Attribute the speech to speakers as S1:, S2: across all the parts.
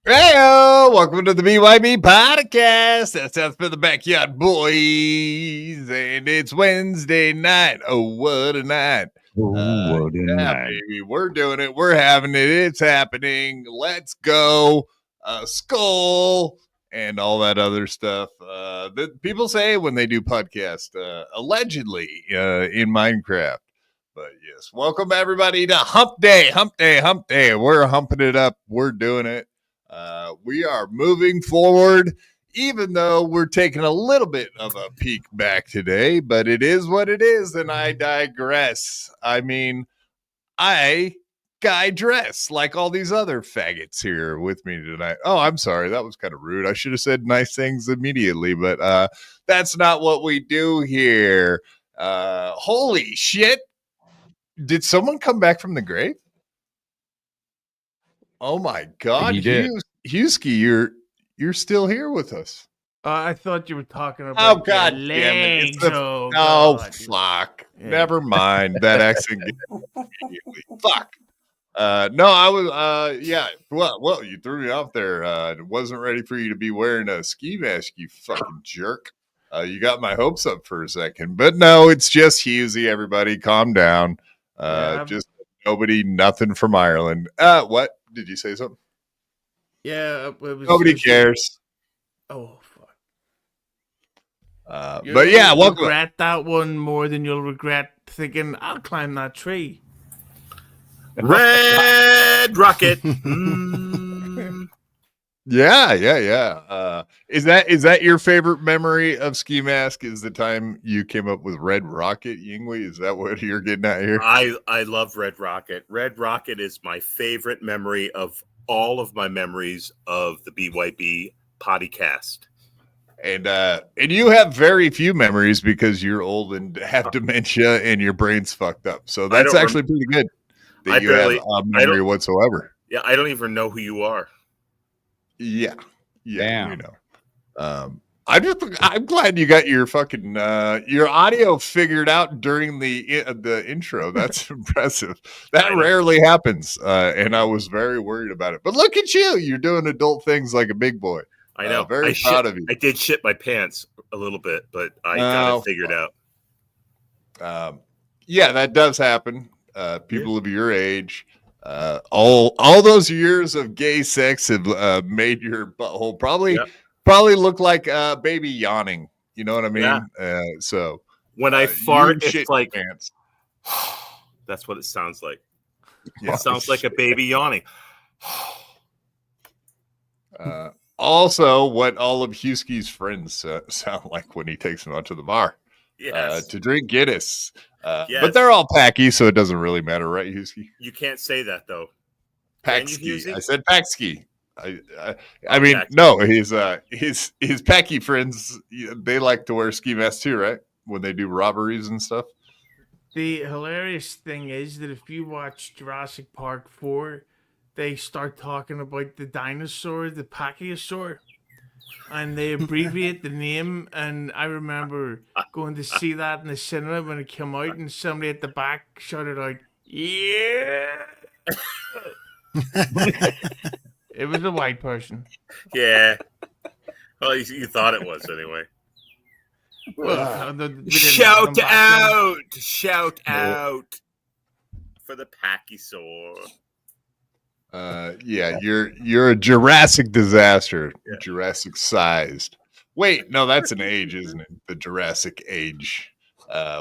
S1: Hey, welcome to the BYB Podcast. That's for the backyard boys, and it's Wednesday night. Oh, what a night!
S2: What a night.
S1: Baby, we're doing it. We're having it. It's happening. Let's go, skull, and all that other stuff that people say when they do podcast, allegedly in Minecraft. But yes, welcome everybody to Hump Day. Hump Day. Hump Day. We're humping it up. We're doing it. We are moving forward, even though we're taking a little bit of a peek back today, but it is what it is, and I digress. I mean, I dress like all these other faggots here with me tonight. Oh, I'm sorry. That was kind of rude. I should have said nice things immediately, but that's not what we do here. Holy shit. Did someone come back from the grave? Oh my God, Hughezy, you're still here with us.
S3: I thought you were talking about.
S1: Oh God, damn it! Fuck. Yeah. Never mind that accent. Fuck. No, I was. Yeah. Well, you threw me off there. Wasn't ready for you to be wearing a ski mask, you fucking jerk. You got my hopes up for a second, but no, it's just Hughezy. Everybody, calm down. Just nobody, nothing from Ireland. What? Did you say something?
S3: Yeah.
S1: Nobody cares.
S3: Oh, fuck.
S1: But yeah, welcome.
S3: Regret that one more than you'll regret thinking, I'll climb that tree.
S2: Red rocket.
S1: Yeah. Is that your favorite memory of Ski Mask? Is the time you came up with Red Rocket, Yingwei? Is that what you're getting at here?
S2: I love Red Rocket. Red Rocket is my favorite memory of all of my memories of the BYB Podcast.
S1: And you have very few memories because you're old and have dementia and your brain's fucked up. So that's actually pretty good that you have a memory whatsoever.
S2: Yeah, I don't even know who you are.
S1: Yeah. Damn. You know. I'm glad you got your fucking your audio figured out during the intro. That's impressive. That rarely happens, and I was very worried about it. But look at you! You're doing adult things like a big boy.
S2: I know.
S1: Very proud of you.
S2: I did shit my pants a little bit, but I got it figured out.
S1: Yeah, that does happen. People of your age. All those years of gay sex have made your butthole probably look like a baby yawning. You know what I mean? Yeah. So
S2: when I fart, it's like pants. That's what it sounds like. Yeah. It sounds like a baby yawning.
S1: Also, what all of Hughezy's friends sound like when he takes them out to the bar to drink Guinness. Yes. But they're all packy, so it doesn't really matter, right, Hughezy?
S2: You can't say that though.
S1: Paxky. I said Paxky. I mean, no, his packy friends, they like to wear ski masks too, right? When they do robberies and stuff.
S3: The hilarious thing is that if you watch Jurassic Park 4, they start talking about the dinosaur, the Pachyosaur, and they abbreviate the name. And I remember going to see that in the cinema when it came out, and somebody at the back shouted out, "Yeah!" It was a white person.
S2: Yeah. Well, you thought it was anyway.
S3: Well,
S2: shout out for the Pachyosaur.
S1: Yeah, you're a Jurassic disaster, Jurassic sized. Wait, no, that's an age, isn't it? The Jurassic age,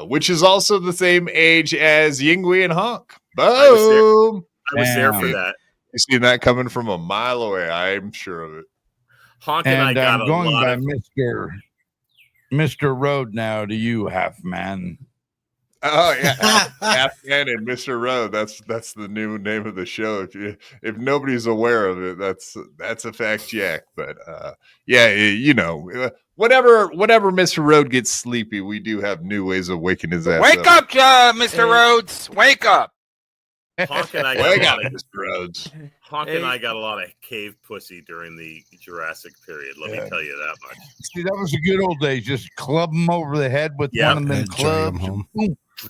S1: which is also the same age as Yingwei and Honk. Boom!
S2: I was there for that.
S1: You seen that coming from a mile away? I'm sure of it.
S2: Honk and I got
S4: going by Mr. Road now to you, Half Man.
S1: Oh yeah, Half Man and Mr. Road. That's the new name of the show. If nobody's aware of it, that's a fact, Jack. But you know, whenever Mr. Road gets sleepy, we do have new ways of waking his ass
S5: Wake up, Mr. Rhodes. Wake up.
S2: Honk and I got a lot of cave pussy during the Jurassic period. Let me tell you that much.
S4: See, that was the good old days. Just club them over the head with one of them clubs.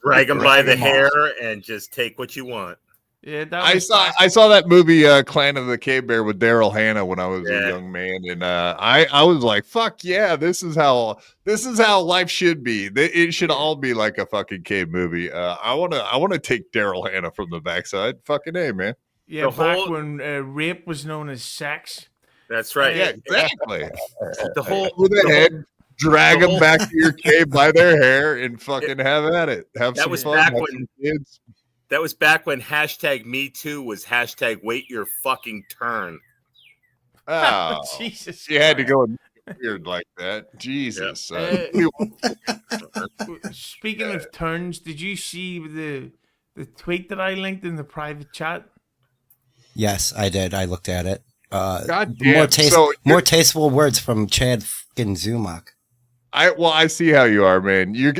S2: Drag them by the hair and just take what you want.
S3: Yeah, that
S1: I
S3: was
S1: saw that movie Clan of the Cave Bear with Daryl Hannah when I was a young man, and I was like, fuck yeah, this is how life should be. It should all be like a fucking cave movie. I wanna take Daryl Hannah from the backside. Fucking A, man.
S3: Yeah, back when rape was known as sex.
S2: That's right.
S1: Yeah, exactly.
S2: The whole
S1: With the head, drag them back to your cave by their hair and fucking have at it. Have
S2: that
S1: some
S2: was
S1: fun.
S2: back
S1: have
S2: when
S1: some kids.
S2: that was back when hashtag Me Too was hashtag Wait Your Fucking Turn.
S1: Oh,
S3: Jesus!
S1: you had to go weird like that. Jesus.
S3: Speaking of turns, did you see the tweet that I linked in the private chat?
S6: Yes, I did. I looked at it.
S1: God
S6: More
S1: damn.
S6: more tasteful words from Chad fucking Zumock.
S1: I see how you are, man. You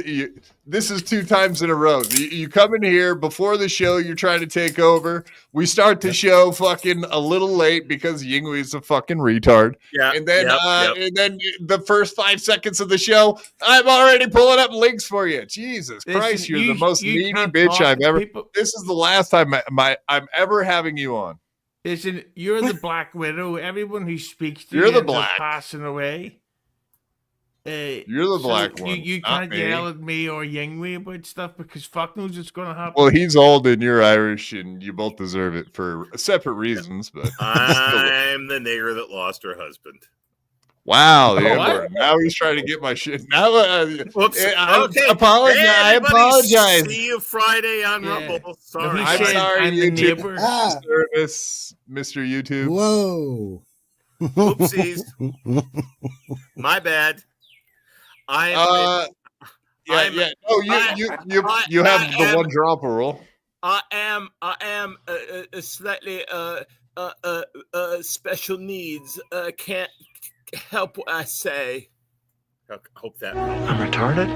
S1: this is 2 times in a row. You come in here before the show, you're trying to take over. We start the show fucking a little late because Yingwei's a fucking retard.
S2: Yeah.
S1: And then and then the first 5 seconds of the show, I'm already pulling up links for you. Jesus Christ, you're the most needy bitch I've ever. This is the last time I'm ever having you on.
S3: Listen, you're the Black Widow. Everyone who speaks to
S1: You're
S3: you
S1: the
S3: ends up
S1: Black.
S3: passing away.
S1: You're the black one.
S3: You can't yell at me or Yingwei about stuff because fuck knows what's going to happen.
S1: Well, he's old and you're Irish, and you both deserve it for separate reasons. But
S2: I'm the nigger that lost her husband.
S1: Wow, now he's trying to get my shit. Now,
S2: Whoops.
S1: I apologize.
S2: Hey,
S1: I apologize.
S2: See you Friday on Rumble. Sorry.
S1: I'm sorry, YouTube
S6: Ah.
S1: service, Mr. YouTube.
S6: Whoa.
S2: Oopsies. My bad.
S1: No, you have the one drop rule.
S2: I am slightly special needs. Can't help what I say. I hope that.
S7: I'm retarded.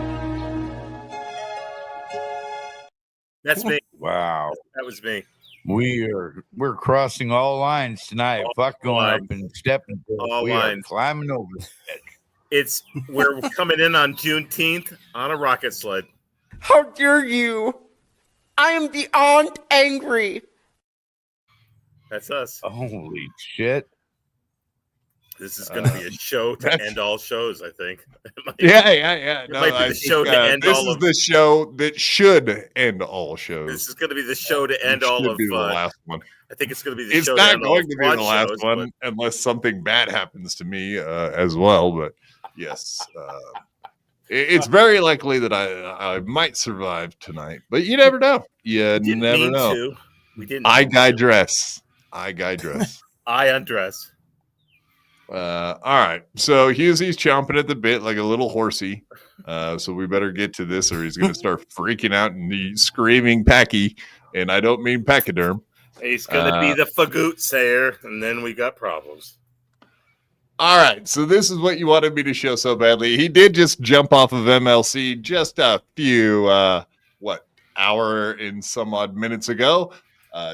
S2: That's me.
S4: Wow.
S2: That was me.
S4: We're crossing all lines tonight. Fuck going up and stepping.
S2: All
S4: we
S2: lines.
S4: are climbing over.
S2: We're coming in on Juneteenth on a rocket sled.
S8: How dare you? I am beyond angry.
S2: That's us.
S4: Holy shit.
S2: This is going to be a show to end all shows, I think.
S1: Yeah.
S2: It might be the show to end
S1: this
S2: all
S1: is
S2: of
S1: the show that should end all shows.
S2: This is going to be the show to end all of
S1: the last one.
S2: I think it's going to be the
S1: It's
S2: show
S1: not
S2: to end all
S1: going
S2: of
S1: to be the
S2: quad
S1: last
S2: shows,
S1: one unless something bad happens to me as well. But yes, it's very likely that I might survive tonight. But you never know. You never know.
S2: To. We didn't.
S1: I guy dress. I
S2: undress.
S1: All right. So Hughezy's chomping at the bit like a little horsey. So we better get to this or he's going to start freaking out and screaming Packy. And I don't mean pachyderm.
S2: He's going to be the fagoot sayer. And then we got problems.
S1: All right. So this is what you wanted me to show so badly. He did just jump off of MLC just a few, hour and some odd minutes ago.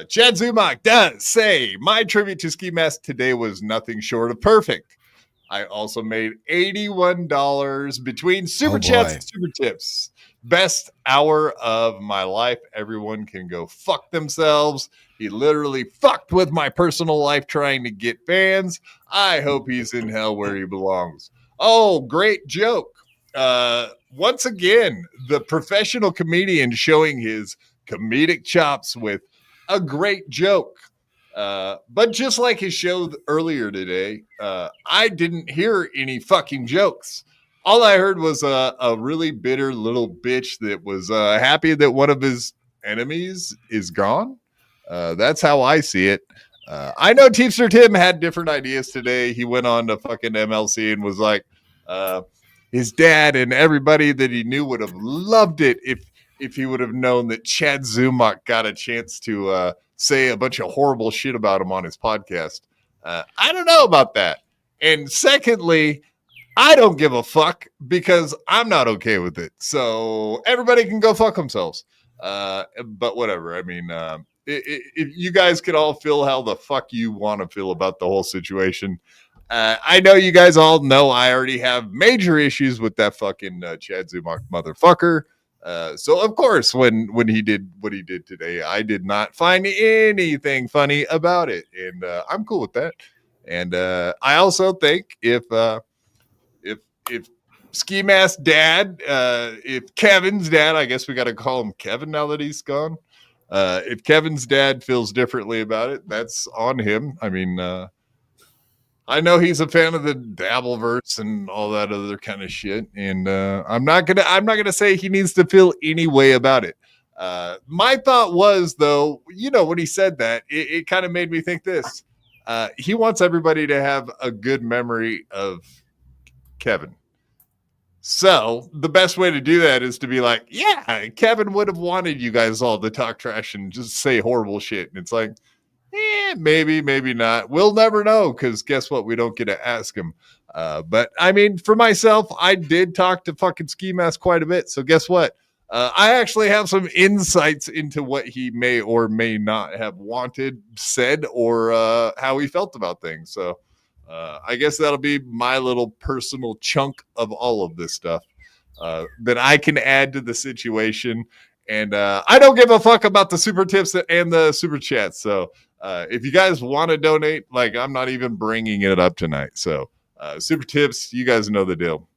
S1: Chad Zumock does say, my tribute to Ski Mask today was nothing short of perfect. I also made $81 between super chats and super tips. Best hour of my life. Everyone can go fuck themselves. He literally fucked with my personal life trying to get fans. I hope he's in hell where he belongs. Oh, great joke. Once again, the professional comedian showing his comedic chops with a great joke. But just like his show earlier today, I didn't hear any fucking jokes. All I heard was a really bitter little bitch that was happy that one of his enemies is gone. That's how I see it. I know Teamster Tim had different ideas today. He went on to fucking MLC and was like, his dad and everybody that he knew would have loved it if he would have known that Chad Zumock got a chance to say a bunch of horrible shit about him on his podcast. I don't know about that. And secondly, I don't give a fuck because I'm not okay with it. So everybody can go fuck themselves. But whatever. I mean, if you guys could all feel how the fuck you want to feel about the whole situation. I know you guys all know I already have major issues with that fucking Chad Zumock motherfucker. So of course, when he did what he did today, I did not find anything funny about it, and I'm cool with that. And I also think if Ski Mask Dad, if Kevin's dad, I guess we got to call him Kevin now that he's gone. If Kevin's dad feels differently about it, that's on him. I mean, I know he's a fan of the Dabbleverse and all that other kind of shit, and I'm not gonna say he needs to feel any way about it. My thought was, though, when he said that, it kind of made me think this. He wants everybody to have a good memory of Kevin. So the best way to do that is to be like, yeah, Kevin would have wanted you guys all to talk trash and just say horrible shit. And it's like, maybe, maybe not. We'll never know, because guess what? We don't get to ask him. But I mean, for myself, I did talk to fucking Ski Mask quite a bit. So guess what? I actually have some insights into what he may or may not have wanted said, or how he felt about things. So I guess that'll be my little personal chunk of all of this stuff that I can add to the situation. And I don't give a fuck about the super tips and the super chats. So if you guys want to donate, like, I'm not even bringing it up tonight. So super tips, you guys know the deal.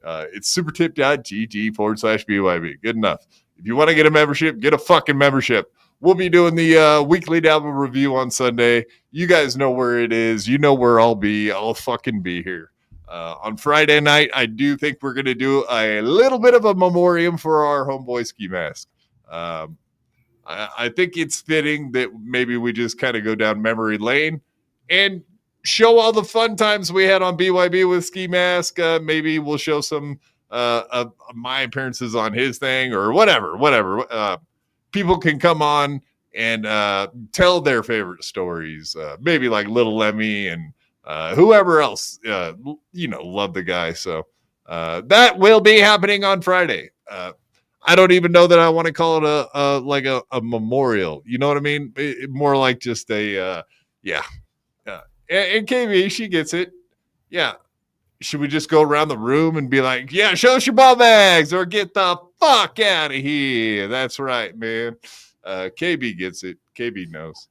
S1: It's supertip.gg/BYB. Good enough. If you want to get a membership, get a fucking membership. We'll be doing the weekly Dabble review on Sunday. You guys know where it is. You know where I'll be. I'll fucking be here. On Friday night, I do think we're going to do a little bit of a memoriam for our homeboy Ski Mask. I think it's fitting that maybe we just kind of go down memory lane and show all the fun times we had on BYB with Ski Mask. Maybe we'll show some of my appearances on his thing, or whatever. People can come on and tell their favorite stories. Maybe like Little Lemmy and whoever else, love the guy. So that will be happening on Friday. I don't even know that I want to call it a memorial. You know what I mean? More like just a, yeah. And KB, she gets it. Yeah. Should we just go around the room and be like, yeah, show us your ball bags, or get the fuck out of here? That's right, man. KB gets it. KB knows.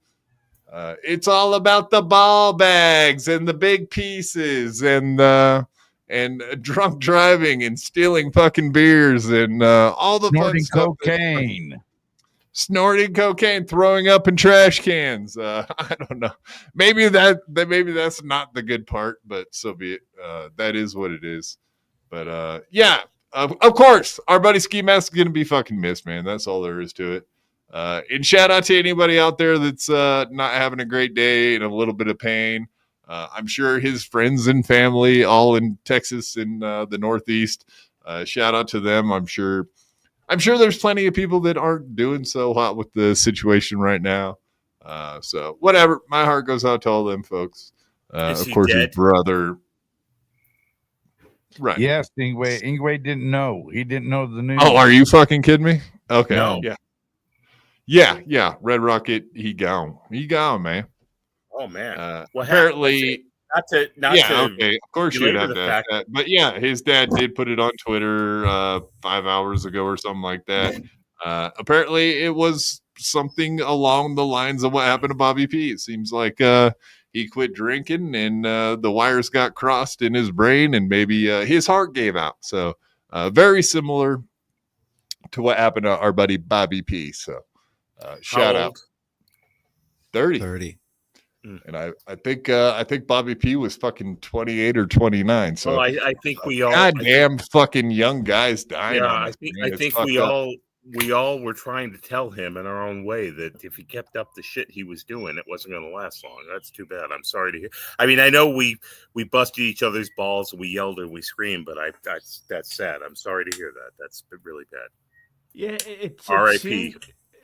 S1: It's all about the ball bags and the big pieces and drunk driving and stealing fucking beers and all the
S4: Snorting
S1: fun stuff. Snorting cocaine, throwing up in trash cans. I don't know. Maybe that's not the good part, but so be it. That is what it is. But yeah, of course, our buddy Ski Mask is gonna be fucking missed, man. That's all there is to it. And shout out to anybody out there that's not having a great day and a little bit of pain. I'm sure his friends and family, all in Texas and the Northeast. Shout out to them. I'm sure there's plenty of people that aren't doing so hot with the situation right now. So whatever. My heart goes out to all them folks. Of course,
S2: dead?
S1: His brother. Right.
S4: Yes, Ingwe didn't know. He didn't know the news.
S1: Oh, are you fucking kidding me? Okay.
S2: No.
S1: Yeah. Red Rocket, he gone, man.
S2: Oh man.
S1: Apparently,
S2: okay.
S1: Of course you'd have to ask that. But yeah, his dad did put it on Twitter 5 hours ago or something like that. Apparently, it was something along the lines of what happened to Bobby P. It seems like he quit drinking and the wires got crossed in his brain, and maybe his heart gave out. So very similar to what happened to our buddy Bobby P. So shout out. 30. And I think Bobby P was fucking 28 or 29. So
S2: I think we all
S1: goddamn fucking young guys dying.
S2: Yeah,
S1: on
S2: I
S1: us,
S2: think
S1: man.
S2: I think we all were trying to tell him in our own way that if he kept up the shit he was doing, it wasn't going to last long. That's too bad. I'm sorry to hear. I mean, I know we busted each other's balls, we yelled and we screamed, but that's sad. I'm sorry to hear that. That's really bad.
S3: Yeah,
S2: R.I.P.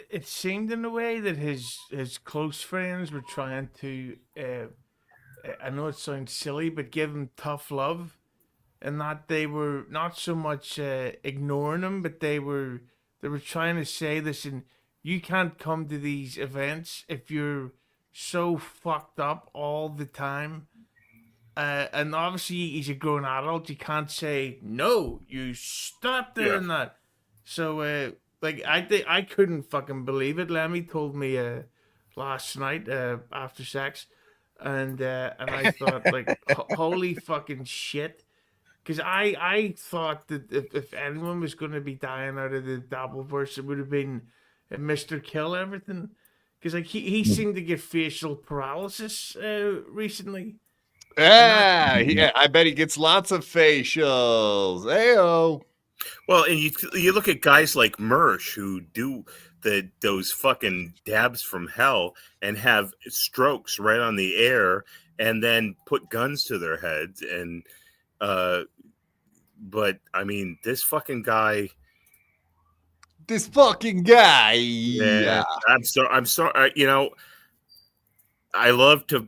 S3: It seemed in a way that his close friends were trying to, I know it sounds silly, but give him tough love, and that they were not so much ignoring him, but they were trying to say, listen, you can't come to these events if you're so fucked up all the time. And obviously he's a grown adult. You can't say, no, you stop doing that. So like I couldn't fucking believe it. Lemmy told me last night after sex, and I thought like holy fucking shit. Because I thought that if anyone was going to be dying out of the Dabbleverse, it would have been Mr. Kill Everything. Because like he seemed to get facial paralysis recently.
S1: Yeah, I bet he gets lots of facials. Ayo.
S2: Well, and you look at guys like Mersh who do those fucking dabs from hell and have strokes right on the air, and then put guns to their heads. And but I mean, this fucking guy.
S1: Yeah.
S2: I'm sorry. You know, I love to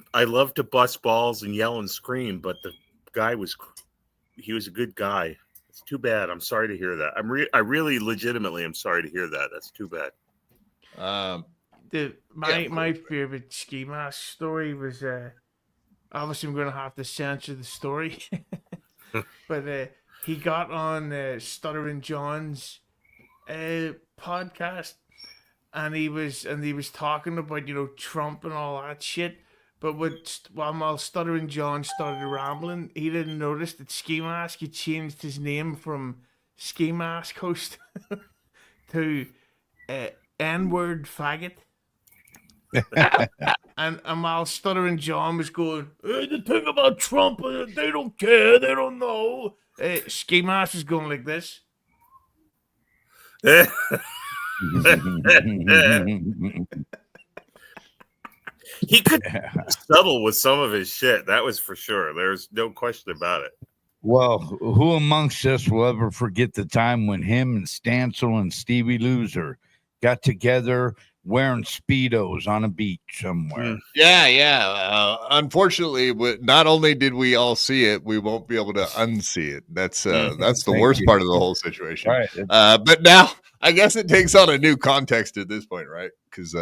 S2: bust balls and yell and scream, but the guy was a good guy. It's too bad. I'm sorry to hear that. I really legitimately am sorry to hear that. That's too bad.
S3: My favorite ski mask story was obviously I'm gonna have to censor the story, but he got on Stuttering John's podcast, and he was talking about Trump and all that shit. But while Stuttering John started rambling, he didn't notice that Ski Mask had changed his name from Ski Mask Host to N-word faggot. and while Stuttering John was going, the thing about Trump, they don't care, they don't know. Ski Mask was going like this.
S2: He could be subtle with some of his shit. That was for sure. There's no question about it.
S4: Well, who amongst us will ever forget the time when him and Stancil and Stevie Loser got together wearing Speedos on a beach somewhere?
S1: Yeah. Unfortunately, not only did we all see it, we won't be able to unsee it. That's the worst part of the whole situation.
S4: Right.
S1: But now I guess it takes on a new context at this point, right? Because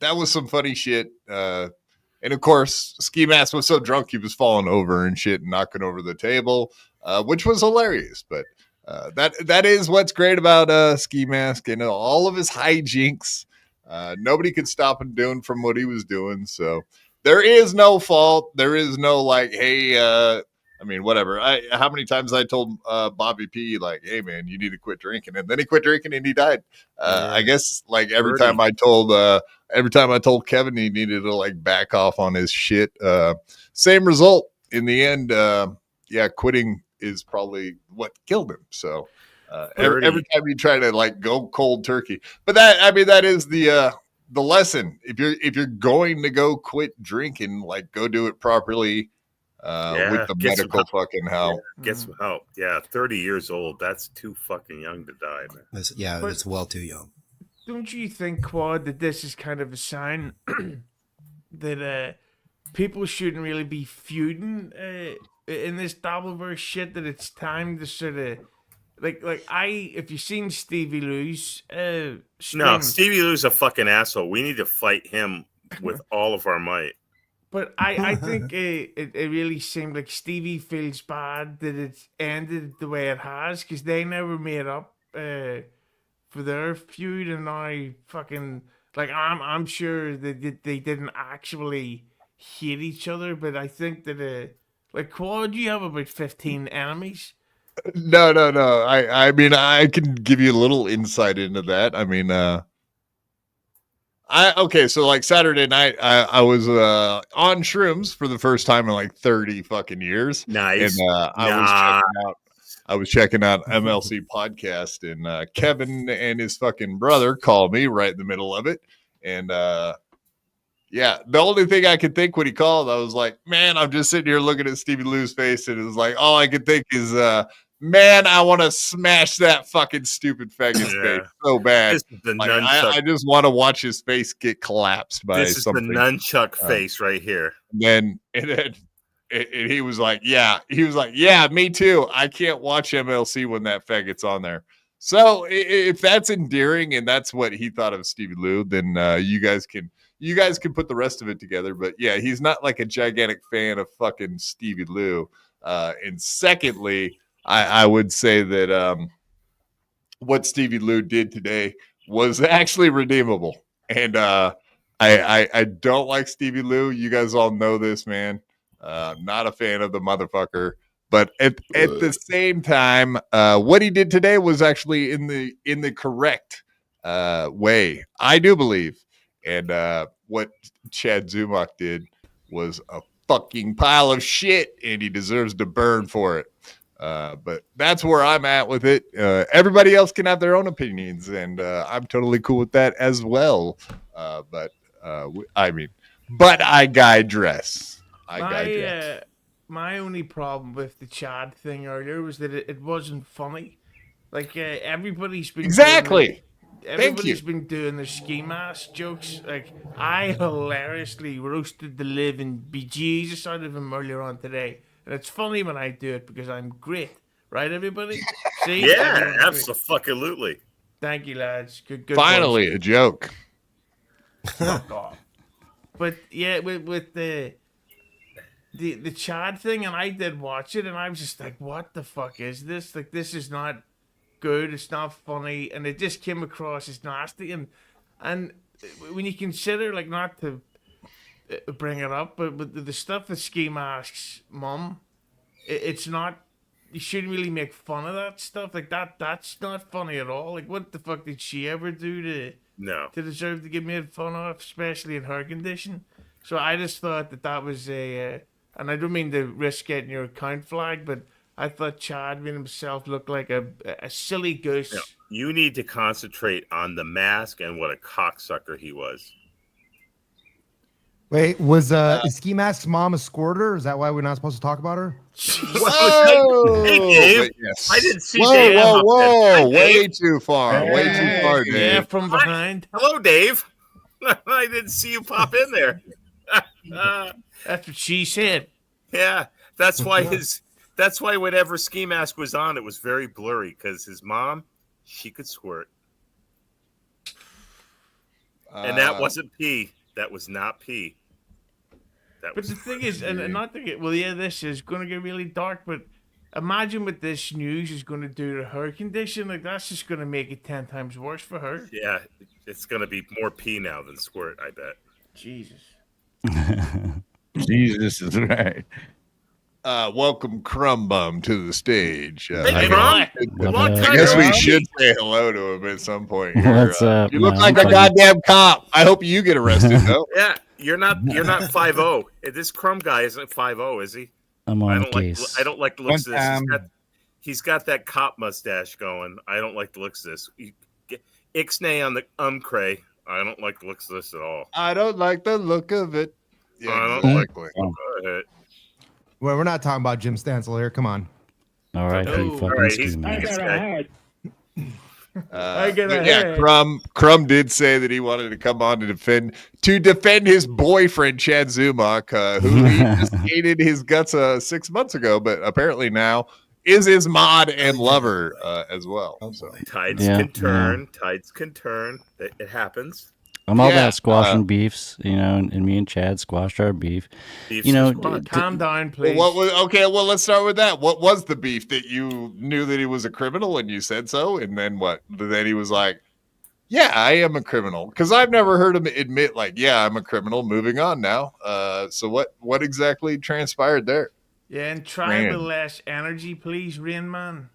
S1: that was some funny shit. And of course, Ski Mask was so drunk he was falling over and shit and knocking over the table, which was hilarious. But that is what's great about Ski Mask and all of his hijinks. Nobody could stop him doing from what he was doing. So there is no fault. There is no like, hey, I mean, whatever. How many times I told Bobby P, like, hey, man, you need to quit drinking. And then he quit drinking and he died. I guess like every time I told Kevin he needed to like back off on his shit. Same result in the end. Quitting is probably what killed him. So every time you try to like go cold turkey, but that is the lesson. If you're going to go quit drinking, like go do it properly. With the medical fucking help.
S2: Get some help. Yeah, 30 years old. That's too fucking young to die, man.
S6: It's well too young.
S3: Don't you think, Quad, that this is kind of a sign that people shouldn't really be feuding in this Dabbleverse shit? That it's time to sort of if you've seen Stevie Lou's
S2: no, Stevie Lou's a fucking asshole. We need to fight him with all of our might.
S3: But I think it really seemed like Stevie feels bad that it's ended the way it has, because they never made up for their feud, and now fucking like I'm sure that they didn't actually hate each other, but I think that like Quad, you have about 15 enemies.
S1: No. I mean, I can give you a little insight into that. I mean, so like Saturday night, I was on shrooms for the first time in like 30 fucking years.
S2: Nice.
S1: And I was checking out MLC podcast, and Kevin and his fucking brother called me right in the middle of it. And the only thing I could think when he called, I was like, man, I'm just sitting here looking at Stevie Lou's face, and it was like, all I could think is, man, I want to smash that fucking stupid faggot's face so bad. Like, I just want to watch his face get collapsed by something.
S2: This is the nunchuck face right here.
S1: And then he was like, yeah, me too. I can't watch MLC when that faggot's on there. So if that's endearing and that's what he thought of Stevie Lou, then you guys can put the rest of it together. But yeah, he's not like a gigantic fan of fucking Stevie Lou. And secondly, I would say that what Stevie Lou did today was actually redeemable. And I don't like Stevie Lou. You guys all know this, man. Not a fan of the motherfucker. But at the same time, what he did today was actually in the correct way, I do believe. And what Chad Zumock did was a fucking pile of shit, and he deserves to burn for it. But that's where I'm at with it. Everybody else can have their own opinions, and I'm totally cool with that as well. But I digress.
S3: My only problem with the Chad thing earlier was that it wasn't funny. Like everybody's been everybody's been doing their ski mask jokes. Like I hilariously roasted the living bejesus out of him earlier on today, and it's funny when I do it because I'm great, right? Everybody, see?
S2: Yeah, absolutely.
S3: Thank you, lads. Good.
S1: Finally, a joke.
S3: Fuck off. But yeah, with the Chad thing, and I did watch it, and I was just like, what the fuck is this? Like, this is not good. It's not funny, and it just came across as nasty. And when you consider, like, not to bring it up, but the stuff with Ski Mask's mum, it's not. You shouldn't really make fun of that stuff. Like that's not funny at all. Like, what the fuck did she ever do to deserve to get made fun of, especially in her condition? So I just thought that was and I don't mean to risk getting your account flagged, but I thought Chad made himself look like a silly goose.
S2: No, you need to concentrate on the mask and what a cocksucker he was.
S7: Wait, was Ski Mask's mom a squirter? Is that why we're not supposed to talk about her?
S2: Whoa! Hey, Dave.
S1: Yes.
S2: I didn't see Dave.
S1: Whoa. Way too far. Way too far, Dave.
S3: Yeah, from behind.
S2: Hello, Dave. I didn't see you pop in there.
S3: That's what she said.
S2: Yeah, that's why whenever Ski Mask was on, it was very blurry because his mom, she could squirt. And that wasn't pee. That was not pee.
S3: But the thing is, and not to get, well, yeah, this is going to get really dark, but imagine what this news is going to do to her condition. Like, that's just going to make it 10 times worse for her.
S2: Yeah, it's going to be more pee now than squirt, I bet.
S3: Jesus.
S4: Jesus is right.
S1: Welcome Crumb Bum to the stage.
S2: Hey, Crumb.
S1: I guess we should say hello to him at some point.
S9: What's up?
S1: You look like a goddamn cop. I hope you get arrested, though.
S2: Yeah, you're not 5-0. This Crumb guy isn't 5-0, is he?
S9: I'm on the case.
S2: I don't like the looks of this. He's got that cop mustache going. I don't like the looks of this. Ixnay on the cray. I don't like the looks of this at all.
S1: I don't like the look of it. Yeah,
S2: I don't like the look of it.
S7: Well, we're not talking about Jim Stansel here. Come on.
S9: All right,
S1: Crumb did say that he wanted to come on to defend his boyfriend Chad Zumock, who he just hated his guts 6 months ago, but apparently now is his mod and lover as well. So
S2: tides can turn. It happens.
S9: I'm all about squashing beefs, and me and Chad squashed our beef.
S3: Calm down, please.
S1: Well, let's start with that. What was the beef? That you knew that he was a criminal and you said so, and then what? Then he was like, "Yeah, I am a criminal," because I've never heard him admit, like, "Yeah, I'm a criminal. Moving on now." So what exactly transpired there?
S3: Yeah, and try with less energy, please, Rain Man.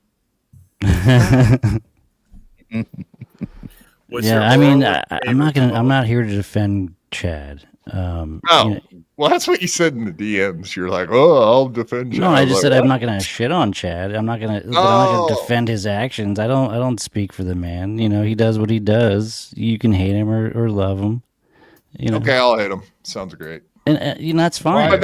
S9: I'm not here to defend Chad.
S1: Well, that's what you said in the DMs. You're like, "Oh, I'll defend Chad."
S9: No, I just said I'm not going to shit on Chad. I'm not going to defend his actions. I don't speak for the man. He does what he does. You can hate him or love him.
S1: Okay, I'll hate him. Sounds great.
S9: And that's fine.
S1: But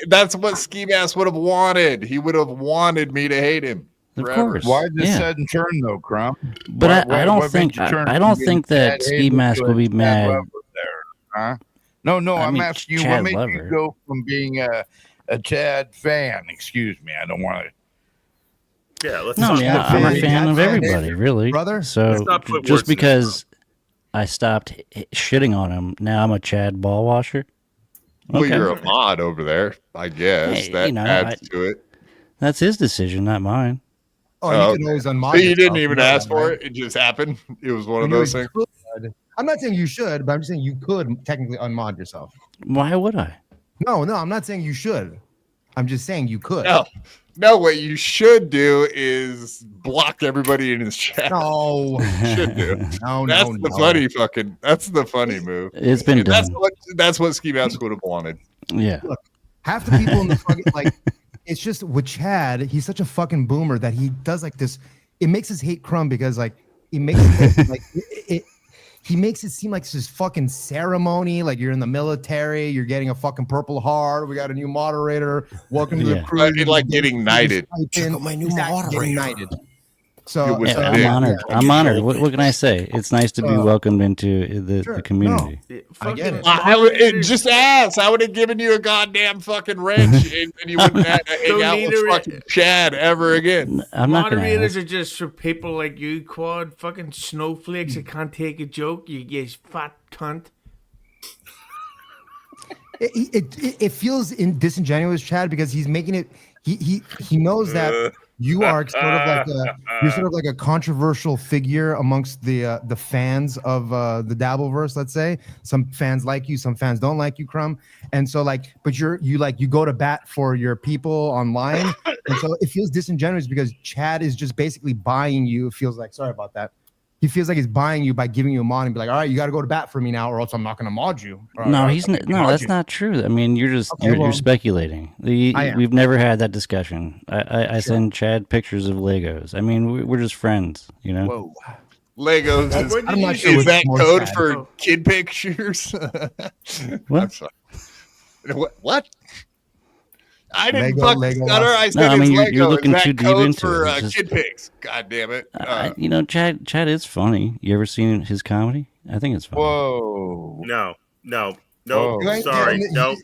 S1: that's what Ski Mask would have wanted. He would have wanted me to hate him.
S9: Of course.
S4: Why this sudden turn though, Crumb?
S9: But I don't think that Ski Mask will be mad.
S4: Huh? No, I'm asking you, what made you go from being a Chad fan? Excuse me, I don't want
S2: to. Yeah,
S9: I'm a fan of everybody, really,
S7: brother.
S9: So just because I stopped shitting on him, now I'm a Chad ball washer.
S1: Well, you're a mod over there, I guess. That adds to it.
S9: That's his decision, not mine.
S7: Oh,
S1: Oh,
S7: you can always unmod.
S1: So you didn't
S7: yourself,
S1: even
S7: know
S1: ask
S7: that,
S1: for
S7: right?
S1: it. It just happened. It was one of
S7: And you
S1: those things.
S7: could. I'm not saying you should, but I'm just saying you could technically unmod yourself.
S9: Why would I?
S7: No, I'm not saying you should. I'm just saying you could.
S1: No, what you should do is block everybody in his chat.
S7: No.
S1: Should do.
S7: No,
S1: That's the funny fucking. That's the funny move.
S9: It's been
S1: And
S9: done.
S1: That's what Ski Mask would have wanted.
S9: Yeah.
S7: Look, half the people in the fucking like, it's just with Chad. He's such a fucking boomer that he does like this. It makes us hate Crumb because like it makes it like he makes it seem like it's this fucking ceremony. Like you're in the military, you're getting a fucking Purple Heart. We got a new moderator. Welcome to the crew.
S1: Right, like getting knighted.
S6: Check out my new
S7: Exactly, getting
S6: moderator.
S7: knighted. So
S1: was
S9: Yeah,
S1: big.
S9: I'm honored. I'm honored. What can I say? It's nice to be welcomed into the
S7: Sure,
S9: community.
S7: I get it.
S1: Just ask. I would have given you a goddamn fucking wrench, and you wouldn't have to hang out with fucking Chad ever again.
S9: I'm not going to
S3: Moderators
S9: ask.
S3: are just for people like you, Quad. Fucking snowflakes that can't take a joke. You guys fat cunt.
S7: It feels disingenuous, Chad, because he's making it. He knows that you are you're sort of like a controversial figure amongst the fans of the Dabbleverse. Let's say some fans like you, some fans don't like you, Crumb, and so like, but you go to bat for your people online, and so it feels disingenuous because Chad is just basically buying you. It feels like, sorry about that. He feels like he's buying you by giving you a mod and be like, all right, you got to go to bat for me now, or else I'm not going to mod you.
S9: No, that's not true. I mean, you're just you're speculating. We've never had that discussion. I send Chad pictures of Legos. I mean, we're just friends, you know.
S7: Whoa.
S1: Legos
S7: I'm not sure
S1: is
S7: what's
S1: that
S7: more
S1: code
S7: sad.
S1: for kid pictures?
S9: What?
S1: I'm sorry. What? I didn't
S7: Lego,
S1: fuck
S7: Lego
S1: stutter. I said
S9: I mean,
S1: it's
S9: you're
S1: Lego.
S9: looking
S1: Is
S9: too
S1: that
S9: deep
S1: code
S9: into
S1: for
S9: it. It's just-
S1: kid pics? God damn it.
S9: You know, Chad is funny. You ever seen his comedy? I think it's funny.
S4: Whoa.
S2: No.
S4: Whoa.
S2: Sorry. No.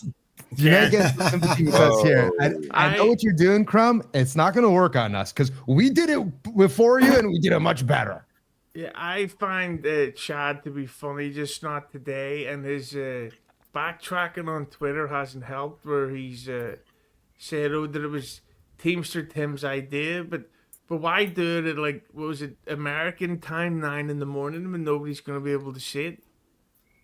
S7: You might get some sympathy with us here. I know what you're doing, Crumb. It's not going to work on us because we did it before you and we did it much better.
S3: Yeah, I find Chad to be funny, just not today. And his backtracking on Twitter hasn't helped, where he's said, "Oh, that it was Teamster Tim's idea," but why do it at like, what was it, American time, 9 a.m. when nobody's going to be able to see it?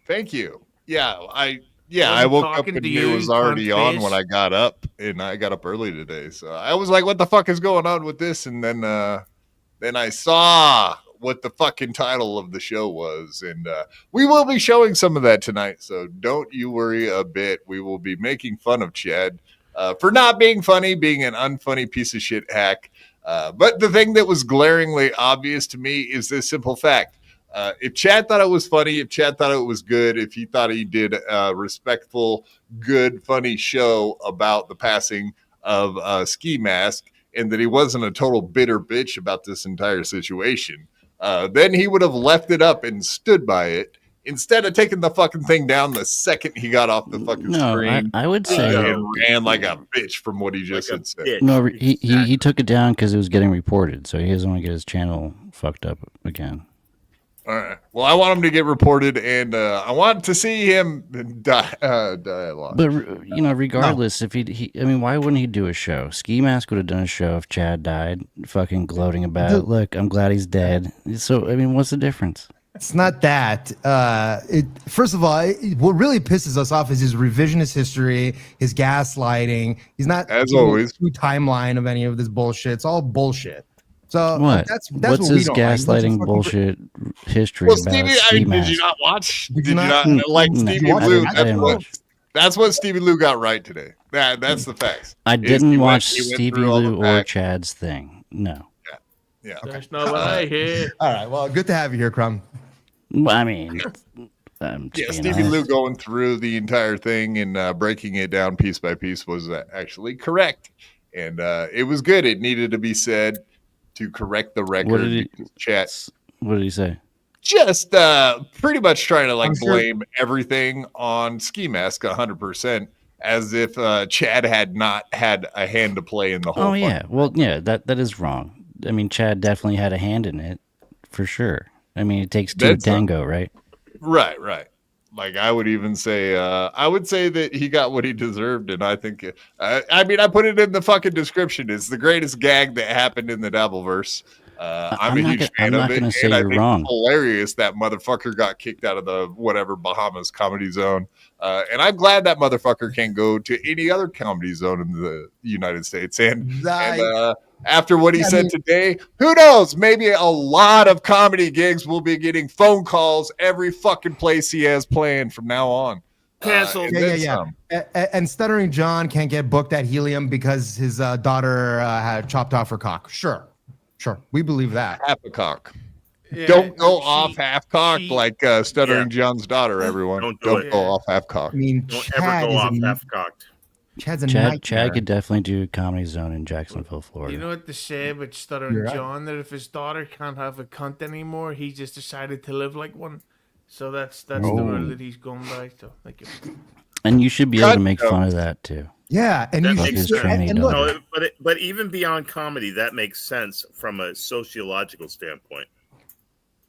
S1: Thank you. Yeah, I
S3: Wasn't
S1: woke up
S3: talking
S1: and
S3: to
S1: it
S3: you,
S1: was already
S3: cunt
S1: on
S3: face.
S1: when I got up, and I got up early today. So I was like, "What the fuck is going on with this?" And then I saw what the fucking title of the show was, and we will be showing some of that tonight. So don't you worry a bit. We will be making fun of Chad for not being funny, being an unfunny piece of shit hack. But the thing that was glaringly obvious to me is this simple fact. If Chad thought it was funny, if Chad thought it was good, if he thought he did a respectful, good, funny show about the passing of Ski Mask and that he wasn't a total bitter bitch about this entire situation, then he would have left it up and stood by it instead of taking the fucking thing down the second he got off the fucking screen.
S9: I would say
S1: and ran like a bitch from what he just had said.
S2: Bitch.
S9: no. He took it down because it was getting reported, so he doesn't want to get his channel fucked up again.
S1: All right. Well, I want him to get reported, and I want to see him die a lot.
S9: But you know, regardless, if I mean, why wouldn't he do a show? Ski Mask would have done a show if Chad died, fucking gloating about it. Look, I'm glad he's dead. So I mean, what's the difference?
S7: It's not that. First of all, what really pisses us off is his revisionist history, his gaslighting. He's not
S1: As
S7: giving
S1: always.
S7: a true timeline of any of this bullshit. It's all bullshit. So
S9: What?
S7: That's
S9: What's
S7: what we
S9: his
S7: don't like.
S9: gaslighting bullshit history
S1: Well,
S9: about
S1: Stevie,
S9: Ski
S1: did
S9: Mask?
S1: you not watch?
S7: Did
S1: Did
S7: you
S1: you
S7: not?
S1: not like
S9: No,
S1: Stevie
S7: I
S1: Lou?
S7: didn't
S9: watch.
S1: That's what Stevie Lou got right today. That's the facts.
S9: I
S1: Is he
S9: didn't
S1: went-
S9: watch
S1: he went
S9: Stevie
S1: through all the
S9: Lou or
S1: facts.
S9: Chad's thing. No.
S1: Yeah.
S3: That's not what I hear.
S7: All right. Well, good to have you here, Crumb.
S9: Well, I mean, I'm
S1: Yeah,
S9: just
S1: Stevie Lou going through the entire thing and breaking it down piece by piece was actually correct. And it was good. It needed to be said to correct the record.
S9: What did he-
S1: because Chat
S9: What did he say?
S1: just pretty much trying to like
S7: I'm sure-
S1: blame everything on Ski Mask 100%, as if Chad had not had a hand to play in the whole
S9: Oh
S1: fucking
S9: yeah, well yeah, that is wrong. I mean, Chad definitely had a hand in it, for sure. I mean, it takes two to
S1: That's
S9: tango, right?
S1: Right. Like I would even say, I would say that he got what he deserved, and I think, I mean, I put it in the fucking description. It's the greatest gag that happened in the Dabbleverse. I'm a huge fan of it, and I think it's hilarious that motherfucker got kicked out of the whatever Bahamas Comedy Zone. And I'm glad that motherfucker can't go to any other comedy zone in the United States. And after what he said today, who knows? Maybe a lot of comedy gigs will be getting phone calls every fucking place he has playing from now on.
S2: Canceled.
S7: And Stuttering John can't get booked at Helium because his daughter had chopped off her cock. Sure. We believe that.
S1: Half a cock. Yeah, don't go off half cock like Stuttering John's daughter, everyone. Don't go off half cock.
S7: I mean,
S2: don't ever go off half cocked.
S9: Chad could definitely do Comedy Zone in Jacksonville, Florida.
S3: You know what they say about Stuttering John? That if his daughter can't have a cunt anymore, he just decided to live like one. So that's the word that he's going by. So thank you.
S9: And you should be able to make fun of that too.
S7: Yeah, and
S2: that
S7: makes
S2: sense. And look, but even beyond comedy, that makes sense from a sociological standpoint.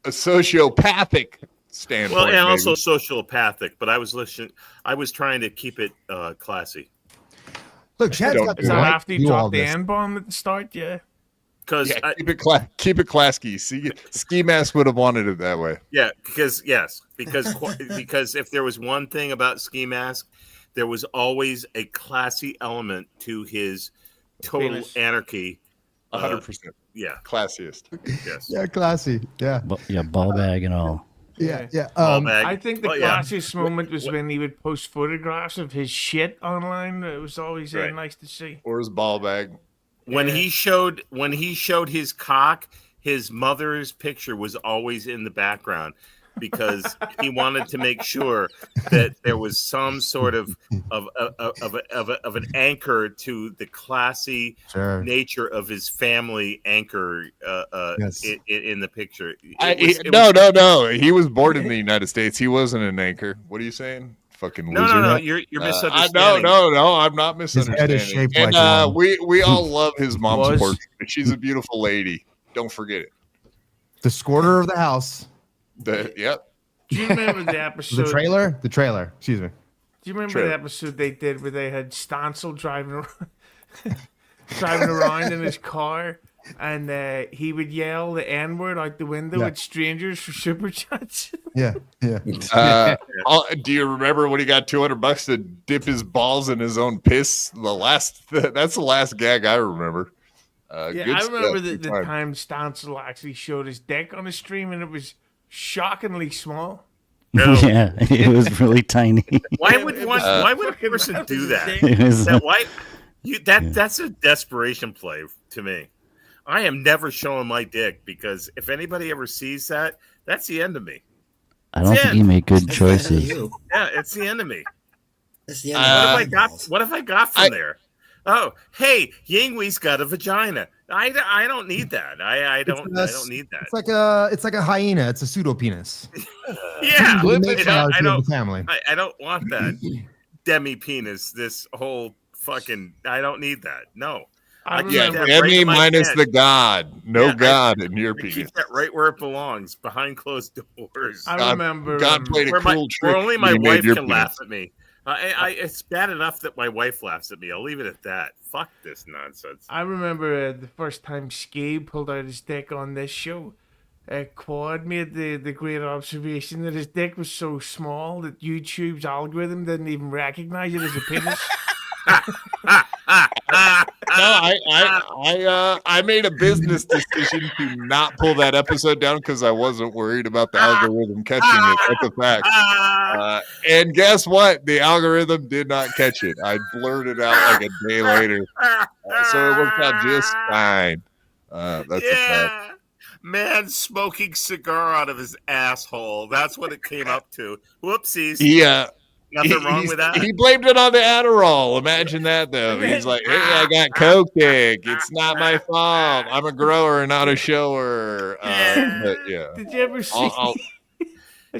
S1: A sociopathic standpoint.
S2: Well, and also sociopathic. But I was listening. I was trying to keep it classy.
S7: Look, Chad's got
S3: is that after you dropped the N-bomb at the start? Yeah.
S2: Because
S1: keep it classy. Ski Mask would have wanted it that way.
S2: Yeah, because if there was one thing about Ski Mask, there was always a classy element to his total anarchy.
S1: 100%.
S2: Yeah,
S1: classiest.
S2: Yes.
S7: Yeah, classy. Yeah.
S9: Ball bag and all.
S7: Yeah.
S3: I think the classiest moment was when he would post photographs of his shit online. It was always nice to see.
S1: Or his ball bag.
S2: When he showed his cock, his mother's picture was always in the background because he wanted to make sure that there was some sort of an anchor to the classy nature of his family anchor in the picture.
S1: No. He was born in the United States. He wasn't an anchor. What are you saying? Fucking loser.
S2: No. You're misunderstanding.
S1: No. I'm not misunderstanding. And we all love his mom's portrait. She's a beautiful lady. Don't forget it.
S7: The squirter of the house.
S1: Yep.
S3: Do you remember the episode?
S7: The trailer. Excuse me.
S3: Do you remember the episode they did where they had Stancil driving around in his car, and he would yell the N-word out the window at strangers for super chats?
S7: Yeah.
S1: Do you remember when he got $200 to dip his balls in his own piss? That's the last gag I remember.
S3: I remember the time Stancil actually showed his dick on a stream, and it was shockingly small.
S9: Yeah, it was really tiny.
S2: Why would a person do that? That's a desperation play to me. I am never showing my dick because if anybody ever sees that, that's the end of me.
S9: I don't think you make good choices.
S2: Yeah, it's the end of me.
S6: It's the end of
S2: what have I got from there? Oh, hey, Yingwee's got a vagina. I don't need that. I don't need that.
S7: It's like a hyena. It's a pseudo penis.
S2: Yeah,
S7: I
S2: don't want that demi penis. This whole fucking. I don't need that. No.
S1: Demi minus the god. No god in your penis.
S2: Keep that right where it belongs, behind closed doors.
S3: I remember.
S1: God played a cool trick.
S2: Where only my wife can laugh at me. It's bad enough that my wife laughs at me. I'll leave it at that. Fuck this nonsense.
S3: I remember the first time Ski pulled out his dick on this show. Quad made the great observation that his dick was so small that YouTube's algorithm didn't even recognize it as a penis.
S1: I made a business decision to not pull that episode down because I wasn't worried about the algorithm catching it. That's a fact. And guess what? The algorithm did not catch it. I blurted out like a day later. So it worked out just fine. That's a fact.
S2: Man smoking cigar out of his asshole. That's what it came up to. Whoopsies.
S1: Yeah.
S2: Nothing wrong with that.
S1: He blamed it on the Adderall. Imagine that, though. He's like, hey, I got coke dick. It's not my fault. I'm a grower, not a shower. Did
S3: you ever see...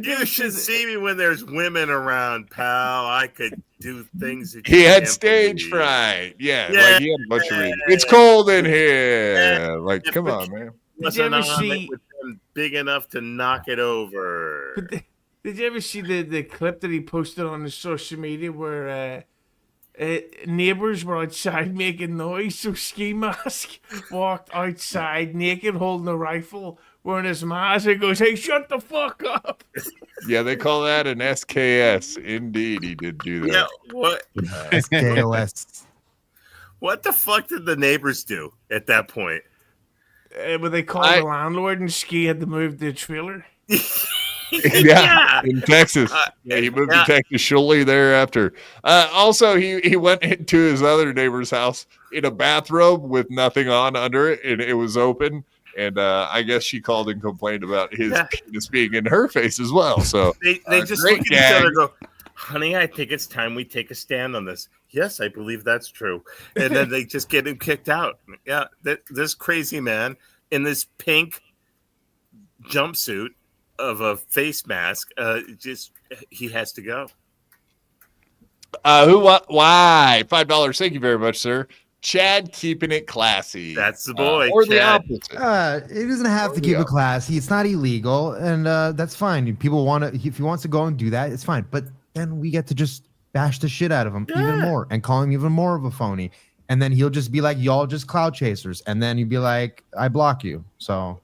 S2: You should see me when there's women around, pal. I could do things that
S1: he had stage fright. Yeah, like he had a bunch of reasons. It's cold in here. Like, come on, man.
S3: Did you ever see...
S2: Big enough to knock it over.
S3: Did you ever see the clip that he posted on his social media where neighbors were outside making noise? So Ski Mask walked outside naked, holding a rifle, wearing his mask, and goes, "Hey, shut the fuck up."
S1: Yeah, they call that an SKS. Indeed, he did do that.
S2: Yeah, what?
S7: SKOS.
S2: What the fuck did the neighbors do at that point?
S3: But they called the landlord, and Ski had to move the trailer.
S1: Yeah, in Texas. He moved to Texas shortly thereafter. Also, he went into his other neighbor's house in a bathrobe with nothing on under it, and it was open. And I guess she called and complained about his penis being in her face as well. So
S2: they just look at each other and go, "Honey, I think it's time we take a stand on this." Yes, I believe that's true. And then they just get him kicked out. Yeah, this crazy man in this pink jumpsuit of a face mask, he has to go.
S1: Why? $5. Thank you very much, sir. Chad keeping it classy.
S2: That's the boy.
S1: Or
S2: Chad.
S1: the opposite.
S7: It doesn't have to keep it classy. It's not illegal, and that's fine. People want to. If he wants to go and do that, it's fine. But then we get to just bash the shit out of him even more and call him even more of a phony. And then he'll just be like, "Y'all just cloud chasers," and then he'd be like, "I block you." So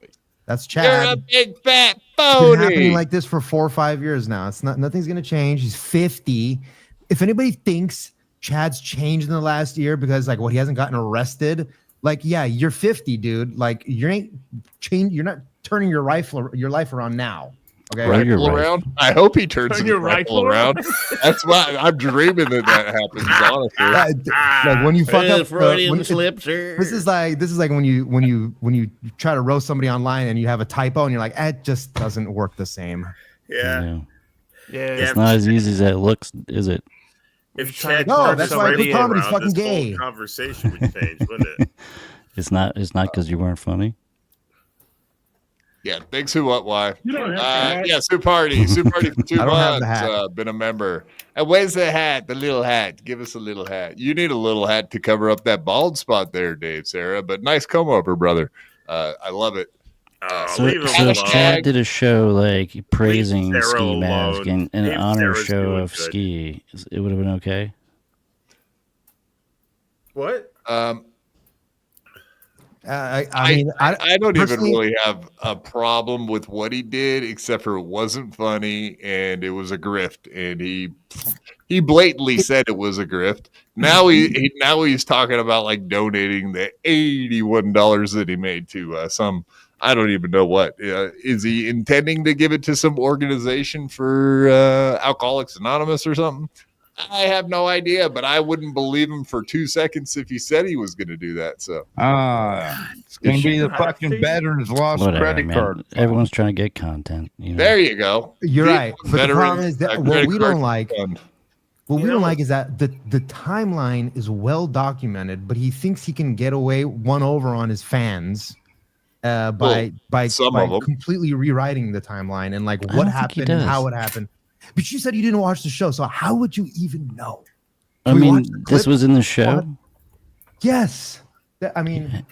S7: that's Chad.
S1: You're a big fat
S7: It's
S1: phony.
S7: been happening like this for 4 or 5 years now. It's not. Nothing's gonna change. He's 50. If anybody thinks Chad's changed in the last year because like he hasn't gotten arrested, like, yeah, you're 50, dude. Like you ain't changed. You're not turning your life around now. Okay,
S1: rifle around. I hope he turns his rifle around. That's why I'm dreaming that happens. Honestly,
S7: like when you fuck up,
S6: Freudian slips.
S7: This is like when you try to roast somebody online and you have a typo and you're like, it just doesn't work the same.
S2: Yeah.
S9: It's not as easy as that looks, is it?
S2: If Chad
S7: that's why good comedy's fucking gay.
S2: Whole conversation would change, wouldn't it?
S9: It's not because you weren't funny.
S1: Yeah, thanks. Who, what, why? Yeah, Sue Party for 2 months. Been a member. And where's the hat? The little hat. Give us a little hat. You need a little hat to cover up that bald spot there, Dave, Sarra. But nice comb over, brother. I love it.
S9: So if Chad did a show like praising Ski Mask and an honor show of Ski, it would have been okay.
S3: What?
S1: I don't even really have a problem with what he did, except for it wasn't funny and it was a grift, and he blatantly said it was a grift. Now he's talking about like donating the $81 that he made to some. I don't even know what. Is he intending to give it to some organization for Alcoholics Anonymous or something? I have no idea, but I wouldn't believe him for 2 seconds if he said he was going to do that. So
S4: it's going to be the fucking veterans lost credit card.
S9: Everyone's trying to get content.
S1: There you go.
S7: You're right. But the problem is that what we don't like is that the timeline is well documented, but he thinks he can get away one over on his fans. By completely rewriting the timeline and like what happened and how it happened. But you said you didn't watch the show, so how would you even know?
S9: I mean, this was in the show?
S7: Yes. I mean,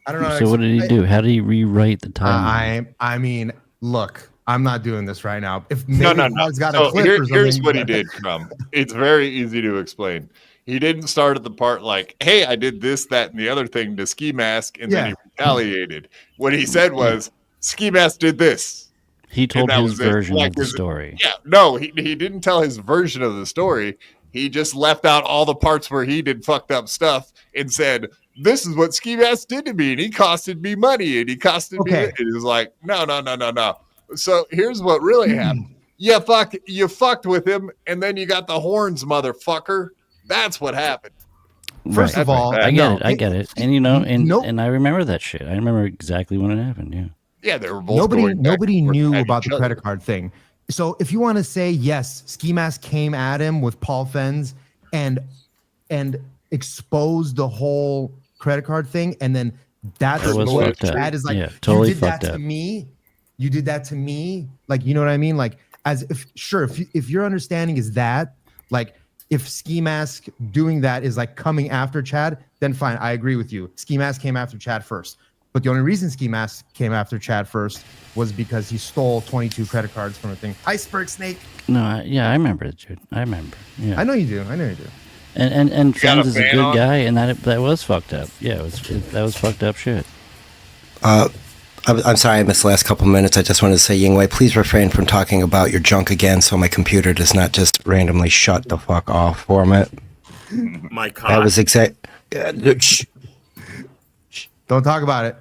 S7: I don't know.
S9: So what did he do? How did he rewrite the timeline?
S7: I mean, look, I'm not doing this right now. If
S1: no.
S7: Got a clip or something,
S1: here's what he did, Crumb. It's very easy to explain. He didn't start at the part like, hey, I did this, that, and the other thing to Ski Mask, and then he retaliated. What he said was, Ski Mask did this.
S9: He told his version of the story.
S1: Yeah, no, he didn't tell his version of the story. He just left out all the parts where he did fucked up stuff and said, this is what Ski Mask did to me, and he costed me money, and he costed me it. It was like, no. So here's what really happened. You fucked with him, and then you got the horns, motherfucker. That's what happened.
S7: First of all,
S9: I get it. And and I remember that shit. I remember exactly when it happened. Yeah.
S1: Yeah, they were both
S7: nobody knew about the credit card thing. So if you want to say yes, Ski Mask came at him with Paul Fens and exposed the whole credit card thing, and then that's what Chad is like.
S9: Totally
S7: you did that to me. You did that to me. Like, you know what I mean? Like, if your understanding is that, like, if Ski Mask doing that is like coming after Chad, then fine, I agree with you. Ski Mask came after Chad first. But the only reason Ski Mask came after Chad first was because he stole 22 credit cards from a thing. Hi, Sperg Snake.
S9: No, I remember it, dude. I remember. Yeah.
S7: I know you do.
S9: And Friends is a good guy, and that was fucked up. Yeah, that was fucked up shit.
S6: I'm sorry I missed the last couple minutes. I just wanted to say, Yingwei, please refrain from talking about your junk again so my computer does not just randomly shut the fuck off from it.
S2: My God.
S6: That was exact.
S7: Don't talk about it.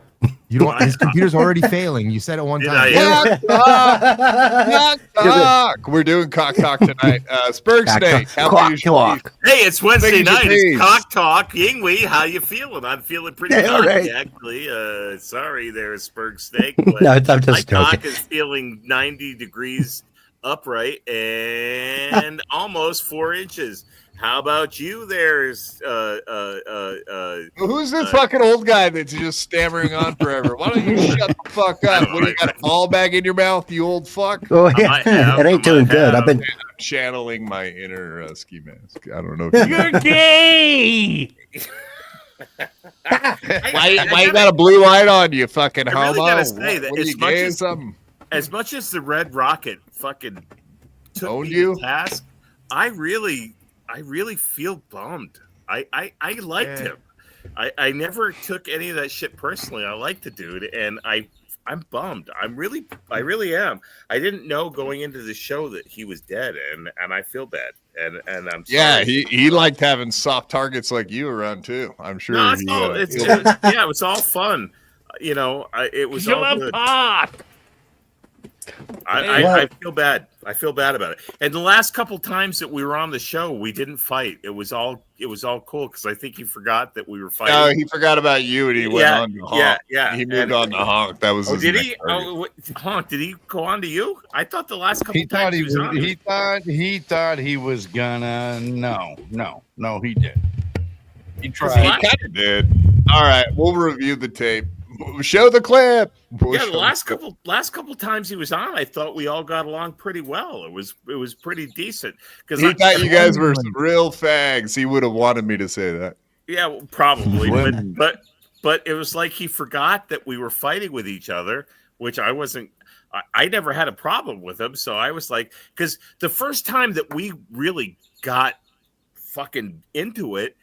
S7: You don't. His computer's already failing. You said it one time.
S1: Cock. We're doing cock talk tonight. Sperg Snake.
S6: Talk.
S2: Hey, it's Wednesday night. It's cock talk. Yingwei, how you feeling? I'm feeling pretty good, actually. Sorry there, Sperg Snake.
S6: No, I'm just
S2: my
S6: joking.
S2: cock is feeling 90 degrees upright and almost 4 inches. How about you there?
S1: Who's this fucking old guy that's just stammering on forever? Why don't you shut the fuck up? What, you got a ball bag in your mouth, you old fuck?
S6: Oh, yeah. It ain't doing good. I've been
S1: channeling my inner ski mask. I don't know if
S3: you're gay.
S1: Why you got a blue light on, you fucking homo?
S2: I really gotta say that
S1: what,
S2: as much as the Red Rocket fucking took me to task, I really feel bummed. I liked him. I never took any of that shit personally. I like the dude, and I'm bummed. I really am. I didn't know going into the show that he was dead, and I feel bad. And I'm sorry.
S1: Yeah, he liked having soft targets like you around too. I'm sure.
S2: No, it was all fun. You know, it was all good. I feel bad. I feel bad about it. And the last couple times that we were on the show, we didn't fight. It was all cool because I think he forgot that we were fighting.
S1: No, he forgot about you and he went on to Honk.
S2: Yeah.
S1: He moved on to Honk. That was his
S2: did he? Honk? Did he go on to you? I thought the last couple times he was on.
S4: He thought he was gonna. No, he did. He tried.
S1: He kind of did. All right, we'll review the tape. Show the clip.
S2: The last couple times he was on, I thought we all got along pretty well. It was pretty decent because
S1: he thought you guys were some real fags. He would have wanted me to say that.
S2: Yeah, well, probably, but it was like he forgot that we were fighting with each other, which I wasn't. I never had a problem with him, so I was like, because the first time that we really got fucking into it.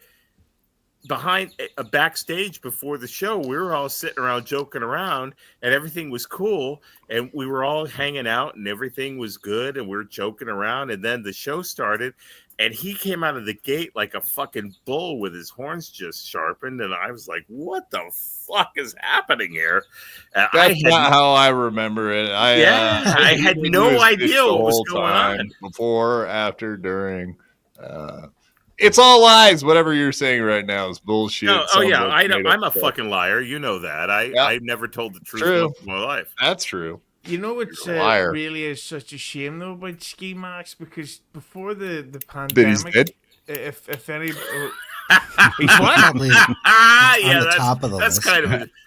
S2: Behind a backstage before the show, we were all sitting around joking around and everything was cool and we were all hanging out and everything was good and we were joking around, and then the show started and he came out of the gate like a fucking bull with his horns just sharpened, and I was like, what the fuck is happening here?
S1: That's not how I remember it.
S2: I had no idea what was going on.
S1: Before, after, during. It's all lies. Whatever you're saying right now is bullshit.
S2: I'm a fucking liar. You know that. I never told the truth most of my life.
S1: That's true.
S3: You know what's really is such a shame though about Ski Max, because before the pandemic, if any, he's
S6: probably on the top of the
S2: list.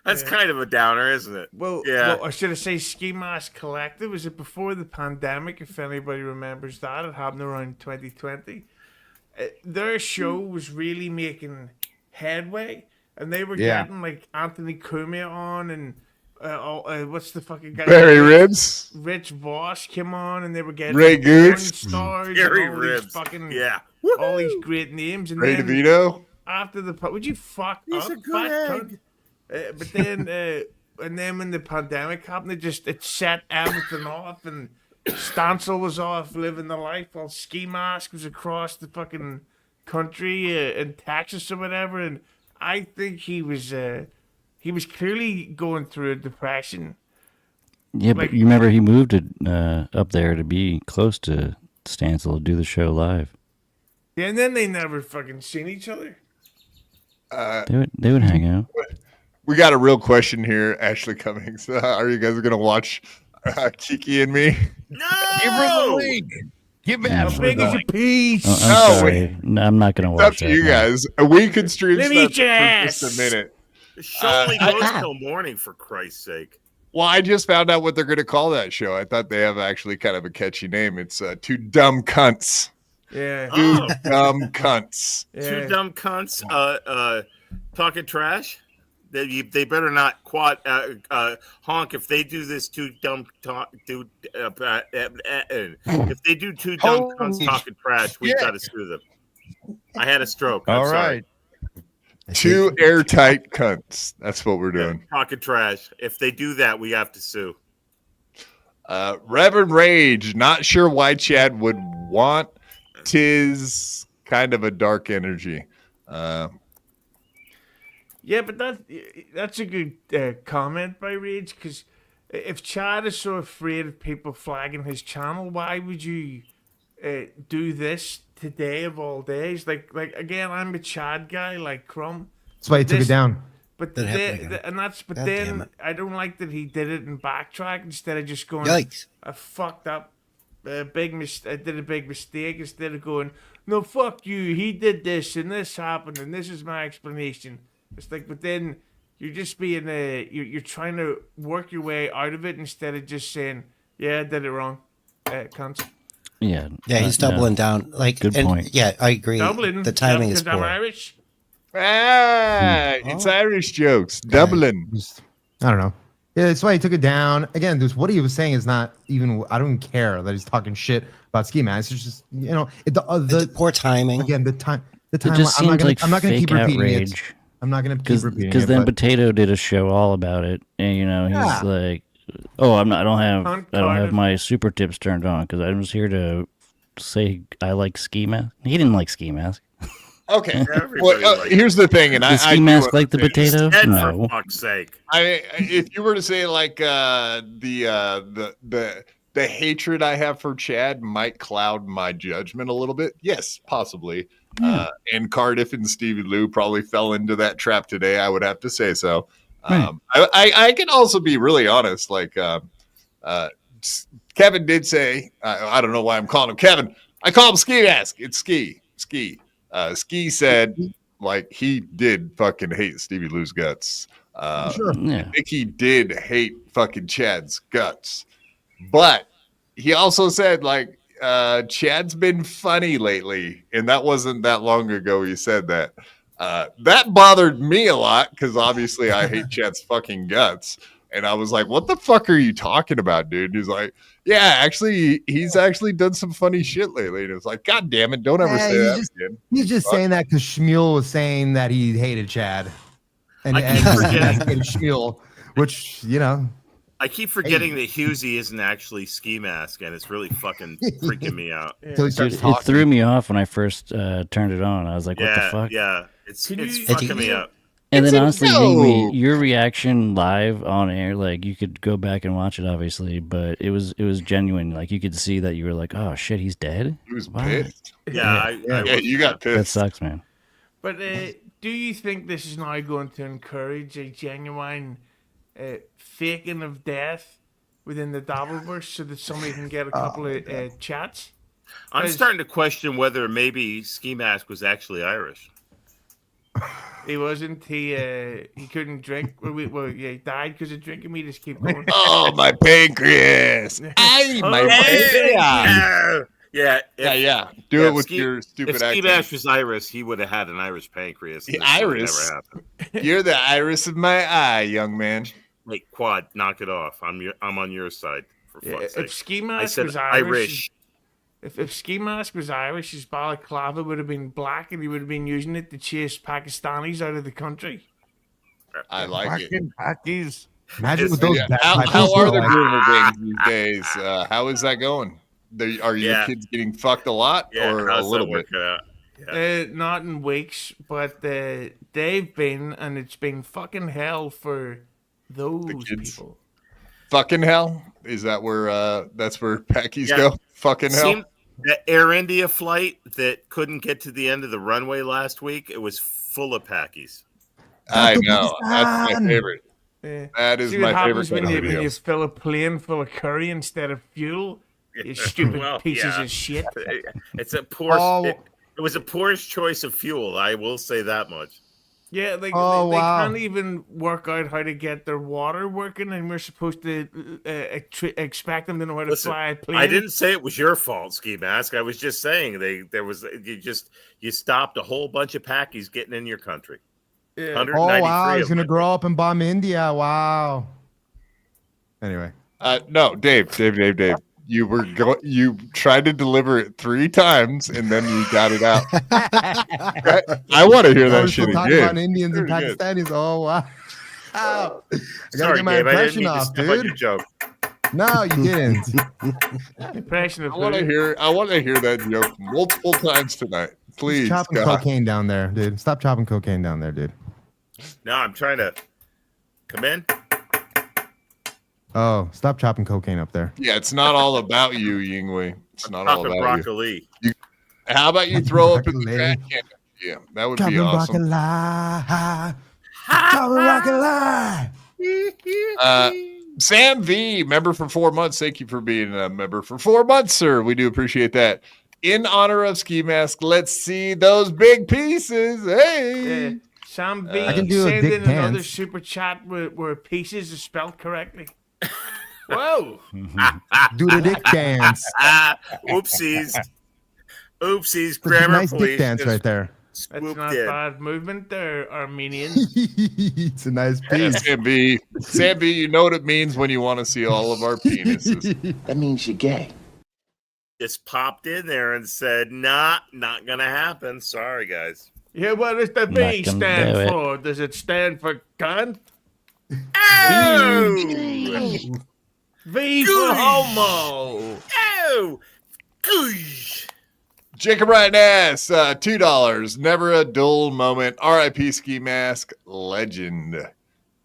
S2: That's kind of a downer, isn't it?
S3: Well, I should have said Ski Mask Collective. Was it before the pandemic? If anybody remembers that, it happened around 2020. Their show was really making headway, and they were getting like Anthony Cumia on, and what's the fucking guy?
S1: Barry Ribs,
S3: Rich Voss came on, and they were getting
S1: Ray Goose,
S3: stars,
S2: Gary
S3: and all
S2: Ribs,
S3: these fucking
S2: Woo-hoo!
S3: All these great names. And
S1: Ray
S3: then
S1: DeVito.
S3: After the would you fuck
S2: He's
S3: up?
S2: A good
S3: egg. But then, and then when the pandemic happened, it set everything off, and Stancil was off living the life while Ski Mask was across the fucking country in Texas or whatever, and I think he was clearly going through a depression.
S9: Yeah, but you remember he moved up there to be close to Stancil to do the show live.
S3: Yeah, and then they never fucking seen each other.
S9: They would hang out.
S1: We got a real question here, Ashley Cummings. Are you guys going to watch Kiki and me?
S2: No!
S4: Give her the link. Give it.
S3: How big is a piece?
S9: No, I'm not going to watch
S1: that. It's up to you guys. We could stream
S3: stuff
S1: for just a minute.
S2: The show only goes till morning, for Christ's sake.
S1: Well, I just found out what they're going to call that show. I thought they have actually kind of a catchy name. It's Two Dumb Cunts.
S3: Yeah.
S1: Two Dumb Cunts.
S2: Yeah. Two Dumb Cunts talking trash? They better not honk if they do this too dumb talk. If they do too dumb cunts talking trash, we've got to sue them. I had a stroke. I'm sorry.
S1: Two airtight cunts. That's what we're doing.
S2: Talking trash. If they do that, we have to sue.
S1: Reverend Rage. Not sure why Chad would want. 'Tis kind of a dark energy.
S3: Yeah, but that's a good comment by Rage, because if Chad is so afraid of people flagging his channel, why would you do this today of all days? Like again, I'm a Chad guy, like Crumb.
S7: That's why he took it down.
S3: But then I don't like that he did it and backtrack instead of just going,
S6: Yikes.
S3: I fucked up. I did a big mistake, instead of going, no, fuck you, he did this and this happened and this is my explanation. It's like, but then you're just being you're trying to work your way out of it instead of just saying, yeah, I did it wrong, cunt.
S9: Yeah,
S6: he's doubling down. Like,
S9: good point.
S6: Yeah, I agree.
S3: Doubling.
S6: The timing is
S3: because I'm
S6: poor.
S3: Irish.
S1: It's Irish jokes. Dublin.
S7: I don't know. Yeah, that's why he took it down. Again, what he was saying is not even. I don't care that he's talking shit about ski masks. It's just the
S6: poor timing.
S7: Again, the time.
S9: It just seems like
S7: I'm not gonna keep repeating
S9: outrage.
S7: it. I'm not gonna keep repeating it.
S9: Because then Potato did a show all about it, and he's like, "Oh, I don't have my super tips turned on because I'm just here to say I like ski mask." He didn't like ski mask.
S1: Okay. Well, here's the thing, and
S9: Does ski mask like the potato? No.
S2: For fuck's sake.
S1: If you were to say like the hatred I have for Chad might cloud my judgment a little bit, yes, possibly. And Cardiff and Stevie Lou probably fell into that trap today. I would have to say so. I can also be really honest. Like Kevin did say, I don't know why I'm calling him Kevin. I call him Ski Mask. It's Ski. Ski said like he did fucking hate Stevie Lou's guts.
S7: Sure.
S1: I think he did hate fucking Chad's guts, but he also said like Chad's been funny lately, and that wasn't that long ago he said that. That bothered me a lot because obviously I hate Chad's fucking guts. And I was like, what the fuck are you talking about, dude? He's like, yeah, actually, he's actually done some funny shit lately. And it's like, God damn it, don't ever say that again.
S7: He's just saying that because Shmuel was saying that he hated Chad. And hated Shmuel, which,
S2: I keep forgetting that Hughezy isn't actually Ski Mask, and it's really fucking freaking me out.
S9: It threw me off when I first turned it on. I was like, what the fuck?
S2: Yeah, it's fucking me up.
S9: And then honestly, Yingmi, your reaction live on air, like you could go back and watch it, obviously, but it was genuine. Like you could see that you were like, "Oh shit, he's dead."
S1: He was pissed.
S2: Yeah,
S1: you got pissed.
S9: That sucks, man.
S3: But do you think this is now going to encourage a genuine faking of death within the Dabbleverse so that somebody can get a couple of chats?
S2: I'm starting to question whether maybe Ski Mask was actually Irish.
S3: He wasn't. He couldn't drink. He died because of drinking. We just keep going.
S1: Oh, my pancreas! My pancreas!
S2: Yeah.
S1: Do it with your stupid accent.
S2: If Ski Mask was Irish, he would have had an Irish pancreas.
S1: The iris. You're the iris of my eye, young man.
S2: Wait, Quad, knock it off. I'm on your side. For fuck's sake.
S3: If Ski Mask was Irish. If Ski Mask was Irish, his balaclava would have been black, and he would have been using it to chase Pakistanis out of the country.
S1: I like it.
S4: Pakis.
S7: Imagine with those.
S1: How are the groomer things these days? How is that going? Are your kids getting fucked a lot, or a little bit?
S3: Not in weeks, but they've been, and it's been fucking hell for those people.
S1: Fucking hell? Is that where that's where Pakis go? Fucking hell.
S2: The Air India flight that couldn't get to the end of the runway last week, it was full of Pakis.
S1: I know. That's my favorite. That is my favorite.
S3: When you fill a plane full of curry instead of fuel, you stupid pieces of shit.
S2: It's a poor. It was a poor choice of fuel. I will say that much.
S3: Yeah, they can't even work out how to get their water working, and we're supposed to expect them to know how to fly a plane.
S2: I didn't say it was your fault, Ski Mask. I was just saying you stopped a whole bunch of Pakis getting in your country.
S3: Yeah.
S7: Oh wow, he's
S2: of
S7: gonna
S2: them.
S7: grow up and bomb India. Wow. Anyway,
S1: No, Dave. You tried to deliver it 3 times and then you got it out. I want to hear
S7: I
S1: that
S7: was
S1: shit
S7: still talking about
S1: again.
S7: Indians and
S1: Very good.
S7: Pakistanis. Oh wow. I gotta
S2: Sorry,
S7: get my
S2: Gabe. I didn't
S7: impression
S2: mean to
S7: off,
S2: step on your
S7: dude.
S2: joke.
S7: No, you didn't.
S3: Impression of
S1: I want to hear that joke multiple times tonight. Please,
S7: Stop chopping
S1: God.
S7: cocaine down there, dude. Stop chopping cocaine down there, dude.
S2: No, I'm trying to come in.
S7: Oh, stop chopping cocaine up there.
S1: Yeah, it's not all about you, Yingwei. It's not all
S2: Chopping
S1: about
S2: broccoli.
S1: you. How about you throw up in the
S7: Broccoli.
S1: trash can? Yeah, that would
S7: Chopping
S1: be awesome.
S7: broccoli. Chopping broccoli.
S1: Sam V, member for 4 months. Thank you for being a member for 4 months, sir. We do appreciate that. In honor of Ski Mask, let's see those big pieces. Hey.
S3: Sam B
S7: I can do a
S3: send
S7: dick
S3: in another
S7: dance.
S3: super chat where pieces are spelled correctly. Whoa.
S7: Do the dick dance.
S2: Oopsies. Oopsies.
S7: It's a
S2: Grammar
S7: nice
S2: police
S7: dick dance
S2: just
S7: right there.
S3: That's
S2: swooped
S3: not
S2: in.
S3: bad movement there, Armenian.
S7: It's a nice
S1: Yeah,
S7: piece.
S1: Sam B, you know what it means when you want to see all of our penises.
S8: That means you're gay.
S2: Just popped in there and said, not gonna happen. Sorry, guys.
S3: Yeah, what does the
S9: Not
S3: V
S9: gonna
S3: stand
S9: do it.
S3: for? Does it stand for cunt?
S2: Oh!
S3: V for
S2: Goosh.
S3: homo.
S2: Oh! Goosh.
S1: Jacob Ryan-Ass, $2. Never a dull moment. R.I.P. Ski Mask legend.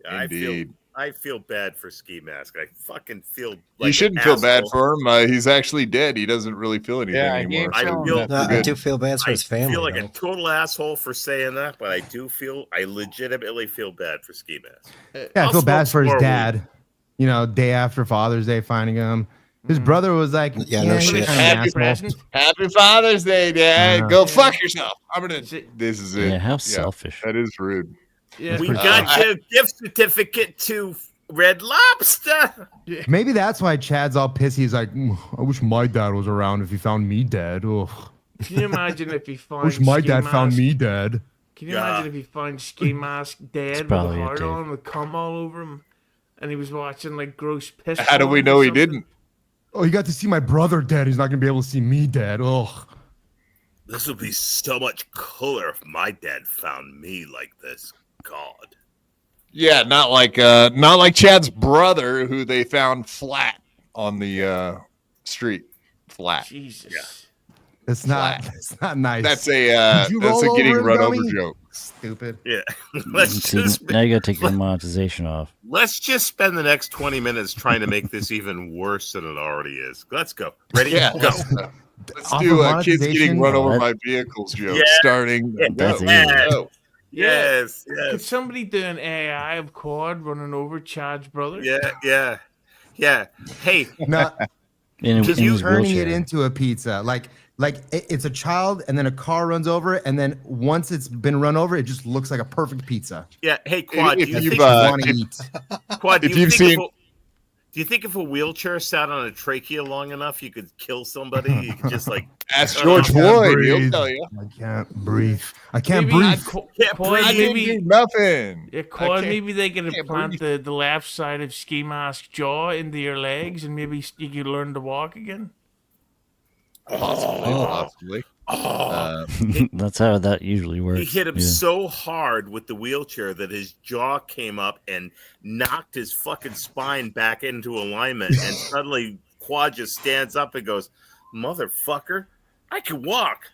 S1: Indeed.
S2: I feel bad for Ski Mask. I fucking feel like
S1: You shouldn't
S2: an
S1: feel bad
S2: asshole.
S1: for him. He's actually dead. He doesn't really feel anything
S4: Yeah, he
S1: anymore.
S4: ain't
S2: I
S4: feeling
S2: feel-
S4: that
S6: No, I
S1: good.
S6: do feel bad for his family.
S2: I feel like
S6: though.
S2: a total asshole for saying that, but I legitimately feel bad for Ski Mask.
S7: Yeah, I
S2: I'll
S7: feel bad
S2: smoke
S7: for his
S2: more
S7: dad. You know, day after Father's Day, finding him. His brother was like,
S6: Yeah, no
S7: he's
S6: shit.
S7: kinda an
S1: Happy
S7: asshole.
S3: Present.
S1: Happy Father's Day, Dad.
S7: Yeah.
S1: Go fuck yourself. This is it.
S9: Yeah, how selfish.
S1: That is rude.
S3: Yeah,
S2: We
S7: pretty
S2: got your gift certificate to Red Lobster.
S7: Maybe that's why Chad's all pissy. He's like, I wish my dad was around if he found me dead. Ugh.
S3: Can you imagine if he
S7: I
S3: finds
S7: wish my
S3: Ski
S7: dad found
S3: Mask-
S7: me dead.
S3: Can you
S2: Yeah.
S3: imagine if he finds Ski Mask dead with a
S9: probably it,
S3: heart
S9: Dave.
S3: on with cum all over him, and he was watching like gross piss?
S1: How do we
S3: porn or
S1: know he
S3: something?
S1: didn't?
S7: Oh, you got to see my brother dead. He's not going to be able to see me dead. Ugh.
S2: This would be so much cooler if my dad found me like this. God.
S1: Yeah, not like Chad's brother, who they found flat on the street. Flat.
S3: Jesus.
S2: Yeah.
S7: It's not nice.
S1: That's a
S7: Did you
S1: that's a
S7: roll
S1: getting
S7: over him,
S1: run over
S7: dummy?
S1: joke.
S7: Stupid.
S2: Yeah. let's
S9: See,
S2: just
S9: now you gotta take your monetization off.
S2: let's just spend the next 20 minutes trying to make this even worse than it already is. Let's go. Ready?
S1: Yeah,
S2: Go.
S1: let's
S7: Offer
S1: do a kids
S7: monetization?
S1: getting run over
S9: That-
S1: by vehicles joke
S2: Yeah.
S1: starting.
S9: That's
S1: go.
S9: easy.
S1: Go.
S2: Yes.
S3: Could
S2: Yes.
S3: somebody do an AI of Quad running over Chad's brother?
S2: Yeah. Hey,
S7: No,
S9: In
S2: Because
S9: his
S7: turning
S9: wheelchair.
S7: it into a pizza. Like it's a child, and then a car runs over it, and then once it's been run over, it just looks like a perfect pizza.
S2: yeah. Hey, Quad.
S1: If
S2: Do you
S1: you've,
S2: think?
S7: Want to
S1: if-
S7: eat?
S2: Quad, do
S1: if
S2: you
S1: you've
S2: think
S1: seen-
S2: do you think if a wheelchair sat on a trachea long enough, you could kill somebody? You could just like
S1: Ask George
S7: I can't
S1: Floyd. He'll
S7: breathe.
S1: tell you.
S7: I can't breathe. I can't
S3: Maybe
S7: breathe.
S2: Can't
S3: Quad,
S2: breathe.
S1: I didn't
S3: maybe,
S1: do nothing.
S3: yeah,
S1: I
S3: Quad,
S1: can't-
S3: maybe they could
S1: can't
S3: implant the left side of Ski Mask jaw into your legs, and maybe you could learn to walk again.
S1: Possibly.
S9: That's how that usually works.
S2: He hit him
S9: yeah.
S2: so hard with the wheelchair that his jaw came up and knocked his fucking spine back into alignment. And suddenly Quad just stands up and goes, "Motherfucker, I can walk."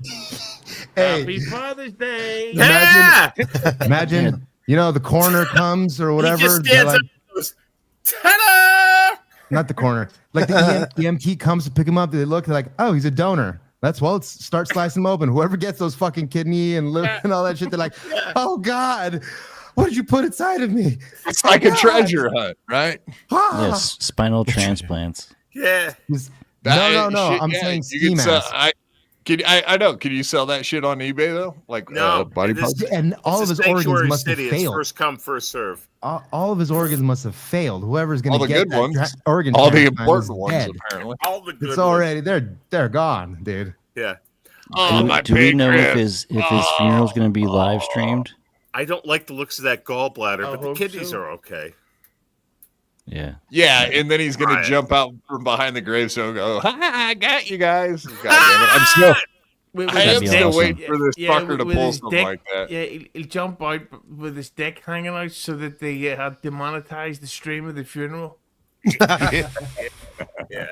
S3: Happy
S7: Hey,
S3: Father's Day.
S2: Yeah!
S7: imagine the coroner comes or
S2: He
S7: whatever.
S2: just
S7: they're
S2: stands
S7: like-
S2: up and goes, "Ta-da!"
S7: Not the coroner. Like the EMT comes to pick him up. They look, they're like, oh, he's a donor. Let's start slicing him open. Whoever gets those fucking kidney and liver and all that shit, they're like, oh God, what did you put inside of me?
S1: It's like a treasure hunt, right?
S7: Ah.
S9: Yes, spinal transplants.
S2: Yeah.
S7: No.
S1: Shit,
S7: I'm
S1: yeah,
S7: saying
S1: you
S7: ski
S1: could sell-
S7: mask.
S1: I know. Can you sell that shit on eBay though? Like
S2: No,
S1: body
S2: this-
S1: parts?
S7: And all of
S2: It's
S7: his
S2: a
S7: organs
S2: sanctuary
S7: must have
S2: city. It's
S7: failed.
S2: first come, first serve.
S7: All of his organs must have failed. Whoever's going
S1: All
S7: to
S1: the
S7: get
S1: good
S7: that
S1: ones.
S7: organ
S1: All the
S7: transplant
S1: important
S7: is
S1: ones,
S7: dead.
S1: apparently.
S2: All the good
S7: It's
S2: ones.
S7: already they're gone, dude.
S2: Yeah.
S1: Oh, my
S9: Do we know if
S1: pancreas.
S9: his funeral's going to be live streamed?
S2: I don't like the looks of that gallbladder,
S3: I
S2: but the
S3: hope
S2: kidneys
S3: so.
S2: are okay.
S9: Yeah.
S1: Yeah, and then he's gonna
S2: Right.
S1: jump out from behind the gravestone and go, "Ha, I got you guys." God damn it. I'm still I am
S9: be
S1: still
S9: awesome.
S1: waiting for this fucker to
S3: with
S1: pull
S3: his
S1: something
S3: dick,
S1: like that.
S3: Yeah, he'll jump out with his dick hanging out so that they demonetize the stream of the funeral.
S2: Yeah.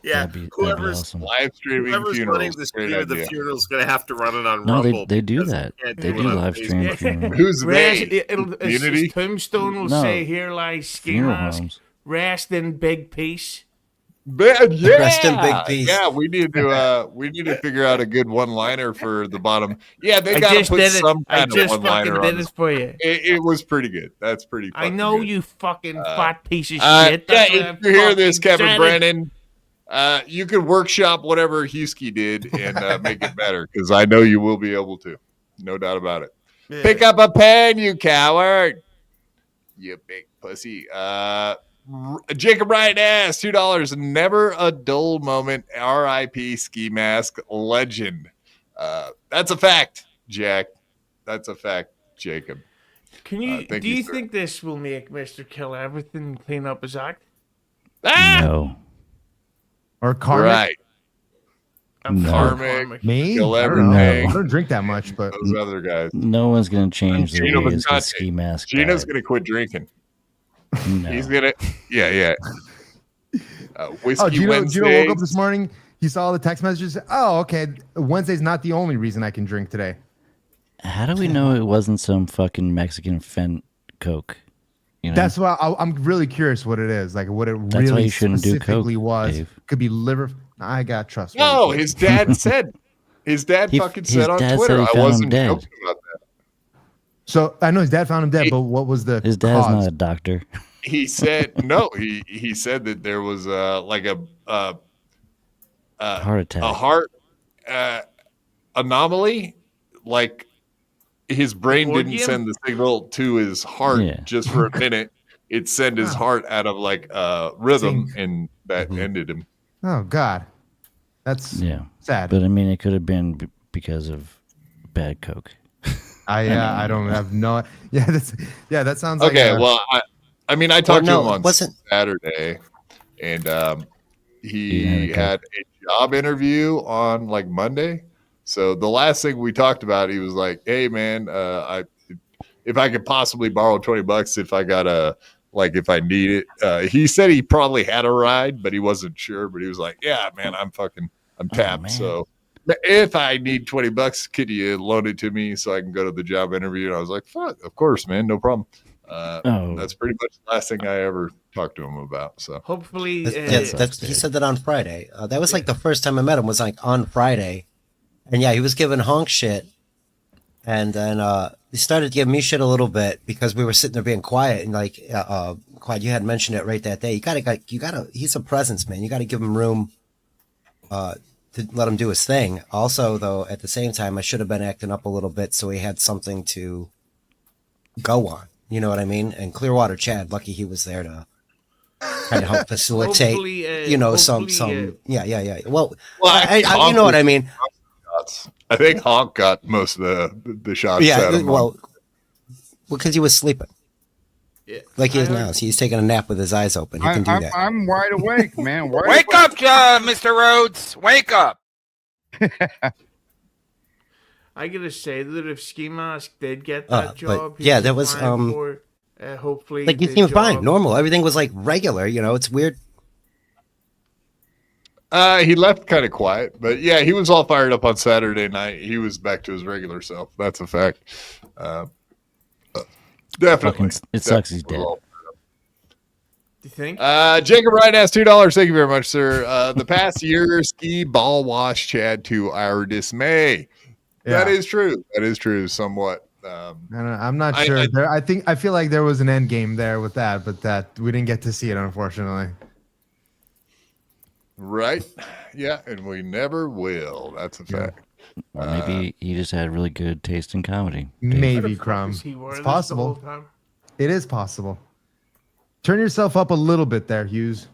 S9: That'd be
S2: Whoever's
S9: awesome.
S1: Live streaming
S2: running
S1: funerals.
S2: the
S1: Great
S2: stream of the
S1: idea.
S2: funeral is going to have to run it on
S9: No,
S2: Rumble.
S9: they do
S2: because
S9: that.
S2: can't
S9: They
S2: do
S9: do
S2: it on
S9: live stream
S2: Facebook.
S9: funerals.
S1: Who's
S3: Rest,
S1: they?
S3: his tombstone will
S9: No.
S3: say, "Here lies Ski
S9: Funeral
S3: Mask.
S9: homes.
S3: Rest in big peace."
S1: Yeah,
S6: Rest in big peace.
S1: Yeah, we need to figure out a good one-liner for the bottom. Yeah, they
S3: I
S1: got to
S3: just
S1: put
S3: did it.
S1: some
S3: I
S1: kind of
S3: just
S1: one-liner
S3: fucking
S1: on
S3: did
S1: this.
S3: it for you.
S1: It was pretty good. That's pretty.
S3: I
S1: fucking
S3: know
S1: good.
S3: you fucking fat piece of
S1: Yeah,
S3: shit. That's why
S1: if you hear this,
S3: fucking
S1: Kevin
S3: said it.
S1: Brennan, you could workshop whatever Hughezy did and make it better because I know you will be able to. No doubt about it.
S3: Yeah.
S1: Pick up a pen, you coward. You big pussy. Jacob Ryan asked $2. Never a dull moment. R.I.P. Ski Mask legend. That's a fact, Jack. That's a fact, Jacob.
S3: Can you?
S1: thank
S3: Do
S1: you,
S3: you
S1: sir.
S3: think this will make Mr. Kill Everything clean up his act?
S9: No.
S7: Or Karmic?
S1: Right.
S9: No.
S1: Karmic.
S7: Me?
S1: Kill
S7: I don't know.
S1: everything.
S7: I don't drink that much, but
S1: Those other guys.
S9: No one's gonna change their
S1: Gino
S9: ways
S1: Bisconte.
S9: because Ski Mask.
S1: Gino's
S9: died.
S1: gonna quit drinking.
S9: No.
S1: He's gonna, yeah. Whiskey
S7: oh, Gino
S1: Wednesday.
S7: woke up this morning. He saw the text messages. Oh, okay. Wednesday's not the only reason I can drink today.
S9: How do we know it wasn't some fucking Mexican Fent Coke? You know?
S7: That's why I'm really curious what it is. Like what it
S9: That's why
S7: really
S9: you shouldn't do
S7: specifically
S9: Coke,
S7: was.
S9: Dave.
S7: Could be liver. I got trust.
S1: No, his dad said. His dad fucking
S9: his
S1: said on
S9: dad said
S1: Twitter.
S9: he
S1: I
S9: found him
S1: wasn't
S9: dead.
S1: joking about that.
S7: So I know his dad found him dead, but what was the
S9: His dad's
S7: cause?
S9: not a doctor.
S1: He said no. He said that there was like a
S9: Heart attack.
S1: a heart anomaly, like his brain didn't
S3: Organ?
S1: send the signal to his heart
S9: Yeah.
S1: just for a minute. It sent his heart out of like rhythm, and that ended him.
S7: Oh God, that's
S9: Yeah.
S7: sad.
S9: But I mean, it could have been because of bad Coke.
S7: I don't have no. Yeah, that sounds
S1: Okay,
S7: like
S1: well, I mean, I talked
S6: no,
S1: to him on
S6: wasn't-
S1: Saturday, and he
S9: didn't have a
S1: had a job interview on like Monday. So the last thing we talked about, he was like, "Hey, man, if I could possibly borrow $20 if I got if I need it." He said he probably had a ride, but he wasn't sure. But he was like, "Yeah, man, I'm tapped.
S9: man.
S1: So if I need $20, could you loan it to me so I can go to the job interview?" And I was like, "Fuck, of course, man, no problem." That's pretty much the last thing I ever talked to him about. So
S3: Hopefully,
S6: He said that on Friday. That was like the first time I met him was like on Friday. And yeah, he was giving honk shit. And then he started giving me shit a little bit because we were sitting there being quiet and like, Quad, you had mentioned it right that day. You gotta, he's a presence, man. You gotta give him room to let him do his thing. Also, though, at the same time, I should have been acting up a little bit so he had something to go on. You know what I mean? And Clearwater Chad, lucky he was there to kind of help facilitate,
S3: Hopefully,
S6: some, yeah. Well,
S1: I
S6: you know what I mean?
S1: I think Honk got most of the shots.
S6: Yeah,
S1: at him.
S6: well, because he was sleeping.
S3: Yeah.
S6: Like he is now. So he's taking a nap with his eyes open. He can do that.
S4: I'm wide awake, man.
S5: Wake up, Mr. Rhodes. Wake up.
S3: I gotta say that if Ski Mask did get that
S6: But,
S3: job,
S6: yeah,
S3: he
S6: that was,
S3: applying for, hopefully,
S6: Like he
S3: the
S6: seemed fine,
S3: job-
S6: normal. Everything was like regular. You know, it's weird.
S1: He left kind of quiet, but yeah, he was all fired up on Saturday night. He was back to his regular self. That's a fact. Definitely.
S9: It sucks he's dead.
S3: Do you think?
S1: Jacob Wright asked $2. Thank you very much, sir. The past year, ski ball wash Chad to our dismay. That is true. That is true, somewhat.
S7: I don't know, I'm not sure. I feel like there was an end game there with that, but that we didn't get to see it, unfortunately.
S1: Right? Yeah, and we never will. That's a fact.
S9: Or maybe he just had really good taste in comedy.
S7: Maybe, Crumb.
S3: Is he wore
S7: It's
S3: this the whole
S7: possible.
S3: time?
S7: It is possible. Turn yourself up a little bit there, Hughes.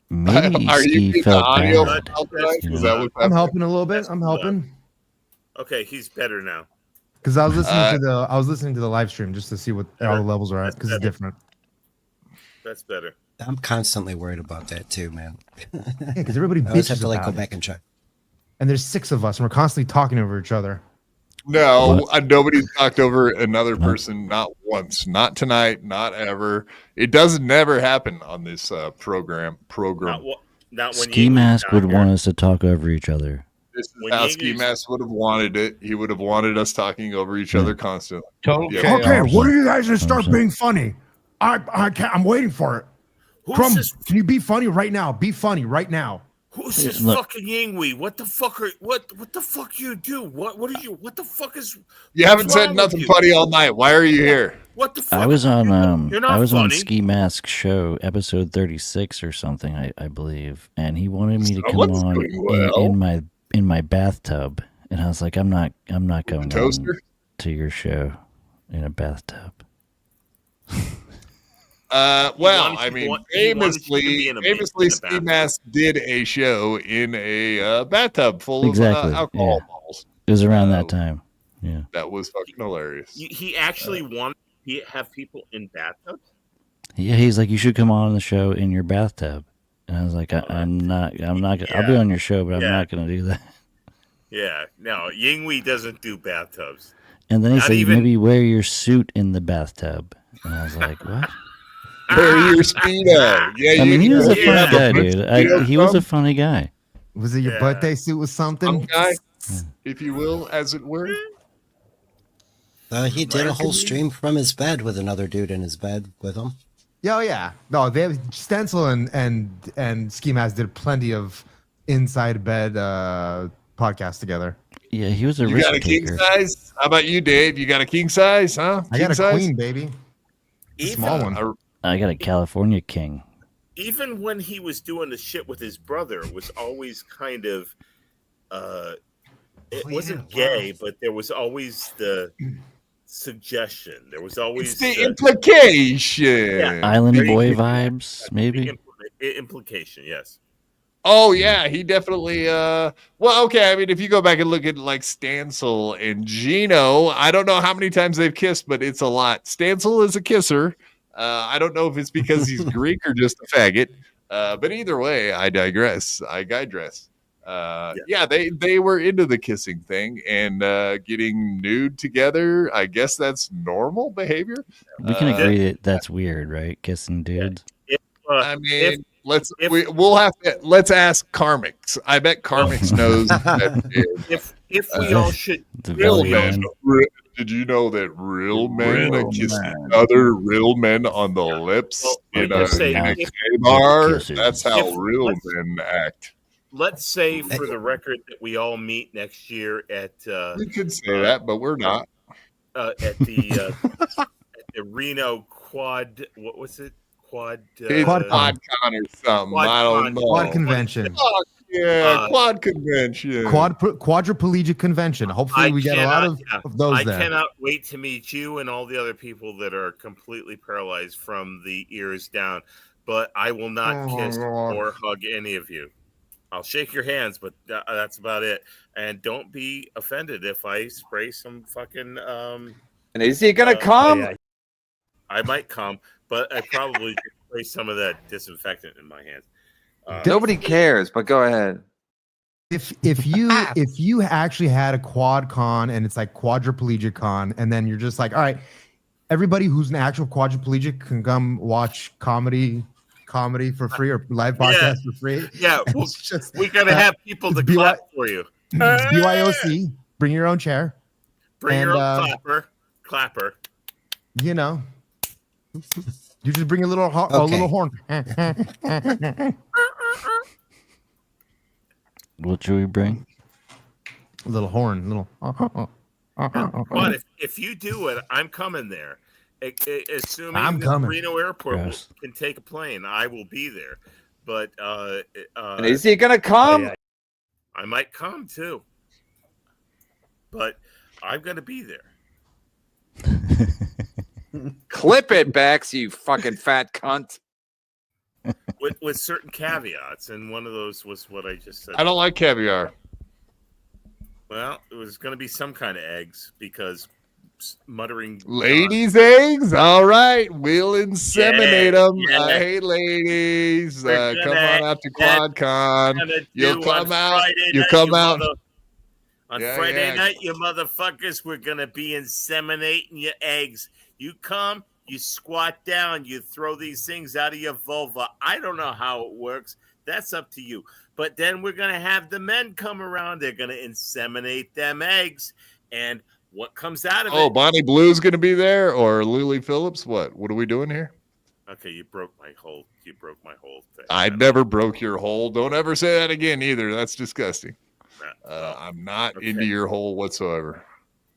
S9: Maybe
S1: Are you
S9: Steve
S1: getting the
S9: felt
S1: audio
S9: bad.
S1: from outside? Is that what's
S7: I'm
S1: happening?
S7: helping a little bit. I'm helping.
S2: Okay, he's better now.
S7: Because I was listening to the live stream just to see what all the levels are at because it's different.
S2: That's better.
S6: I'm constantly worried about that too, man.
S7: Yeah, because everybody
S6: I always have
S7: bitches
S6: to like
S7: about
S6: go back and check.
S7: And there's 6 of us, and we're constantly talking over each other.
S1: No, nobody's talked over another person, not once, not tonight, not ever. It doesn't never happen on this program.
S2: Not when
S9: Ski Mask would want us to talk over each other.
S1: This is how Ski Mask would have wanted it. He would have wanted us talking over each other constantly.
S4: Totally.
S1: Yeah.
S7: Okay, what are you guys to start being funny? I can't, I'm waiting for it. Crumb, can you be funny right now? Be funny right now.
S2: Who's this fucking Yingwei? What the fuck what the fuck you do? What the fuck is
S1: you haven't said nothing funny all night. Why are you here?
S2: What the fuck?
S9: I was on on
S2: funny.
S9: Ski Mask's show, episode 36 or something, I believe, and he wanted me to come on in my bathtub, and I was like, I'm not going on to your show in a bathtub.
S1: Well, I mean, famously, Ski Mask did a show in a bathtub full of alcohol balls.
S9: It was around that time. Yeah,
S1: that was fucking hilarious.
S2: He actually wanted to have people in bathtubs.
S9: Yeah, he's like, you should come on the show in your bathtub, and I was like, I'm not gonna. I'll be on your show, but I'm not gonna do that.
S2: Yeah, no, Yingwei doesn't do bathtubs.
S9: And then he said, maybe wear your suit in the bathtub, and I was like, what?
S1: Wear your Speedo. Yeah,
S9: I mean, he was a funny guy, dude. He was a funny guy.
S7: Was it your birthday suit with something?
S1: Guy, if you will, as it were.
S6: He did a whole stream from his bed with another dude in his bed with him.
S7: Oh yeah. No, they have Stencil and Ski Mask did plenty of inside bed podcasts together.
S9: Yeah, he was a
S1: risk taker. You got a king size? How about you, Dave? You got a king size, huh?
S7: I got a queen, baby. Small one.
S9: I got a California king.
S2: Even when he was doing the shit with his brother, it was always kind of it wasn't gay, but there was always the suggestion. There was always
S1: the implication.
S2: Yeah,
S9: Island boy vibes, maybe.
S2: Implication, yes.
S1: Oh yeah, he definitely. Well, okay. I mean, if you go back and look at like Stancil and Gino, I don't know how many times they've kissed, but it's a lot. Stancil is a kisser. I don't know if it's because he's Greek or just a faggot. But either way, I digress. I digress. Yeah, they were into the kissing thing and getting nude together. I guess that's normal behavior.
S9: We can agree that that's weird, right? Kissing dudes.
S1: I mean, let's ask Karmix. I bet Karmix knows that.
S2: If we all should,
S1: real men. Did you know that real men kiss other real men on the lips in a gay bar? That's how real men act.
S2: Let's say, for the record, that we all meet next year at.
S1: We could say that, but we're not.
S2: At the Reno Quad. What was it?
S1: QuadCon or something. I don't know.
S7: Quad convention.
S1: Quad convention.
S7: Quadriplegic convention. Hopefully, we get a lot of those there.
S2: I cannot wait to meet you and all the other people that are completely paralyzed from the ears down. But I will not kiss or hug any of you. I'll shake your hands, but that's about it. And don't be offended if I spray some fucking.
S5: And is he gonna come?
S2: Yeah. I might come, but I probably should spray some of that disinfectant in my hands.
S5: Nobody cares, but go ahead.
S7: If you actually had a quad con and it's like quadriplegic con, and then you're just like, all right, everybody who's an actual quadriplegic can come watch comedy for free or live podcast for free.
S2: Yeah, we gotta have people to clap for you.
S7: BYOC, bring your own chair.
S2: Bring your own clapper.
S7: You know. You just bring a little horn.
S9: What should we bring?
S7: A little horn,
S2: But if you do it, I'm coming there. Assuming
S7: I'm coming.
S2: Reno Airport can take a plane, I will be there. But
S5: and is he gonna come?
S2: I might come too. But I'm gonna be there.
S5: Clip it, Bex, you fucking fat cunt.
S2: With certain caveats, and one of those was what I just said.
S1: I don't like caviar.
S2: Well, it was going to be some kind of eggs because muttering
S1: Ladies' eggs? All right. We'll inseminate them.
S2: yeah.
S1: Hey, ladies.
S2: We're
S1: Come
S2: gonna-
S1: on out to QuadCon.
S2: gonna
S1: You'll
S2: do
S1: come
S2: on
S1: out.
S2: Friday
S1: You
S2: night,
S1: come
S2: you
S1: out.
S2: On
S1: Yeah,
S2: Friday
S1: yeah.
S2: night, you motherfuckers, we're going to be inseminating your eggs. You come, you squat down, you throw these things out of your vulva. I don't know how it works. That's up to you. But then we're going to have the men come around. They're going to inseminate them eggs. And what comes out of
S1: Oh,
S2: it?
S1: Bonnie Blue's going to be there, or Lily Phillips? What are we doing here?
S2: Okay, you broke my whole thing.
S1: I never broke your hole. Don't ever say that again either. That's disgusting. I'm not into your hole whatsoever.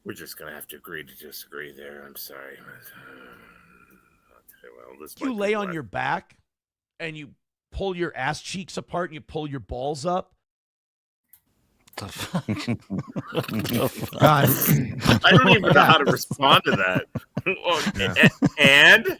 S2: We're just going to have to agree to disagree there. I'm sorry. Well, this
S10: You lay on your back and you pull your ass cheeks apart and you pull your balls up.
S2: God. I don't even know how to respond to that. And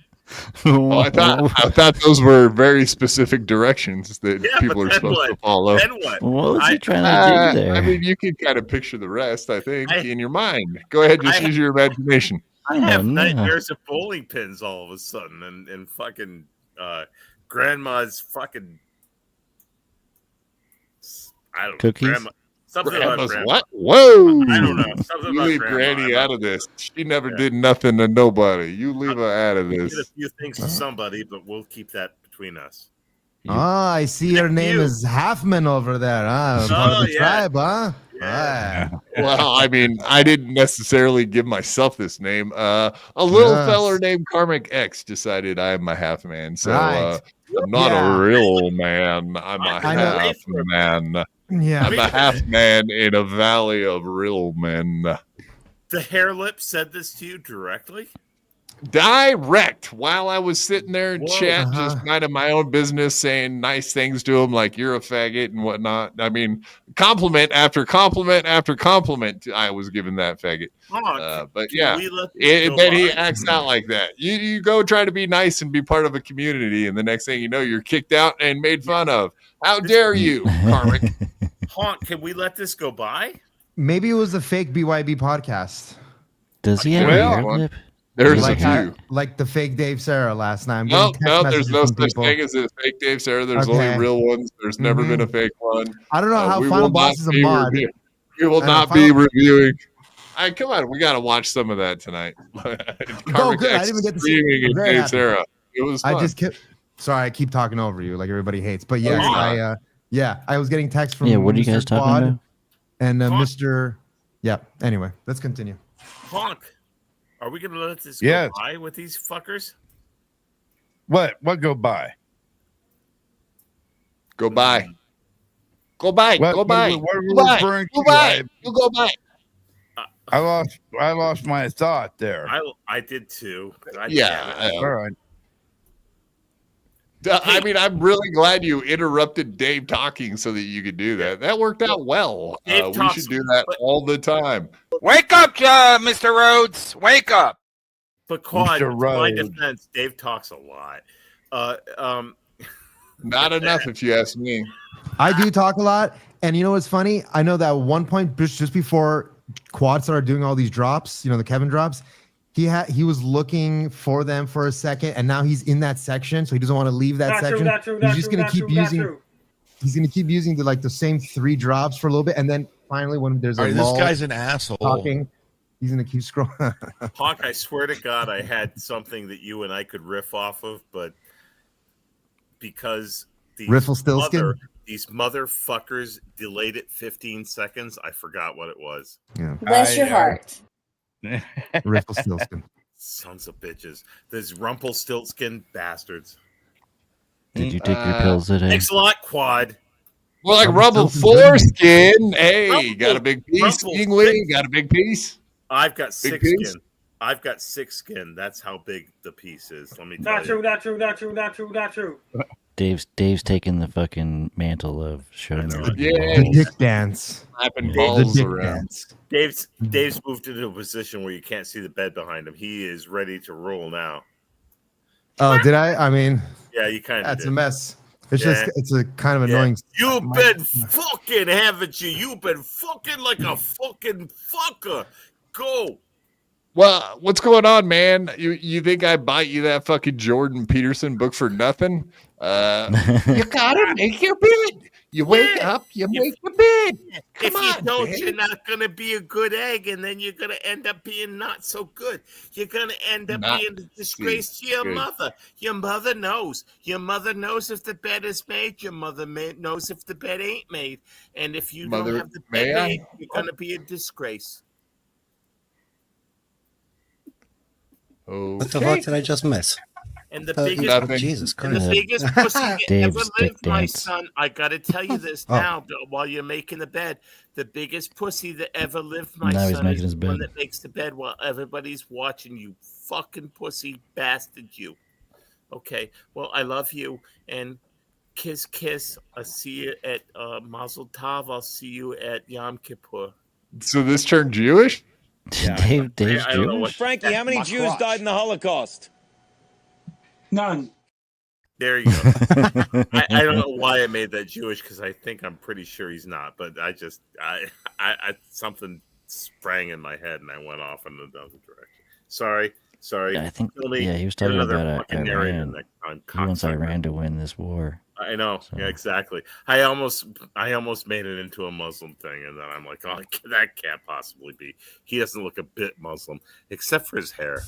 S1: Oh, I thought those were very specific directions that people are supposed to follow.
S2: Then what?
S9: What was he trying to do there?
S1: I mean, you can kind of picture the rest, I think, in your mind. Go ahead, just use your imagination.
S2: I have nightmares of bowling pins all of a sudden, and fucking grandma's fucking. I don't know.
S9: Cookies?
S2: Something
S1: Grandma's
S2: about grandma.
S1: what? Whoa!
S2: I don't know. Something
S1: You
S2: about
S1: leave
S2: grandma.
S1: Granny out of this. She never did nothing to nobody. You leave her out of
S2: We
S1: this.
S2: did a few things to somebody, but we'll keep that between us.
S7: Ah, I see your name is Halfman over there, huh? Part of the tribe, huh?
S2: Yeah.
S1: Well, I mean, I didn't necessarily give myself this name. A little feller named Karmic X decided I'm a half man. So I'm not a real man. I'm a half man.
S7: Yeah.
S1: I'm a half man in a valley of real men.
S2: The hair lip said this to you directly?
S1: Direct while I was sitting there in
S2: Whoa.
S1: chat, just minding my own business, saying nice things to him, like you're a faggot and whatnot. I mean, compliment after compliment after compliment. I was giving that faggot. But yeah, then he acts out like that. You go try to be nice and be part of a community, and the next thing you know, you're kicked out and made fun of. How dare you, Karmic?
S2: Honk, can we let this go by?
S7: Maybe it was a fake BYB podcast.
S9: Does he have a hair lip?
S1: There's
S7: like
S1: a few.
S7: like the fake Dave Sarra last night.
S1: No, there's no such thing as a fake Dave Sarra. There's only real ones. There's never been a fake one.
S7: I don't know how Final Boss is a mod.
S1: We will not be reviewing. Come on, we got to watch some of that tonight.
S7: Good. I didn't even get to see it.
S1: Dave Sarra. It was fun.
S7: I just kept. Sorry, I keep talking over you like everybody hates. But yes, I was getting texts from
S9: what are you guys
S7: Mr.
S9: talking
S7: Quad
S9: about?
S7: and Mr. Yeah. Anyway, let's continue.
S2: Honk, are we going to let this go by with these fuckers?
S4: What go by?
S1: Go by. Go by. Go by.
S4: What are we
S1: Go by.
S4: referring
S1: Go
S4: to?
S1: by. You go by.
S4: I lost my thought there.
S2: I did too.
S1: All
S4: right.
S1: I mean, I'm really glad you interrupted Dave talking so that you could do that. That worked out well. We should do that all the time.
S5: Wake up, Mr. Rhodes. Wake up.
S2: But Quad, in my defense, Dave talks a lot.
S1: Not enough, if you ask me.
S7: I do talk a lot, and you know what's funny? I know that at one point just before Quad started doing all these drops, the Kevin drops, he was looking for them for a second, and now he's in that section, so he doesn't want to leave that section. He's just gonna keep using. He's gonna keep using the same 3 drops for a little bit, and then finally, when there's a lull,
S11: this guy's an asshole.
S7: Talking, he's gonna keep scrolling.
S2: Hawk, I swear to God, I had something that you and I could riff off of, but because these motherfuckers delayed it 15 seconds, I forgot what it was.
S7: Yeah.
S12: Bless your heart.
S7: Rumpelstiltskin.
S2: Sons of bitches. These Rumpelstiltskin bastards.
S9: Did you take your pills today?
S2: Thanks a lot, Quad.
S1: Well, like Rumble foreskin. Hey, got a big piece, Yingling? Got a big piece?
S2: I've got 6 skin. I've got 6 skin. That's how big the piece is. Let me tell you.
S3: Not true.
S9: Dave's taking the fucking mantle of showing
S7: the dick dance.
S1: Slapping balls around.
S2: Dave's moved into a position where you can't see the bed behind him. He is ready to roll now.
S7: Oh, did I? I mean,
S2: yeah, you kind of.
S7: That's a mess. It's just it's a kind of annoying.
S2: You've been fucking, haven't you? You've been fucking like a fucking fucker. Go.
S1: Well, what's going on, man? You think I bought you that fucking Jordan Peterson book for nothing? You gotta make your bed. You wake up, you make your bed.
S2: If you don't, you're not gonna be a good egg, and then you're gonna end up being not so good. You're gonna end up being a disgrace to your mother. Your mother knows. Your mother knows if the bed is made. Your mother knows if the bed ain't made. And if you don't have the bed made, you're gonna be a disgrace.
S6: What the fuck did I just miss?
S2: And the biggest,
S6: Jesus Christ.
S2: And the biggest pussy that ever lived, my son. I gotta tell you this now, while you're making the bed. The biggest pussy that ever lived, my son, is the one that makes the bed while everybody's watching. You fucking pussy bastard, you. Okay, well, I love you, and kiss, kiss. I'll see you at Mazel Tov. I'll see you at Yom Kippur.
S1: So this turned Jewish?
S9: Yeah, Dave's Jewish.
S11: Frankie, how many Jews died in the Holocaust?
S12: None.
S2: There you go. I don't know why I made that Jewish, because I think I'm pretty sure he's not. But I something sprang in my head and I went off in another direction. Sorry.
S9: Yeah, I think he was talking about Iran. He wants Iran to win this war.
S2: I know. So. Yeah, exactly. I almost made it into a Muslim thing, and then I'm like, oh, that can't possibly be. He doesn't look a bit Muslim, except for his hair.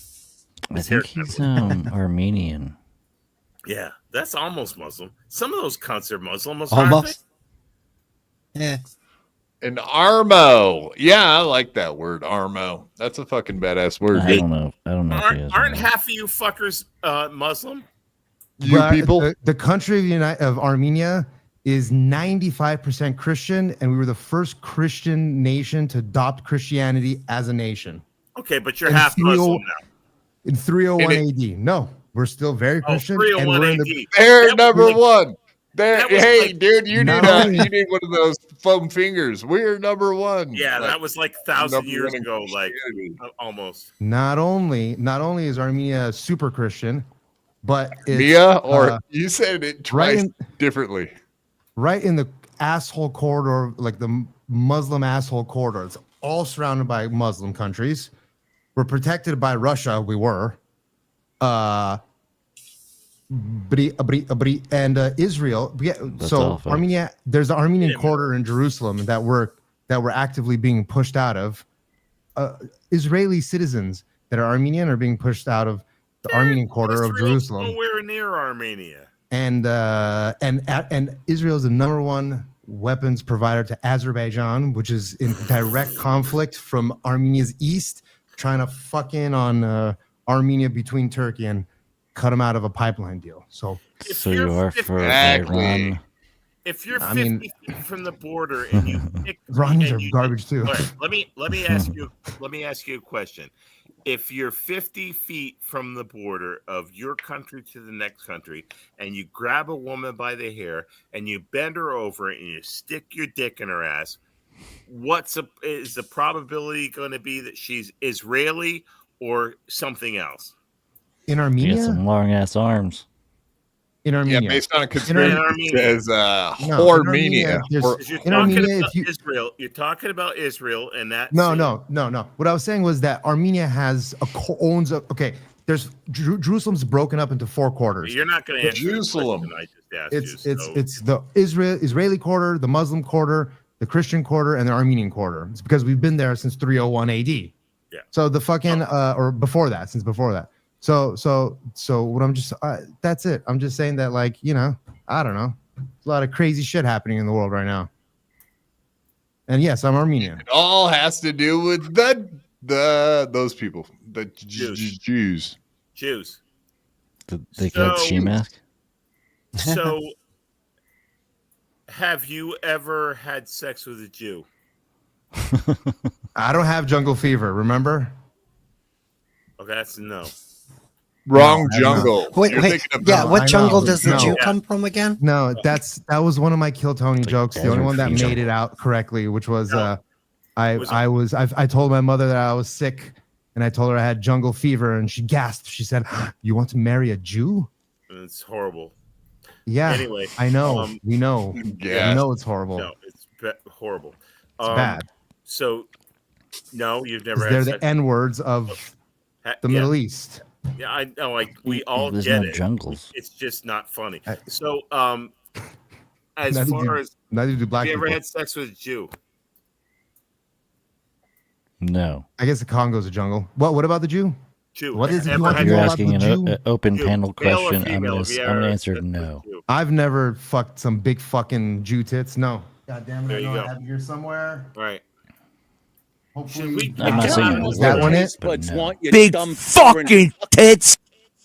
S9: I think he's Armenian.
S2: Yeah, that's almost Muslim. Some of those cunts are Muslim.
S6: Almost. Yeah.
S1: An Armo. Yeah, I like that word, Armo. That's a fucking badass word.
S9: I don't know.
S2: Aren't half of you fuckers Muslim?
S1: People?
S7: The country of Armenia is 95% Christian, and we were the first Christian nation to adopt Christianity as a nation.
S2: Okay, but you're half Muslim now.
S7: In 301 AD. No, we're still very Christian.
S2: 301 AD.
S1: They're number one. Dude, you need one of those foam fingers. We're number one.
S2: Yeah, that was like 1,000 years ago, like almost.
S7: Not only is Armenia super Christian, but it's,
S1: you said it twice differently.
S7: Right in the asshole corridor, like the Muslim asshole corridor. It's all surrounded by Muslim countries. We're protected by Russia. We were. And Israel. So Armenia, there's the Armenian quarter in Jerusalem that we're actively being pushed out of. Israeli citizens that are Armenian are being pushed out of the Armenian quarter of Jerusalem.
S2: Nowhere near Armenia.
S7: And Israel is the number one weapons provider to Azerbaijan, which is in direct conflict from Armenia's east, trying to fuck in on Armenia between Turkey and cut them out of a pipeline deal. So
S9: you are for Iran.
S2: If you're 50 feet from the border and you pick
S7: Iranians are garbage too.
S2: Right, let me ask you a question. If you're 50 feet from the border of your country to the next country, and you grab a woman by the hair and you bend her over and you stick your dick in her ass, is the probability going to be that she's Israeli or something else?
S7: In Armenia,
S9: some long ass arms.
S7: In Armenia,
S1: yeah, based on a conspiracy, says Armenia.
S2: You're talking about Israel, and that.
S7: No. What I was saying was that Armenia owns a. Okay, there's Jerusalem's broken up into 4 quarters.
S2: You're not going to answer
S1: Jerusalem.
S2: I just asked
S7: it's the Israeli quarter, the Muslim quarter, the Christian quarter, and the Armenian quarter. It's because we've been there since 301 AD. Yeah. So the fucking or before that, since before that. So what I'm just that's it. I'm just saying that, like, I don't know. There's a lot of crazy shit happening in the world right now. And yes, I'm Armenian.
S1: It all has to do with those people, the Jews.
S9: They got ski mask.
S2: So, have you ever had sex with a Jew?
S7: I don't have jungle fever. Remember?
S2: Okay, that's a no.
S1: Wrong jungle.
S6: Wait. Yeah, what jungle does the Jew come from again?
S7: No, that was one of my Kill Tony jokes. The only one that made it out correctly, which was I told my mother that I was sick, and I told her I had jungle fever, and she gasped. She said, "You want to marry a Jew?"
S2: It's horrible.
S7: Yeah.
S2: Anyway,
S7: I know. We know.
S1: Yeah.
S7: We know it's horrible.
S2: No, it's horrible.
S7: It's bad.
S2: So, no, you've never
S7: They're
S2: had
S7: the
S2: sex.
S7: N words of the Middle East.
S2: Yeah, I know. Like we all
S9: There's
S2: get
S9: no
S2: it.
S9: jungles.
S2: It's just not funny. So, as
S7: Neither
S2: far
S7: do-
S2: as
S7: neither do black
S2: have you ever
S7: people.
S2: had sex with a Jew?
S9: No.
S7: I guess the Congo's a jungle. What about the Jew?
S2: Jew.
S7: What is it you
S2: Ever
S7: want to
S2: had
S9: You're
S7: know about
S9: asking
S7: the
S9: an
S7: Jew?
S9: open
S2: Jew,
S9: panel
S2: male or
S9: question.
S2: female, have you
S9: I'm gonna
S2: ever
S9: answer
S2: had sex with a
S9: no.
S2: Jew?
S7: I've never fucked some big fucking Jew tits. No. God damn it!
S2: There
S7: I
S2: you
S7: know
S2: go.
S7: I have it here somewhere.
S2: Right.
S7: Hopefully,
S9: I'm not saying it
S7: is that one it?
S9: but no.
S11: Big fucking
S8: tits.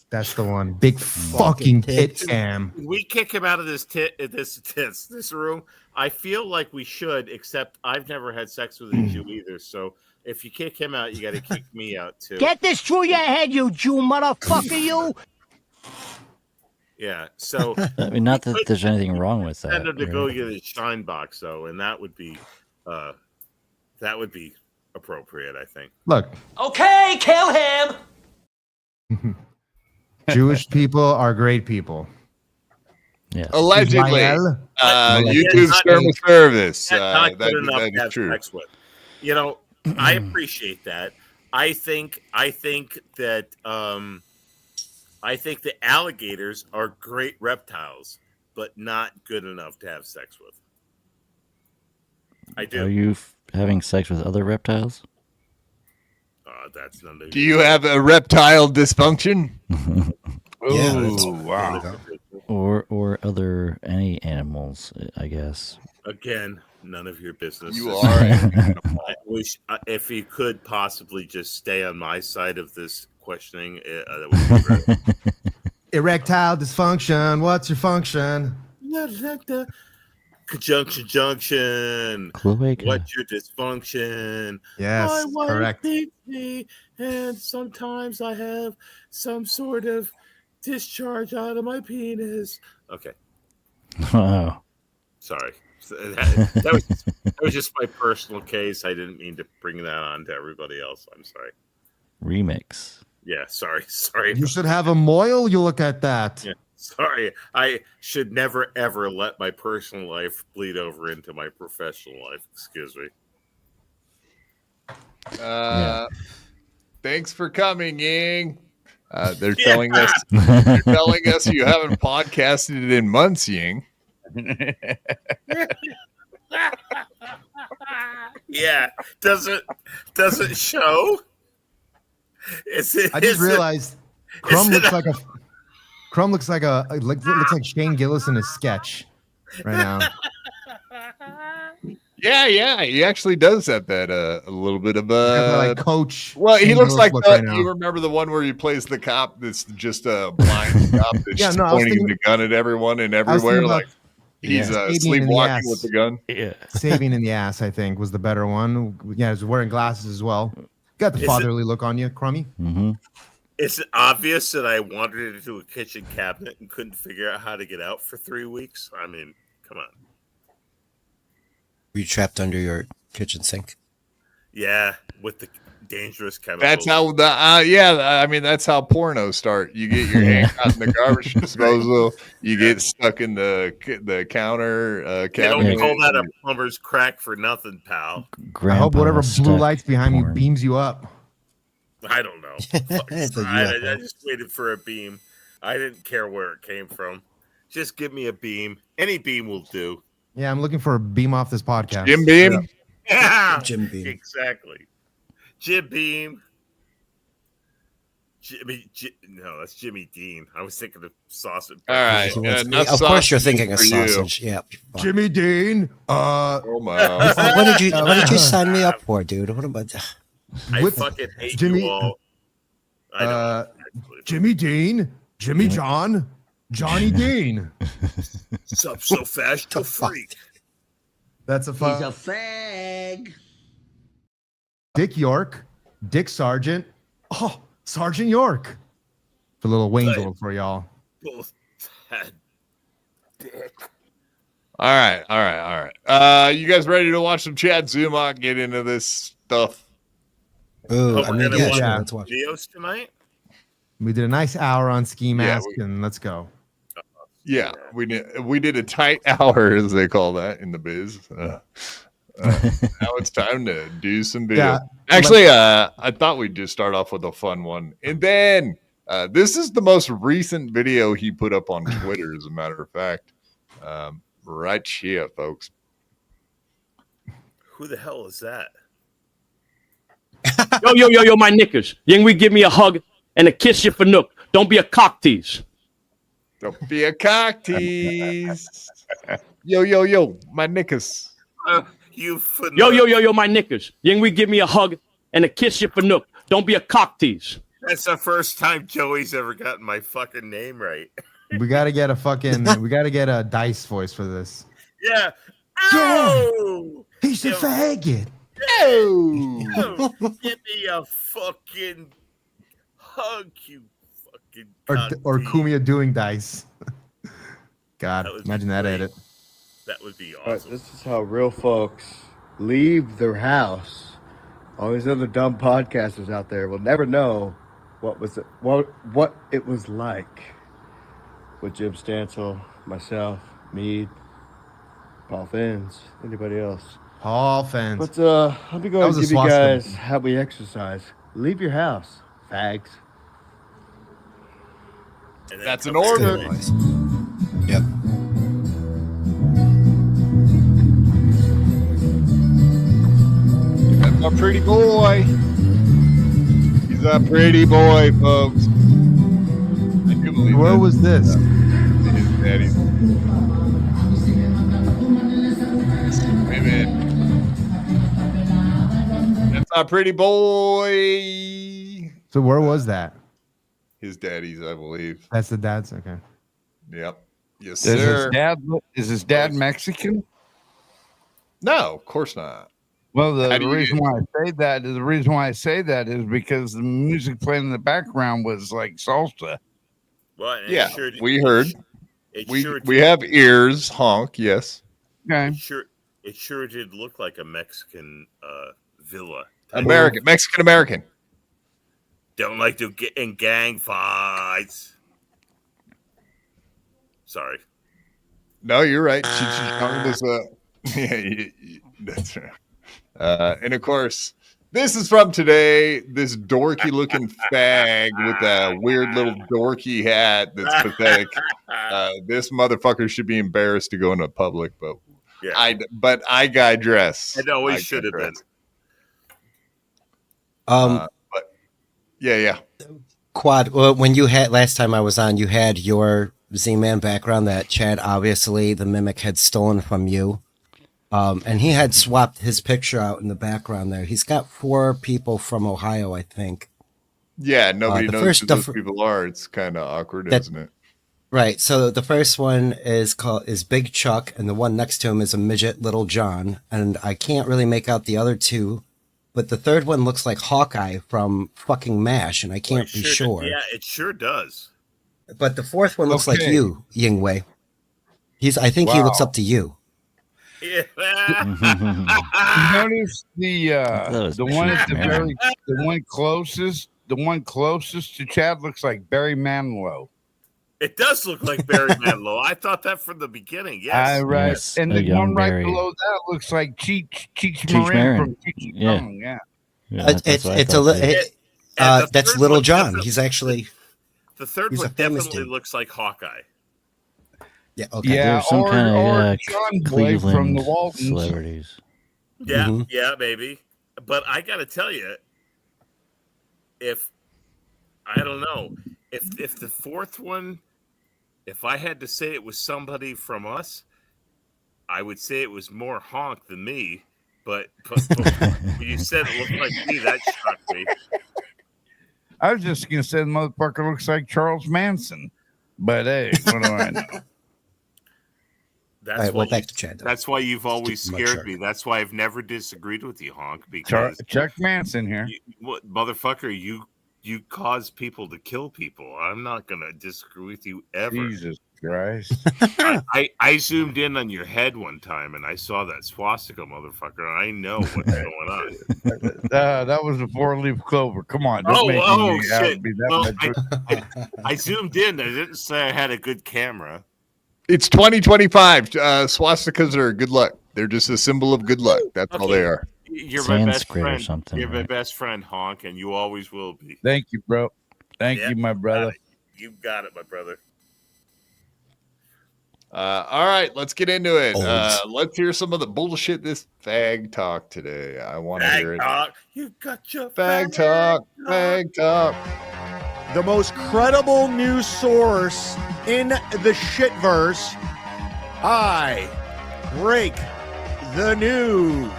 S7: That's the one. Big fucking tit cam.
S2: When we kick him out of this room, I feel like we should, except I've never had sex with a Jew either. So if you kick him out, you got to kick me out too.
S8: Get this through your head, you Jew motherfucker, you.
S2: Yeah. So
S9: I mean, not that there's anything wrong with that.
S2: send him to
S9: right?
S2: go get his shine box though, and that would be appropriate, I think.
S7: Look,
S8: Okay, kill him.
S7: Jewish people are great people.
S9: Yes.
S1: Allegedly,
S7: Israel,
S1: YouTube
S2: not-
S1: term of service.
S2: Not
S1: That
S2: good enough
S1: is
S2: to have
S1: true.
S2: sex with. You know, I appreciate that. I think that the alligators are great reptiles, but not good enough to have sex with. I do.
S9: Are you having sex with other reptiles?
S2: That's none of
S1: Do you have a reptile dysfunction?
S6: Yeah,
S1: wow.
S9: Or other any animals? I guess.
S2: Again, none of your business.
S1: You are.
S2: I wish if you could possibly just stay on my side of this questioning. That would be great.
S7: erectile dysfunction. What's your function?
S2: Conjunction junction.
S9: Cloaca.
S2: What's your dysfunction?
S7: Yes,
S2: My wife
S7: correct.
S2: beats me, and sometimes I have some sort of discharge out of my penis. Okay,
S9: Wow.
S2: sorry. That was just my personal case. I didn't mean to bring that on to everybody else. I'm sorry.
S9: Remix.
S2: Yeah, sorry.
S7: You should have a moil. You look at that.
S2: Yeah, sorry. I should never ever let my personal life bleed over into my professional life. Excuse me.
S1: Thanks for coming, Ying. They're telling us you haven't podcasted in months, Ying.
S2: Yeah, does it show?
S7: I just realized Crumb looks like looks like Shane Gillis in a sketch right now.
S1: Yeah, he actually does have that a little bit of
S7: Like Coach.
S1: Well, he
S7: Shane
S1: looks
S7: Gillis
S1: like
S7: look
S1: that.
S7: right now.
S1: You remember the one where he plays the cop that's just a blind cop that's
S7: Yeah,
S1: just
S7: no, I was
S1: pointing
S7: thinking-
S1: the gun at everyone and
S7: I was
S1: everywhere,
S7: thinking
S1: like
S7: about-
S1: he's
S7: Saving in the
S1: sleepwalking
S7: ass.
S1: with the gun.
S9: Yeah.
S7: Saving in the ass, I think, was the better one. Yeah, he's wearing glasses as well. Got the
S2: Is it-
S7: fatherly look on you, Crummy.
S9: Mm-hmm.
S2: Is it obvious that I wandered into a kitchen cabinet and couldn't figure out how to get out for 3 weeks? I mean, come on.
S6: Were you trapped under your kitchen sink?
S2: Yeah, with the dangerous chemicals.
S1: That's how that's how pornos start. You get your hand caught in the garbage disposal. You get stuck in the counter
S2: They don't
S1: cabinet.
S2: call that a plumber's crack for nothing, pal.
S7: I hope whatever
S9: Grandpa
S7: blue
S9: stuck
S7: lights behind you
S9: porn.
S7: beams you up.
S2: I don't know.
S6: It's a
S2: I
S6: UFO.
S2: just waited for a beam. I didn't care where it came from. Just give me a beam. Any beam will do.
S7: Yeah, I'm looking for a beam off this podcast.
S1: Jim Beam.
S2: Yeah,
S6: Jim Beam.
S2: exactly. Jim Beam. No, that's Jimmy Dean. I was thinking of sausage.
S1: All right.
S6: He wants-
S1: enough
S6: of course, you're
S1: sausage
S6: thinking of
S1: for you.
S6: sausage. Yeah. fuck.
S7: Jimmy Dean.
S1: Oh my!
S6: What did you sign me up for, dude? What about?
S2: I
S7: With
S2: fucking hate
S7: Jimmy-
S2: you all. I don't.
S7: Jimmy Dean. Jimmy John. Johnny Dean.
S2: Sup so fast, you freak.
S7: That's a fun.
S8: fag.
S7: Dick York. Dick Sargent. Oh, Sergeant York. The little Wayne
S2: Right.
S7: goal for y'all.
S2: Both had dick.
S1: All right. You guys ready to watch some Chad Zumock get into this stuff?
S6: Ooh,
S2: Oh,
S6: I
S2: we're
S6: mean,
S2: gonna
S6: yeah,
S2: watch
S6: sure,
S7: Yeah.
S6: let's watch.
S2: Videos tonight?
S7: We did a nice hour on Ski
S1: Yeah,
S7: Mask, and let's go.
S1: Yeah, we did a tight hour, as they call that in the biz. Now it's time to do some video.
S7: Yeah.
S1: Actually, I thought we'd just start off with a fun one, and then this is the most recent video he put up on Twitter. As a matter of fact, right here, folks.
S2: Who the hell is that?
S11: Yo, my knickers. Ying, we give me a hug and a kiss you for nook. Don't be a cock tease.
S1: Don't be a cock tease. Yo, my knickers.
S11: Yo, my knickers. Ying, we give me a hug and a kiss you for nook. Don't be a cock tease.
S2: That's the first time Joey's ever gotten my fucking name right.
S7: We gotta get a Dice voice for this.
S2: Yeah.
S7: Yeah.
S2: Oh!
S7: He's a faggot.
S2: Oh! Give me a fucking hug, you fucking
S7: Or Kumia doing Dice. God, imagine that edit.
S2: That would be
S13: But
S2: awesome.
S13: this is how real folks leave their house. All these other dumb podcasters out there will never know what it was like with Jim Stansel, myself, Mead, Paul Fins, anybody else.
S7: Paul Fins.
S13: But let me go and give you guys how we exercise. Leave your house, fags.
S1: That's an order.
S6: Yep.
S1: That's a pretty boy. He's a pretty boy, folks. I do believe
S7: Where was this?
S1: His daddy's. Women. That's a pretty boy.
S7: So where was that?
S1: His daddy's, I believe.
S7: That's the dad's. Okay.
S1: Yep. Yes,
S4: Does
S1: sir.
S4: Is his dad Mexican?
S1: No, of course not.
S4: Well,
S1: How
S4: the
S1: do you
S4: reason
S1: do-
S4: why I say that is because the music playing in the background was like salsa.
S2: Well, and
S1: Yeah,
S2: it sure did-
S1: we heard.
S2: It
S1: We
S2: sure
S1: we
S2: did-
S1: have ears. Honk. Yes.
S4: Okay.
S2: It sure did look like a Mexican villa.
S1: American. Mexican American.
S2: Don't like to get in gang fights. Sorry.
S1: No, you're right. She's talking this yeah, that's right. And of course, this is from today. This dorky looking fag with a weird little dorky hat that's pathetic. This motherfucker should be embarrassed to go into public, but
S2: Yeah.
S1: I guy dress.
S2: It always
S1: I
S2: should have been.
S1: But yeah.
S6: Quad, well, when you had last time I was on, you had your Z-Man background that Chad, obviously the mimic, had stolen from you. And he had swapped his picture out in the background there. He's got 4 people from Ohio, I think.
S1: Yeah, nobody
S6: the
S1: knows
S6: first-
S1: who
S6: the
S1: those
S6: fir-
S1: people are. It's kind of awkward,
S6: That-
S1: isn't it?
S6: Right. So the first one is Big Chuck, and the one next to him is a midget Little John. And I can't really make out the other two, but the third one looks like Hawkeye from fucking MASH, and I can't be sure.
S2: Yeah, it sure does.
S6: But the fourth one looks like
S4: Okay.
S6: you, Yingwei. I think he looks
S4: Wow.
S6: up to you.
S2: Yeah.
S4: You notice the one at the
S9: man.
S4: the one closest to Chad looks like Barry Manilow.
S2: It does look like Barry Manilow. I thought that from the beginning. Yes.
S4: Right.
S9: Yes,
S4: And
S9: a
S4: the
S9: young
S4: one right
S9: Barry.
S4: below that looks like Cheech
S9: Marin.
S4: Marin from Cheech
S9: Yeah.
S4: Marin. Yeah.
S9: Yeah,
S6: It's
S9: that's what I
S6: it's a
S9: thought
S6: li-
S9: too.
S6: it,
S2: And the
S6: that's
S2: third
S6: Little
S2: one
S6: John.
S2: definitely-
S6: He's actually
S2: The third
S6: He's a
S2: one
S6: famous
S2: definitely
S6: dude.
S2: looks like Hawkeye.
S6: yeah okay.
S4: Yeah,
S9: There's some
S4: or
S9: kind of
S4: John Boy
S9: Cleveland
S4: from the Waltons.
S9: celebrities.
S2: Yeah,
S6: Mhm.
S2: yeah, maybe. But I got to tell you, if I don't know, if the fourth one, if I had to say it was somebody from us, I would say it was more Honk than me. But when you said it looked like me, that shocked me.
S4: I was just gonna say the motherfucker looks like Charles Manson, but hey, what do I know?
S2: That's
S6: All right,
S2: why
S6: well, back to Chad.
S2: That's why you've always
S6: Much
S2: scared
S6: sharper.
S2: me. That's why I've never disagreed with you, Honk.
S4: Char-
S2: Because
S4: Chuck Manson here.
S2: what, motherfucker, you cause people to kill people. I'm not gonna disagree with you ever.
S4: Jesus Christ.
S2: I zoomed in on your head one time and I saw that swastika, motherfucker. I know what's going on.
S4: That was a 4-leaf clover. Come on, don't make me out to
S2: shit.
S4: be that
S2: Well,
S4: much.
S2: I zoomed in. I didn't say I had a good camera.
S1: It's 2025. Swastikas are good luck. They're just a symbol of good luck. That's all they are.
S2: You're my best
S9: Sanskrit or
S2: friend.
S9: something,
S2: You're my
S9: right?
S2: best friend, Honk, and you always will be.
S4: Thank you, bro. Thank you, my brother.
S2: You got it, my brother.
S1: All right, let's get into it. Let's hear some of the bullshit this fag talk today. I want to hear it.
S2: Talk. You got your
S1: Fag talk. Fag talk.
S14: The most credible news source in the shitverse. I break the news.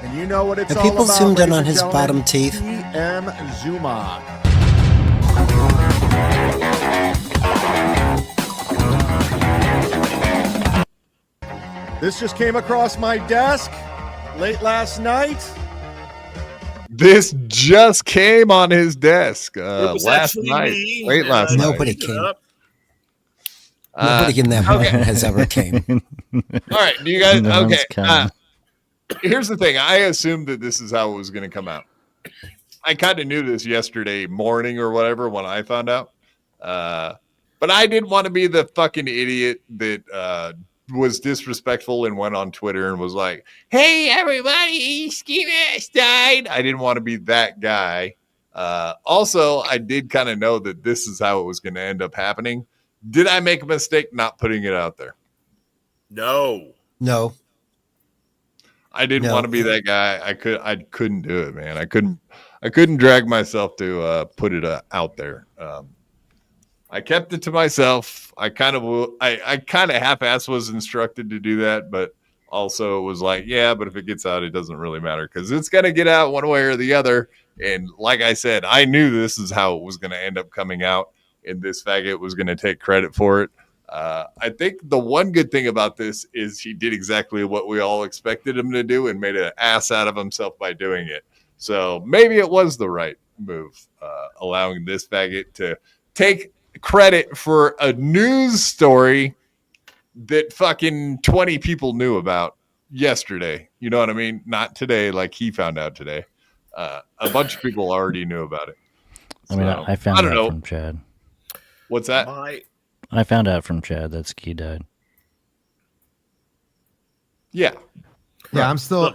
S14: And you know what it's
S6: Have
S14: all
S6: people
S14: about.
S6: zoomed in
S14: ladies
S6: on
S14: and
S6: his
S14: gentlemen.
S6: bottom teeth?
S14: PM Zumock. This just came across my desk late last night.
S1: This just came on his desk
S2: It was
S1: last
S2: actually
S1: night.
S2: me,
S1: Late
S2: and
S1: last
S2: I
S1: night.
S6: Nobody
S2: looked it
S6: came.
S2: up.
S6: Nobody in that
S1: okay.
S6: moment has ever came.
S1: All right, do you guys?
S9: No one's
S1: Okay.
S9: coming.
S1: Here's the thing. I assumed that this is how it was going to come out. I kind of knew this yesterday morning or whatever when I found out. But I didn't want to be the fucking idiot that was disrespectful and went on Twitter and was like, "Hey, everybody, Ski Mask died." I didn't want to be that guy. Also, I did kind of know that this is how it was going to end up happening. Did I make a mistake not putting it out there?
S2: No.
S6: No.
S1: I didn't
S6: No.
S1: want to be that guy. I couldn't do it, man. I couldn't drag myself to put it out there. I kept it to myself. I kind of half-ass was instructed to do that, but also it was like, yeah, but if it gets out, it doesn't really matter because it's gonna get out one way or the other. And like I said, I knew this is how it was gonna end up coming out, and this faggot was gonna take credit for it. I think the one good thing about this is he did exactly what we all expected him to do and made an ass out of himself by doing it. So maybe it was the right move, allowing this faggot to take credit for a news story that fucking 20 people knew about yesterday. You know what I mean? Not today, like he found out today. A bunch of people already knew about it.
S9: I mean,
S1: So,
S9: I found
S1: don't
S9: out
S1: know.
S9: from Chad.
S1: What's that?
S9: I found out from Chad that Ski died.
S1: Yeah.
S7: Yeah, I'm still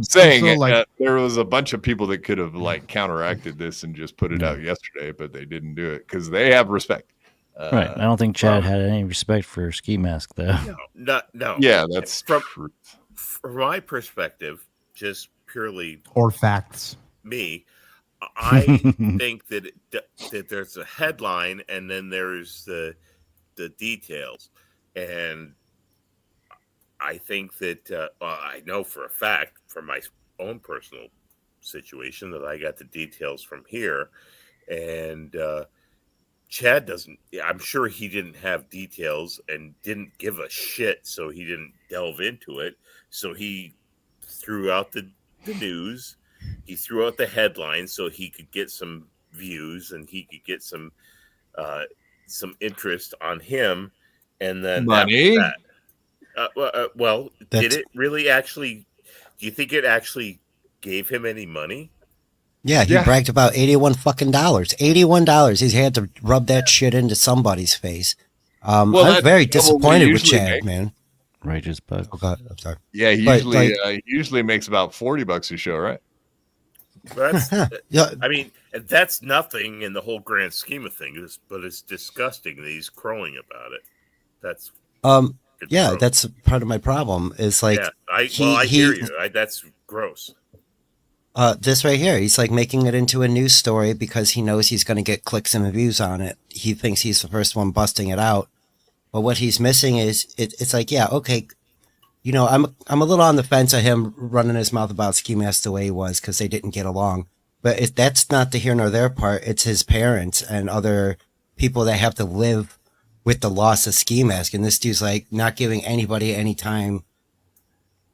S1: saying
S7: still, like,
S1: there was a bunch of people that could have like counteracted this and just put it out yesterday, but they didn't do it because they have respect.
S9: Right. I don't think Chad had any respect for Ski Mask, though.
S2: No.
S1: Yeah, that's
S2: from my perspective, just purely
S7: or facts.
S2: me. I think that that there's a headline and then there's the details, and I think that I know for a fact from my own personal situation that I got the details from here, and Chad doesn't. I'm sure he didn't have details and didn't give a shit, so he didn't delve into it. So he threw out the news. He threw out the headline so he could get some views and he could get some interest on him, and then
S1: money.
S2: Well, did it really actually? Do you think it actually gave him any money?
S6: Yeah, he bragged about $81 fucking dollars. $81. He's had to rub that shit into somebody's face. I'm very disappointed with Chad, man.
S9: Righteous bucks.
S6: Oh God, I'm sorry.
S1: Yeah, he
S6: But,
S1: he usually makes about $40 a show, right?
S2: That's,
S6: Yeah.
S2: I mean, that's nothing in the whole grand scheme of things, but it's disgusting that he's crowing about it. That's
S6: yeah,
S2: gross.
S6: that's part of my problem. Is like,
S2: yeah, I hear you. That's gross.
S6: This right here, he's like making it into a news story because he knows he's going to get clicks and views on it. He thinks he's the first one busting it out, but what he's missing is it's like, yeah, okay, you know, I'm a little on the fence of him running his mouth about Ski Mask the way he was because they didn't get along. But that's not the here nor there part. It's his parents and other people that have to live with the loss of Ski Mask, and this dude's like not giving anybody any time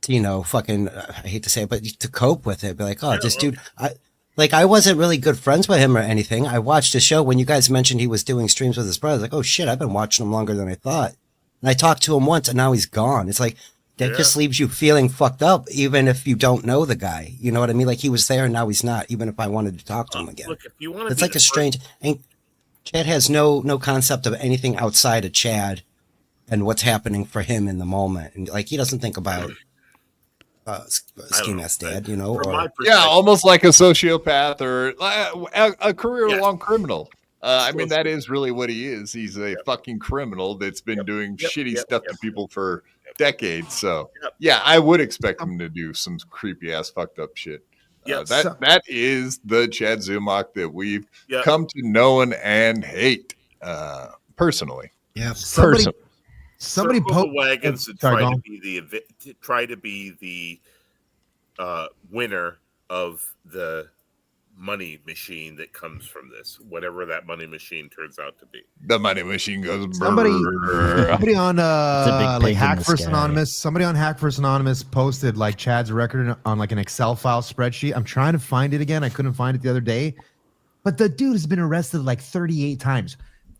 S6: to, you know, fucking, I hate to say it, but to cope with it. Be like, oh, this dude, I wasn't really good friends with him or anything. I watched a show when you guys mentioned he was doing streams with his brother. Like, oh shit, I've been watching him longer than I thought. And I talked to him once and now he's gone. It's like, that just leaves you feeling fucked up, even if you don't know the guy. You know what I mean? Like he was there and now he's not, even if I wanted to talk to him again.
S2: Look, if you want to,
S6: it's like a strange. Chad has no concept of anything outside of Chad and what's happening for him in the moment, and like he doesn't think about Ski Mask Dad, you know, or
S1: almost like a sociopath or a career-long criminal. I mean, that is really what he is. He's a fucking criminal that's been doing shitty stuff to people for decades. So, yeah, I would expect him to do some creepy ass fucked up shit. That is the Chad Zumock that we've come to know and hate personally.
S6: Yeah,
S7: somebody
S2: poked the wagons and try to be the winner of the money machine that comes from this, whatever that money machine turns out to be.
S1: The money machine goes.
S7: Somebody on like Hackverse Anonymous. Somebody on Hackverse Anonymous posted like Chad's record on like an Excel file spreadsheet. I'm trying to find it again. I couldn't find it the other day, but the dude has been arrested like 38 times.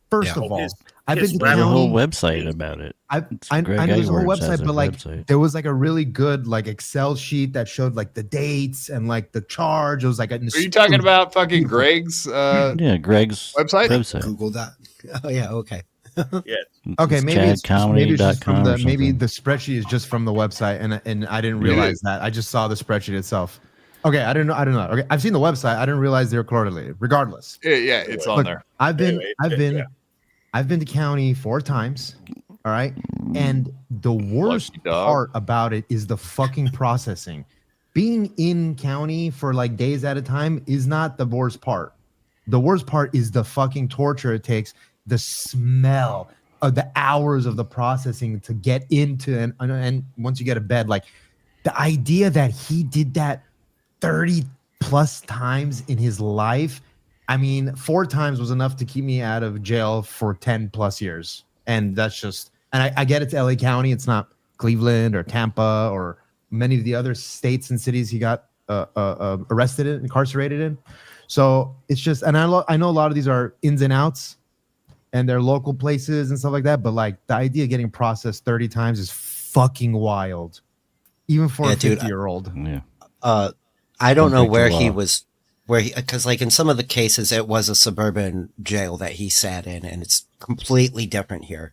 S7: First of all, I've been to
S9: a whole website about it.
S7: I know there's a whole website, but like there was like a really good like Excel sheet that showed like the dates and like the charge. It was like
S1: are you talking about fucking Greg's
S9: Greg's
S1: website?
S6: Google that. Oh yeah, okay.
S7: Okay, maybe it's just from the
S9: or
S7: maybe the spreadsheet is just from the website, and I didn't realize that. I just saw the spreadsheet itself. Okay, I don't know. Okay, I've seen the website. I didn't realize they were correlated. Regardless,
S1: yeah, it's on there.
S7: I've been to county 4 times. All right, and the worst part about it is the fucking processing. Being in county for like days at a time is not the worst part. The worst part is the fucking torture it takes, the smell of the hours of the processing to get into, and once you get to bed, like the idea that he did that 30 plus times in his life. I mean, 4 times was enough to keep me out of jail for 10 plus years. And that's just, and I get it's LA County. It's not Cleveland or Tampa or many of the other states and cities he got arrested in, incarcerated in. So it's just, and I know a lot of these are ins and outs and they're local places and stuff like that. But like the idea of getting processed 30 times is fucking wild. Even for a 50-year-old.
S9: Yeah.
S6: I don't know where he was, because like in some of the cases, it was a suburban jail that he sat in, and it's completely different here.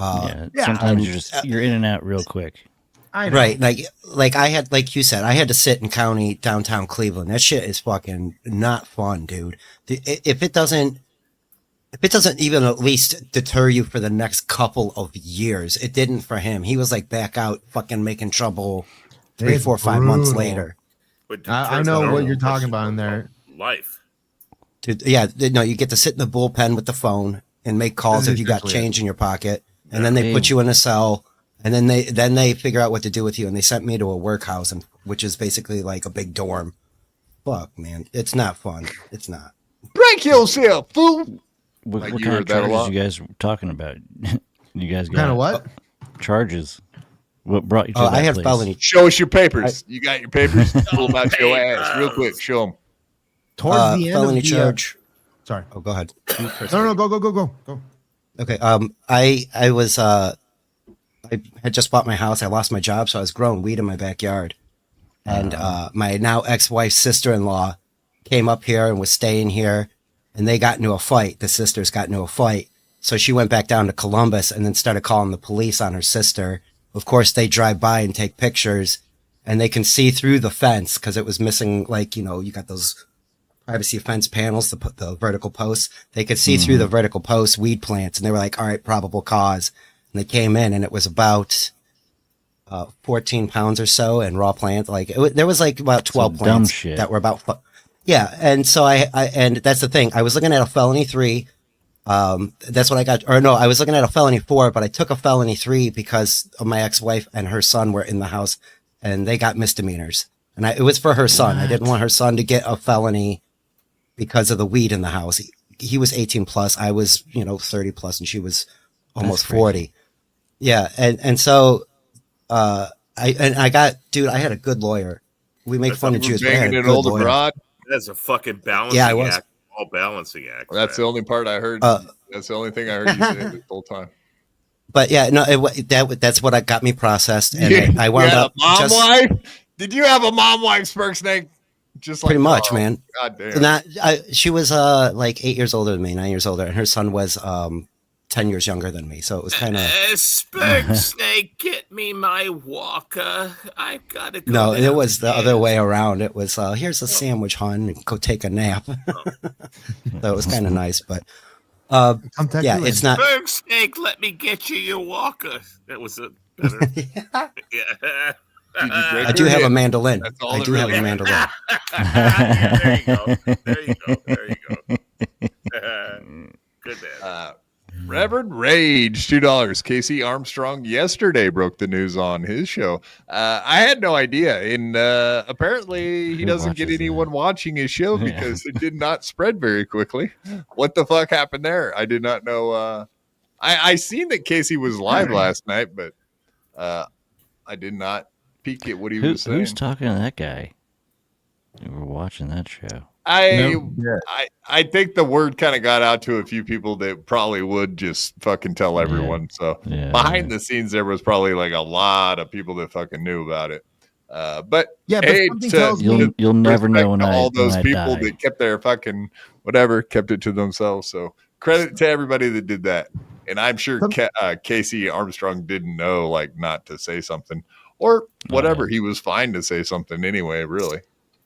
S9: Sometimes you're in and out real quick.
S6: I know. Right. Like I had, like you said, I had to sit in county downtown Cleveland. That shit is fucking not fun, dude. If it doesn't even at least deter you for the next couple of years, it didn't for him. He was like back out fucking making trouble 3, 4, 5 months later.
S7: I know what you're talking about in there.
S2: Life.
S6: Dude, yeah, no, you get to sit in the bullpen with the phone and make calls if you got change in your pocket, and then they put you in a cell, and then they figure out what to do with you, and they sent me to a workhouse, which is basically like a big dorm. Fuck, man, it's not fun. It's not.
S1: Break yourself, fool.
S9: What kind of charges you guys talking about? You guys got
S7: kind of what
S9: charges? What brought you to that
S6: I have
S9: place?
S6: felony.
S1: Show us your papers. You got your papers? Pull them out your ass real quick. Show them.
S7: Towards the end
S6: felony
S7: of the,
S6: charge.
S7: Sorry.
S6: Oh, go ahead.
S7: No, go.
S6: Okay. I was I had just bought my house. I lost my job, so I was growing weed in my backyard. And my now ex-wife's sister-in-law came up here and was staying here, and they got into a fight. The sisters got into a fight. So she went back down to Columbus and then started calling the police on her sister. Of course, they drive by and take pictures, and they can see through the fence because it was missing, like, you know, you got those privacy fence panels, the vertical posts. They could see through the vertical posts, weed plants, and they were like, all right, probable cause. And they came in, and it was about 14 pounds or so in raw plants. Like, there was like about 12 plants that were about... Yeah, and so and that's the thing. I was looking at a felony 3. That's what I got. Or no, I was looking at a felony 4, but I took a felony 3 because of my ex-wife and her son were in the house, and they got misdemeanors. And it was for her son. I didn't want her son to get a felony because of the weed in the house. He was 18 plus. I was, 30 plus, and she was almost 40. Yeah. And so, I had a good lawyer. We make fun of Jews.
S1: Banging an old abroad.
S2: That's a fucking balancing act. All balancing act.
S1: Well, that's the only part I heard. That's the only thing I heard you say the whole time.
S6: But yeah, no, that's what got me processed, and I wound up.
S1: Wife? Did you have a mom wife, Sperg Snake? Just
S6: pretty
S1: like
S6: much, man.
S1: God damn.
S6: Not, she was like 8 years older than me, 9 years older, and her son was 10 years younger than me. So it was kind of
S2: Sperg snake, get me my walker. I gotta go.
S6: no. It was the other way around. It was here's a sandwich, hon, and go take a nap. So it was kind of nice, but yeah, it's not.
S2: Sperg snake, let me get you your walker. That was a better. Yeah.
S6: I do have a mandolin. I do have a mandolin.
S2: There you go. There you go. There you go. Good man.
S1: Reverend Rage, $2. Casey Armstrong yesterday broke the news on his show. I had no idea. And apparently he doesn't get anyone watching his show because it did not spread very quickly. What the fuck happened there? I did not know. I seen that Casey was live last night, but I did not peek at what he was saying.
S9: Who's talking to that guy? We were watching that show.
S1: I think the word kind of got out to a few people that probably would just fucking tell everyone. So behind the scenes, there was probably like a lot of people that fucking knew about it. But
S7: yeah,
S1: hey,
S9: you'll never know when
S1: all those
S9: when
S1: people
S9: I die.
S1: that kept their fucking whatever, kept it to themselves. So credit to everybody that did that. And I'm sure Casey Armstrong didn't know like not to say something or whatever. He was fine to say something anyway, really.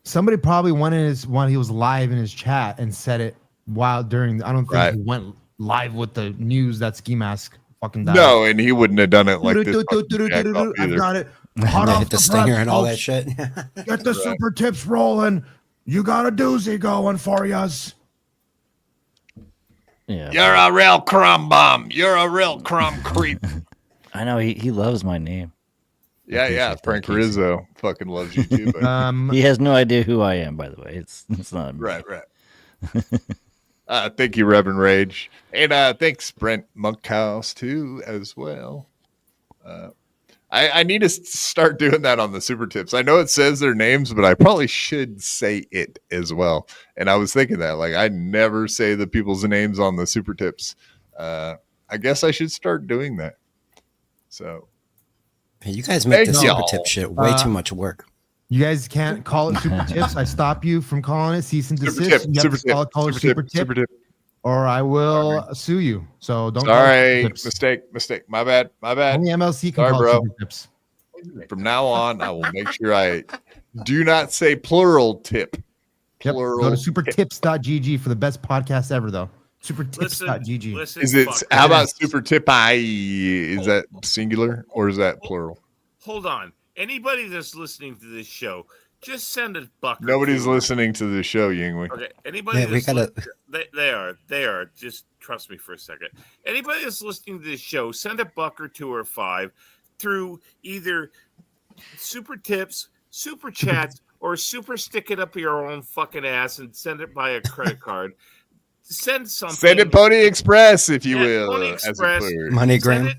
S7: Somebody probably went in while he was live in his chat and said it while during. I don't think he went live with the news that Ski Mask fucking died.
S1: No, and he wouldn't have done it like this.
S7: I've got it.
S6: Hit the stinger and all that shit.
S7: Get the super tips rolling. You got a doozy going for yas.
S9: Yeah,
S1: you're a real crumb bomb. You're a real crumb creep.
S9: I know he loves my name.
S1: Yeah. Frank Rizzo fucking loves you too. But...
S9: he has no idea who I am, by the way. It's not
S1: right. Thank you, Reverend Rage, and thanks Brent Monkhouse too as well. I need to start doing that on the super tips. I know it says their names, but I probably should say it as well. And I was thinking that like I never say the people's names on the super tips. I guess I should start doing that. So.
S6: Hey, you guys make the super tip shit way too much work.
S7: You guys can't call it super tips. I stop you from calling it cease and desist. You have to call it super tip, or I will sue you. So don't.
S1: Sorry, mistake. My bad.
S7: Only MLC can call it super tips.
S1: From now on, I will make sure I do not say plural tip.
S7: Plural. Go to supertips.gg for the best podcast ever, though. Supertips.gg.
S1: Is it? How about super tip? Is that singular or is that plural?
S2: Hold on. Anybody that's listening to this show, just send a buck.
S1: Nobody's listening to the show, Yingwei.
S2: Okay. Anybody they are. Just trust me for a second. Anybody that's listening to this show, send a buck or 2 or 5 through either super tips, super chats, or super stick it up your own fucking ass and send it by a credit card. Send something.
S1: Send it Pony Express, if you will.
S2: Pony Express.
S6: MoneyGram.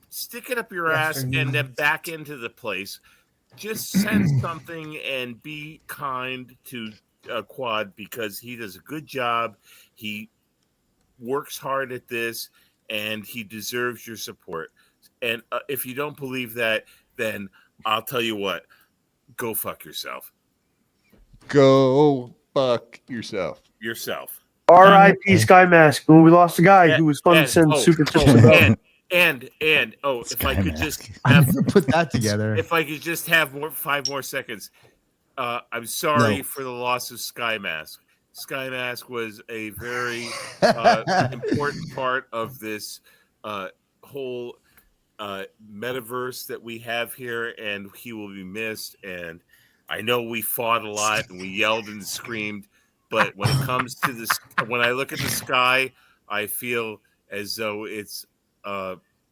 S2: Stick it up your ass and then back into the place. Just send something and be kind to Quad because he does a good job. He works hard at this and he deserves your support. And if you don't believe that, then I'll tell you what. Go fuck yourself.
S1: Go fuck yourself.
S15: R.I.P. Sky Mask. When we lost a guy who was fun to send super tips about.
S2: And if I could just
S7: put that together.
S2: If I could just have 5 more seconds. I'm sorry for the loss of Sky Mask. Sky Mask was a very important part of this whole metaverse that we have here, and he will be missed. And I know we fought a lot and we yelled and screamed, but when it comes to this, when I look at the sky, I feel as though it's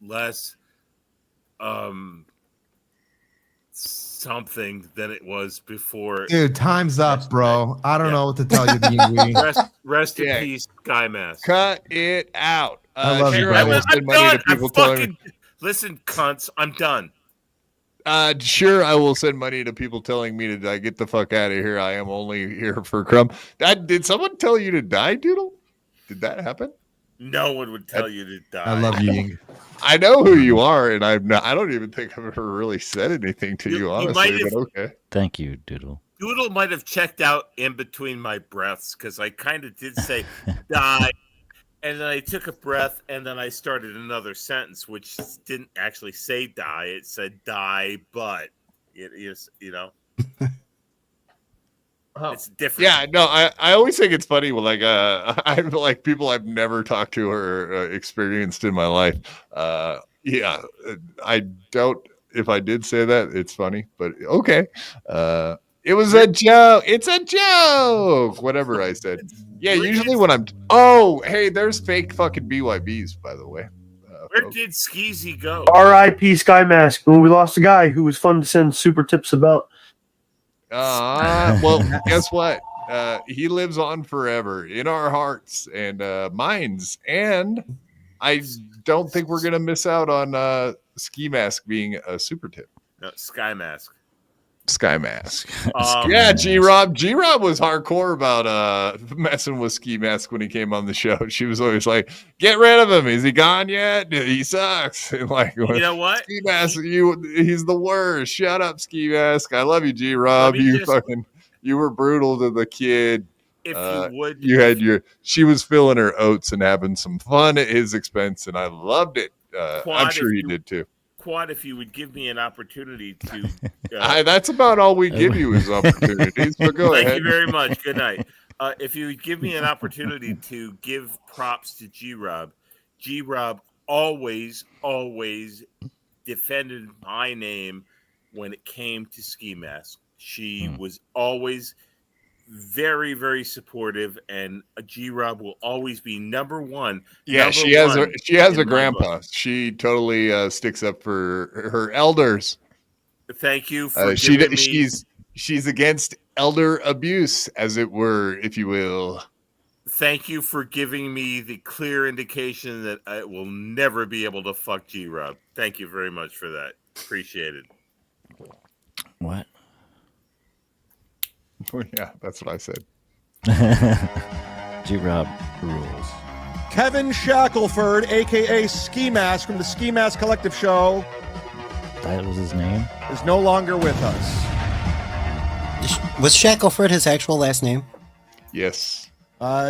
S2: less something than it was before.
S7: Dude, time's up, bro. I don't know what to tell you.
S2: Rest in peace, Sky Mask.
S1: Cut it out.
S7: I love you,
S2: I'm
S7: brother.
S2: done. Listen, cunts, I'm done.
S1: Sure, I will send money to people telling me to get the fuck out of here. I am only here for Crumb. Did someone tell you to die, Doodle? Did that happen?
S2: No one would tell you to die.
S7: I love you, Ying.
S1: I know who you are, and I don't even think I've ever really said anything to you honestly, but okay.
S9: Thank you, Doodle.
S2: Doodle might have checked out in between my breaths because I kind of did say die, and then I took a breath, and then I started another sentence, which didn't actually say die. It said die, but it is, it's different.
S1: Yeah, no, I always think it's funny when I'm like people I've never talked to or experienced in my life. Yeah, I don't. If I did say that, it's funny, but okay. It was a joke. It's a joke. Whatever I said. Yeah, usually when I'm. Oh, hey, there's fake fucking BYBs, by the way.
S2: Where did Skeezy go?
S15: R.I.P. Sky Mask. When we lost a guy who was fun to send super tips about.
S1: Well, guess what? He lives on forever in our hearts and minds, and I don't think we're gonna miss out on Ski Mask being a super tip.
S2: No, Sky Mask.
S1: Sky Mask. Yeah, G-Rob. G-Rob was hardcore about messing with Ski Mask when he came on the show. She was always like, "Get rid of him. Is he gone yet? He sucks." And like,
S2: you know what?
S1: Ski Mask, he's the worst. Shut up, Ski Mask. I love you, G-Rob. You were brutal to the kid.
S2: If you would,
S1: she was filling her oats and having some fun at his expense, and I loved it. I'm sure he did too.
S2: Quad, if you would give me an opportunity to
S1: that's about all we give you is opportunities, but go ahead.
S2: Thank you very much. Good night. If you would give me an opportunity to give props to G-Rob always defended my name when it came to Ski Mask. She was always very, very supportive, and G-Rob will always be number one.
S1: Yeah, she has a grandpa. She totally sticks up for her elders.
S2: Thank you for
S1: she's against elder abuse, as it were, if you will.
S2: Thank you for giving me the clear indication that I will never be able to fuck G-Rob. Thank you very much for that. Appreciate it.
S9: What?
S1: Yeah, that's what I said.
S9: G-Rob rules.
S14: Kevin Shackelford, a.k.a. Ski Mask from the Ski Mask Collective Show.
S9: That was his name?
S14: Is no longer with us.
S6: Was Shackelford his actual last name?
S1: Yes.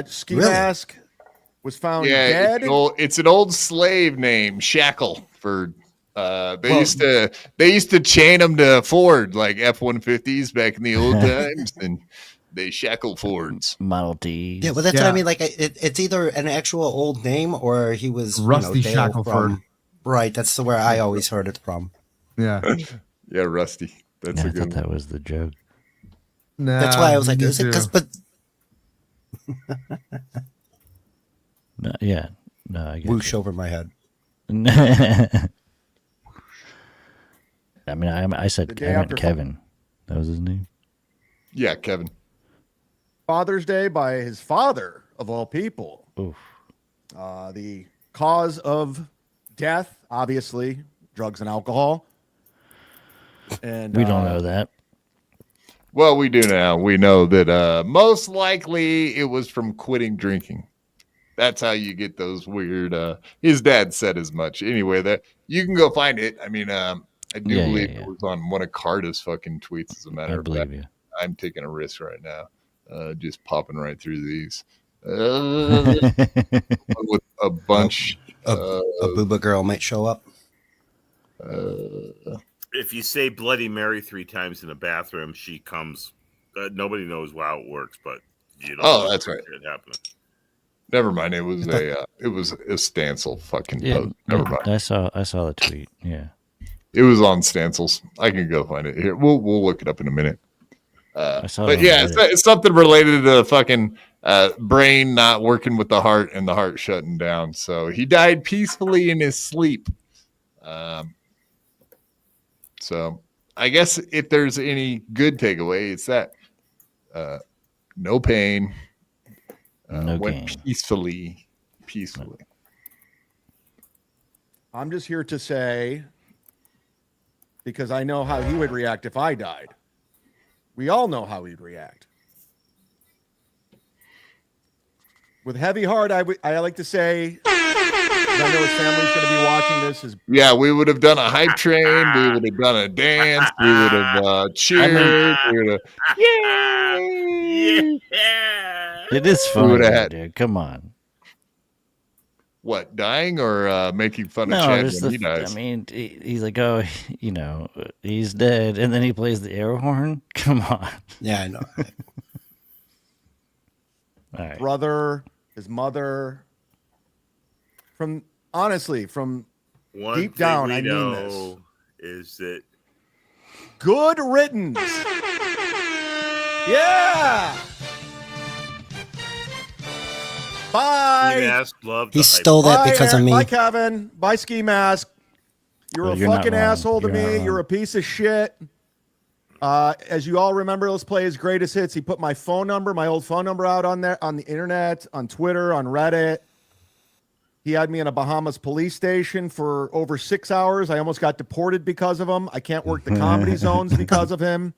S14: Ski Mask was found dead.
S1: It's an old slave name, Shackelford. They used to chain them to Ford, like F-150s back in the old times, and they shackle Fords.
S9: Model T.
S6: Yeah, well, that's what I mean. Like, it's either an actual old name or he was
S7: Rusty
S6: Dale
S7: Shackelford.
S6: Right, that's where I always heard it from.
S7: Yeah.
S1: Yeah, Rusty. That's a good one.
S9: That was the joke.
S7: Nah,
S6: that's why I was like, is it because, but.
S9: No, yeah. No, I get
S6: whoosh over my head.
S9: I mean, I said Kevin. That was his name?
S1: Yeah, Kevin.
S14: Father's Day by his father, of all people.
S9: Oof.
S14: The cause of death, obviously, drugs and alcohol. And
S9: we don't know that.
S1: Well, we do now. We know that most likely it was from quitting drinking. That's how you get those weird. His dad said as much. Anyway, that you can go find it. I mean, I do believe it was on one of Carter's fucking tweets. As a matter of fact, I'm taking a risk right now, just popping right through these with a bunch.
S6: A booba girl might show up.
S2: If you say Bloody Mary 3 times in a bathroom, she comes. Nobody knows how it works, but you know.
S1: Oh, that's right.
S2: It happening.
S1: Never mind. It was a Stancil fucking post. Never mind.
S9: I saw the tweet. Yeah.
S1: It was on Stancil's. I can go find it here. We'll look it up in a minute. But yeah, it's something related to the fucking brain not working with the heart and the heart shutting down. So he died peacefully in his sleep. So I guess if there's any good takeaway, it's that no pain. Went peacefully.
S14: I'm just here to say, because I know how he would react if I died. We all know how he'd react. With heavy heart, I like to say, I know his family's going to be watching this.
S1: Yeah, we would have done a hype train. We would have done a dance. We would have cheered. We would have, yay!
S2: Yeah.
S9: It is
S1: We would
S9: funny,
S1: have had
S9: dude. Come on.
S1: what, dying or making fun of
S9: No,
S1: Chad
S9: just
S1: when he dies?
S9: I mean, he's like, oh, you know, he's dead, and then he plays the air horn. Come on.
S6: Yeah, I know.
S9: All right.
S14: Brother, his mother. From
S2: One
S14: deep
S2: thing
S14: down,
S2: we
S14: I mean
S2: know
S14: this.
S2: is that
S14: Good riddance. Yeah. Bye.
S2: Mask loved
S6: He
S2: the
S6: stole
S2: hype.
S6: that because of me.
S14: Bye, Kevin. Bye, Ski Mask. You're
S9: Well,
S14: a
S9: you're not
S14: fucking
S9: wrong.
S14: asshole to
S9: You're not
S14: me.
S9: wrong.
S14: You're a piece of shit. As you all remember, let's play his greatest hits. He put my phone number, my old phone number out on there, on the internet, on Twitter, on Reddit. He had me in a Bahamas police station for over 6 hours. I almost got deported because of him. I can't work the comedy zones because of him.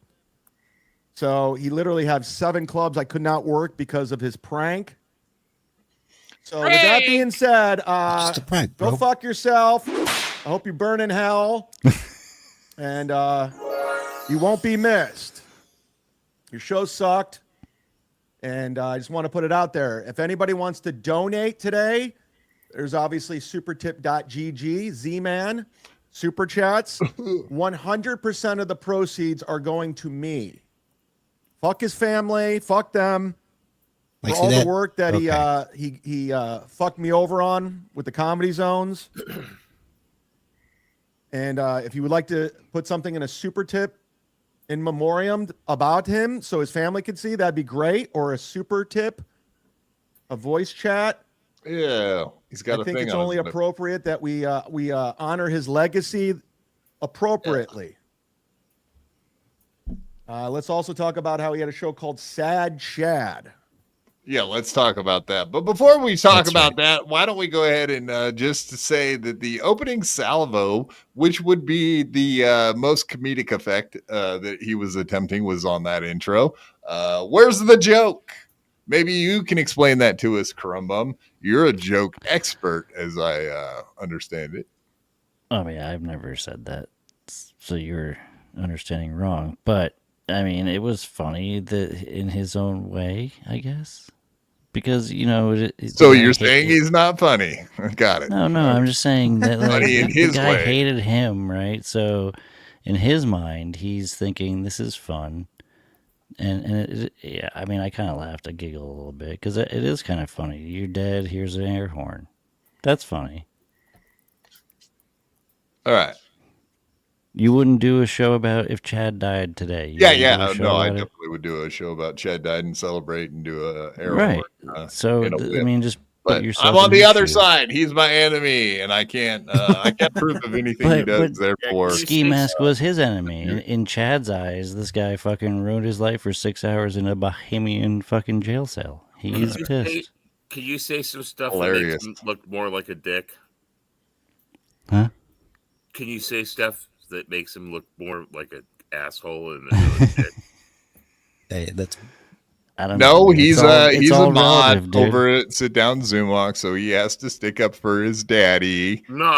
S14: So he literally had 7 clubs I could not work because of his prank. So with that being said,
S6: Just a prank, bro.
S14: go fuck yourself. I hope you burn in hell. And you won't be missed. Your show sucked. And I just want to put it out there. If anybody wants to donate today, there's obviously supertip.gg, Z-Man, Super Chats. 100% of the proceeds are going to me. Fuck his family. Fuck them. For all the work that he fucked me over on with the comedy zones. And if you would like to put something in a super tip in memoriam about him so his family could see, that'd be great. Or a super tip, a voice chat.
S1: Yeah, he's got
S14: I
S1: a
S14: think
S1: thing
S14: it's
S1: on
S14: only
S1: his lip.
S14: appropriate that we honor his legacy appropriately. Let's also talk about how he had a show called Sad Chad.
S1: Yeah, let's talk about that. But before we talk about that, why don't we go ahead and just to say that the opening salvo, which would be the most comedic effect that he was attempting, was on that intro. Where's the joke? Maybe you can explain that to us, Crumb. You're a joke expert, as I understand it.
S9: I mean, I've never said that, so you're understanding wrong. But I mean, it was funny that in his own way, I guess, because you know.
S1: So you're saying he's not funny? Got it.
S9: No, I'm just saying that like,
S1: Funny in
S9: the
S1: his
S9: guy
S1: way.
S9: hated him, right? So in his mind, he's thinking this is fun. And yeah, I mean, I kind of laughed. I giggled a little bit because it is kind of funny. You're dead. Here's an air horn. That's funny.
S1: All right.
S9: You wouldn't do a show about if Chad died today. You wouldn't do a show
S1: No, I
S9: about it?
S1: definitely would do a show about Chad died and celebrate and do a air
S9: Right.
S1: horn,
S9: So
S1: in a
S9: I
S1: whip.
S9: mean, just
S1: But
S9: put yourself.
S1: I'm on
S9: in
S1: the
S9: his
S1: other
S9: shoes.
S1: side. He's my enemy, and I can't prove of anything he does. Therefore,
S9: Ski Mask was his enemy. In Chad's eyes, this guy fucking ruined his life for 6 hours in a Bahamian fucking jail cell. He's pissed.
S2: Can you say some stuff
S1: Hilarious.
S2: that makes him look more like a dick?
S9: Huh?
S2: Can you say stuff that makes him look more like an asshole and a dick?
S6: Hey, that's.
S9: I don't
S1: no,
S9: know.
S1: he's
S9: It's
S1: a
S9: all
S1: mod
S9: relative, dude.
S1: over at Sit Down Zumock, so he has to stick up for his daddy.
S2: No,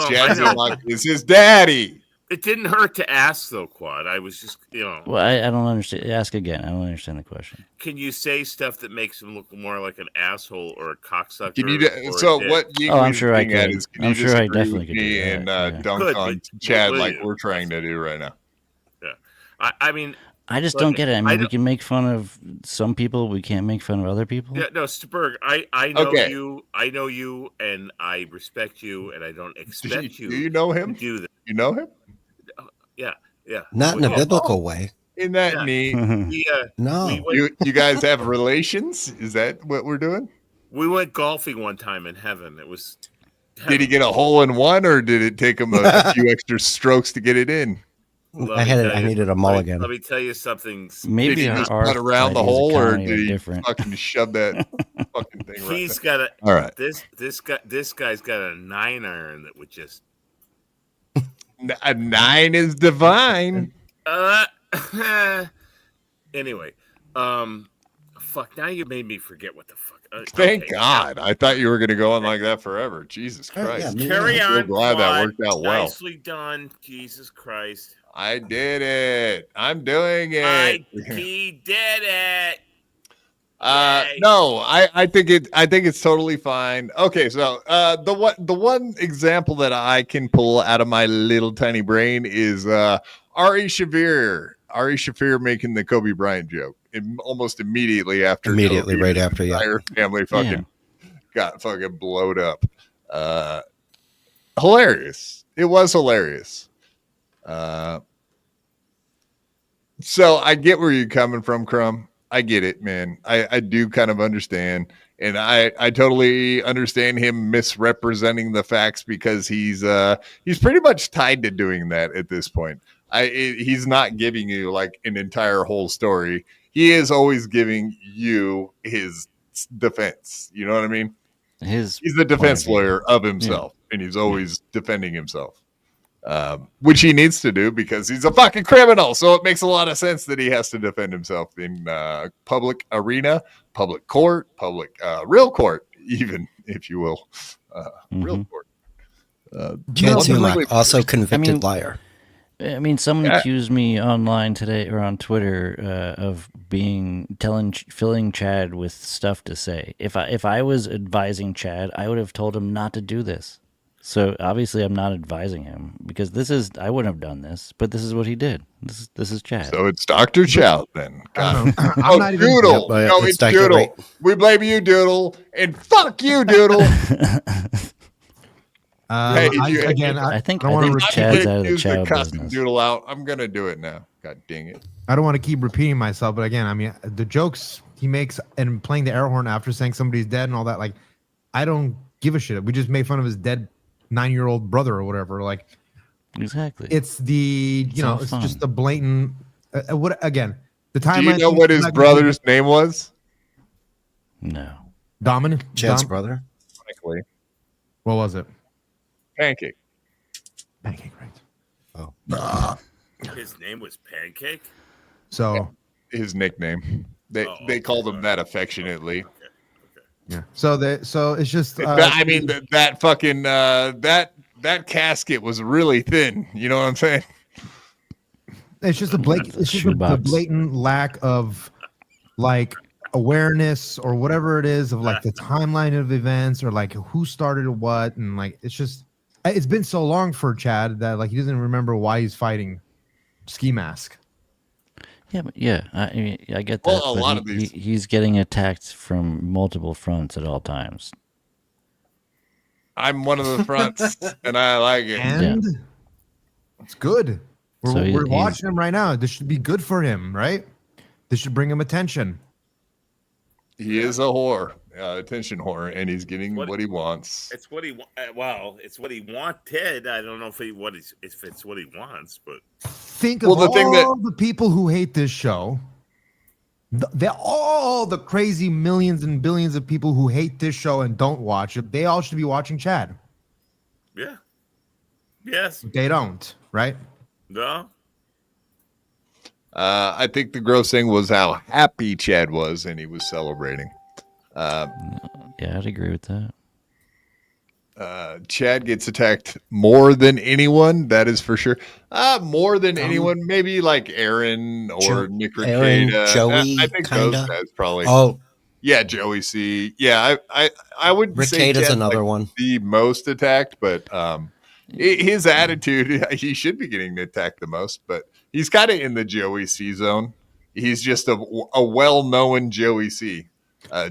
S1: Chad
S2: I know.
S1: Zumock is his daddy.
S2: It didn't hurt to ask, though, Quad. I was just,
S9: Well, I don't understand. Ask again. I don't understand the question.
S2: Can you say stuff that makes him look more like an asshole or a cocksucker?
S1: Can you?
S2: or a
S1: So
S2: dick?
S1: what? You
S9: I'm sure I
S1: at
S9: could.
S1: is, can
S9: I'm
S1: you
S9: sure I
S1: disagree
S9: definitely
S1: with
S9: could do
S1: me
S9: that,
S1: and
S9: yeah.
S1: dunk
S2: Could,
S1: on
S2: but
S1: Chad
S2: will
S1: like
S2: you?
S1: we're trying to do right now.
S2: Yeah. I mean,
S9: I just
S2: look,
S9: don't get it. I mean, we
S2: don't-
S9: can make fun of some people. We can't make fun of other people.
S2: Yeah, no, Sperg, I know
S1: Okay.
S2: you. I know you, and I respect you, and I don't expect you.
S1: Do you know him?
S2: To do that.
S1: You know him?
S2: Yeah, yeah.
S6: Not in a
S2: Yeah.
S6: biblical way.
S1: Isn't that
S2: Yeah.
S1: neat?
S2: We,
S6: No.
S2: we went,
S1: You guys have relations? Is that what we're doing?
S2: we went golfing one time in heaven. It was.
S1: Did he get a hole in one, or did it take him a few extra strokes to get it in?
S6: I needed a mulligan.
S2: Let me tell you something.
S9: Maybe
S1: Did he
S9: our
S1: just
S9: art
S1: cut around the
S9: ideas of
S1: hole, or
S9: comedy are
S1: did he
S9: different.
S1: fucking shove that fucking thing right?
S2: He's got a.
S1: All right.
S2: This guy's got a 9-iron that would just.
S1: A 9 is divine.
S2: Anyway, fuck! Now you made me forget what the fuck.
S1: Thank
S2: okay.
S1: God. I thought you were going to go on like that forever. Jesus Christ.
S2: Carry on.
S1: I'm so glad that worked out well.
S2: Nicely done. Jesus Christ.
S1: I did it. I'm doing it.
S2: He did it.
S1: No, I think it's totally fine. Okay, so the one example that I can pull out of my little tiny brain is Ari Shaffir making the Kobe Bryant joke almost immediately after Kobe,
S6: right after,
S1: the entire family fucking got fucking blowed up. Hilarious. It was hilarious. So I get where you're coming from, Crumb. I get it, man. I do kind of understand. And I totally understand him misrepresenting the facts because he's pretty much tied to doing that at this point. He's not giving you like an entire whole story. He is always giving you his defense. You know what I mean? He's the defense lawyer of himself, and he's always defending himself. Which he needs to do because he's a fucking criminal. So it makes a lot of sense that he has to defend himself in public arena, public court, real court, even if you will, real court.
S6: Chad Zumock, also convicted liar.
S9: I mean, someone accused me online today or on Twitter of filling Chad with stuff to say. If I was advising Chad, I would have told him not to do this. So obviously, I'm not advising him because I wouldn't have done this, but this is what he did. This is Chad.
S1: So it's Dr. Chow then.
S7: I'm not even,
S1: Doodle. No, it's Doodle. Right. We blame you, Doodle, and fuck you, Doodle.
S9: I think Chad's out of the Chow business.
S1: Doodle out. I'm gonna do it now. God dang it!
S7: I don't want to keep repeating myself, but again, I mean, the jokes he makes and playing the air horn after saying somebody's dead and all that, like, I don't give a shit. We just made fun of his dead 9-year-old brother or whatever. Like,
S9: exactly.
S7: It's the it's just the blatant. What again? The timeline.
S1: Do you know what his brother's name was?
S9: No.
S6: Dominic, Chad's brother.
S1: Likely.
S7: What was it?
S1: Pancake.
S7: Pancake, right?
S6: Oh.
S2: His name was Pancake.
S7: So
S1: his nickname. They called him that affectionately.
S7: Yeah. So it's just.
S1: I mean that fucking that casket was really thin. You know what I'm saying?
S7: It's just a blatant lack of like awareness or whatever it is of like the timeline of events or like who started what, and like it's been so long for Chad that like he doesn't remember why he's fighting Ski Mask.
S9: Yeah, but I mean, I get that.
S1: Well, a lot of these,
S9: he's getting attacked from multiple fronts at all times.
S1: I'm one of the fronts, and I like it.
S7: And it's good. We're watching him right now. This should be good for him, right? This should bring him attention.
S1: He is a whore, attention whore, and he's getting what he wants.
S2: It's what he it's what he wanted. I don't know if it's what he wants, but
S7: think of all the people who hate this show. They're all the crazy millions and billions of people who hate this show and don't watch it. They all should be watching Chad.
S2: Yeah. Yes.
S7: They don't, right?
S2: No.
S1: I think the gross thing was how happy Chad was, and he was celebrating.
S9: Yeah, I'd agree with that.
S1: Chad gets attacked more than anyone, that is for sure. More than anyone, maybe like Aaron or Nick Ricada.
S6: Joey,
S1: I think
S6: kinda.
S1: those guys probably.
S6: Oh,
S1: yeah, Joey C. Yeah, I would say
S6: Ricada's
S1: Chad's
S6: another one.
S1: The most attacked, but his attitude, he should be getting attacked the most, but he's kind of in the Joey C zone. He's just a well-known Joey C.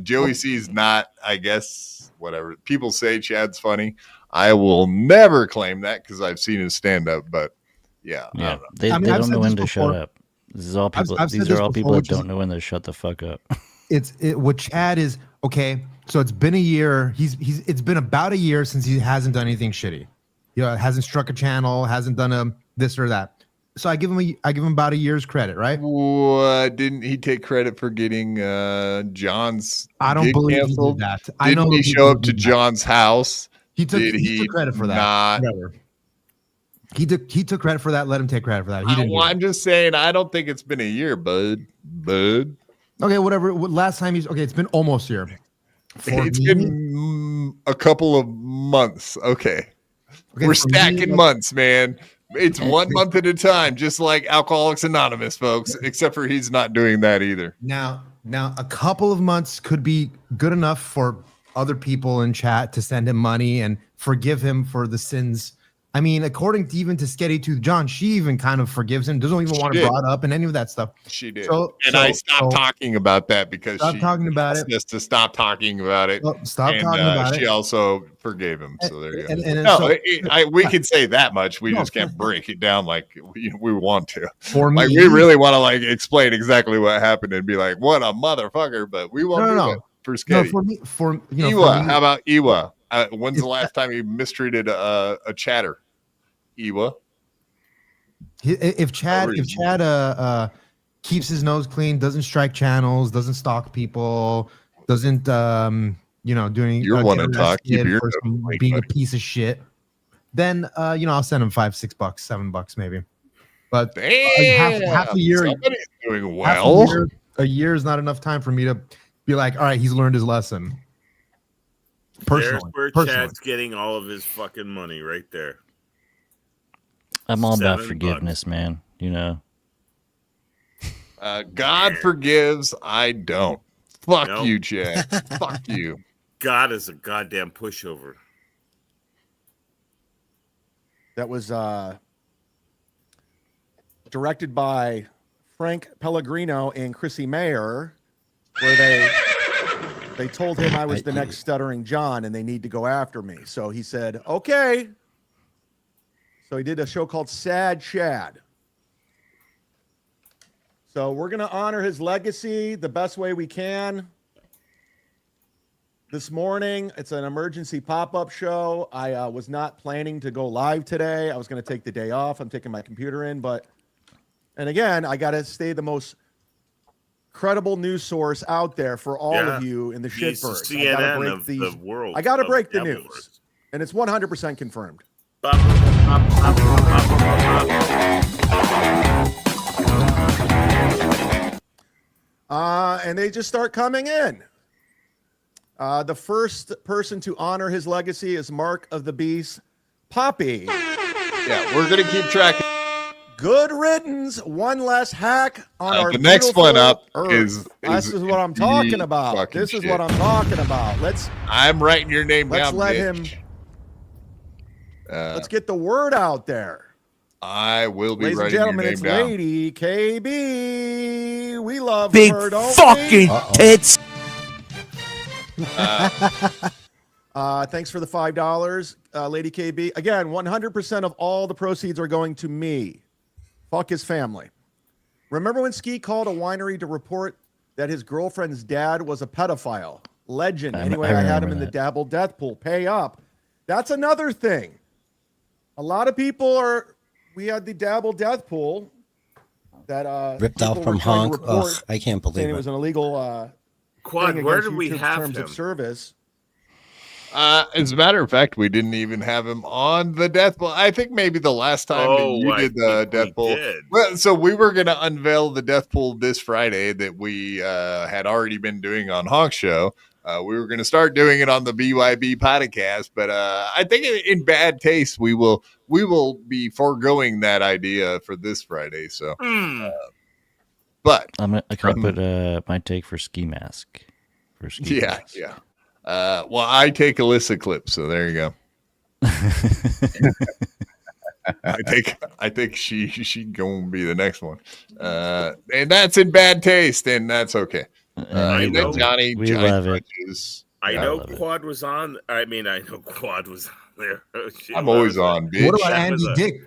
S1: Joey C is not, I guess, whatever. People say Chad's funny. I will never claim that because I've seen his stand-up, but yeah.
S9: They don't know when to shut up. This is all people. These are all people that don't know when to shut the fuck up.
S7: What Chad is, okay, so it's been a year. It's been about a year since he hasn't done anything shitty. Hasn't struck a channel, hasn't done this or that. So I give him about a year's credit, right?
S1: Didn't he take credit for getting John's?
S7: I don't believe
S1: canceled?
S7: He did that.
S1: Didn't he show up to John's house?
S7: He took credit for that.
S1: Not?
S7: He took credit for that. Let him take credit for that. He didn't.
S1: I'm just saying. I don't think it's been a year, bud.
S7: Okay, whatever. Last time he's okay. It's been almost here.
S1: It's been a couple of months. Okay, we're stacking months, man. It's 1 month at a time, just like Alcoholics Anonymous, folks. Except for he's not doing that either.
S7: Now, a couple of months could be good enough for other people in chat to send him money and forgive him for the sins. I mean, according to even to Sketty Tooth John, she even kind of forgives him. Doesn't even want to brought up and any of that stuff.
S1: She did, I stopped talking about that because she
S7: talking about it.
S1: Just to stop talking about it.
S7: Well, stop talking about it.
S1: She also forgave him. So there you go. We can say that much. We just can't break it down like we want to.
S7: For me,
S1: we really want to like explain exactly what happened and be like, what a motherfucker. But we won't do that for Sketty.
S7: No, for me,
S1: Iwa, how about Iwa? When's the last time you mistreated a chatter? Iwa.
S7: If Chad keeps his nose clean, doesn't strike channels, doesn't stalk people, doesn't do any
S1: you want to talk, keep your
S7: being a piece of shit, then I'll send him $5, $6, $7 maybe. But half a year,
S1: somebody's doing well.
S7: A year is not enough time for me to be like, all right, he's learned his lesson.
S2: There's where Chad's getting all of his fucking money right there.
S9: I'm all about forgiveness, man.
S1: God forgives, I don't. Fuck you, Chad. Fuck you.
S2: God is a goddamn pushover.
S14: That was directed by Frank Pellegrino and Chrissy Mayer, where they told him I was the next Stuttering John and they need to go after me. So he said, okay. So he did a show called Sad Chad. So we're going to honor his legacy the best way we can. This morning, it's an emergency pop-up show. I was not planning to go live today. I was going to take the day off. I'm taking my computer in. And again, I got to stay the most credible news source out there for all of you in the shitverse.
S2: CNN of the world.
S14: I got to break the news. And it's 100% confirmed. And they just start coming in. The first person to honor his legacy is Mark of the Beast, Poppy.
S1: Yeah, we're going to keep track.
S14: Good riddance. One less hack on our
S1: the next one up
S14: Earth.
S1: is
S14: This is what I'm talking about. This is what I'm talking about.
S1: I'm writing your name
S14: down.
S1: Let's let
S14: bitch. Him. Let's get the word out there.
S1: I will be
S14: Ladies
S1: writing
S14: and gentlemen,
S1: your name
S14: it's
S1: down.
S14: Lady KB. We love
S8: big
S14: her, don't
S8: fucking tits.
S14: Thanks for the $5, Lady KB. Again, 100% of all the proceeds are going to me. Fuck his family. Remember when Ski called a winery to report that his girlfriend's dad was a pedophile? Legend. Anyway, I had him in the Dabble death pool. Pay up. That's another thing. A lot of people we had the Dabble death pool that
S6: ripped out from Honk. Ugh, I can't believe
S14: it was an illegal
S2: Quad, where do we
S14: YouTube's
S2: have
S14: terms
S2: him?
S14: of service.
S1: As a matter of fact, we didn't even have him on the death pool. I think maybe the last time that you did the death pool. Well, so we were going to unveil the death pool this Friday that we had already been doing on Honk Show. We were going to start doing it on the BYB podcast, but I think in bad taste we will be foregoing that idea for this Friday. So, but
S9: I can put my take for ski mask. For ski mask.
S1: Yeah. Well, I take Alyssa clip, so there you go. I think she gonna be the next one, and that's in bad taste, and that's okay.
S2: I know,
S1: Johnny
S9: love it.
S2: I know Quad was on. I know Quad was on there.
S1: I'm always on, bitch.
S7: What about Andy Dick?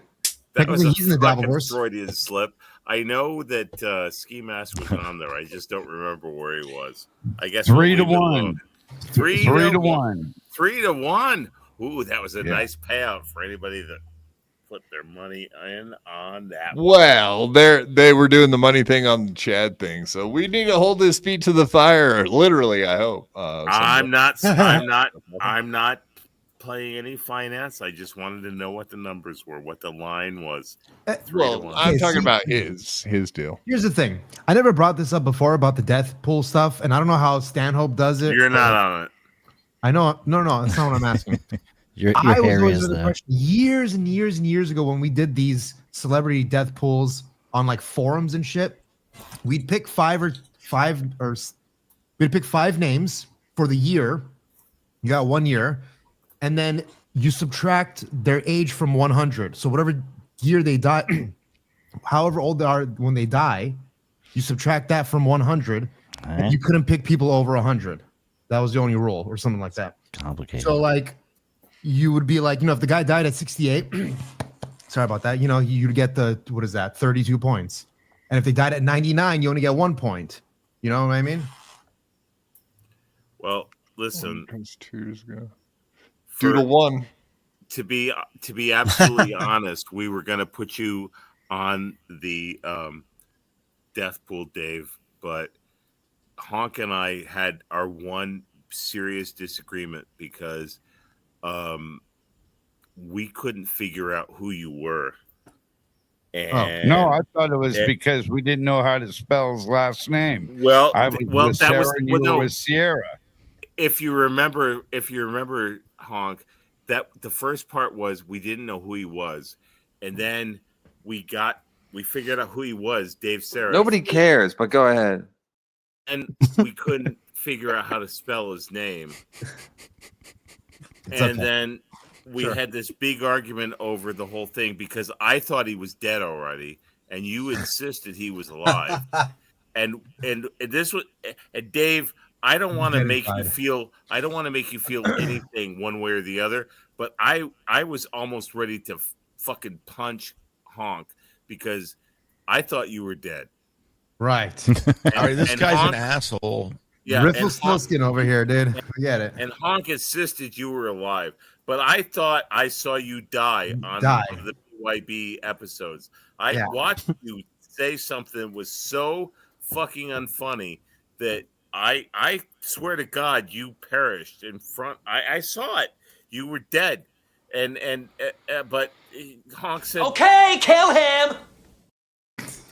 S2: That was
S7: He's in the Dabbleverse.
S2: Freudian slip. I know that Ski Mask was on there. I just don't remember where he was. I guess
S4: 3-1.
S2: 3-1. 3-1. Ooh, that was a nice payout for anybody that put their money in on that.
S1: Well, they were doing the money thing on the Chad thing, so we need to hold his feet to the fire. Literally, I hope.
S2: I'm not playing any finance. I just wanted to know what the numbers were, what the line was.
S1: Well, I'm talking about his deal.
S7: Here's the thing. I never brought this up before about the death pool stuff, and I don't know how Stanhope does it.
S2: You're not on it.
S7: I know. No, that's not what I'm asking.
S9: Your
S7: I was
S9: hair
S7: always
S9: is
S7: under the
S9: though.
S7: impression years and years and years ago when we did these celebrity death pools on like forums and shit. We'd pick five names for the year. You got 1 year, and then you subtract their age from 100. So whatever year they die, however old they are when they die, you subtract that from 100. And you couldn't pick people over 100. That was the only rule, or something like that.
S9: Complicated.
S7: So like, you would be like, if the guy died at 68, sorry about that. You'd get 32 points. And if they died at 99, you only get 1 point. You know what I mean?
S2: Well, listen.
S1: Doodle one.
S2: To be absolutely honest, we were going to put you on the death pool, Dave, but Honk and I had our one serious disagreement because we couldn't figure out who you were. And
S4: no, I thought it was because we didn't know how to spell his last name.
S2: Well,
S4: I was with
S2: that
S4: Sarra
S2: was
S4: and you were
S2: no.
S4: with Sierra.
S2: If you remember, Honk, that the first part was we didn't know who he was, and then we figured out who he was, Dave Sarra.
S5: Nobody cares, but go ahead.
S2: And we couldn't figure out how to spell his name. Then we had this big argument over the whole thing because I thought he was dead already, and you insisted he was alive. and this was and Dave, I don't want to make you feel anything one way or the other, but I was almost ready to fucking punch Honk because I thought you were dead.
S7: Right.
S16: All right, this guy's
S2: Honk,
S16: an asshole.
S2: Yeah,
S7: Riffle Snowskin over here, dude. Forget it.
S2: And Honk insisted you were alive, but I thought I saw you die on the BYB episodes. I watched you say something that was so fucking unfunny that I swear to God you perished in front. I saw it. You were dead, but Honk said,
S8: "Okay, kill him."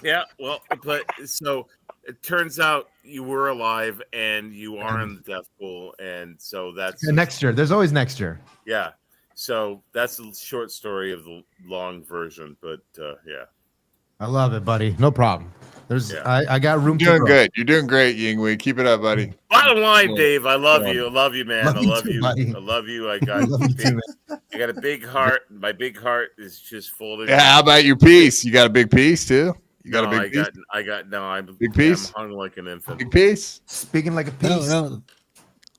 S2: Yeah, well, but so it turns out you were alive and you are in the death pool, and so that's
S7: Next year. There's always next year.
S2: Yeah, so that's a short story of the long version, but yeah.
S7: I love it, buddy. No problem. I got room.
S1: You're doing good. You're doing great, Yingwei. Keep it up, buddy.
S2: Bottom line, Dave, I love you. I love you, man. I love
S7: too,
S2: you.
S7: buddy.
S2: I love you. I got I got a big heart. My big heart is just full of.
S1: Yeah, how about your piece? You got a big piece too? You got a big piece?
S2: I'm
S1: big piece.
S2: I'm hung like an infant.
S1: Big piece.
S7: Speaking like a piece.
S6: No.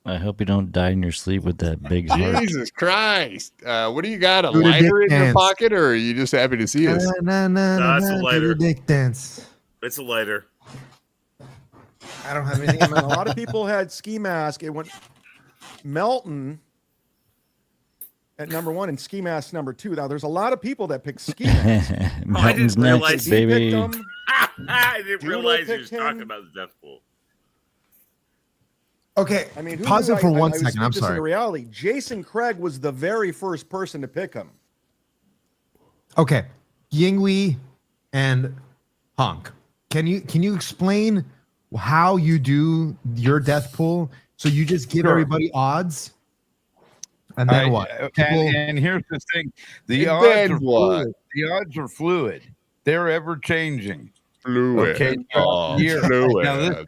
S9: I hope you don't die in your sleep with that big heart.
S1: Jesus Christ. What do you got? A
S7: Do the
S1: lighter
S7: dick
S1: in your
S7: dance.
S1: pocket, or are you just happy to see us?
S2: That's a lighter.
S7: Dick dance.
S2: It's a lighter.
S7: I don't have anything in my
S14: A lot of people had ski mask. It went Melton at number 1 and ski mask number 2. Now there's a lot of people that pick ski mask.
S2: I didn't realize
S9: next, baby.
S2: I didn't realize he was
S14: picked
S2: talking
S14: him.
S2: about the death pool.
S7: Okay,
S14: I mean, who
S7: pause
S14: knew
S7: it for
S14: I
S7: 1
S14: would
S7: second.
S14: speak
S7: I'm
S14: this into
S7: sorry.
S14: reality. Jason Craig was the very first person to pick him.
S7: Okay, Yingwei and Honk. Can you explain how you do your death pool? So you just give everybody odds, and then what?
S4: And here's the thing: the
S1: And
S4: odds
S1: then
S4: are
S1: what?
S4: fluid. The odds are fluid. They're ever changing.
S1: Fluid.
S4: Okay,
S1: Fluid.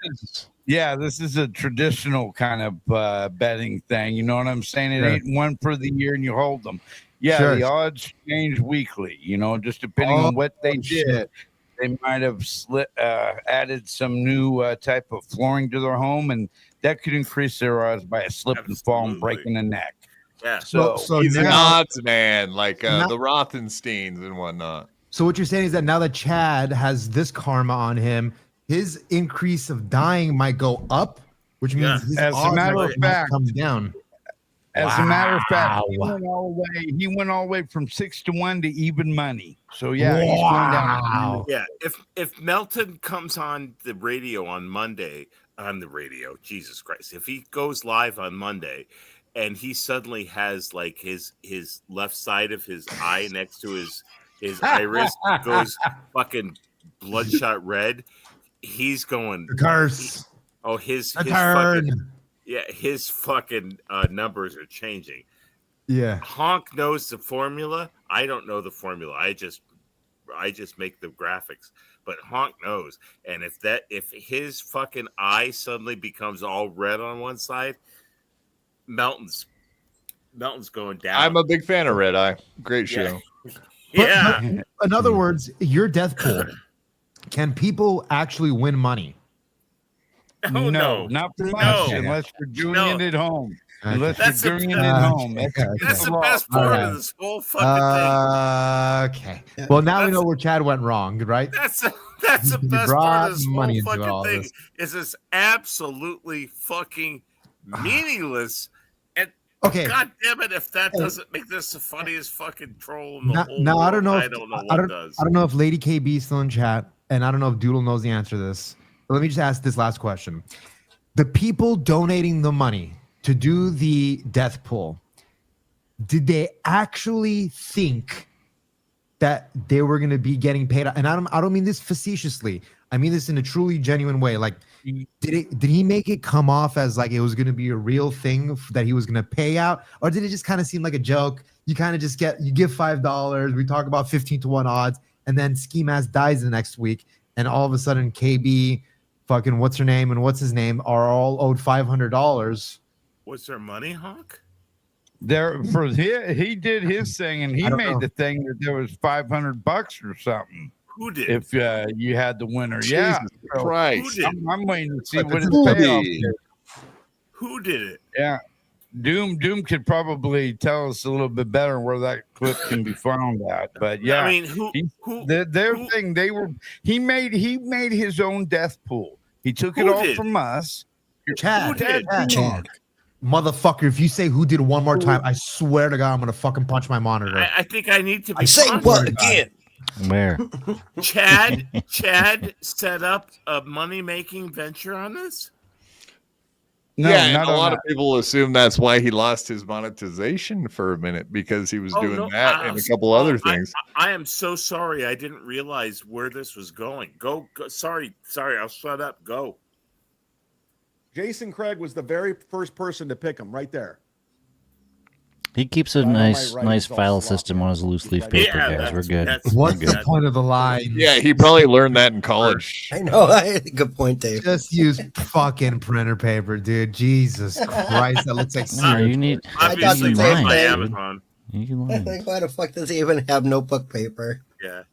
S4: Now this is a traditional kind of betting thing. You know what I'm saying? It ain't one for the year and you hold them. Yeah,
S7: Sure.
S4: the odds change weekly. You know, just depending on what they did.
S7: shit.
S4: They might have added some new type of flooring to their home, and that could increase their odds by a slip and fall and breaking a neck.
S2: Yeah.
S4: So,
S1: He's an
S7: now,
S1: odds man, like
S7: Now-
S1: the Rothensteins and whatnot.
S7: so what you're saying is that now that Chad has this karma on him, his increase of dying might go up, which means his
S4: As a
S7: odds
S4: matter
S7: might
S4: of fact,
S7: come down.
S4: as a matter of fact, he
S7: Wow.
S4: went all the way from 6-1 to even money. So yeah, he's going down.
S7: Wow.
S2: Yeah, if Melton comes on the radio on Monday, on the radio, Jesus Christ, if he goes live on Monday and he suddenly has like his left side of his eye next to his iris goes fucking bloodshot red. He's going
S7: The curse.
S2: His
S7: turn.
S2: his fucking numbers are changing.
S7: Yeah.
S2: Honk knows the formula. I don't know the formula. I just make the graphics. But Honk knows. And if his fucking eye suddenly becomes all red on one side, Melton's going down.
S1: I'm a big fan of Red Eye. Great show.
S2: Yeah.
S7: But in other words, your death pool, can people actually win money?
S2: Oh, no.
S4: Not for much, unless you're doing it at home. Unless you're doing it at home.
S2: That's the best part of this whole fucking thing.
S7: Okay. Well, now we know where Chad went wrong, right?
S2: That's the best part of this whole fucking thing. Is this absolutely fucking meaningless? And
S7: okay,
S2: God damn it, if that doesn't make this the funniest fucking troll in the whole
S7: now
S2: world,
S7: I don't know.
S2: I don't know what does.
S7: I don't know if Lady KB is still in chat, and I don't know if Doodle knows the answer to this. But let me just ask this last question: the people donating the money to do the death pool, did they actually think that they were going to be getting paid? And I don't mean this facetiously. I mean this in a truly genuine way. Like, did he make it come off as like it was going to be a real thing that he was going to pay out, or did it just kind of seem like a joke? You kind of just you give $5. We talk about 15-1 odds, and then Ski Mask dies the next week, and all of a sudden KB, fucking what's her name and what's his name are all owed $500.
S2: Was there money, Honk?
S4: He did his thing, and he made the thing that there was $500 or something.
S2: Who did?
S4: If you had the winner,
S1: Jesus Christ.
S4: I'm waiting to see what his payoff is.
S2: Who did it?
S4: Yeah, Doom could probably tell us a little bit better where that clip can be found at. But yeah,
S2: I mean,
S4: he made his own death pool. He took it all from us.
S7: Chad. Motherfucker, if you say who did one more time, I swear to God, I'm gonna fucking punch my monitor.
S2: I think I need to be.
S7: I say what again?
S9: Where?
S2: Chad set up a money-making venture on this?
S1: No, and a lot of people assume that's why he lost his monetization for a minute, because he was doing that and a couple other things.
S2: I am so sorry. I didn't realize where this was going. Go. Sorry. I'll shut up. Go.
S14: Jason Craig was the very first person to pick him right there.
S9: He keeps a nice file system on his loose leaf paper, guys. We're good.
S7: What's the point of the line?
S1: Yeah, he probably learned that in college.
S6: I know. Good point, Dave.
S7: Just use fucking printer paper, dude. Jesus Christ, that looks like serious.
S9: You need.
S2: Obviously,
S9: line,
S2: my
S9: dude.
S2: Amazon.
S6: Why the fuck does he even have notebook paper?
S2: Yeah.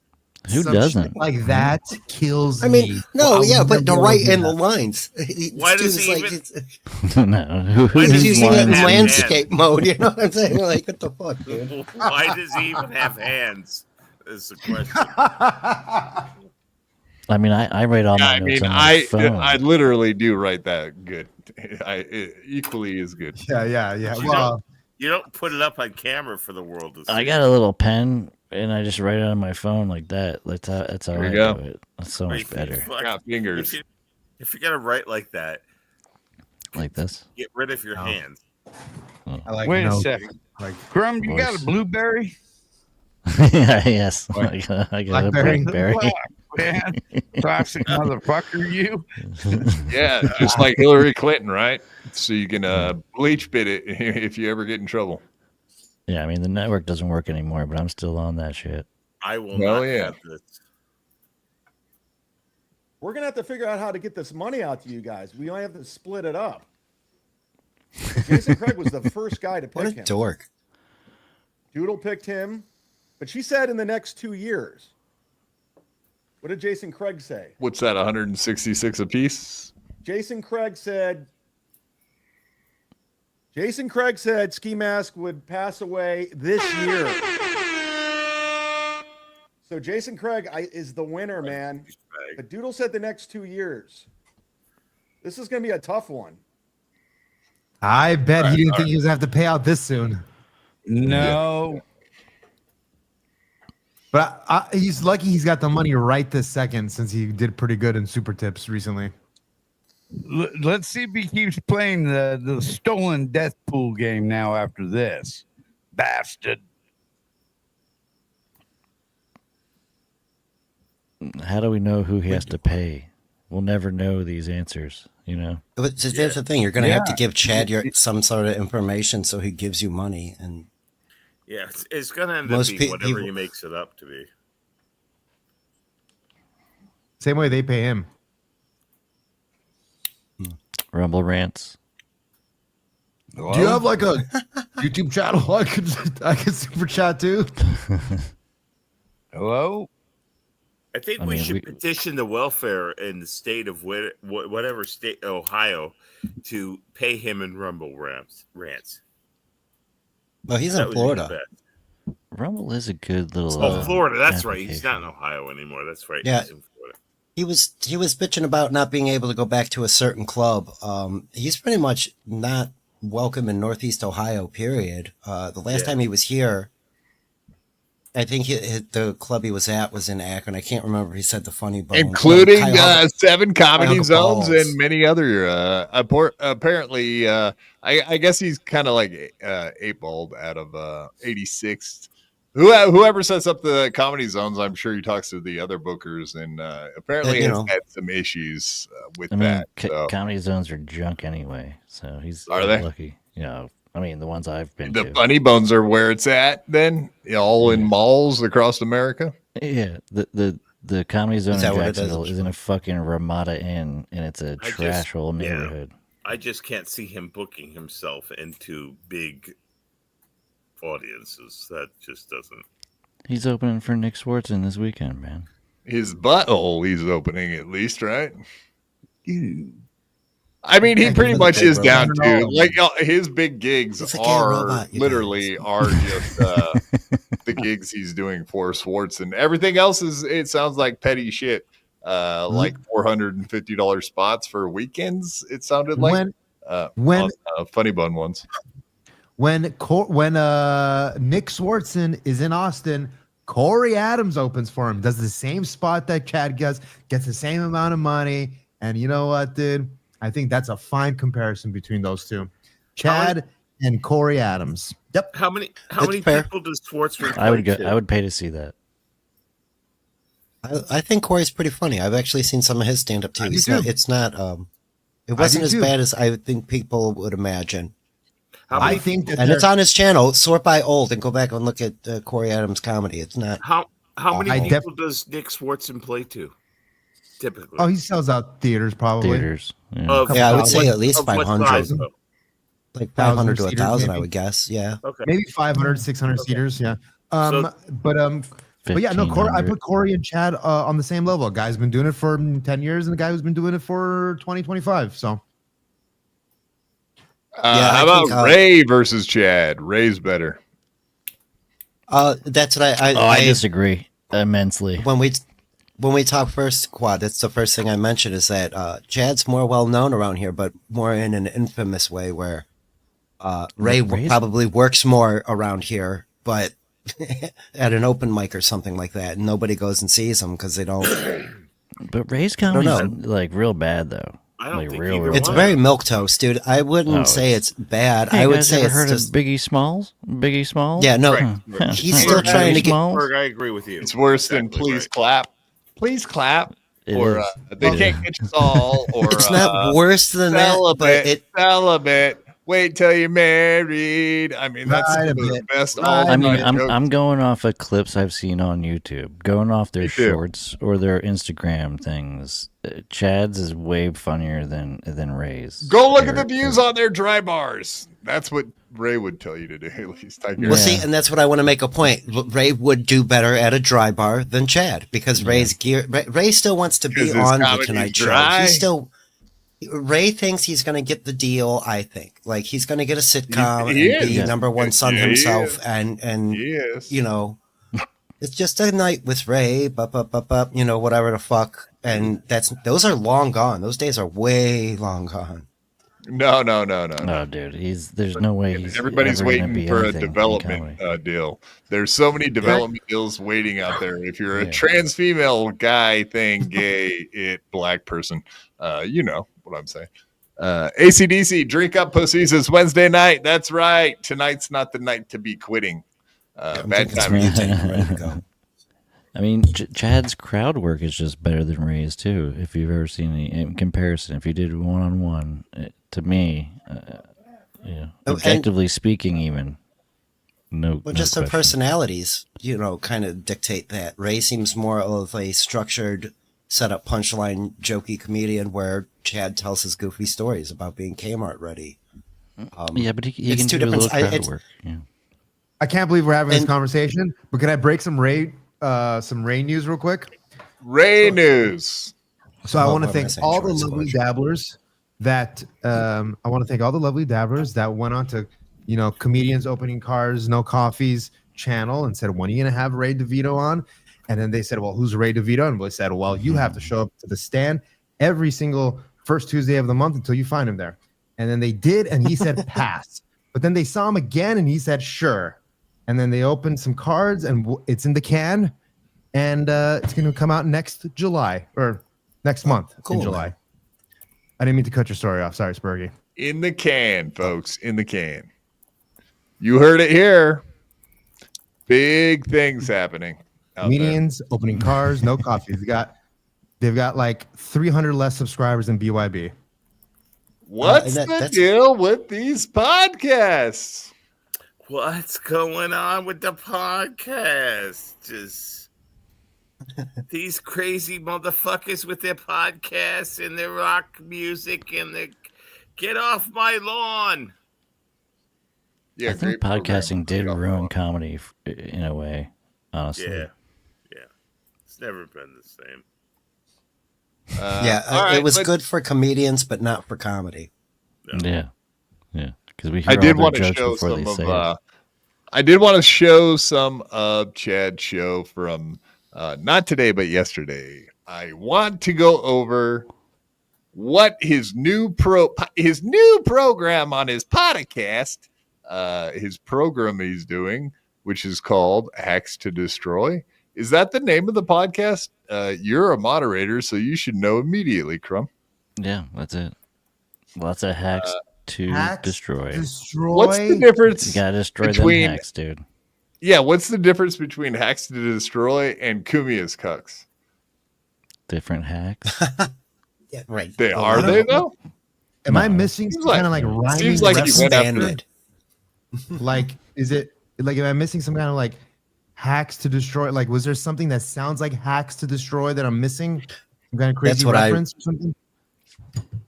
S9: Who
S7: Some
S9: doesn't?
S7: shit like that kills
S6: I mean,
S7: me.
S6: no,
S7: I
S6: yeah,
S7: would
S6: but to
S7: never
S6: write
S7: do
S6: in
S7: that.
S6: the lines.
S2: Why does he even?
S9: No.
S6: He's using it in
S2: have
S6: landscape mode. You know what I'm saying? Like, what the fuck, dude?
S2: Why does he even have hands? Is the question.
S9: I mean, I write all my notes on my phone.
S1: I literally do write that good. Equally as good.
S7: Yeah.
S2: Well, you don't put it up on camera for the world to see.
S9: I got a little pen, and I just write it on my phone like that. That's how I do it. That's so much better.
S1: Got fingers.
S2: If you're gonna write like that,
S9: like this,
S2: get rid of your hands.
S4: Wait a second. Crumb, you got a blueberry?
S9: Yes. I got a blackberry.
S4: Man, classic motherfucker, you.
S1: Yeah, just like Hillary Clinton, right? So you can bleach bit it if you ever get in trouble.
S9: Yeah, I mean, the network doesn't work anymore, but I'm still on that shit.
S2: I will not have this.
S14: We're gonna have to figure out how to get this money out to you guys. We only have to split it up. Jason Craig was the first guy to pick him.
S6: What a dork.
S14: Doodle picked him, but she said in the next 2 years. What did Jason Craig say?
S1: What's that, 166 apiece?
S14: Jason Craig said Ski Mask would pass away this year. So Jason Craig is the winner, man. But Doodle said the next 2 years. This is going to be a tough one.
S7: I bet he didn't think he was going to have to pay out this soon.
S4: No.
S7: But he's lucky he's got the money right this second, since he did pretty good in super tips recently.
S4: Let's see if he keeps playing the stolen death pool game now after this. Bastard.
S9: How do we know who he has to pay? We'll never know these answers, you know?
S6: But that's the thing. You're going to have to give Chad some sort of information so he gives you money. And
S2: yeah, it's going to end up being whatever he makes it up to be.
S7: Same way they pay him.
S9: Rumble rants.
S7: Hello? Do you have like a YouTube channel I could super chat to?
S4: Hello?
S2: I think we should petition the welfare in the state of whatever state, Ohio, to pay him in Rumble rants.
S6: Well, he's in Florida.
S9: Rumble is a good little.
S2: Florida. That's right. He's not in Ohio anymore. That's right.
S6: Yeah.
S2: He's in Florida.
S6: He was bitching about not being able to go back to a certain club. He's pretty much not welcome in Northeast Ohio, period. The last time he was here, I think the club he was at was in Akron. I can't remember. He said the Funny Bones.
S1: Including 7 comedy zones and many other, apparently, I guess he's kind of like 8-balled out of 86th. Whoever sets up the comedy zones, I'm sure he talks to the other bookers, and apparently has had some issues with that.
S9: Comedy zones are junk anyway, so he's lucky. You know, I mean, the ones I've been to.
S1: The Funny Bones are where it's at, then, all in malls across America.
S9: Yeah, the comedy zone in Jacksonville is in a fucking Ramada Inn, and it's a trash old neighborhood.
S2: I just can't see him booking himself into big audiences. That just doesn't.
S9: He's opening for Nick Swartzen this weekend, man.
S1: His butthole he's opening at least, right? I mean, he pretty much is down to like his big gigs are literally just the gigs he's doing for Swartzen. Everything else it sounds like petty shit. Like $450 spots for weekends. It sounded like when Funny Bone ones.
S7: When Nick Swartzen is in Austin, Corey Adams opens for him, does the same spot that Chad gets the same amount of money. And you know what, dude? I think that's a fine comparison between those two. Chad and Corey Adams. Yep.
S2: How many people does Swartzen play?
S9: I would pay to see that.
S6: I think Corey's pretty funny. I've actually seen some of his stand-up too. It wasn't as bad as I think people would imagine. It's on his channel. Sort by old and go back and look at Corey Adams' comedy. It's not.
S2: How many people does Nick Swartzen play to? Typically.
S7: Oh, he sells out theaters probably.
S9: Theaters. Yeah,
S6: I would say at least 500. Like 500 to 1,000, I would guess. Yeah.
S2: Okay.
S7: Maybe 500, 600 seaters. Yeah. But yeah, no. I put Corey and Chad on the same level. A guy's been doing it for 10 years, and a guy who's been doing it for 20, 25. So.
S1: How about Ray versus Chad? Ray's better.
S6: That's what
S9: I disagree immensely.
S6: When we talk first, Quad, that's the first thing I mentioned is that Chad's more well known around here, but more in an infamous way where Ray probably works more around here, but at an open mic or something like that, and nobody goes and sees him because they don't.
S9: But Ray's comedy's like real bad though.
S2: I don't think
S6: it's very milquetoast, dude. I wouldn't say it's bad.
S9: Hey,
S6: I would
S9: guys
S6: say
S9: ever
S6: it's
S9: heard
S6: just
S9: of Biggie Smalls. Biggie Smalls.
S6: Yeah, no,
S2: Right.
S6: he's still trying to get.
S2: I agree with you.
S1: It's worse than please clap. Please clap.
S9: It
S1: or
S9: is.
S1: They can't catch us all. Or
S6: It's not worse than that, but
S1: celibate. Wait till you're married. I mean, that's the best.
S9: I'm going off of clips I've seen on YouTube, going off their shorts or their Instagram things. Chad's is way funnier than Ray's.
S1: Go look at the views on their dry bars. That's what Ray would tell you to do. At least
S6: Well, see, and that's what I want to make a point. Ray would do better at a dry bar than Chad because Ray's gear. Ray still wants to be on the Tonight Show. Ray thinks he's going to get the deal. I think like he's going to get a sitcom and be number one son himself, and you know, it's just a night with Ray, you know, whatever the fuck. And those are long gone. Those days are way long gone.
S1: No.
S9: Oh, dude, there's no way he's
S1: Everybody's
S9: ever gonna
S1: waiting
S9: be
S1: for a
S9: anything in
S1: development
S9: comedy.
S1: deal. There's so many development deals waiting out there. If you're a
S9: Yeah.
S1: trans female, guy, thing, gay, black person, you know what I'm saying. ACDC, Drink Up Pussies is Wednesday night. That's right. Tonight's not the night to be quitting. Bad time.
S9: I mean, Chad's crowd work is just better than Ray's too. If you've ever seen any in comparison, if you did 1-on-1, to me, objectively speaking, even
S6: Just their
S9: question.
S6: personalities, kind of dictate that. Ray seems more of a structured, set up punchline, jokey comedian, where Chad tells his goofy stories about being Kmart ready.
S9: Yeah, but he
S6: it's
S9: can
S6: two
S9: do a
S6: different.
S9: little crowd work. Yeah.
S7: I can't believe we're having this conversation, but can I break some Ray news real quick?
S1: Ray news.
S7: So I want to thank all the lovely dabblers that went on to, Comedians Opening Cars, No Coffees channel and said, when are you going to have Ray DeVito on? And then they said, well, who's Ray DeVito? And they said, well, you have to show up to the stand every single first Tuesday of the month until you find him there. And then they did, and he said, pass. But then they saw him again, and he said, sure. And then they opened some cards, and it's in the can, and it's going to come out next July, or next month in July. Man. I didn't mean to cut your story off. Sorry, Spergy.
S1: In the can, folks. In the can. You heard it here. Big things happening.
S7: Comedians opening cars, No Coffee. They've got like 300 less subscribers than BYB.
S1: What's the deal with these podcasts?
S2: What's going on with the podcast? Just these crazy motherfuckers with their podcasts and their rock music and their get off my lawn.
S1: Yeah,
S9: I think podcasting did ruin comedy in a way, honestly.
S2: Yeah. It's never been the same.
S6: It was good for comedians, but not for comedy.
S9: No. Yeah. Because we hear
S1: I did
S9: all
S1: want
S9: their
S1: to
S9: jokes
S1: show
S9: before
S1: some
S9: they say
S1: of. I did want to show some of Chad's show from not today, but yesterday. I want to go over what his new program on his podcast, his program he's doing, which is called Hacks to Destroy. Is that the name of the podcast? You're a moderator, so you should know immediately, Crumb.
S9: Yeah, that's it. Lots of hacks to destroy.
S1: What's the difference?
S9: You gotta destroy them hacks, dude.
S1: Yeah, what's the difference between Hacks to Destroy and Kumia's Cucks?
S9: Different hacks.
S6: Yeah, right.
S1: Are they though?
S7: Am I missing some kind of like rhyming?
S1: Seems like you went after.
S7: Like, is it like, am I missing some kind of like hacks to destroy? Like, was there something that sounds like hacks to destroy that I'm missing? Some kind of crazy reference or something?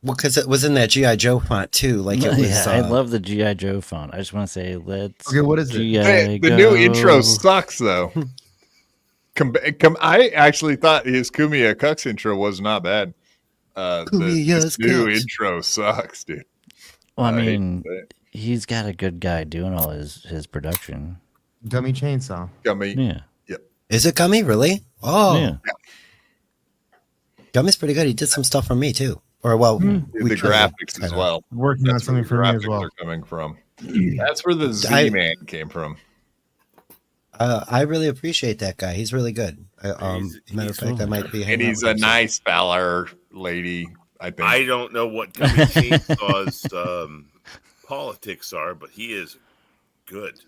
S6: Well, because it was in that G.I. Joe font too. Like it was.
S9: Yeah, I love the G.I. Joe font. I just want to say, let's.
S7: Okay, what is it?
S1: Hey, the new intro sucks though. I actually thought his Kumia Cucks intro was not bad. This new intro sucks, dude.
S9: Well, I mean, he's got a good guy doing all his production.
S7: Gummy Chainsaw.
S1: Gummy.
S9: Yeah.
S1: Yep.
S6: Is it Gummy? Really? Oh.
S9: Yeah.
S6: Gummy's pretty good. He did some stuff for me too. Or well,
S1: the graphics as well.
S7: Working on something for me as well.
S1: Are coming from. That's where the Z-Man came from.
S6: I really appreciate that guy. He's really good. Matter of fact, I might be.
S1: And he's a nice feller, lady. I think.
S2: I don't know what Gummy Chainsaw's politics are, but he is good.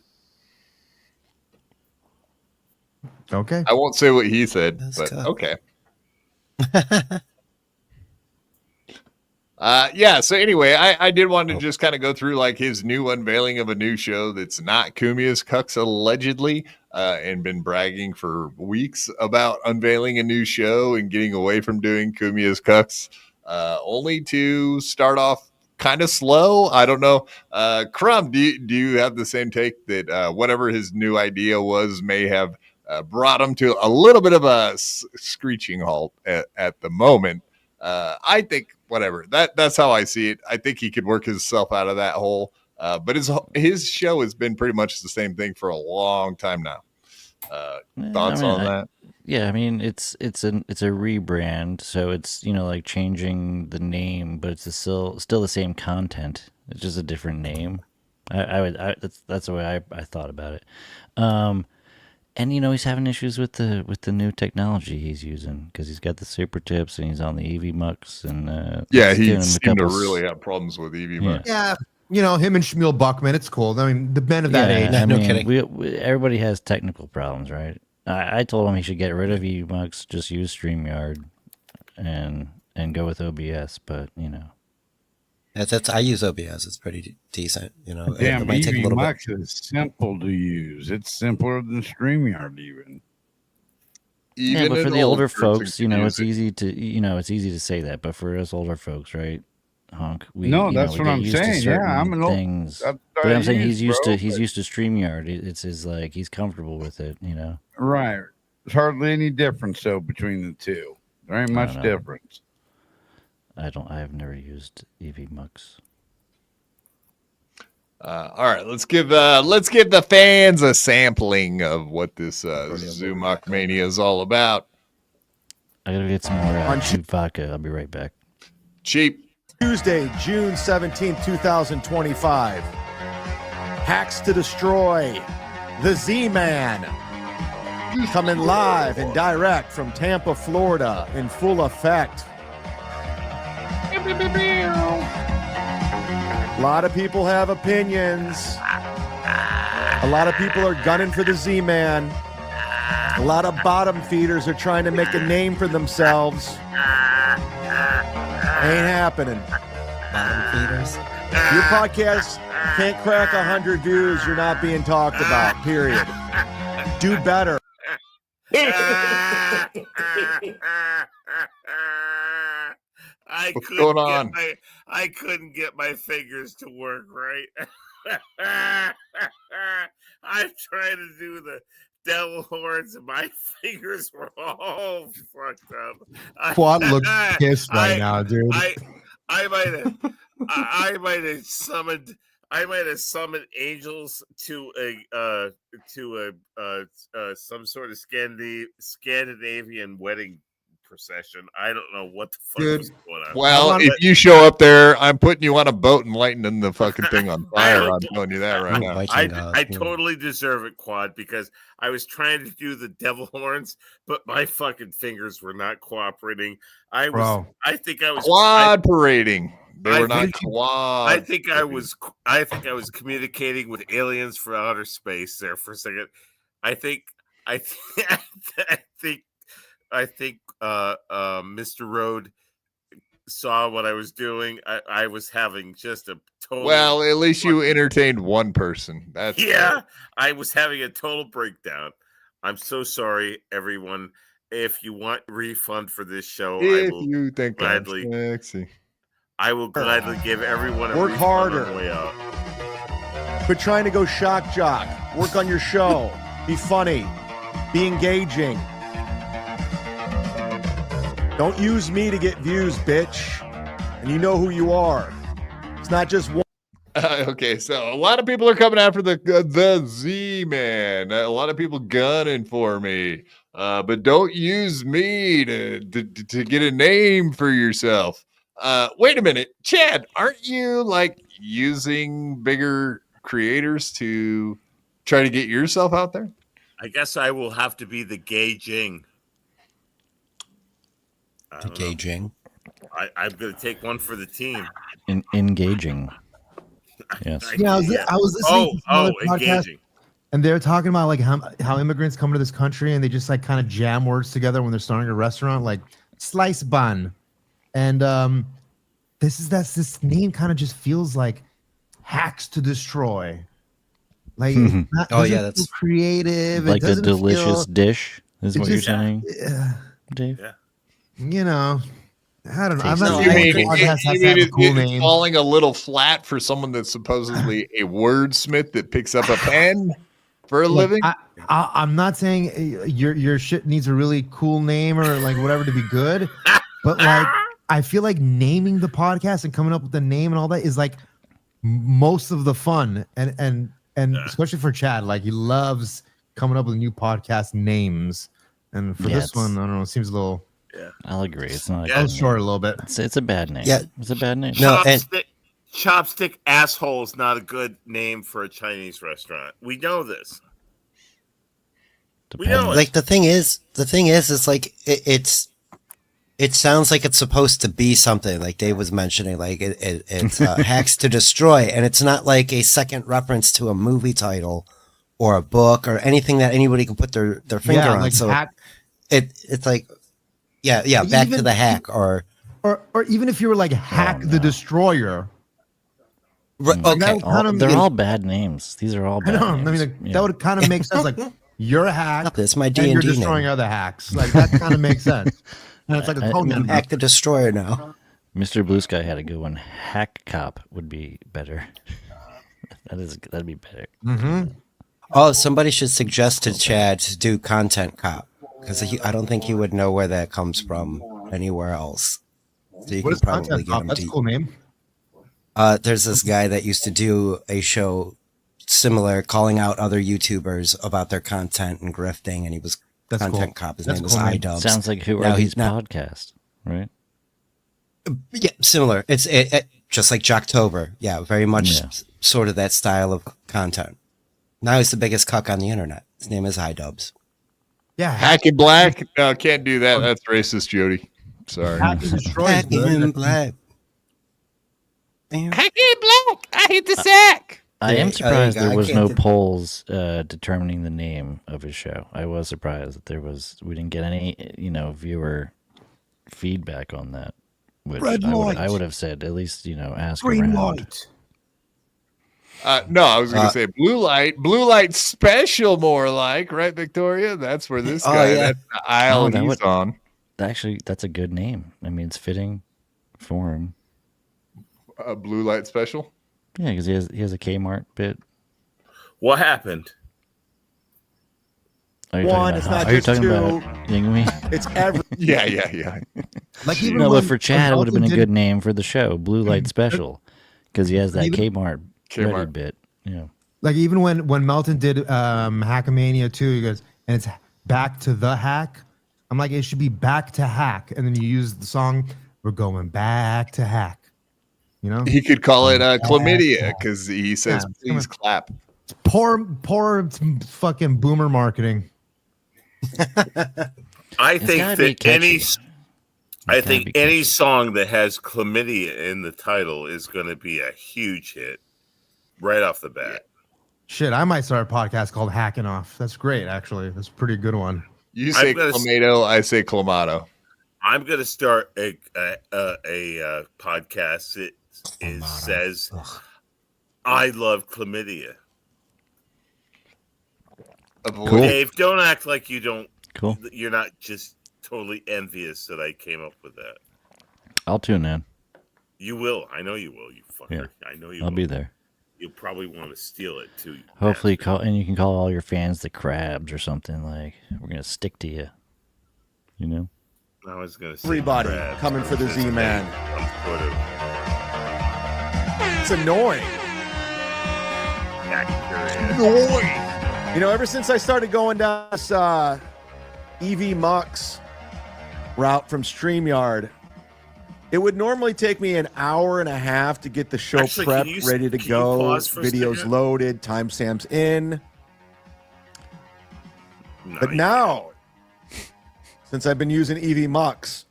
S7: Okay.
S1: I won't say what he said, but okay. So anyway, I did want to just kind of go through like his new unveiling of a new show that's not Kumia's Cucks allegedly, and been bragging for weeks about unveiling a new show and getting away from doing Kumia's Cucks, only to start off kind of slow. I don't know. Crumb, do you have the same take that whatever his new idea was may have brought him to a little bit of a screeching halt at the moment? I think whatever that's how I see it. I think he could work himself out of that hole. But his show has been pretty much the same thing for a long time now. Thoughts on that?
S9: Yeah, I mean it's a rebrand, so it's like changing the name, but it's still the same content. It's just a different name. That's the way I thought about it. And he's having issues with the new technology he's using because he's got the super tips and he's on the EV Mux and
S1: he seemed to really have problems with EV Mux.
S7: Yeah, him and Shmuel Buckman. It's cool. I mean, the men of that age.
S9: No kidding. Everybody has technical problems, right? I told him he should get rid of EV Mux, just use StreamYard, and go with OBS. But
S6: that's I use OBS. It's pretty decent.
S4: Damn,
S6: it might take a
S4: EV
S6: little
S4: Mux
S6: bit.
S4: is simple to use. It's simpler than StreamYard even.
S9: Yeah, but for the older folks, it's easy to say that. But for us older folks, right, Honk?
S4: That's what I'm saying. Yeah, I'm an old
S9: things. But I'm saying he's used to StreamYard. It's his he's comfortable with it.
S4: Right. There's hardly any difference though between the two. There ain't much difference.
S9: I've never used EV Mux.
S1: All right, let's give the fans a sampling of what this Zumock Mania is all about.
S9: I gotta get some more cheap vodka. I'll be right back.
S1: Cheap.
S14: Tuesday, June 17th, 2025. Hacks to Destroy. The Z-Man. Coming live and direct from Tampa, Florida in full effect. A lot of people have opinions. A lot of people are gunning for the Z-Man. A lot of bottom feeders are trying to make a name for themselves. Ain't happening.
S6: Bottom feeders.
S14: If your podcast can't crack 100 views, you're not being talked about, period. Do better.
S1: What's going on?
S2: I couldn't get my fingers to work right. I tried to do the devil horns and my fingers were all fucked up.
S7: Quad looks pissed right now, dude.
S2: I might have summoned angels to some sort of Scandinavian wedding procession. I don't know what the fuck was going on.
S1: Well, if you show up there, I'm putting you on a boat and lighting the fucking thing on fire. I'm telling you that right now.
S2: I totally deserve it, Quad, because I was trying to do the devil horns, but my fucking fingers were not cooperating. I think I was
S1: cooperating. They were not quad.
S2: I think I was communicating with aliens from outer space there for a second. I think Mr. Road saw what I was doing. I was having just a total.
S1: Well, at least you entertained one person.
S2: I was having a total breakdown. I'm so sorry, everyone. If you want refund for this show,
S1: you think gladly.
S2: I will gladly give everyone a
S14: work
S2: refund
S14: harder.
S2: on the way out.
S14: Quit trying to go shock jock. Work on your show. Be funny. Be engaging. Don't use me to get views, bitch. And you know who you are. It's not just one.
S1: Okay, so a lot of people are coming after the Z-Man. A lot of people gunning for me. But don't use me to get a name for yourself. Wait a minute, Chad, aren't you using bigger creators to try to get yourself out there?
S2: I guess I will have to be the gauging.
S6: Engaging.
S2: I'm going to take one for the team.
S9: Engaging. Yes.
S7: Yeah, I was listening to another podcast,
S2: engaging.
S7: and they're talking about how immigrants come to this country and they just kind of jam words together when they're starting a restaurant, like slice bun. And this name kind of just feels like Hacks to Destroy. Like that's creative.
S9: Like a delicious dish is what you're saying, Dave.
S2: Yeah.
S7: I don't know. I'm not
S1: it's falling a little flat for someone that's supposedly a wordsmith that picks up a pen for a living.
S7: I'm not saying your shit needs a really cool name or whatever to be good, but I feel like naming the podcast and coming up with the name and all that is most of the fun, and especially for Chad, he loves coming up with new podcast names. And for this one, I don't know, it seems a little.
S2: Yeah,
S9: I'll agree. It's not.
S7: I'll short a little bit.
S9: It's a bad name.
S6: Yeah,
S9: it's a bad name.
S6: No,
S2: Chopstick asshole is not a good name for a Chinese restaurant. We know this. We know it.
S6: Like the thing is, it's like it sounds like it's supposed to be something like Dave was mentioning, like it's hacks to destroy, and it's not like a second reference to a movie title or a book or anything that anybody can put their finger on.
S7: Like
S6: so
S7: hack,
S6: it's like back to the hack or
S7: even if you were like Hack the Destroyer.
S6: Okay,
S9: they're all bad names. These are all bad names.
S7: I mean, that would kind of make sense. Like you're a hack.
S6: That's my
S7: and you're
S6: D&D
S7: destroying
S6: name.
S7: other hacks. Like that kind of makes sense. And it's like a code name.
S6: Hack the Destroyer now.
S9: Mr. Blue Sky had a good one. Hack Cop would be better. That'd be better.
S7: Mm-hmm.
S6: Oh, somebody should suggest to Chad to do Content Cop because I don't think he would know where that comes from anywhere else. So you
S7: What
S6: can
S7: is
S6: probably
S7: Content
S6: get
S7: Cop?
S6: him
S7: That's
S6: to.
S7: a cool name.
S6: There's this guy that used to do a show similar, calling out other YouTubers about their content and grifting, and he was Content Cop. His name was iDubbbz.
S9: Sounds like Hughezy's podcast, right?
S6: Yeah, similar. It's just like Jocktober. Yeah, very much sort of that style of content. Now he's the biggest cuck on the internet. His name is iDubbbz.
S7: Yeah,
S1: Hacking Black. No, can't do that. That's racist, Jody. Sorry.
S6: Hacking Black.
S8: Hacking Black. I hit the sack.
S9: I am surprised there was no
S6: can't
S9: polls determining the name of his show. I was surprised that we didn't get any, viewer feedback on that. Which
S7: Red light.
S9: I would have said at least, ask
S7: Green
S9: around.
S7: light.
S1: No, I was going to say blue light special, more like, right, Victoria? That's where this guy, that's the aisle he's on.
S9: Actually, that's a good name. I mean, it's fitting for him.
S1: Blue light special?
S9: Yeah, because he has a Kmart bit.
S2: What happened?
S9: Are you
S14: One,
S9: talking
S14: it's
S9: about,
S14: not
S9: are you
S14: just
S9: talking
S14: two.
S9: about Yingwei?
S14: It's every.
S1: Yeah.
S7: Like even
S9: No,
S7: when,
S9: but for Chad, it would have been a
S7: Elton
S9: good name for the show, Blue Light Special, because he has that
S7: Even-
S9: Kmart ready bit. Yeah.
S7: Like even when Melton did Hackamania 2, he goes, and it's back to the hack. I'm like, it should be back to hack, and then you use the song, we're going back to hack.
S1: He could call it chlamydia because he says, please clap.
S7: Poor fucking boomer marketing.
S2: I think
S9: gotta be
S2: that
S9: catchy.
S2: any song that has chlamydia in the title is going to be a huge hit right off the bat.
S7: Shit, I might start a podcast called Hacking Off. That's great, actually. That's a pretty good one.
S1: You say clamato, I say clamato.
S2: I'm going to start a podcast that says, I love chlamydia.
S1: Cool.
S2: Dave, don't act like you don't.
S9: Cool.
S2: You're not just totally envious that I came up with that.
S9: I'll tune in.
S2: You will. I know you will, you fucker.
S9: Yeah.
S2: I know you
S9: I'll
S2: will.
S9: be there.
S2: You'll probably want to steal it too.
S9: Hopefully, you can call all your fans the Crabs or something like. We're gonna stick to you.
S2: I was going to say
S14: Everybody
S2: Crabs,
S14: coming for the
S2: but his
S14: Z-Man.
S2: name comes sort of
S14: It's annoying.
S2: accurate.
S14: Ever since I started going down this EV Mux route from StreamYard, it would normally take me an hour and a half to get the show
S2: Actually, can
S14: prepped,
S2: you-
S14: ready to
S2: can you
S14: go,
S2: pause for a
S14: videos
S2: second?
S14: loaded, timestamps in.
S2: No,
S14: But
S2: you
S14: now, since I've been using EV Mux,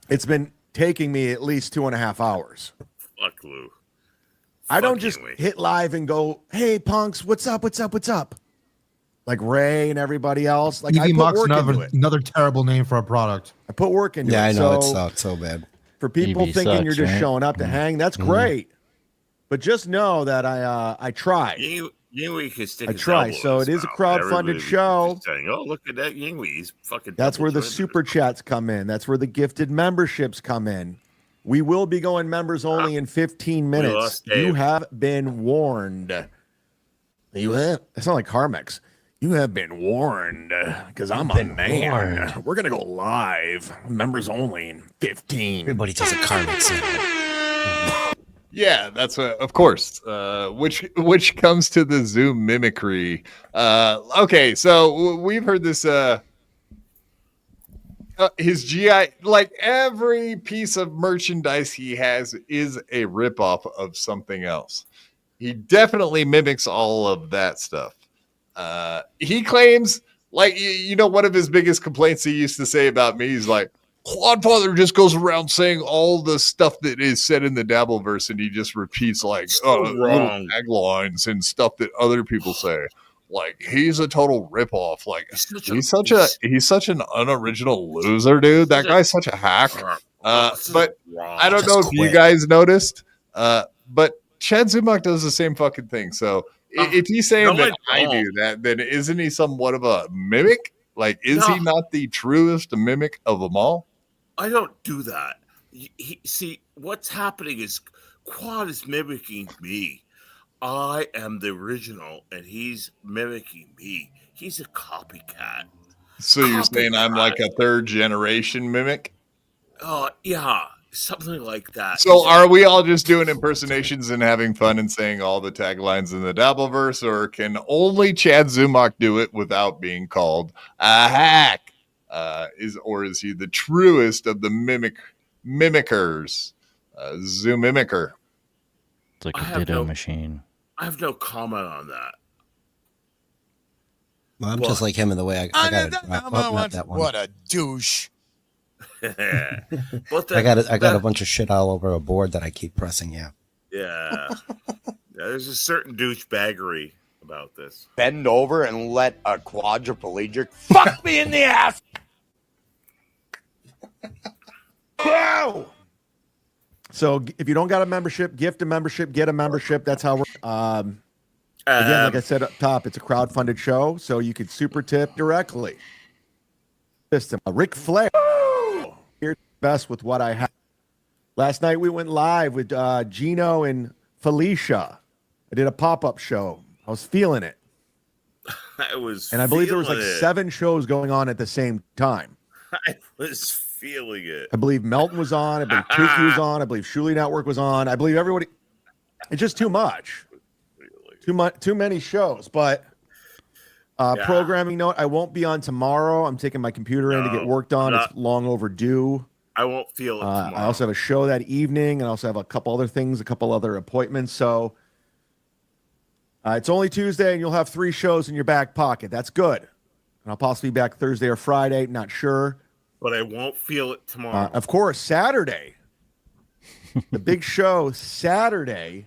S14: it's been taking me at least 2.5 hours.
S2: Fuck Lou.
S14: I don't
S2: Fuck
S14: just
S2: Yingwei.
S14: hit live and go, "Hey, punks, what's up? What's up? What's up?" Like Ray and everybody else. Like I
S7: EV
S14: put
S7: Mux,
S14: work into it.
S7: another terrible name for a product.
S14: I put work into it.
S6: Yeah, I know it
S14: So
S6: sucks so bad.
S14: for people
S9: EV
S14: thinking you're
S9: sucks,
S14: just
S9: right?
S14: showing up to hang, that's great. But just know that I tried.
S2: Yingwei can stick
S14: I
S2: his
S14: try.
S2: elbow
S14: So
S2: in
S14: it
S2: his
S14: is a
S2: mouth.
S14: crowd-funded
S2: Everybody
S14: show.
S2: was saying, "Oh, look at that Yingwei. He's fucking."
S14: That's where the
S2: double-jointed."
S14: super chats come in. That's where the gifted memberships come in. We will be going members only in 15 minutes.
S2: lost
S14: You
S2: Dave.
S14: have been warned. You have. That's not like Carmex. You have been warned because I'm a man.
S6: warned.
S14: We're gonna go live, members only in 15.
S6: Everybody does a Carmex.
S1: Yeah, that's of course. Which comes to the Zoom mimicry. Okay, so we've heard this. His GI, like every piece of merchandise he has, is a ripoff of something else. He definitely mimics all of that stuff. He claims, like, one of his biggest complaints he used to say about me, he's like, Quadfather just goes around saying all the stuff that is said in the Dabbleverse, and he just repeats like little taglines and stuff that other people say. Like, he's a total ripoff. Like, he's such an unoriginal loser, dude. That guy's such a hack. But I don't know if you guys noticed, but Chad Zumock does the same fucking thing. So if he's saying that I do that, then isn't he somewhat of a mimic? Like, is he not the truest mimic of them all?
S2: I don't do that. See, what's happening is Quad is mimicking me. I am the original, and he's mimicking me. He's a copycat.
S1: So you're saying I'm like a third generation mimic?
S2: Yeah, something like that.
S1: So are we all just doing impersonations and having fun and saying all the taglines in the Dabbleverse, or can only Chad Zumock do it without being called a hack? Is he the truest of the mimickers? Zoom mimicker.
S9: It's like a ditto machine.
S2: I have no comment on that.
S6: Well, I'm just like him in the way I got that one.
S16: What a douche.
S6: I got a bunch of shit all over a board that I keep pressing.
S2: Yeah. There's a certain douchebaggery about this.
S8: Bend over and let a quadriplegic fuck me in the ass.
S14: Wow. So if you don't got a membership, gift a membership, get a membership. That's how we're. Again, like I said up top, it's a crowd-funded show, so you could super tip directly. System. Ric Flair. Here's best with what I have. Last night we went live with Gino and Felicia. I did a pop-up show. I was feeling it. And I believe there was like 7 shows going on at the same time.
S2: I was feeling it.
S14: I believe Melton was on. I believe Tuki was on. I believe Shuli Network was on. I believe everybody. It's just too much. Too many shows. But programming note, I won't be on tomorrow. I'm taking my computer in to get worked on. It's long overdue.
S2: I won't feel it tomorrow.
S14: I also have a show that evening, and I also have a couple other things, a couple other appointments. So it's only Tuesday, and you'll have 3 shows in your back pocket. That's good. And I'll possibly be back Thursday or Friday. Not sure.
S2: But I won't feel it tomorrow.
S14: Of course, Saturday. The big show, Saturday,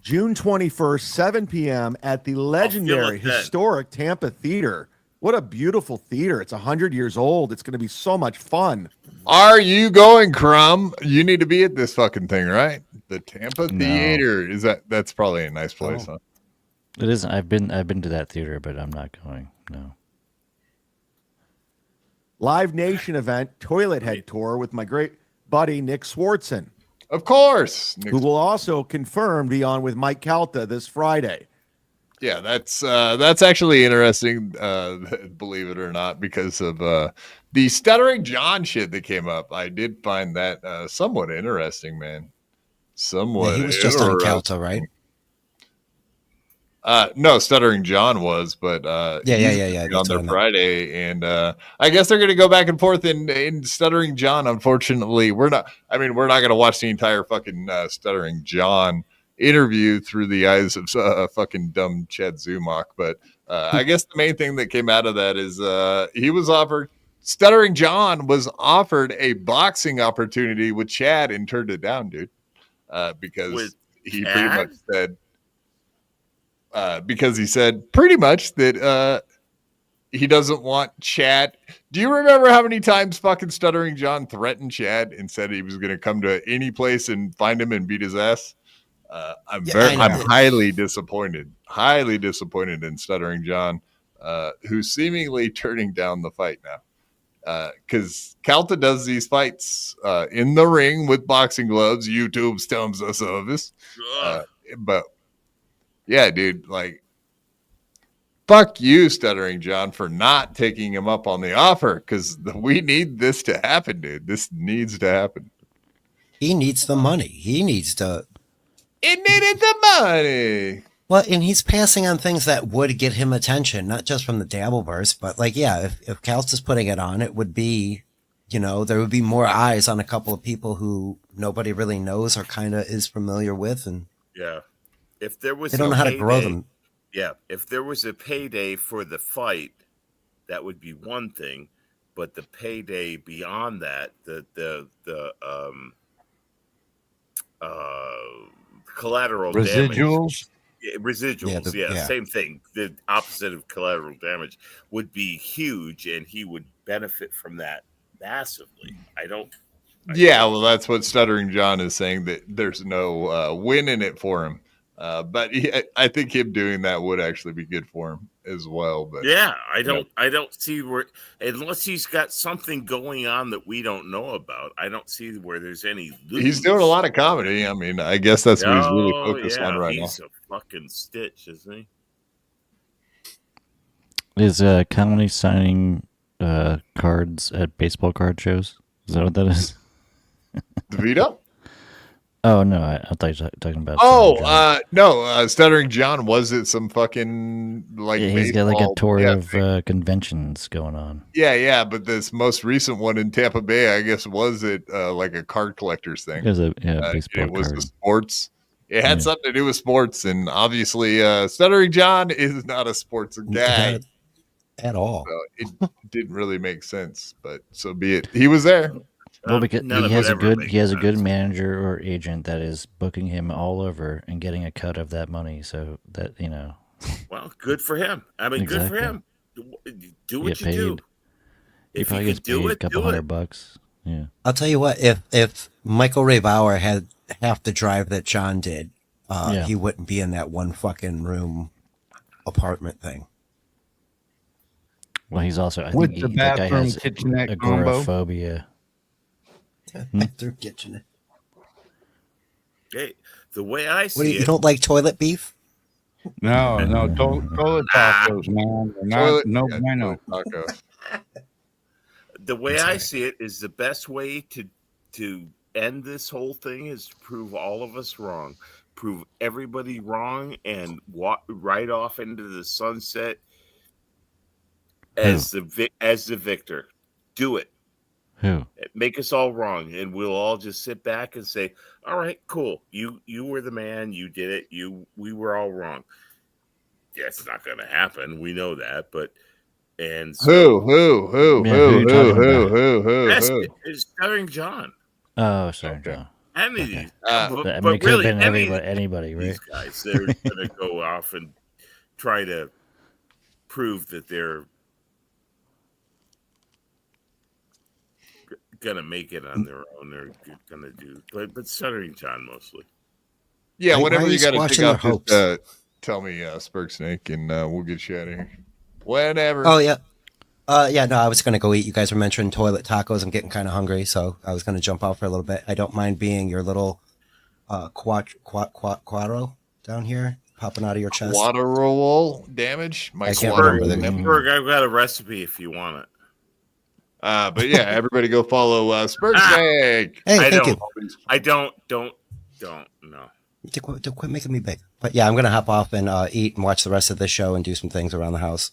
S14: June 21st, 7 p.m. at the legendary, historic Tampa Theater. What a beautiful theater. It's 100 years old. It's going to be so much fun.
S1: Are you going, Crumb? You need to be at this fucking thing, right? The Tampa Theater. That's probably a nice place, huh?
S9: It isn't. I've been to that theater, but I'm not going. No.
S14: Live Nation event, Toilet Head Tour with my great buddy Nick Swartzen.
S1: Of course.
S14: Who will also confirm be on with Mike Calta this Friday.
S1: Yeah, that's actually interesting, believe it or not, because of the Stuttering John shit that came up. I did find that somewhat interesting, man. Somewhat.
S6: He was just on Calta, right?
S1: No, Stuttering John was, but
S6: yeah.
S1: On their Friday, and I guess they're going to go back and forth in Stuttering John. Unfortunately, we're not going to watch the entire fucking Stuttering John interview through the eyes of fucking dumb Chad Zumock. But I guess the main thing that came out of that is Stuttering John was offered a boxing opportunity with Chad and turned it down, dude, because he pretty much said. Because he said pretty much that he doesn't want Chad. Do you remember how many times fucking Stuttering John threatened Chad and said he was going to come to any place and find him and beat his ass? I'm highly disappointed in Stuttering John, who's seemingly turning down the fight now. Because Calta does these fights in the ring with boxing gloves. YouTube's tells us of this. But yeah, dude, like, fuck you, Stuttering John, for not taking him up on the offer, because we need this to happen, dude. This needs to happen.
S6: he needs the money. He needs to.
S1: It needed the money.
S6: Well, and he's passing on things that would get him attention, not just from the Dabbleverse, but like, yeah, if Cal's is putting it on, it would be, there would be more eyes on a couple of people who nobody really knows or kind of is familiar with, and
S2: yeah, if there was,
S6: they don't know how to grow them.
S2: Yeah, if there was a payday for the fight, that would be one thing, but the payday beyond that, the collateral
S4: residuals.
S2: Residuals, same thing. The opposite of collateral damage would be huge, and he would benefit from that massively.
S1: Well, that's what Stuttering John is saying, that there's no win in it for him. But I think him doing that would actually be good for him as well. But
S2: yeah, I don't see where, unless he's got something going on that we don't know about, I don't see where there's any lose.
S1: He's doing a lot of comedy. I mean, I guess that's what he's really focused on right now.
S2: He's a fucking stitch, isn't he?
S9: Is comedy signing cards at baseball card shows? Is that what that is?
S1: DeVito?
S9: Oh no, I thought you were talking about.
S1: No, Stuttering John, was it some fucking like?
S9: Yeah, he's got like a tour of conventions going on.
S1: Yeah, but this most recent one in Tampa Bay, I guess, was it like a card collector's thing?
S9: It was a baseball
S1: it was
S9: card.
S1: The sports. It had something to do with sports, and obviously, Stuttering John is not a sports guy
S6: at all.
S1: So it didn't really make sense, but so be it. He was there.
S9: Well, because he has a good manager or agent that is booking him all over and getting a cut of that money. So that
S2: Well, good for him. I mean,
S9: exactly.
S2: Good for him. Do what you do.
S9: He probably gets paid a couple $100. Yeah.
S6: I'll tell you what. If Michael Ray Bauer had half the drive that John did, he wouldn't be in that one fucking room apartment thing.
S9: Well, he's also
S4: with the bathroom kitchenette
S9: agoraphobia.
S6: Bathroom kitchenette.
S2: Hey, the way I see it,
S6: you don't like toilet beef?
S4: No, toilet tacos, man. They're not
S1: tacos.
S2: The way I see it is the best way to end this whole thing is to prove all of us wrong, prove everybody wrong, and walk right off into the sunset as the victor. Do it.
S9: Who?
S2: Make us all wrong, and we'll all just sit back and say, "All right, cool. You were the man. You did it. We were all wrong." Yeah, it's not going to happen. We know that, but
S1: who?
S2: It's Stuttering John.
S9: Oh, sorry, John.
S2: Any,
S9: but
S2: really,
S9: could have been anybody, right?
S2: These guys, they're going to go off and try to prove that they're gonna make it on their own. They're gonna do, but Stuttering John mostly.
S1: Yeah, whenever you got to take off, just, tell me, Sperg Snake, and we'll get you out of here. Whenever.
S6: Oh yeah, No, I was gonna go eat. You guys were mentioning toilet tacos. I'm getting kind of hungry, so I was gonna jump out for a little bit. I don't mind being your little quadro down here popping out of your chest.
S1: Collateral damage.
S6: I can't remember the name.
S2: I've got a recipe if you want it.
S1: But yeah, everybody go follow Sperg Snake.
S6: Hey, thank you.
S2: I don't no.
S6: Quit making me big. But yeah, I'm gonna hop off and eat and watch the rest of the show and do some things around the house.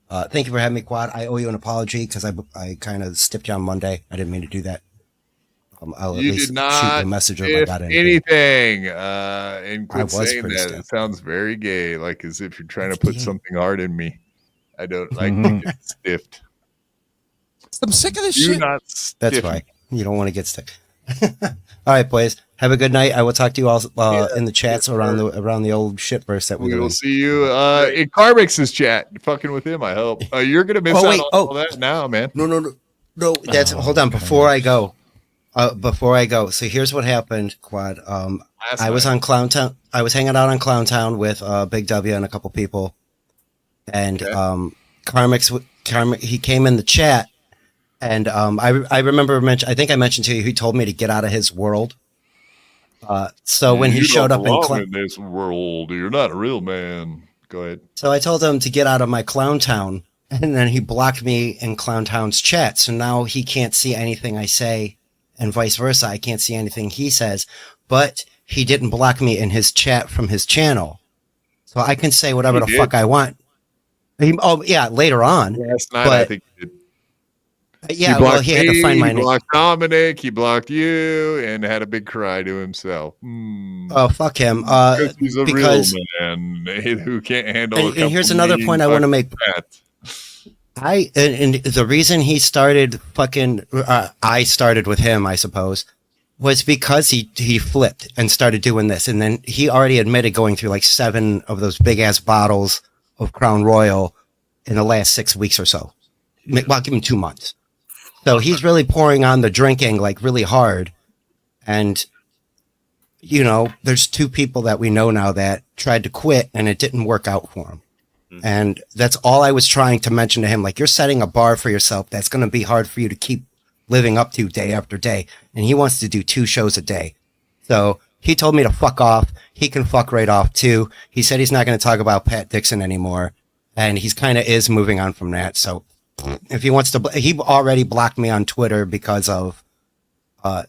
S6: Thank you for having me, Quad. I owe you an apology because I kind of stiffed you on Monday. I didn't mean to do that. I'll at least
S1: did not
S6: shoot you a message if I got
S1: anything. And quit
S6: I was
S1: saying
S6: pretty
S1: that.
S6: stiff.
S1: It sounds very gay, like as if you're trying to put something hard in me. I don't like to get stiffed.
S16: I'm sick of this
S1: You're
S16: shit.
S1: not
S6: That's
S1: stiff.
S6: right. You don't want to get stuck. All right, boys. Have a good night. I will talk to you all in the chats around the old shitverse that we're
S1: We will
S6: doing.
S1: see you in Carbix's chat. You're fucking with him, I hope. You're gonna miss out on all that now, man.
S6: No. That's hold on. Before I go. So here's what happened, Quad. I was on Clowntown. I was hanging out on Clowntown with Big W and a couple people, and Karmic. He came in the chat, and I remember I think I mentioned to you. He told me to get out of his world. So when he showed up
S1: in this world, you're not a real man. Go ahead.
S6: So I told him to get out of my Clowntown, and then he blocked me in Clowntown's chat. So now he can't see anything I say and vice versa. I can't see anything he says, but he didn't block me in his chat from his channel. So I can say whatever fuck I want. Later on.
S1: Last night,
S6: but,
S1: I think he did.
S6: Yeah, well, he had to find my name.
S1: He blocked Dominic, he blocked you, and had a big cry to himself.
S6: Oh, fuck him.
S1: Because he's a real man who can't handle
S6: and here's another point I want to make. And the reason he started I started with him, I suppose, was because he flipped and started doing this. And then he already admitted going through like 7 of those big ass bottles of Crown Royal in the last 6 weeks or so. Well, I'll give him 2 months. So he's really pouring on the drinking like really hard. And, you know, there's 2 people that we know now that tried to quit and it didn't work out for him. And that's all I was trying to mention to him. Like, you're setting a bar for yourself that's going to be hard for you to keep living up to day after day. And he wants to do 2 shows a day. So he told me to fuck off. He can fuck right off too. He said he's not going to talk about Pat Dixon anymore. And he's kind of is moving on from that. So if he wants to, he already blocked me on Twitter because of,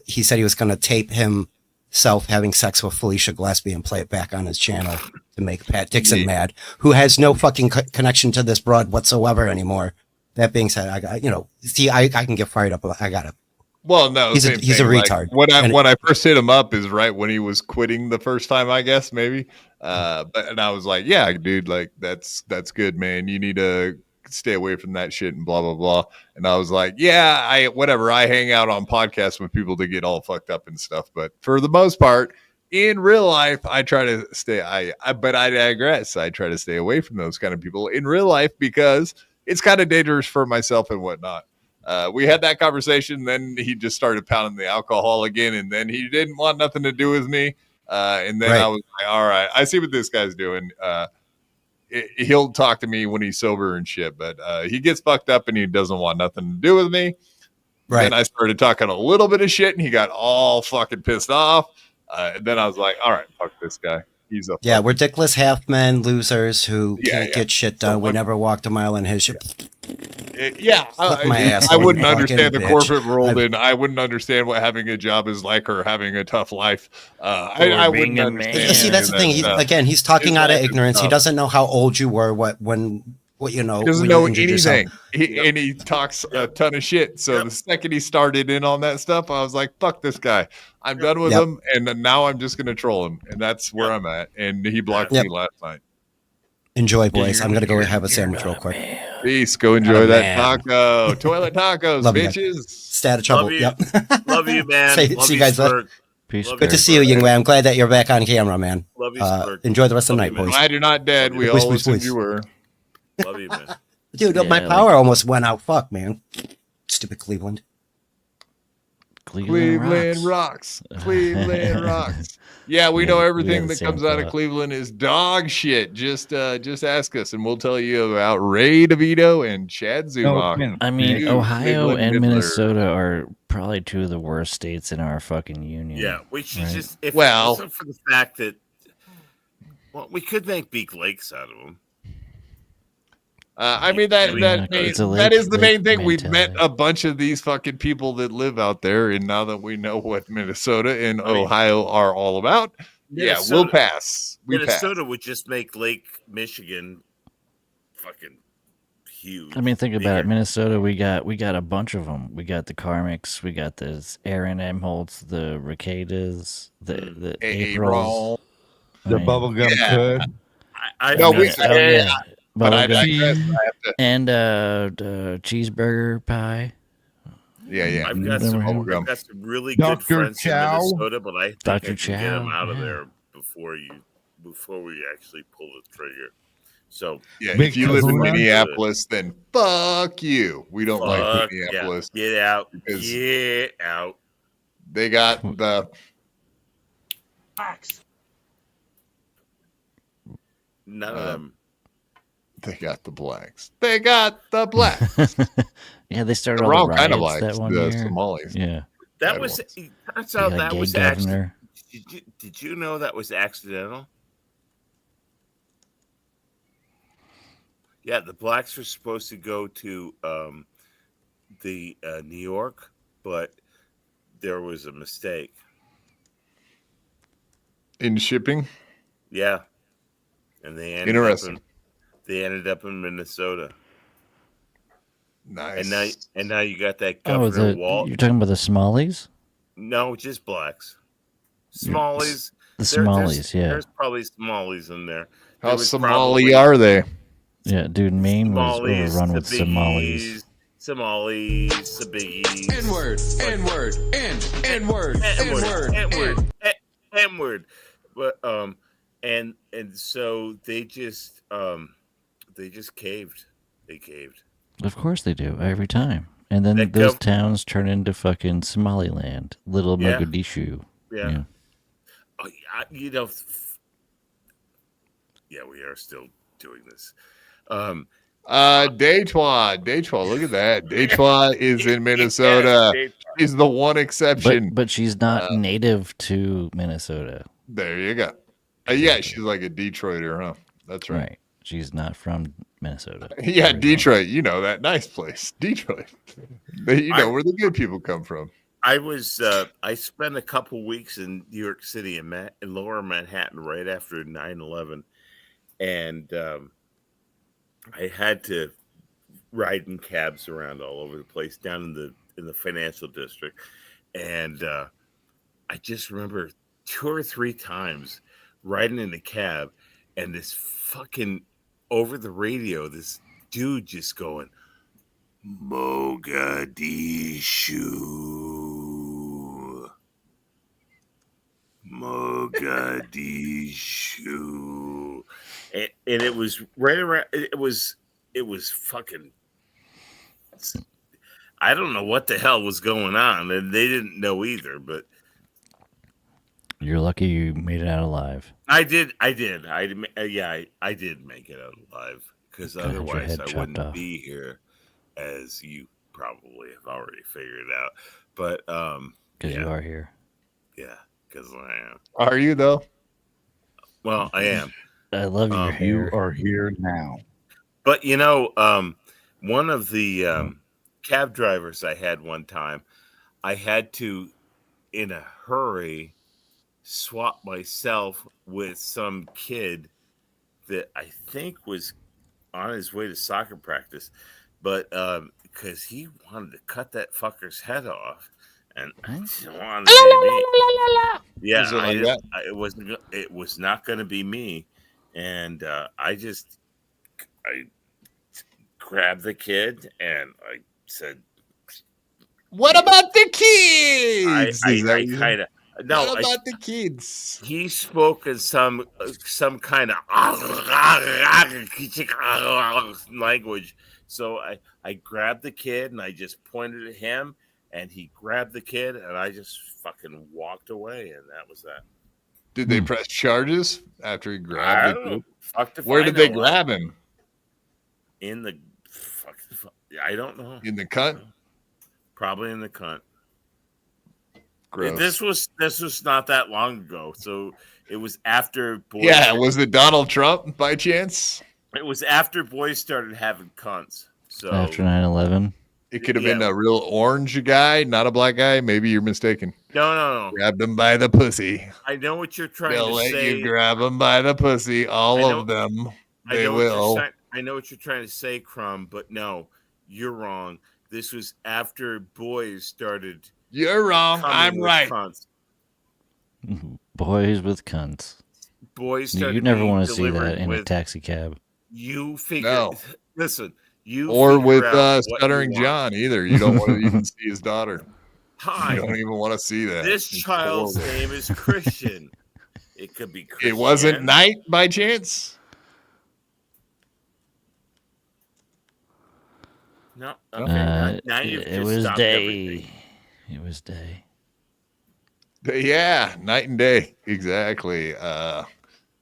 S6: he said he was going to tape himself having sex with Felicia Gillespie and play it back on his channel to make Pat Dixon mad, who has no fucking connection to this broad whatsoever anymore. That being said, I can get fired up. I got to.
S1: Well, no,
S6: he's a retard.
S1: Like, when I first hit him up is right when he was quitting the first time, I guess, maybe. And I was like, yeah, dude, like that's good, man. You need to stay away from that shit and blah, blah, blah. And I was like, yeah, I hang out on podcasts with people to get all fucked up and stuff. But for the most part, in real life, I try to stay, but I digress. I try to stay away from those kind of people in real life because it's kind of dangerous for myself and whatnot. We had that conversation. Then he just started pounding the alcohol again. And then he didn't want nothing to do with me. And then I was like, all right, I see what this guy's doing. He'll talk to me when he's sober and shit, but he gets fucked up and he doesn't want nothing to do with me. Right. And I started talking a little bit of shit and he got all fucking pissed off. And then I was like, all right, fuck this guy. He's a
S6: we're dickless half men losers who can't get shit done. We never walked a mile in his shit.
S1: I wouldn't understand the corporate world, and I wouldn't understand what having a job is like or having a tough life. I wouldn't understand.
S6: See, that's the thing. He's talking out of ignorance. He doesn't know how old you were. What you know?
S1: He doesn't know anything. He talks a ton of shit. So the second he started in on that stuff, I was like, "Fuck this guy! I'm done with him." And now I'm just gonna troll him, and that's where I'm at. And he blocked me last night.
S6: Enjoy, boys. I'm gonna go have a sandwich real quick.
S1: Peace. Go enjoy that taco. Toilet tacos, bitches.
S6: Stay out of trouble.
S2: Love you, Love you man.
S6: See you guys later.
S9: Peace.
S6: Good to see you, Young Man. I'm glad that you're back on camera, man.
S2: Love you,
S6: enjoy the rest of the night, boys.
S1: Glad you're not dead. We all assumed you were.
S2: Love you, man.
S6: Dude, my power almost went out. Fuck, man. Stupid Cleveland.
S1: Cleveland rocks. Cleveland rocks. Yeah, we know everything that comes out of Cleveland is dog shit. Just ask us, and we'll tell you about Ray DeVito and Chad Zumock.
S9: I mean, Ohio and Minnesota are probably 2 of the worst states in our fucking union.
S2: Yeah, we should just if it wasn't for the fact that we could make Beak Lakes out of them.
S1: I mean that is the main thing. We've met a bunch of these fucking people that live out there, and now that we know what Minnesota and Ohio are all about, we'll pass.
S2: Minnesota would just make Lake Michigan fucking huge.
S9: I mean, think about it. Minnesota, we got a bunch of them. We got the Carmicks, we got the Aaron Emholtz, the Ricadas, the Aprils,
S4: the Bubblegum Kid.
S9: And cheeseburger pie.
S1: Yeah.
S2: I've got some really good friends in Minnesota, but I think I can get them out of there before we actually pull the trigger. So
S1: if you live in Minneapolis, then fuck you. We don't like Minneapolis.
S2: Get out. Get out.
S1: They got the
S2: facts. None of them.
S1: They got the blacks. They got the blacks.
S9: Yeah, they started
S1: the
S9: all
S1: wrong
S9: the
S1: kind of
S9: riots
S1: blacks,
S9: that one
S1: the
S9: year.
S1: Somalis.
S9: Yeah,
S2: that was. It turns out that was
S9: governor.
S2: Did you know that was accidental? Yeah, the blacks were supposed to go to New York, but there was a mistake
S1: in shipping.
S2: Yeah, and they ended
S1: Interesting.
S2: up in Minnesota.
S1: Nice.
S2: And now you got that
S9: Oh,
S2: Governor Walt.
S9: you're talking about the Somalis?
S2: No, just blacks. Somalis.
S9: The Somalis, yeah.
S2: There's probably Somalis in there.
S1: How Somali are they?
S9: Yeah, dude, Maine was
S2: Somalis,
S9: overrun with
S2: the
S9: Somalis.
S2: Somalis, the biggies.
S8: N-word.
S2: N-word. But and so they just caved. They caved.
S9: Of course they do, every time. And then those towns turn into fucking Somaliland. Little Mogadishu.
S2: Yeah. Oh, you know, yeah, we are still doing this.
S1: Detroit. Look at that. Detroit is in Minnesota. She's the one exception.
S9: But she's not native to Minnesota.
S1: There you go. Yeah, she's like a Detroiter, huh? That's right.
S9: She's not from Minnesota.
S1: Yeah, Detroit. You know that nice place, Detroit. You know where the good people come from.
S2: I spent a couple weeks in New York City in Lower Manhattan right after 9/11, and I had to ride in cabs around all over the place down in the financial district, and I just remember 2 or 3 times riding in a cab, and this fucking over the radio, this dude just going, Mogadishu. And it was right around, it was fucking, I don't know what the hell was going on, and they didn't know either, but
S9: you're lucky you made it out alive.
S2: I did make it out alive, because otherwise I wouldn't be here, as you probably have already figured out. But
S9: because you are here.
S2: Yeah, because I am.
S1: Are you though?
S2: Well, I am.
S9: I love your hair.
S4: You are here now.
S2: But you know, one of the cab drivers I had one time, I had to, in a hurry, swap myself with some kid that I think was on his way to soccer practice, but because he wanted to cut that fucker's head off, and I didn't want to be me. Yeah, it was not going to be me, and I grabbed the kid and I said,
S1: "What about the kids?"
S2: I kind of. No,
S1: what about the kids?
S2: He spoke in some kind of language. So I grabbed the kid and I just pointed at him, and he grabbed the kid, and I just fucking walked away, and that was that.
S1: Did they press charges after he grabbed
S2: it?
S1: Where did they grab him?
S2: In the I don't know.
S1: In the cunt?
S2: Probably in the cunt.
S1: Gross.
S2: This was not that long ago, so it was after boys.
S1: Yeah, was it Donald Trump by chance?
S2: It was after boys started having cunts. So
S9: after 9/11,
S1: it could have been a real orange guy, not a black guy. Maybe you're mistaken.
S2: No.
S1: Grabbed him by the pussy.
S2: I know what you're trying
S1: They'll
S2: to
S1: let
S2: say.
S1: you grab them by the pussy. All of them. They will.
S2: I know what you're trying to say, Crumb, but no, you're wrong. This was after boys started.
S1: You're wrong. I'm right.
S2: Cunts.
S9: Boys with cunts.
S2: Boys started.
S9: You never want to see that in a taxi cab.
S2: You figure.
S1: No.
S2: Listen. You
S1: or with Stuttering John either. You don't want to even see his daughter.
S2: Hi.
S1: You don't even want to see that.
S2: This child's name is Christian. It could be Christian.
S1: It wasn't Night by chance?
S2: No. Okay. Now
S9: it was day. Everything. It was day.
S1: Yeah, night and day. Exactly.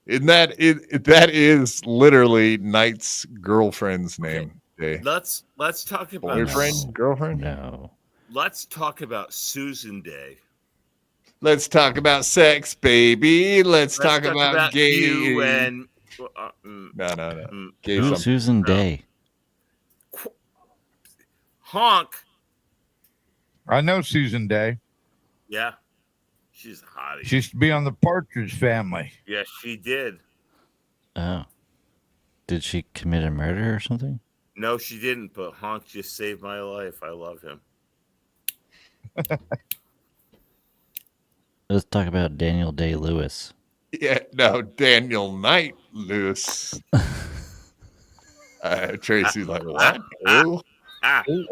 S1: Isn't that it? That is literally Knight's girlfriend's name. Day.
S2: Let's talk about
S1: boyfriend, girlfriend.
S9: No.
S2: Let's talk about Susan Day.
S1: Let's talk about sex, baby. Let's talk about gay.
S2: You and
S1: no.
S9: Gay Susan Day.
S2: Honk.
S4: I know Susan Day.
S2: Yeah. She's a hottie.
S4: She used to be on the Partridge Family.
S2: Yes, she did.
S9: Oh. Did she commit a murder or something?
S2: No, she didn't, but Honk just saved my life. I love him.
S9: Let's talk about Daniel Day-Lewis.
S1: Yeah, no, Daniel Knight Lewis. Tracy's like, what? Who?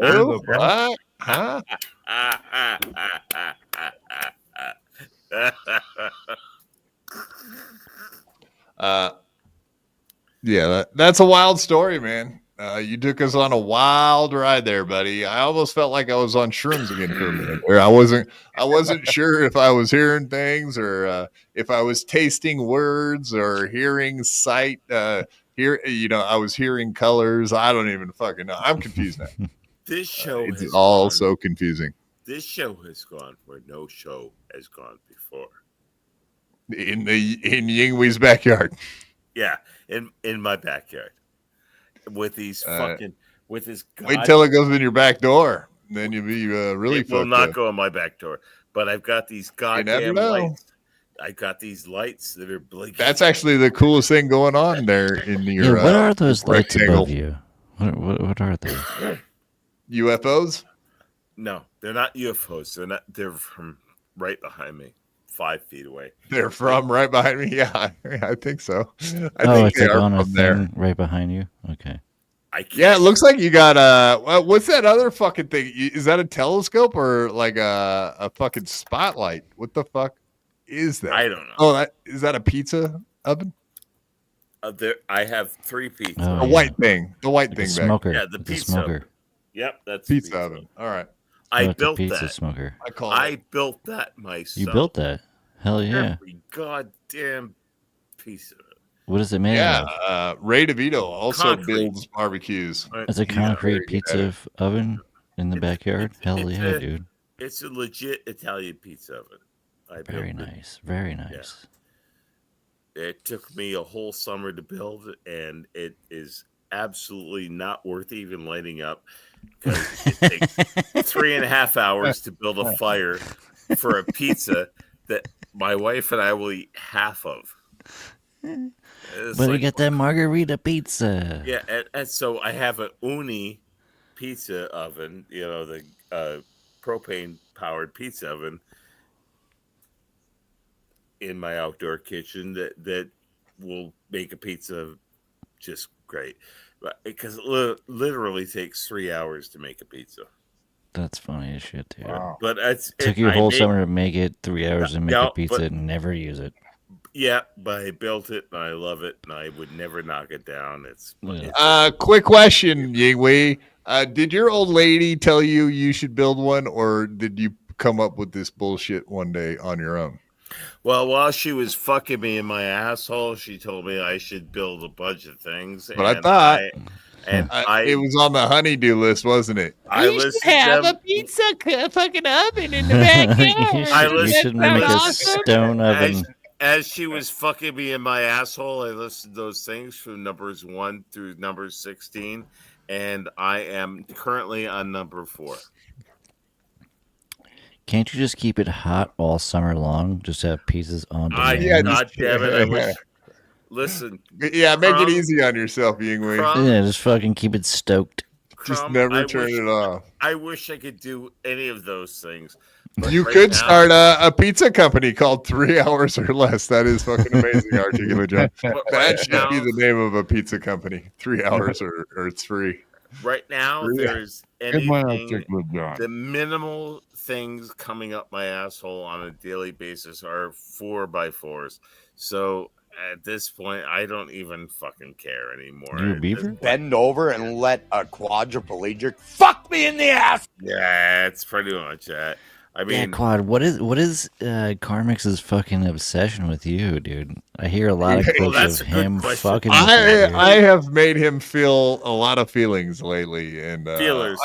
S1: Who? What? Huh? Yeah, that's a wild story, man. You took us on a wild ride there, buddy. I almost felt like I was on shrooms again for a minute, where I wasn't sure if I was hearing things or if I was tasting words or hearing sight. I was hearing colors. I don't even fucking know. I'm confused now.
S2: This show
S1: it's all so confusing.
S2: This show has gone where no show has gone before.
S1: In Yingwee's backyard.
S2: Yeah, in my backyard. With these with this.
S1: Wait till it goes in your back door, then you'll be really.
S2: It will not go in my back door, but I've got these goddamn lights. I got these lights that are blinking.
S1: That's actually the coolest thing going on there in your.
S9: Yeah, what are those lights above you? What are they?
S1: UFOs?
S2: No, they're not UFOs. They're not. They're from right behind me. 5 feet away.
S1: They're from right behind me. Yeah, I think so. I think
S9: it's like on a thing right behind you. Okay.
S1: Yeah, it looks like you got what's that other fucking thing? Is that a telescope or like a fucking spotlight? What the fuck is that?
S2: I don't know.
S1: Oh, is that a pizza oven?
S2: I have 3 pizzas.
S1: Oh, the white thing. The white thing.
S9: Smoker.
S2: Yeah, the pizza.
S9: Smoker.
S2: Yep, that's
S1: pizza oven. All right.
S2: I built
S9: pizza
S2: that.
S9: Smoker.
S2: I built that myself.
S9: You built that? Hell yeah!
S2: Every goddamn piece of it.
S9: What is it made of?
S1: Ray DeVito also
S2: Concrete.
S1: builds barbecues.
S9: It's a concrete pizza oven in the backyard. Hell yeah, dude!
S2: It's a legit Italian pizza oven.
S9: Very nice. Very nice.
S2: Yeah. It took me a whole summer to build, and it is absolutely not worth even lighting up because it takes 3.5 hours to build a fire for a pizza that my wife and I will eat half of.
S9: But you get that margarita pizza.
S2: Yeah, and so I have an Uni pizza oven, the propane powered pizza oven in my outdoor kitchen that will make a pizza just great. But because it literally takes 3 hours to make a pizza.
S9: That's funny as shit, dude.
S2: Wow. But it
S9: took you a whole summer to make it, 3 hours to make a pizza and never use it.
S2: Yeah, but I built it and I love it and I would never knock it down. It's
S1: quick question, Yingwei. Did your old lady tell you should build one, or did you come up with this bullshit one day on your own?
S2: Well, while she was fucking me in my asshole, she told me I should build a bunch of things.
S1: But I thought it was on the honey-do list, wasn't it?
S8: You should have a pizza fucking oven in the backyard.
S9: You should make a stone oven.
S2: As she was fucking me in my asshole, I listed those things from numbers 1 through number 16, and I am currently on number 4.
S9: Can't you just keep it hot all summer long? Just have pieces on demand?
S2: God damn it! I wish. Listen.
S1: Yeah, make it easy on yourself, Yingwei.
S9: Yeah, just fucking keep it stoked.
S1: Just never turn it off.
S2: I wish I could do any of those things.
S1: You could start a pizza company called 3 Hours or Less. That is fucking amazing, Articulate John. That should be the name of a pizza company. 3 hours or it's free.
S2: Right now, there's anything. The minimal things coming up my asshole on a daily basis are 4x4s. So at this point, I don't even fucking care anymore.
S9: You a beaver?
S8: Bend over and let a quadriplegic fuck me in the ass.
S2: Yeah, it's pretty much that. I mean,
S9: Quad, what is Carmix's fucking obsession with you, dude? I hear a lot of clips of him fucking.
S1: I have made him feel a lot of feelings lately, and
S2: feelers.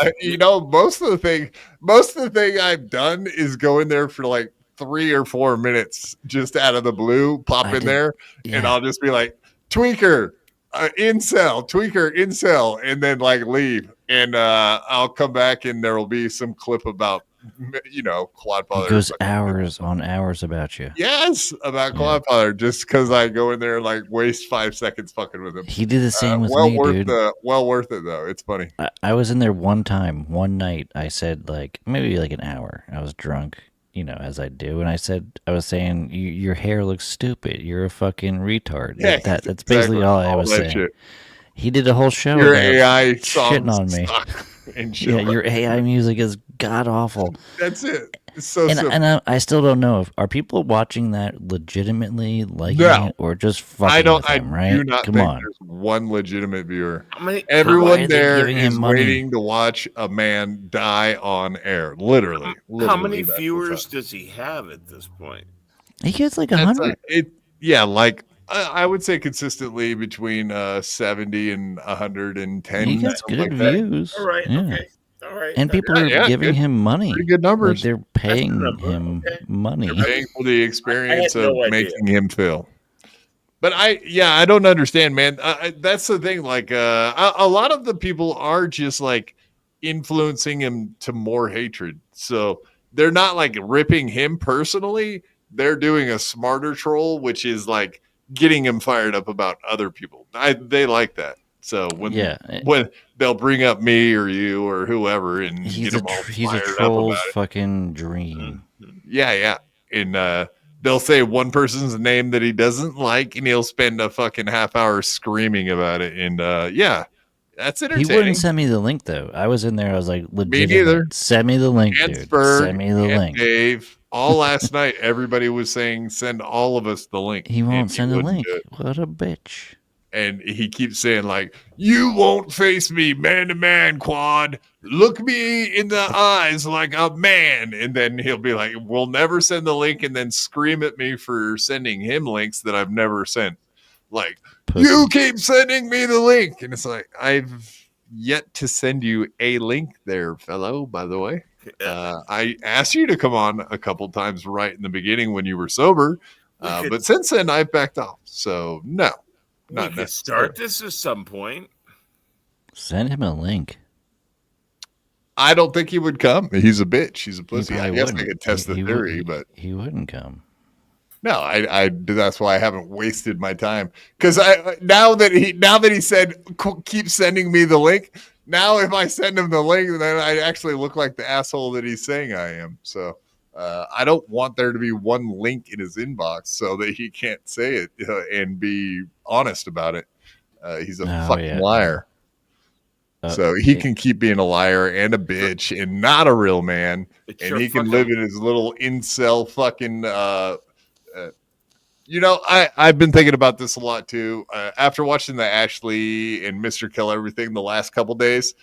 S1: Most of the thing I've done is go in there for like 3 or 4 minutes, just out of the blue, in there, and I'll just be like, tweaker, incel, and then like leave, and I'll come back and there will be some clip about quad
S9: He
S1: father.
S9: goes hours on hours about you.
S1: Yes, about quad father, just because I go in there and like waste 5 seconds fucking with him.
S9: He did the same with me, dude.
S1: Well worth it though. It's funny.
S9: I was in there one night. I said like maybe like an hour. I was drunk, as I do, and I was saying your hair looks stupid. You're a fucking retard.
S1: Yeah,
S9: That's basically all I was saying.
S1: Shit.
S9: He did a whole show.
S1: Your
S9: about
S1: AI
S9: shitting on me.
S1: And shit.
S9: Yeah, your AI music is god awful.
S1: That's it. It's so
S9: and,
S1: simple.
S9: and I still don't know are people watching that legitimately liking it or just fucking with him, right?
S1: I do not
S9: Come
S1: think
S9: on.
S1: there's one legitimate viewer.
S9: Why
S1: Everyone
S9: are they
S1: there
S9: giving him
S1: is
S9: money?
S1: waiting to watch a man die on air. Literally.
S2: How many
S1: that's
S2: viewers does he have at this point?
S9: He gets like 100.
S1: I would say consistently between 70 and 110.
S9: He gets good views.
S2: All right.
S9: Yeah.
S2: Okay. All right.
S9: And people are giving him money.
S1: Pretty good numbers.
S9: Like they're paying him money.
S1: They're paying for the experience
S2: I had
S1: of
S2: no idea.
S1: making him feel. But I don't understand, man. That's the thing. Like a lot of the people are just like influencing him to more hatred. So they're not like ripping him personally. They're doing a smarter troll, which is like getting him fired up about other people. They like that. So when they'll bring up me or you or whoever and
S9: He's
S1: get them all
S9: he's a
S1: fired up
S9: troll's
S1: about it.
S9: fucking dream.
S1: Yeah. And they'll say one person's name that he doesn't like, and he'll spend a fucking half hour screaming about it. And that's
S9: He
S1: entertaining.
S9: wouldn't send me the link though. I was in there. I was like, legit.
S1: neither.
S9: Send me the link,
S1: And
S9: dude.
S1: Sperg
S9: Send me the
S1: and
S9: link.
S1: Dave, all last night, everybody was saying, "Send all of us the link."
S9: He won't
S1: And
S9: send a
S1: wouldn't
S9: link.
S1: do it.
S9: What a bitch.
S1: And he keeps saying, like, "You won't face me man to man, Quad. Look me in the eyes like a man." And then he'll be like, "We'll never send the link," and then scream at me for sending him links that I've never sent. Like, you keep sending me the link. And it's like, I've yet to send you a link there, fellow, by the way. I asked you to come on a couple times right in the beginning when you were sober. But since then, I've backed off. So, no.
S2: We could start this at some point.
S9: Send him a link.
S1: I don't think he would come. He's a bitch. He's a pussy. I
S9: probably
S1: guess I
S9: wouldn't.
S1: could test the theory, but
S9: he wouldn't come.
S1: no, I that's why I haven't wasted my time. Because now that he said keep sending me the link. Now if I send him the link, then I actually look like the asshole that he's saying I am. So I don't want there to be one link in his inbox so that he can't say it and be honest about it. He's a fucking liar. So he can keep being a liar and a bitch and not a real man. And he can live in his little incel fucking I've been thinking about this a lot too. After watching the Ashley and Mr. Kill Everything the last couple days,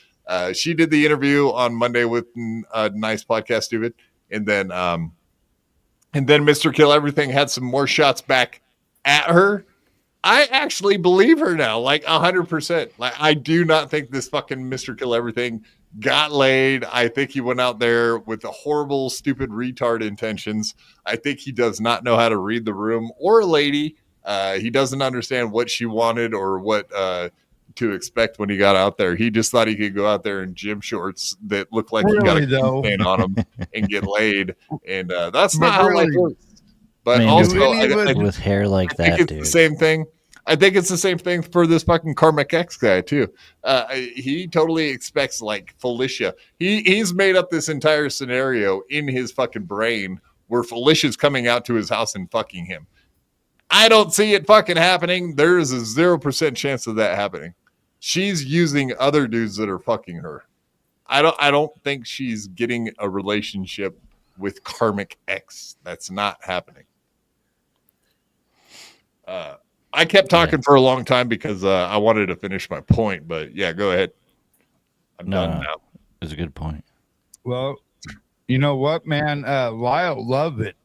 S1: she did the interview on Monday with Nice Podcast Stupid, and then Mr. Kill Everything had some more shots back at her. I actually believe her now, like 100%. Like I do not think this fucking Mr. Kill Everything got laid. I think he went out there with the horrible, stupid, retard intentions. I think he does not know how to read the room or a lady. He doesn't understand what she wanted or what to expect when he got out there. He just thought he could go out there in gym shorts that look like he got a paint on them and get laid. And that's not how life works. But also, I
S9: with hair like
S1: I think
S9: that,
S1: it's
S9: dude.
S1: the same thing. I think it's the same thing for this fucking Karmic X guy too. He totally expects like Felicia. He's made up this entire scenario in his fucking brain where Felicia's coming out to his house and fucking him. I don't see it fucking happening. There is a 0% chance of that happening. She's using other dudes that are fucking her. I don't think she's getting a relationship with Karmic X. That's not happening. I kept talking for a long time because I wanted to finish my point, but yeah, go ahead. I'm done now.
S9: It's a good point.
S4: Well, you know what, man? Lyle Lovett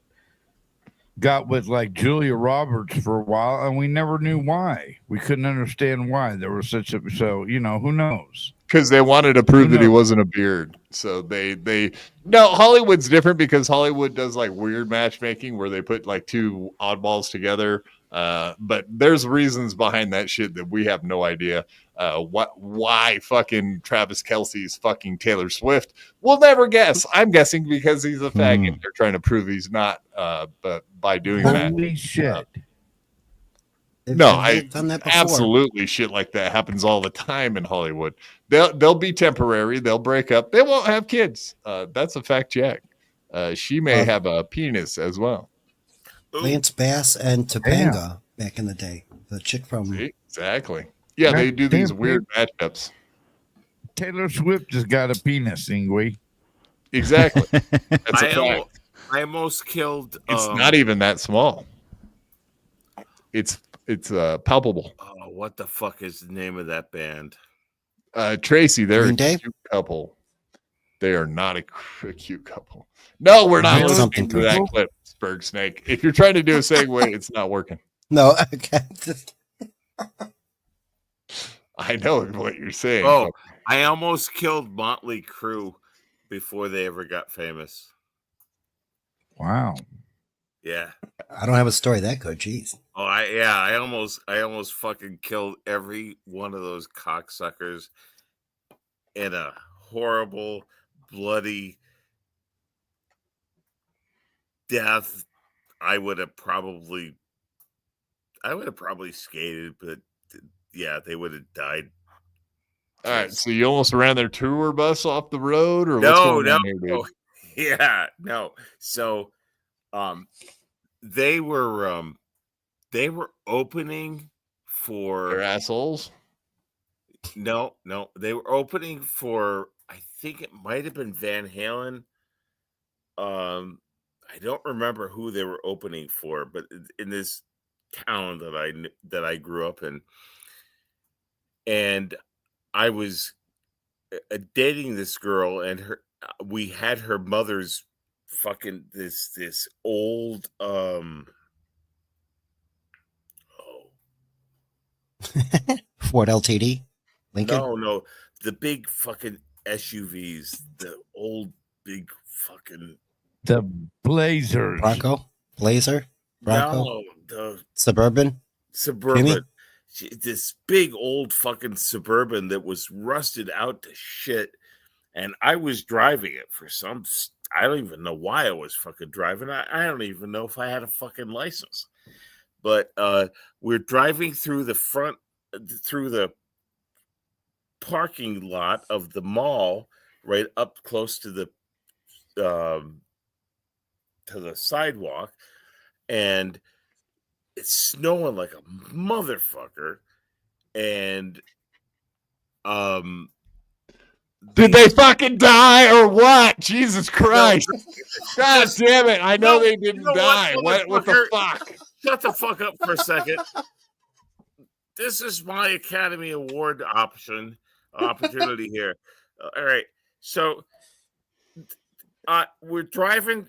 S4: got with like Julia Roberts for a while, and we never knew why. We couldn't understand why there was such a who knows?
S1: Because they wanted to prove that he wasn't a beard. So no, Hollywood's different because Hollywood does like weird matchmaking where they put like two oddballs together. But there's reasons behind that shit that we have no idea. Why fucking Travis Kelce's fucking Taylor Swift? We'll never guess. I'm guessing because he's a faggot. They're trying to prove he's not. But by doing
S4: Holy shit.
S1: No, done that before. Absolutely shit like that happens all the time in Hollywood. They'll be temporary. They'll break up. They won't have kids. That's a fact, Jack. She may have a penis as well.
S6: Lance Bass and Topanga back in the day. The chick from
S1: exactly. Yeah, they do these weird matchups.
S4: Taylor Swift just got a penis, Ingwe.
S1: Exactly. That's a fact.
S2: I almost killed.
S1: It's not even that small. It's palpable.
S2: Oh, what the fuck is the name of that band?
S1: Tracy, they're a cute couple. They are not a cute couple. No, we're not listening to that clip, Sperg Snake. If you're trying to do a segue, it's not working.
S6: No, okay.
S1: I know what you're saying.
S2: Oh, I almost killed Motley Crue before they ever got famous.
S4: Wow.
S2: Yeah.
S6: I don't have a story that good. Jeez.
S2: Oh, I almost fucking killed every one of those cocksuckers in a horrible, bloody death. I would have probably skated, but yeah, they would have died.
S1: All right, so you almost ran their tour bus off the road, or
S2: no. Yeah, no. So, they were opening for
S1: their assholes.
S2: No, they were opening for. I think it might have been Van Halen. I don't remember who they were opening for, but in this town that I grew up in, and I was dating this girl, and we had her mother's fucking this old
S6: Ford LTD, Lincoln.
S2: No, the big fucking SUVs, the old big fucking
S4: the Blazers,
S6: Blazer, Bronco,
S2: no, the
S6: Suburban.
S2: Jimmy? This big old fucking Suburban that was rusted out to shit, and I was driving it for some. I don't even know why I was fucking driving. I don't even know if I had a fucking license. But we're driving through the parking lot of the mall, right up close to the sidewalk, and it's snowing like a motherfucker. And
S1: did they fucking die or what? Jesus Christ. God damn it. I know they didn't die. What the fuck?
S2: Shut the fuck up for a second. This is my Academy Award opportunity here. All right. So we're driving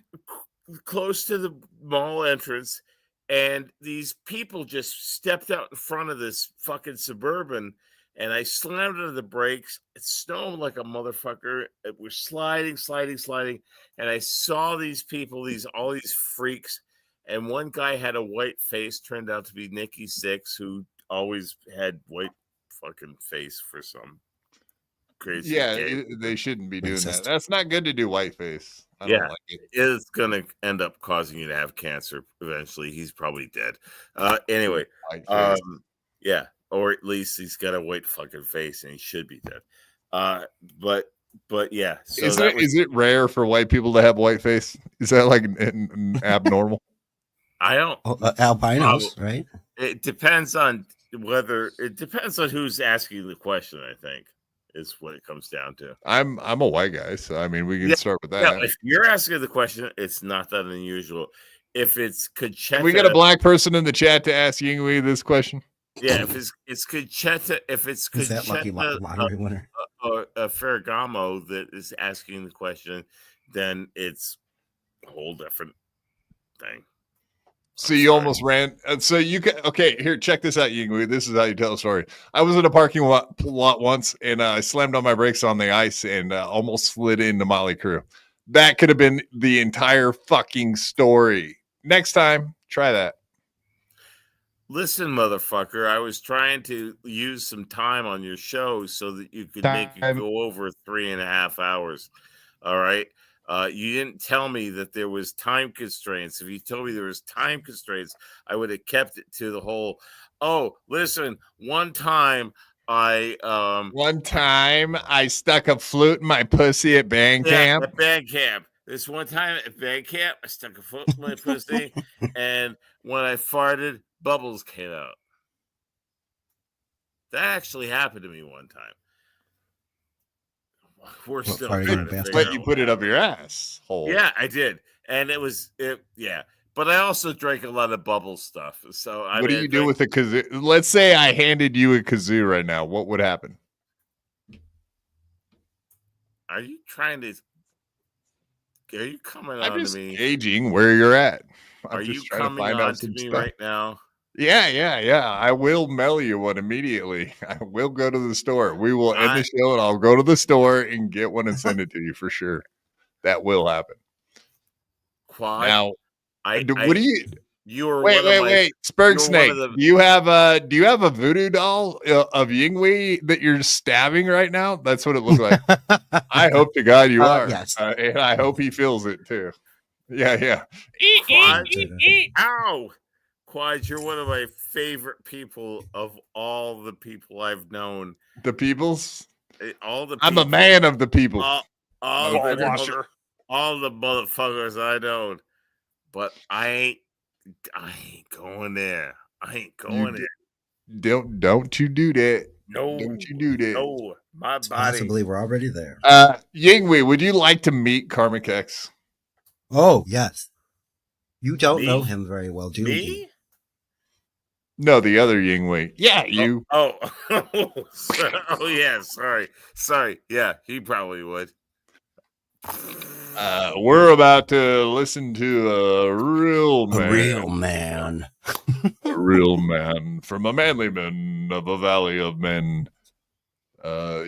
S2: close to the mall entrance, and these people just stepped out in front of this fucking Suburban, and I slammed into the brakes. It's snowing like a motherfucker. We're sliding, and I saw these people, all these freaks, and one guy had a white face, turned out to be Nikki Sixx, who always had white fucking face for some crazy.
S1: Yeah, they shouldn't be doing that. That's not good to do white face. I
S2: don't
S1: like it.
S2: It's gonna end up causing you to have cancer eventually. He's probably dead. Anyway, yeah, or at least he's got a white fucking face and he should be dead. But yeah. So
S1: is it rare for white people to have white face? Is that like an abnormal?
S2: I don't.
S6: Albinos, right?
S2: It depends on who's asking the question. I think is what it comes down to.
S1: I'm a white guy, so I mean we can start with that.
S2: Yeah, if you're asking the question, it's not that unusual. If it's Conchetta,
S1: we got a black person in the chat to ask Yingwei this question.
S2: Yeah, if it's Conchetta,
S6: that lucky lottery winner?
S2: Ferragamo that is asking the question, then it's a whole different thing.
S1: So you almost ran. So you can. Okay, here, check this out, Yingwei. This is how you tell a story. I was in a parking lot once, and I slammed on my brakes on the ice and almost slid into Motley Crue. That could have been the entire fucking story. Next time, try that.
S2: Listen, motherfucker, I was trying to use some time on your show so that you could make it go over 3.5 hours. All right. You didn't tell me that there was time constraints. If you told me there was time constraints, I would have kept it to the whole. Oh, listen, one time I
S1: stuck a flute in my pussy at band camp.
S2: At band camp. This one time at band camp, I stuck a foot in my pussy, and when I farted, bubbles came out. That actually happened to me one time. We're still trying to figure
S1: But
S2: out
S1: you put it up your ass hole.
S2: Yeah, I did, and it was yeah. But I also drank a lot of bubble stuff. So
S1: What do you do with a kazoo? Let's say I handed you a kazoo right now. What would happen?
S2: Are you trying to? Are you coming
S1: I'm
S2: on
S1: just
S2: to me?
S1: gauging where you're at.
S2: Are you coming on to me right now?
S1: Yeah. I will mail you one immediately. I will go to the store. We will end the show, and I'll go to the store and get one and send it to you for sure. That will happen.
S2: Quad.
S1: Now, what do you?
S2: You were
S1: wait. Sperg Snake. Do you have a voodoo doll of Yinghui that you're stabbing right now? That's what it looked like. I hope to God you are.
S6: Yes.
S1: And I hope he feels it too. Yeah.
S2: Quad, ow! Quad, you're one of my favorite people of all the people I've known.
S1: The peoples?
S2: All the.
S1: I'm a man of the people.
S2: All the motherfuckers I know. But I ain't going there. I ain't going there.
S1: Don't you do that.
S2: No.
S1: Don't you do that.
S2: No. My
S6: It's
S2: body.
S6: possibly we're already there.
S1: Yinghui, would you like to meet Karmic X?
S6: Oh, yes. You don't know him very well, do you?
S1: No, the other Yinghui. Yeah, you.
S2: Oh, yeah. Sorry. Yeah, he probably would.
S1: We're about to listen to a real man.
S6: A real man.
S1: A real man from a manly man of a valley of men.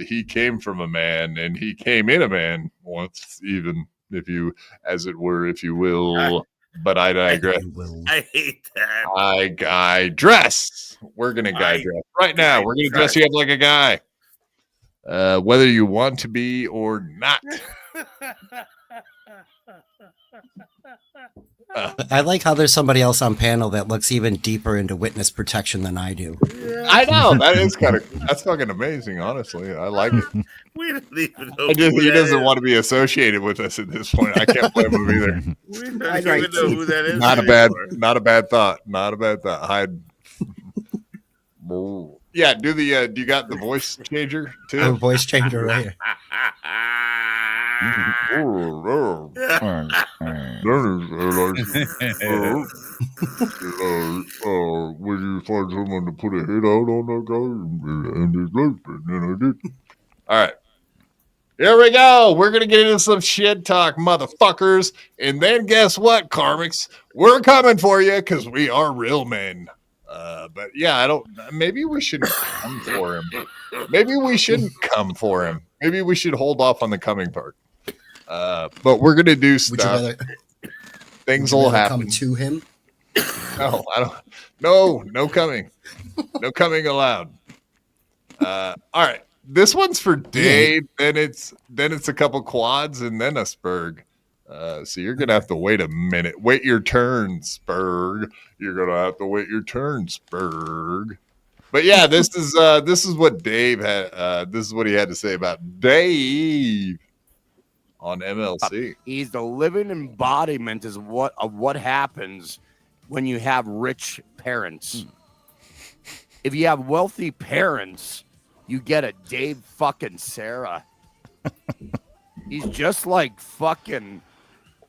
S1: He came from a man, and he came in a man once, even if you, as it were, if you will. But I digress.
S2: I hate that.
S1: I guy dress. We're gonna guy dress right now. We're gonna dress you up like a guy, whether you want to be or not.
S6: I like how there's somebody else on panel that looks even deeper into witness protection than I do.
S1: I know that's fucking amazing. Honestly, I like it.
S2: We don't even know.
S1: He doesn't want to be associated with us at this point. I can't blame him either.
S2: We don't even know who that is.
S1: Not a bad thought. Hide. Yeah, do you got the voice changer too?
S6: I have a voice changer right here.
S1: When you find someone to put a hit out on that guy and his husband, and I did. All right. Here we go. We're going to get into some shit talk, motherfuckers. And then guess what, Karmics? We're coming for you because we are real men. But yeah, maybe we shouldn't come for him. Maybe we shouldn't come for him. Maybe we should hold off on the coming part. But we're going to do stuff. Things will happen.
S6: Come to him?
S1: No, I don't. No coming. No coming allowed. All right. This one's for Dave. Then it's a couple quads and then a Sperg. So you're gonna have to wait a minute. Wait your turn, Sperg. You're gonna have to wait your turn, Sperg. But yeah, this is what Dave had. This is what he had to say about Dave on MLC.
S17: He's the living embodiment of what happens when you have rich parents. If you have wealthy parents, you get a Dave fucking Sarra. He's just like fucking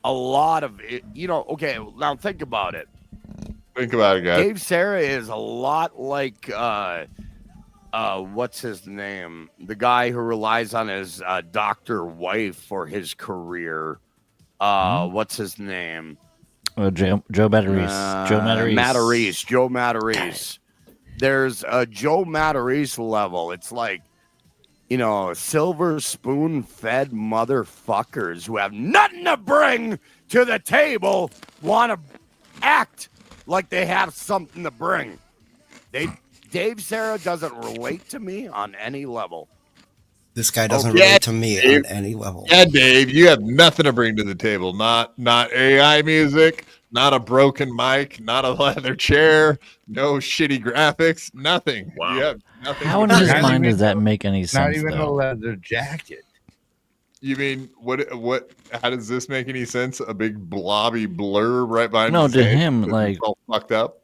S17: a lot of it. Okay, now think about it.
S1: Think about it, guys.
S17: Dave Sarra is a lot like what's his name? The guy who relies on his doctor wife for his career. What's his name?
S9: Joe Matarese.
S17: Joe Matarese. There's a Joe Matarese level. It's like, silver spoon fed motherfuckers who have nothing to bring to the table want to act like they have something to bring. Dave Sarra doesn't relate to me on any level.
S6: This guy doesn't relate to me on any level.
S1: Yeah, Dave, you have nothing to bring to the table. Not AI music, not a broken mic, not a leather chair, no shitty graphics, nothing.
S2: Wow.
S1: You have nothing.
S9: How in his mind does that make any sense?
S4: Not even a
S9: though?
S4: leather jacket.
S1: You mean what? How does this make any sense? A big blobby blur right behind.
S9: No,
S1: his
S9: to
S1: head
S9: him,
S1: that's
S9: like
S1: all fucked up.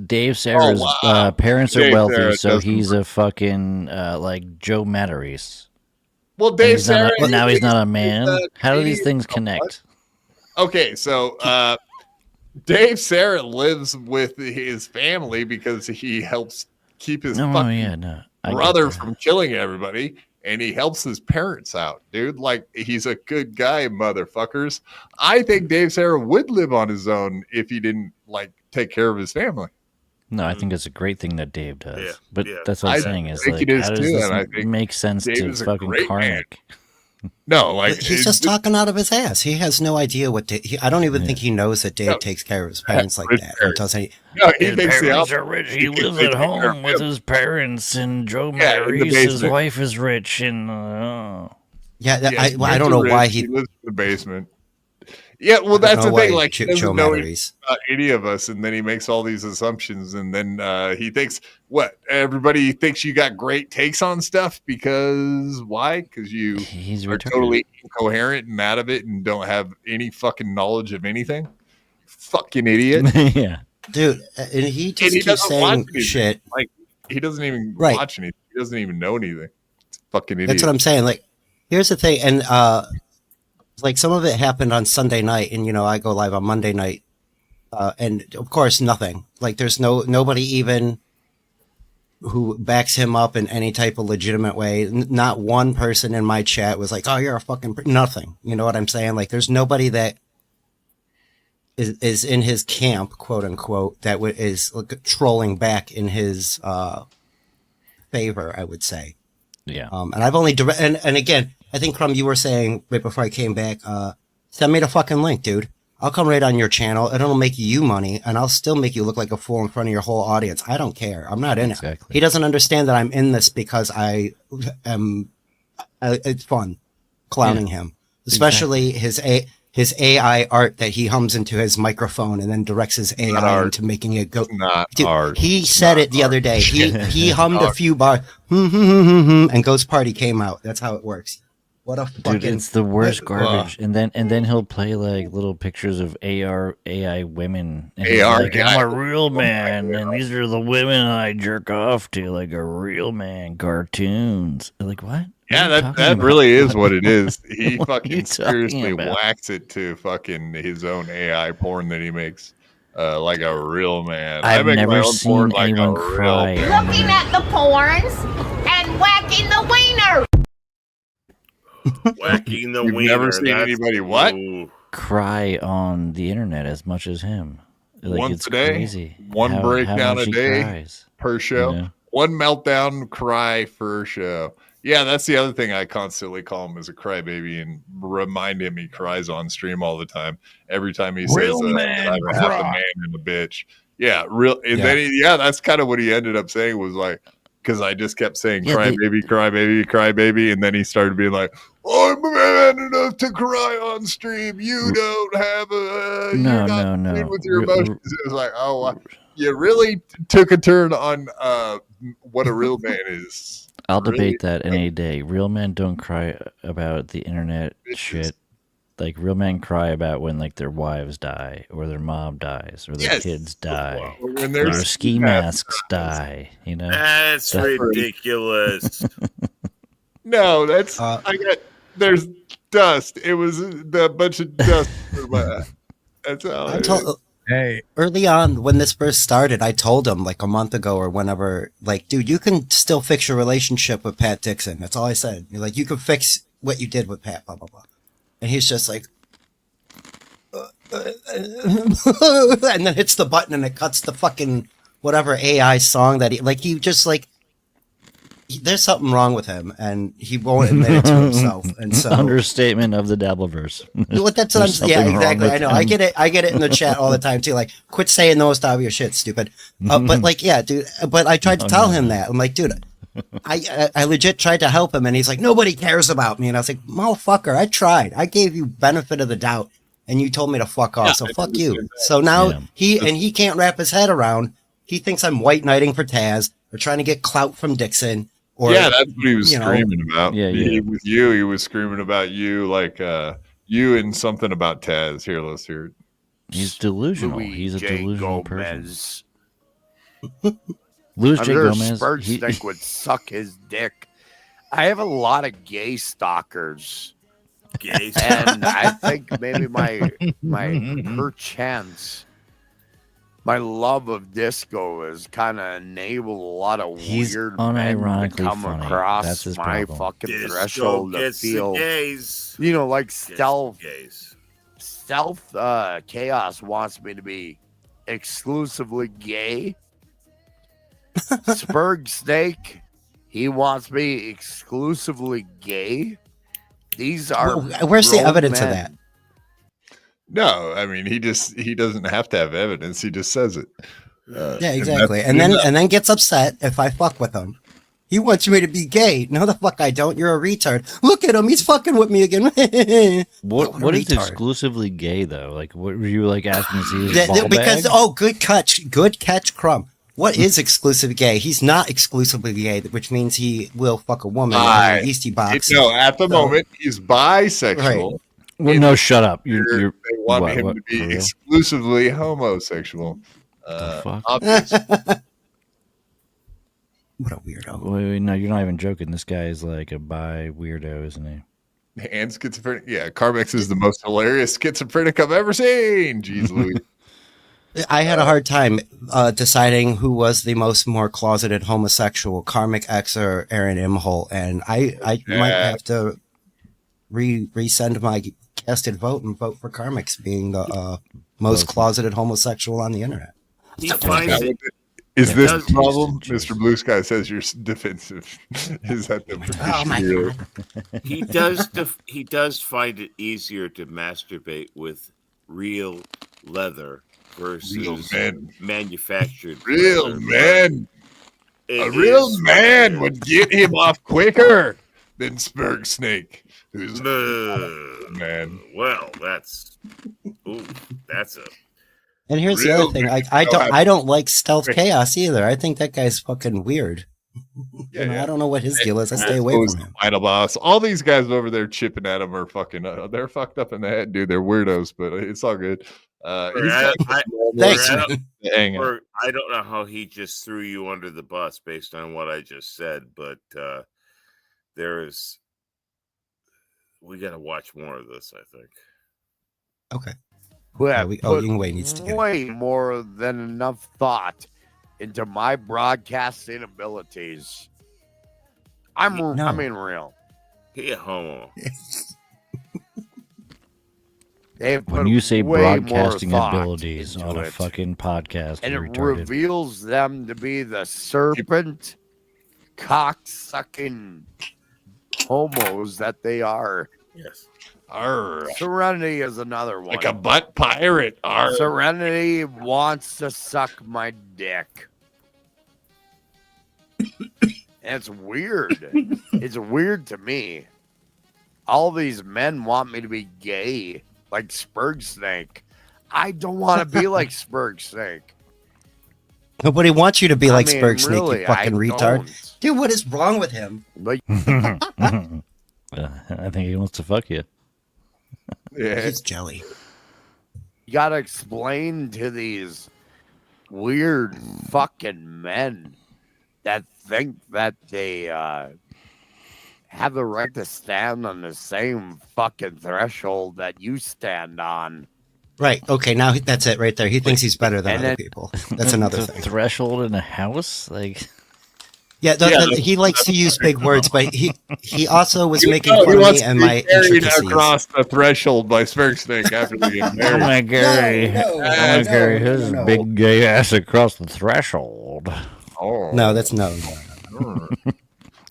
S9: Dave Sarra's
S1: wow.
S9: parents are
S1: Dave
S9: wealthy,
S1: Sarra
S9: so
S1: doesn't
S9: he's a fucking like Joe Matarese.
S1: Well,
S9: And
S1: Dave
S9: he's not
S1: Sarra.
S9: a- now he's not a man.
S1: a
S9: How do these
S1: comedian.
S9: things connect?
S1: Okay, so Dave Sarra lives with his family because he helps keep his
S9: No,
S1: fucking
S9: yeah, no. I get
S1: brother
S9: that.
S1: from killing everybody, and he helps his parents out, dude. Like, he's a good guy, motherfuckers. I think Dave Sarra would live on his own if he didn't like take care of his family.
S9: No, I think it's a great thing that Dave does.
S2: Yeah,
S9: but
S2: yeah.
S9: that's what
S1: I
S9: I'm saying is
S1: think
S9: like,
S1: it is
S9: how does
S1: too,
S9: this
S1: and I think
S9: make sense
S1: Dave
S9: to
S1: is a
S9: fucking
S1: great man.
S9: Karnak?
S1: No, like
S6: He's just talking out of his ass. He has no idea what I don't even think he knows that Dave
S1: No.
S6: takes care of his parents like
S1: Rich
S6: that.
S1: parents.
S6: Until say,
S1: No, he
S9: His
S1: thinks the
S9: parents
S1: opposite.
S9: are rich. He
S1: thinks
S9: lives
S1: they
S9: at
S1: take care of
S9: home with
S1: him.
S9: his parents, and Joe
S1: Yeah, in the
S9: Matarese, his
S1: basement.
S9: wife is rich, and
S6: yeah,
S1: Yeah,
S6: I don't know
S1: rich,
S6: why
S1: he
S6: he.
S1: lives in the basement. Yeah, well,
S6: I don't
S1: that's
S6: know
S1: the thing.
S6: why
S1: Like, he
S6: Joe
S1: doesn't know
S6: Matarese.
S1: any of us, and then he makes all these assumptions, and then he thinks what everybody thinks you got great takes on stuff because why? Because you
S9: he's
S1: are
S9: retarded.
S1: totally incoherent and out of it, and don't have any fucking knowledge of anything. Fucking idiot.
S9: yeah,
S6: Dude, and he just
S1: And he
S6: keeps
S1: doesn't watch
S6: saying
S1: anything.
S6: shit.
S1: Like, he doesn't even
S6: Right.
S1: watch anything. He doesn't even know anything. It's a fucking idiot.
S6: That's what I'm saying. Like, here's the thing, and like some of it happened on Sunday night, and I go live on Monday night, and of course nothing. Like, there's nobody even who backs him up in any type of legitimate way. Not one person in my chat was like, "Oh, you're a fucking nothing." You know what I'm saying? Like, there's nobody that is in his camp, quote unquote, that is trolling back in his favor, I would say.
S9: yeah.
S6: And I've only and again, I think Crumb, you were saying right before I came back, send me the fucking link, dude. I'll come right on your channel and it'll make you money, and I'll still make you look like a fool in front of your whole audience. I don't care. I'm not in it. He doesn't understand that I'm in this because I am. It's fun clowning him, especially his AI art that he hums into his microphone and then directs his AI into making it go. Dude,
S1: art.
S6: he said it the other day. He hummed a few bars, and Ghost Party came out. That's how it works. What a fucking.
S9: Dude, it's the worst garbage. And then he'll play like little pictures of AI women. And he's
S1: AR
S9: like, I'm a real man, and these are the women I jerk off to, like a real man. Cartoons. Like what?
S1: Yeah,
S9: What are you
S1: that
S9: talking about?
S1: really is what it is. He
S9: What are you
S1: fucking
S9: talking
S1: seriously
S9: about?
S1: whacks it to fucking his own AI porn that he makes, like a real man.
S9: I've
S1: I make
S9: never
S1: my own
S9: seen
S1: porn like a
S9: anyone
S1: real
S9: cry.
S1: man.
S8: Looking at the porns and whacking the wiener.
S2: Whacking the
S1: You've
S2: wiener.
S1: never seen
S2: that's-
S1: anybody what?
S2: Ooh.
S9: Cry on the internet as much as him. Like,
S1: Once
S9: it's
S1: a day,
S9: crazy.
S1: one
S9: how
S1: breakdown
S9: much
S1: a
S9: he
S1: day
S9: cries.
S1: per show,
S9: You know?
S1: one meltdown cry per show. Yeah, that's the other thing I constantly call him is a crybaby and remind him he cries on stream all the time. Every time he
S4: Real
S1: says,
S4: man
S1: "I'm half a
S4: cry."
S1: man and a bitch." Yeah, real. And then that's kind of what he ended up saying was like, because I just kept saying
S9: Yeah,
S1: crybaby, crybaby, crybaby, and then he started being like, "I'm a man enough to cry on stream. You don't have a
S9: No,
S1: you're not
S9: no,
S1: good
S9: no.
S1: with your
S9: Re-
S1: emotions." It was like, oh, you really took a turn on what a real man is.
S9: I'll
S1: Really?
S9: debate that any day. Real men don't cry about the internet shit. Like real men cry about when like their wives die or their mom dies or their
S1: Yes.
S9: kids die
S1: Or when
S9: or
S1: their
S9: their ski masks die. You know,
S2: That's ridiculous.
S1: No, that's there's dust. It was a bunch of dust. That's how
S6: I
S1: it
S6: told
S1: is.
S4: Hey,
S6: early on when this first started, I told him like a month ago or whenever, like, dude, you can still fix your relationship with Pat Dixon. That's all I said. You're like, you can fix what you did with Pat, blah blah blah. And he's just like, and then hits the button and it cuts the fucking whatever AI song that he just like. there's something wrong with him, and he won't admit it to himself. And so,
S9: understatement of the Dabbleverse.
S6: Well, that's what I'm, yeah, exactly. I know. I get it. I get it in the chat all the time too. Like, quit saying those obvious shit, stupid. But like, yeah, dude. But I tried to tell him that. I'm like, dude, I legit tried to help him, and he's like, nobody cares about me. And I was like, motherfucker, I tried. I gave you benefit of the doubt, and you told me to fuck off. So fuck you. So now he can't wrap his head around. He thinks I'm white knighting for Taz. We're trying to get clout from Dixon. Or,
S1: yeah, that's what he was screaming about.
S9: Yeah,
S1: With you, he was screaming about you, like you and something about Taz. Here, let's hear it.
S9: He's delusional. He's a delusional
S17: Gomez.
S9: person. Louis J.
S17: sure
S9: Gomez.
S17: Sperg would suck his dick. I have a lot of gay stalkers.
S2: Gay
S17: and I think maybe my perchance, my love of disco has kind of enabled a lot of weird men to come
S9: funny.
S17: across
S9: That's his
S17: my
S9: problem.
S17: fucking
S2: Disco
S17: threshold to
S2: gets the
S17: feel,
S2: gays.
S17: you know, like
S2: Gets the
S17: stealth.
S2: gays.
S17: Stealth Chaos wants me to be exclusively gay. Sperg Snake, he wants me exclusively gay. These are
S6: where's the
S17: grown
S6: evidence of
S17: men.
S6: that?
S1: No, I mean he doesn't have to have evidence. He just says it.
S6: Yeah, exactly. And then gets upset if I fuck with him. He wants me to be gay. No, the fuck I don't. You're a retard. Look at him. He's fucking with me again.
S9: What is exclusively gay though? Like, what were you like asking to see his ball
S6: because
S9: bag?
S6: good catch, Crumb. What is exclusive gay? He's not exclusively gay, which means he will fuck a woman in an Eastie box.
S1: No, at the moment he's bisexual.
S6: Right.
S9: Well, no, shut up.
S1: They want him to be exclusively homosexual. Obviously.
S6: What a weirdo.
S9: Wait, no, you're not even joking. This guy is like a bi weirdo, isn't he?
S1: And schizophrenic. Yeah, Carmex is the most hilarious schizophrenic I've ever seen. Jeez Louise.
S6: I had a hard time deciding who was the more closeted homosexual, Karmic X or Aaron Imhol, and I might have to resend my casted vote and vote for Karmic's being the most closeted homosexual on the internet.
S2: He finds it.
S1: Is this the problem? Mr. Blue Sky says you're defensive. Is that the
S6: Oh my God.
S2: He does find it easier to masturbate with real leather versus manufactured.
S1: Real
S2: leather.
S1: men.
S2: It
S1: A real
S2: is
S1: man
S2: fucking-
S1: would get him off quicker than Sperg Snake, who's man.
S2: Well, that's a.
S6: And here's the other thing: I don't like Stealth Chaos either. I think that guy's fucking weird. I don't know what his deal is. I stay away from him.
S1: Final boss. All these guys over there chipping at him are fucking. They're fucked up in the head, dude. They're weirdos, but it's all good.
S6: Thanks.
S2: I don't know how he just threw you under the bus based on what I just said, but we got to watch more of this, I think.
S6: Okay.
S17: Well,
S6: Yingwei needs to get
S17: way more than enough thought into my broadcasting abilities. I mean, real.
S2: He a homo.
S9: When you say broadcasting
S17: thought
S9: abilities on a fucking podcast,
S17: and
S9: you're
S17: it
S9: retarded.
S17: reveals them to be the serpent, cock-sucking homos that they are.
S2: Yes.
S1: Arr.
S17: Serenity is another one.
S1: Like a butt pirate. Arr.
S17: Serenity wants to suck my dick. It's weird. It's weird to me. All these men want me to be gay, like Sperg Snake. I don't want to be like Sperg Snake.
S6: Nobody wants you to be like Sperg Snake,
S17: really,
S6: you fucking
S17: I
S6: retard.
S17: don't.
S6: Dude, what is wrong with him?
S17: Like,
S9: I think he wants to fuck you.
S1: Yeah.
S6: He's jelly.
S17: You gotta explain to these weird fucking men that think that they have the right to stand on the same fucking threshold that you stand on.
S6: Right. Okay. Now that's it right there. He thinks he's better than
S17: And
S6: other
S17: then-
S6: people. That's another
S9: The
S6: thing.
S9: threshold in a house, like.
S6: Yeah, he likes to use big words, but he also was making
S1: He
S6: fun of
S1: wants
S6: me
S1: to
S6: and
S1: be
S6: my
S1: carried
S6: intricacies.
S1: across the threshold by Sperg Snake after they get married.
S9: Oh my Gary!
S6: No,
S9: Gary, his
S6: no.
S9: big gay ass across the threshold.
S1: Oh.
S6: No, that's no.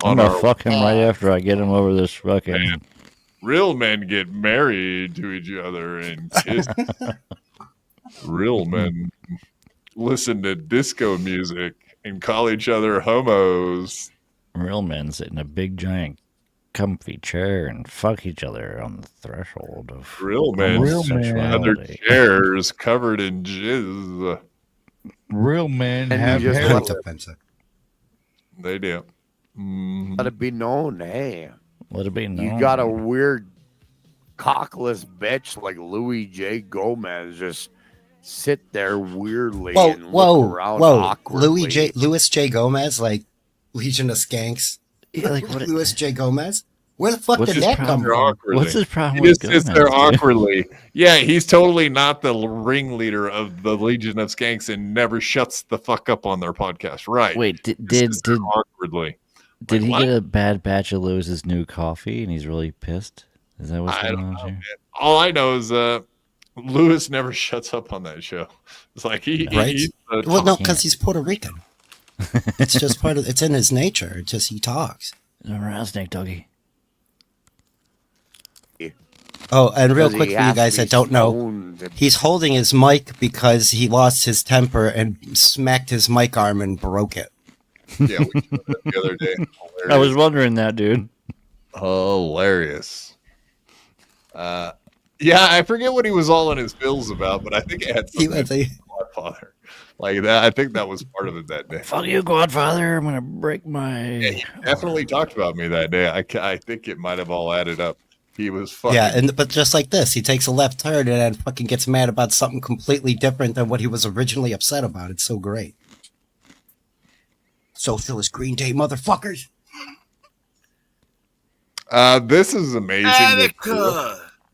S9: I'm gonna fuck him right after I get him over this fucking.
S1: Man, real men get married to each other and kiss. Real men listen to disco music and call each other homos.
S9: Real men sit in a big giant comfy chair and fuck each other on the threshold of
S1: real men. Other chairs covered in jizz.
S4: Real men
S17: And
S4: have
S17: you just
S4: hair.
S17: want to-
S1: They do.
S17: Let it be known, hey.
S9: Let it be known.
S17: You got a weird cockless bitch like Louis J. Gomez just sit there weirdly and look around awkwardly.
S6: Louis J. Gomez, like Legion of Skanks.
S9: Yeah, like what?
S6: Louis J. Gomez. Where the fuck
S9: What's
S6: did
S9: his
S6: that
S9: problem?
S6: come from?
S9: What's his problem
S1: He
S9: with
S1: just sits
S9: Gomez,
S1: there
S9: dude?
S1: awkwardly. Yeah, he's totally not the ringleader of the Legion of Skanks and never shuts the fuck up on their podcast. Right?
S9: Wait, did
S1: awkwardly?
S9: Did he
S1: what?
S9: get a bad batch of Lewis's new coffee and he's really pissed? Is that what's
S1: I
S9: going
S1: don't
S9: on
S1: know,
S9: here?
S1: man. All I know is Lewis never shuts up on that show. It's like
S6: Right?
S1: he's
S6: Well, no, because he's Puerto Rican. It's just part of. It's in his nature. It's just he talks.
S9: Rattlesnake doggy.
S6: Oh, and real
S17: Because
S6: quick
S17: he
S6: for you
S17: has
S6: guys
S17: to be
S6: that don't know,
S17: stoned.
S6: he's holding his mic because he lost his temper and smacked his mic arm and broke it.
S1: Yeah, we did that the other day.
S9: I was wondering that, dude.
S1: Hilarious. Yeah, I forget what he was all in his bills about, but I think it had something to do with Godfather. Like that, I think that was part of it that day.
S9: Fuck you, Godfather. I'm gonna break my.
S1: Yeah, he definitely talked about me that day. I think it might have all added up. He was fucking.
S6: Yeah, but just like this, he takes a left turn and then fucking gets mad about something completely different than what he was originally upset about. It's so great. Socialist Green Day motherfuckers.
S1: This is amazing.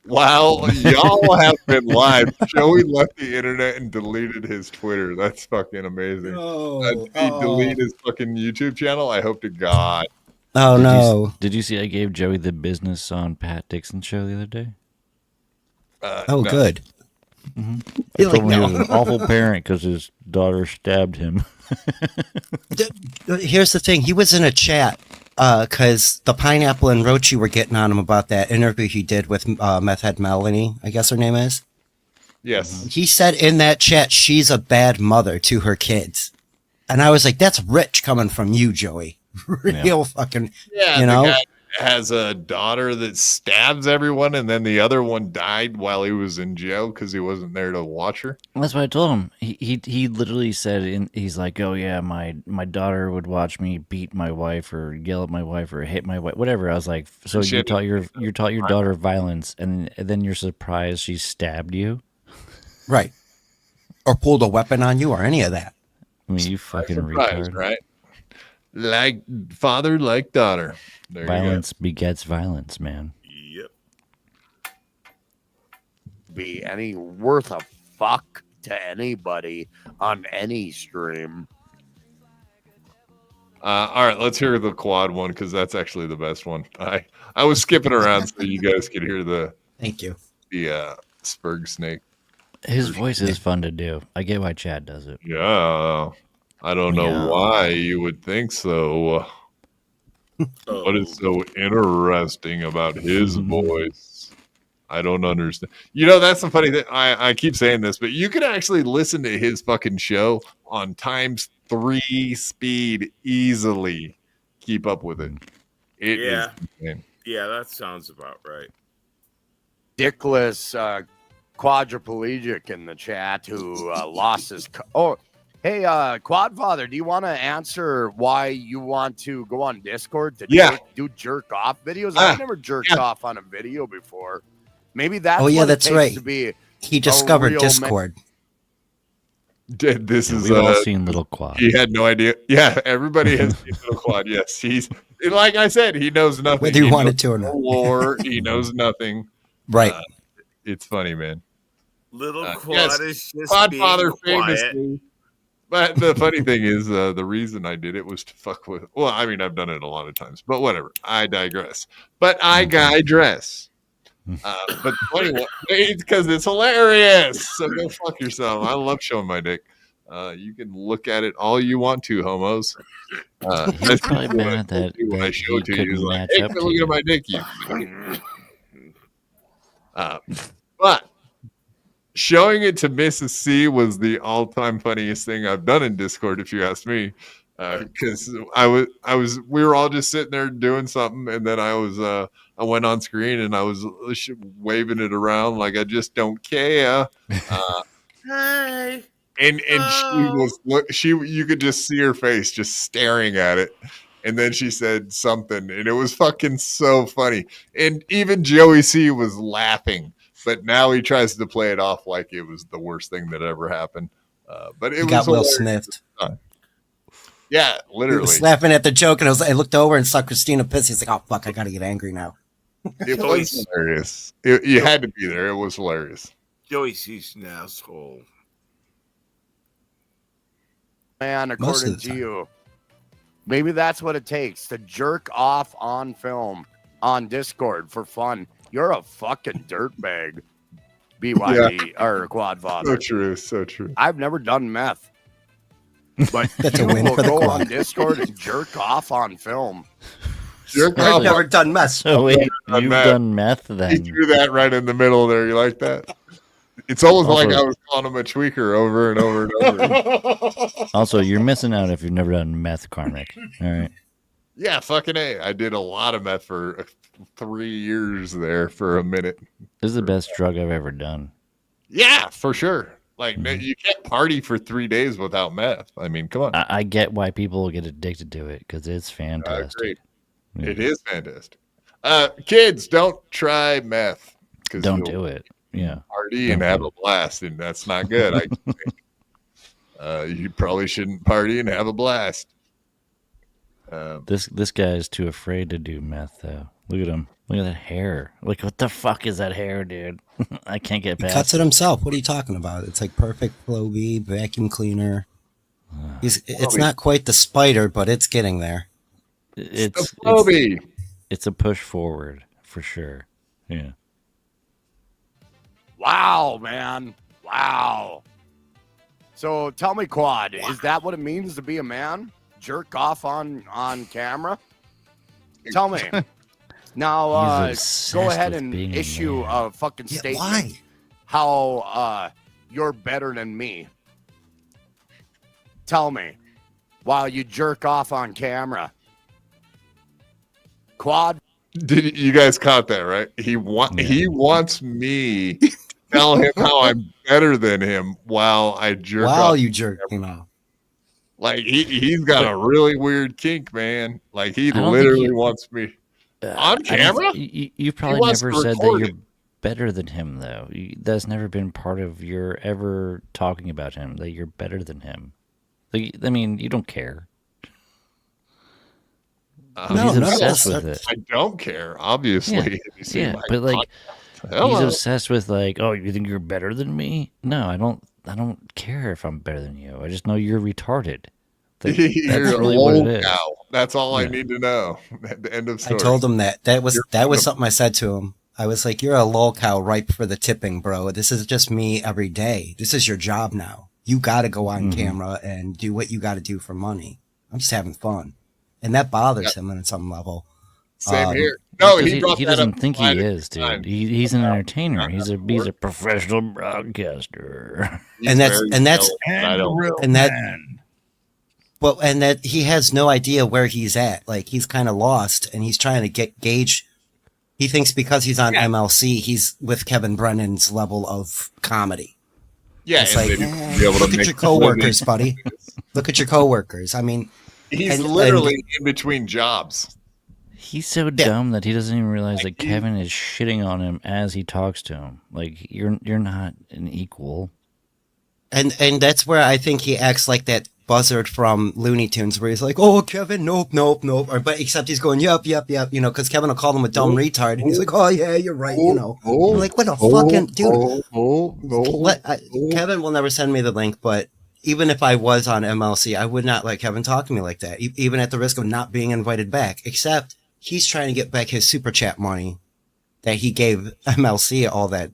S1: Wow, y'all have been live. Joey left the internet and deleted his Twitter. That's fucking amazing. Did he delete his fucking YouTube channel? I hope to God.
S6: Oh, no.
S9: Did you see I gave Joey the business on Pat Dixon's show the other day?
S6: No. Good.
S9: Mm-hmm.
S6: You're
S9: I told
S6: like,
S9: him
S6: no.
S9: he was an awful parent because his daughter stabbed him.
S6: Here's the thing. He was in a chat because the Pineapple and Rochi were getting on him about that interview he did with Meth Head Melanie, I guess her name is.
S1: Yes.
S6: He said in that chat, she's a bad mother to her kids. And I was like, that's rich coming from you, Joey. Real fucking,
S1: Yeah,
S6: you
S1: the
S6: know?
S1: guy has a daughter that stabs everyone, and then the other one died while he was in jail because he wasn't there to watch her.
S9: That's what I told him. He literally said, he's like, oh yeah, my daughter would watch me beat my wife or yell at my wife or hit my wife, whatever. I was like, so you taught your daughter violence, and then you're surprised she stabbed you,
S6: Right. Or pulled a weapon on you or any of that.
S9: I mean, you fucking
S1: Surprise,
S9: retard.
S1: right? Like father, like daughter. There
S9: Violence begets violence, man.
S1: Yep.
S17: Be any worth a fuck to anybody on any stream.
S1: All right, let's hear the quad one because that's actually the best one. I was skipping around so you guys could hear the.
S6: Thank you.
S1: The Sperg snake.
S9: His voice is fun to do. I get why Chad does it.
S1: Yeah, I don't know
S9: Yeah.
S1: why you would think so. What is so interesting about his voice? I don't understand. You know, that's the funny thing. I keep saying this, but you can actually listen to his fucking show on ×3 speed easily. Keep up with it. It is
S2: Yeah.
S1: insane.
S2: Yeah, that sounds about right.
S17: Dickless quadriplegic in the chat who lost his. Hey, Quadfather, do you want to answer why you want to go on Discord to do jerk off videos? I've never jerked off on a video before. Maybe that's
S6: Oh, yeah,
S17: what
S6: that's
S17: it takes
S6: right.
S17: to be
S6: He
S17: a
S6: discovered
S17: real
S6: Discord.
S1: This is
S9: We've all seen Little Quad.
S1: He had no idea. Yeah, everybody has seen Little Quad. Yes, he's like I said, he knows nothing.
S6: Whether you
S1: He
S6: want
S1: knows
S6: it to or
S1: no
S6: not.
S1: lore, he knows nothing.
S6: Right.
S1: It's funny, man.
S2: Little Quad
S1: yes,
S2: is just
S1: Quadfather
S2: being quiet.
S1: famously. But the funny thing is, the reason I did it was to fuck with. Well, I mean, I've done it a lot of times, but whatever. I digress. But I digress. But funny, it's because it's hilarious. So go fuck yourself. I love showing my dick. You can look at it all you want to, homos.
S9: He's probably mad that
S1: when I
S9: he
S1: show it to you,
S9: couldn't
S1: he's like,
S9: match
S1: hey,
S9: up to
S1: look
S9: you.
S1: at my dick, you. But showing it to Mrs. C was the all-time funniest thing I've done in Discord, if you ask me. Because we were all just sitting there doing something, and then I went on screen and I was waving it around like I just don't care.
S2: Hey.
S1: And you could just see her face just staring at it. And then she said something, and it was fucking so funny. And even Joey C was laughing, but now he tries to play it off like it was the worst thing that ever happened. But it
S6: got Will Smith.
S1: Yeah,
S6: He
S1: literally.
S6: was laughing at the joke, and I looked over and saw Christina pissed. He's like, "Oh fuck, I gotta get angry now."
S1: It was hilarious. You had to be there. It was hilarious.
S2: Joey C's an asshole.
S17: Man,
S6: Most of
S17: according to you, maybe that's what it takes to jerk off on film on Discord for fun. You're a fucking dirtbag, BYB or Quadfather.
S1: So true, so true.
S17: I've never done meth, but
S6: That's
S17: you
S6: a win
S17: will
S6: for the
S17: go
S6: quad.
S17: on Discord and jerk off on film.
S1: Jerk
S6: I've
S1: off.
S6: never done meth.
S9: So wait,
S1: Done
S9: you've
S1: meth.
S9: done meth
S1: He
S9: then?
S1: threw that right in the middle there. You like that? It's almost like
S9: Also-
S1: I was calling him a tweaker over and over and over.
S9: Also, you're missing out if you've never done meth, Karmic. All right.
S1: Yeah, fucking A. I did a lot of meth for 3 years there for a minute.
S9: This is the best drug I've ever done.
S1: Yeah, for sure. Like, you can't party for 3 days without meth. I mean, come on.
S9: I get why people get addicted to it because it's fantastic.
S1: Great.
S9: Yeah.
S1: It is fantastic. Kids, don't try meth.
S9: Don't do it. Yeah.
S1: Party and have a blast, and that's not good. I think. You probably shouldn't party and have a blast.
S9: This guy is too afraid to do meth though. Look at him. Look at that hair. Like, what the fuck is that hair, dude? I can't get
S6: He
S9: past
S6: cuts it himself. What are you talking about? It's like perfect flow bead, vacuum cleaner. It's not quite the spider, but it's getting there.
S9: It's a push forward for sure. Yeah.
S17: Wow, man. Wow. So tell me, Quad, is that what it means to be a man? Jerk off on camera? Tell me. Now,
S9: He's
S17: go
S9: obsessed
S17: ahead
S9: with
S17: and
S9: being a
S17: issue
S9: man.
S17: a fucking
S6: Yeah,
S17: statement.
S6: why?
S17: How you're better than me. Tell me. While you jerk off on camera. Quad.
S1: Did you guys caught that, right? He wants me to tell him how I'm better than him while I jerk off.
S6: While you jerk him off.
S1: Like he's got a really weird kink, man. Like he
S9: I don't
S1: literally
S9: think
S1: wants me on
S9: I don't
S1: camera.
S9: You probably
S1: wants
S9: never
S1: to
S9: said that
S1: record
S9: you're
S1: it.
S9: better than him, though. That's never been part of your ever talking about him, that you're better than him. Like, I mean, you don't care. He's obsessed with it.
S1: I don't care, obviously.
S9: Yeah, but like, he's obsessed with like, oh, you think you're better than me? No, I don't care if I'm better than you. I just know you're retarded. That's
S1: You're
S9: really
S1: a
S9: what it is.
S1: lolcow. That's all I
S9: Yeah.
S1: need to know. At the end of
S6: I
S1: story.
S6: told him that was something I said to him. I was like, "You're a lolcow ripe for the tipping, bro. This is just me every day. This is your job now. You got to go on camera and do what you got to do for money. I'm just having fun." And that bothers him on some level.
S1: Same here. No,
S9: Because
S1: he brought
S9: he
S1: that
S9: doesn't
S1: up
S9: think he
S1: right at
S9: is,
S1: the time.
S9: dude. He's an entertainer. He's a professional broadcaster.
S6: And that's
S1: I don't.
S6: and that well, and that he has no idea where he's at. Like he's kind of lost, and he's trying to gauge. He thinks because he's on MLC, he's with Kevin Brennan's level of comedy.
S1: Yeah,
S6: It's
S1: and
S6: like,
S1: then be able to
S6: look at
S1: make
S6: your coworkers, buddy. Look at your coworkers. I mean,
S1: He's
S6: and-
S1: literally in between jobs.
S9: He's so dumb that he doesn't even realize that Kevin is shitting on him as he talks to him. Like you're not an equal.
S6: And that's where I think he acts like that buzzard from Looney Tunes, where he's like, "Oh, Kevin, nope," but except he's going, "Yep," because Kevin will call him a dumb retard, and he's like, "Oh yeah, you're right," I'm like, what a fucking dude. Kevin will never send me the link, but even if I was on MLC, I would not let Kevin talk to me like that, even at the risk of not being invited back. Except he's trying to get back his super chat money that he gave MLC, all that,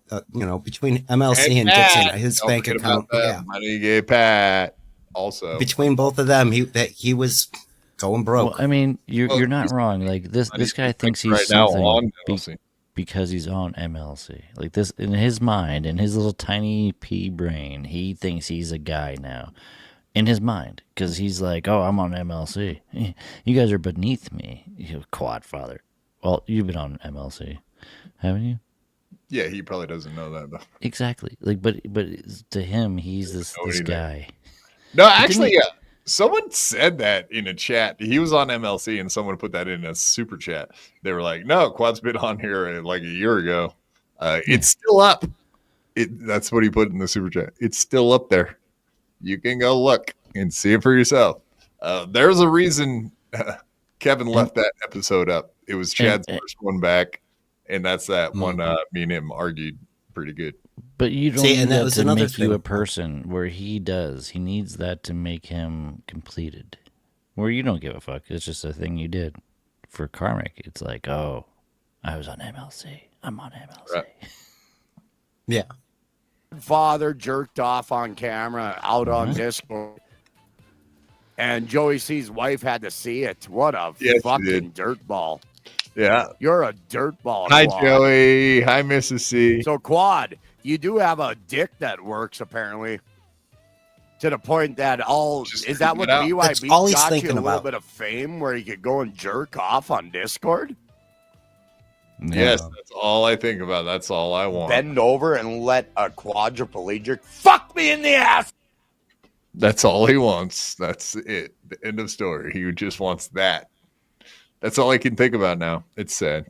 S6: between MLC and Dixon, his
S1: Don't
S6: bank
S1: forget
S6: account.
S1: about that.
S6: Yeah.
S1: Money gave Pat. also
S6: between both of them, he was going broke.
S9: Well, I mean, you're not wrong. Like this guy thinks he's
S1: right now
S9: something
S1: on MLC.
S9: Because he's on MLC. Like this, in his mind, in his little tiny pea brain, he thinks he's a guy now. In his mind, because he's like, oh, I'm on MLC. You guys are beneath me, you quad father. Well, you've been on MLC, haven't you?
S1: Yeah, he probably doesn't know that though.
S9: Exactly. Like, but to him, he's this guy.
S1: No, actually, yeah. Someone said that in a chat. He was on MLC, and someone put that in a super chat. They were like, "No, Quad's been on here like a year ago. It's still up." That's what he put in the super chat. It's still up there. You can go look and see it for yourself. There's a reason Kevin left that episode up. It was Chad's first one back, and that's that one. Me and him argued pretty good.
S9: But you don't need that to make you a person where he does. He needs that to make him completed. Where you don't give a fuck. It's just a thing you did. For Karmic, it's like, oh, I was on MLC. I'm on MLC.
S1: Right.
S6: Yeah.
S17: Father jerked off on camera out on Discord. And Joey C's wife had to see it. What a fucking dirtball.
S1: Yeah.
S17: You're a dirtball.
S1: Hi,
S17: Quad.
S1: Joey. Hi, Mrs. C.
S17: So, Quad, you do have a dick that works, apparently. To the point that is that what BYB got you a little bit of fame where you could go and jerk off on Discord?
S1: Yes, that's all I think about. That's all I want.
S8: Bend over and let a quadriplegic fuck me in the ass.
S1: That's all he wants. That's it. The end of story. He just wants that. That's all I can think about now. It's sad.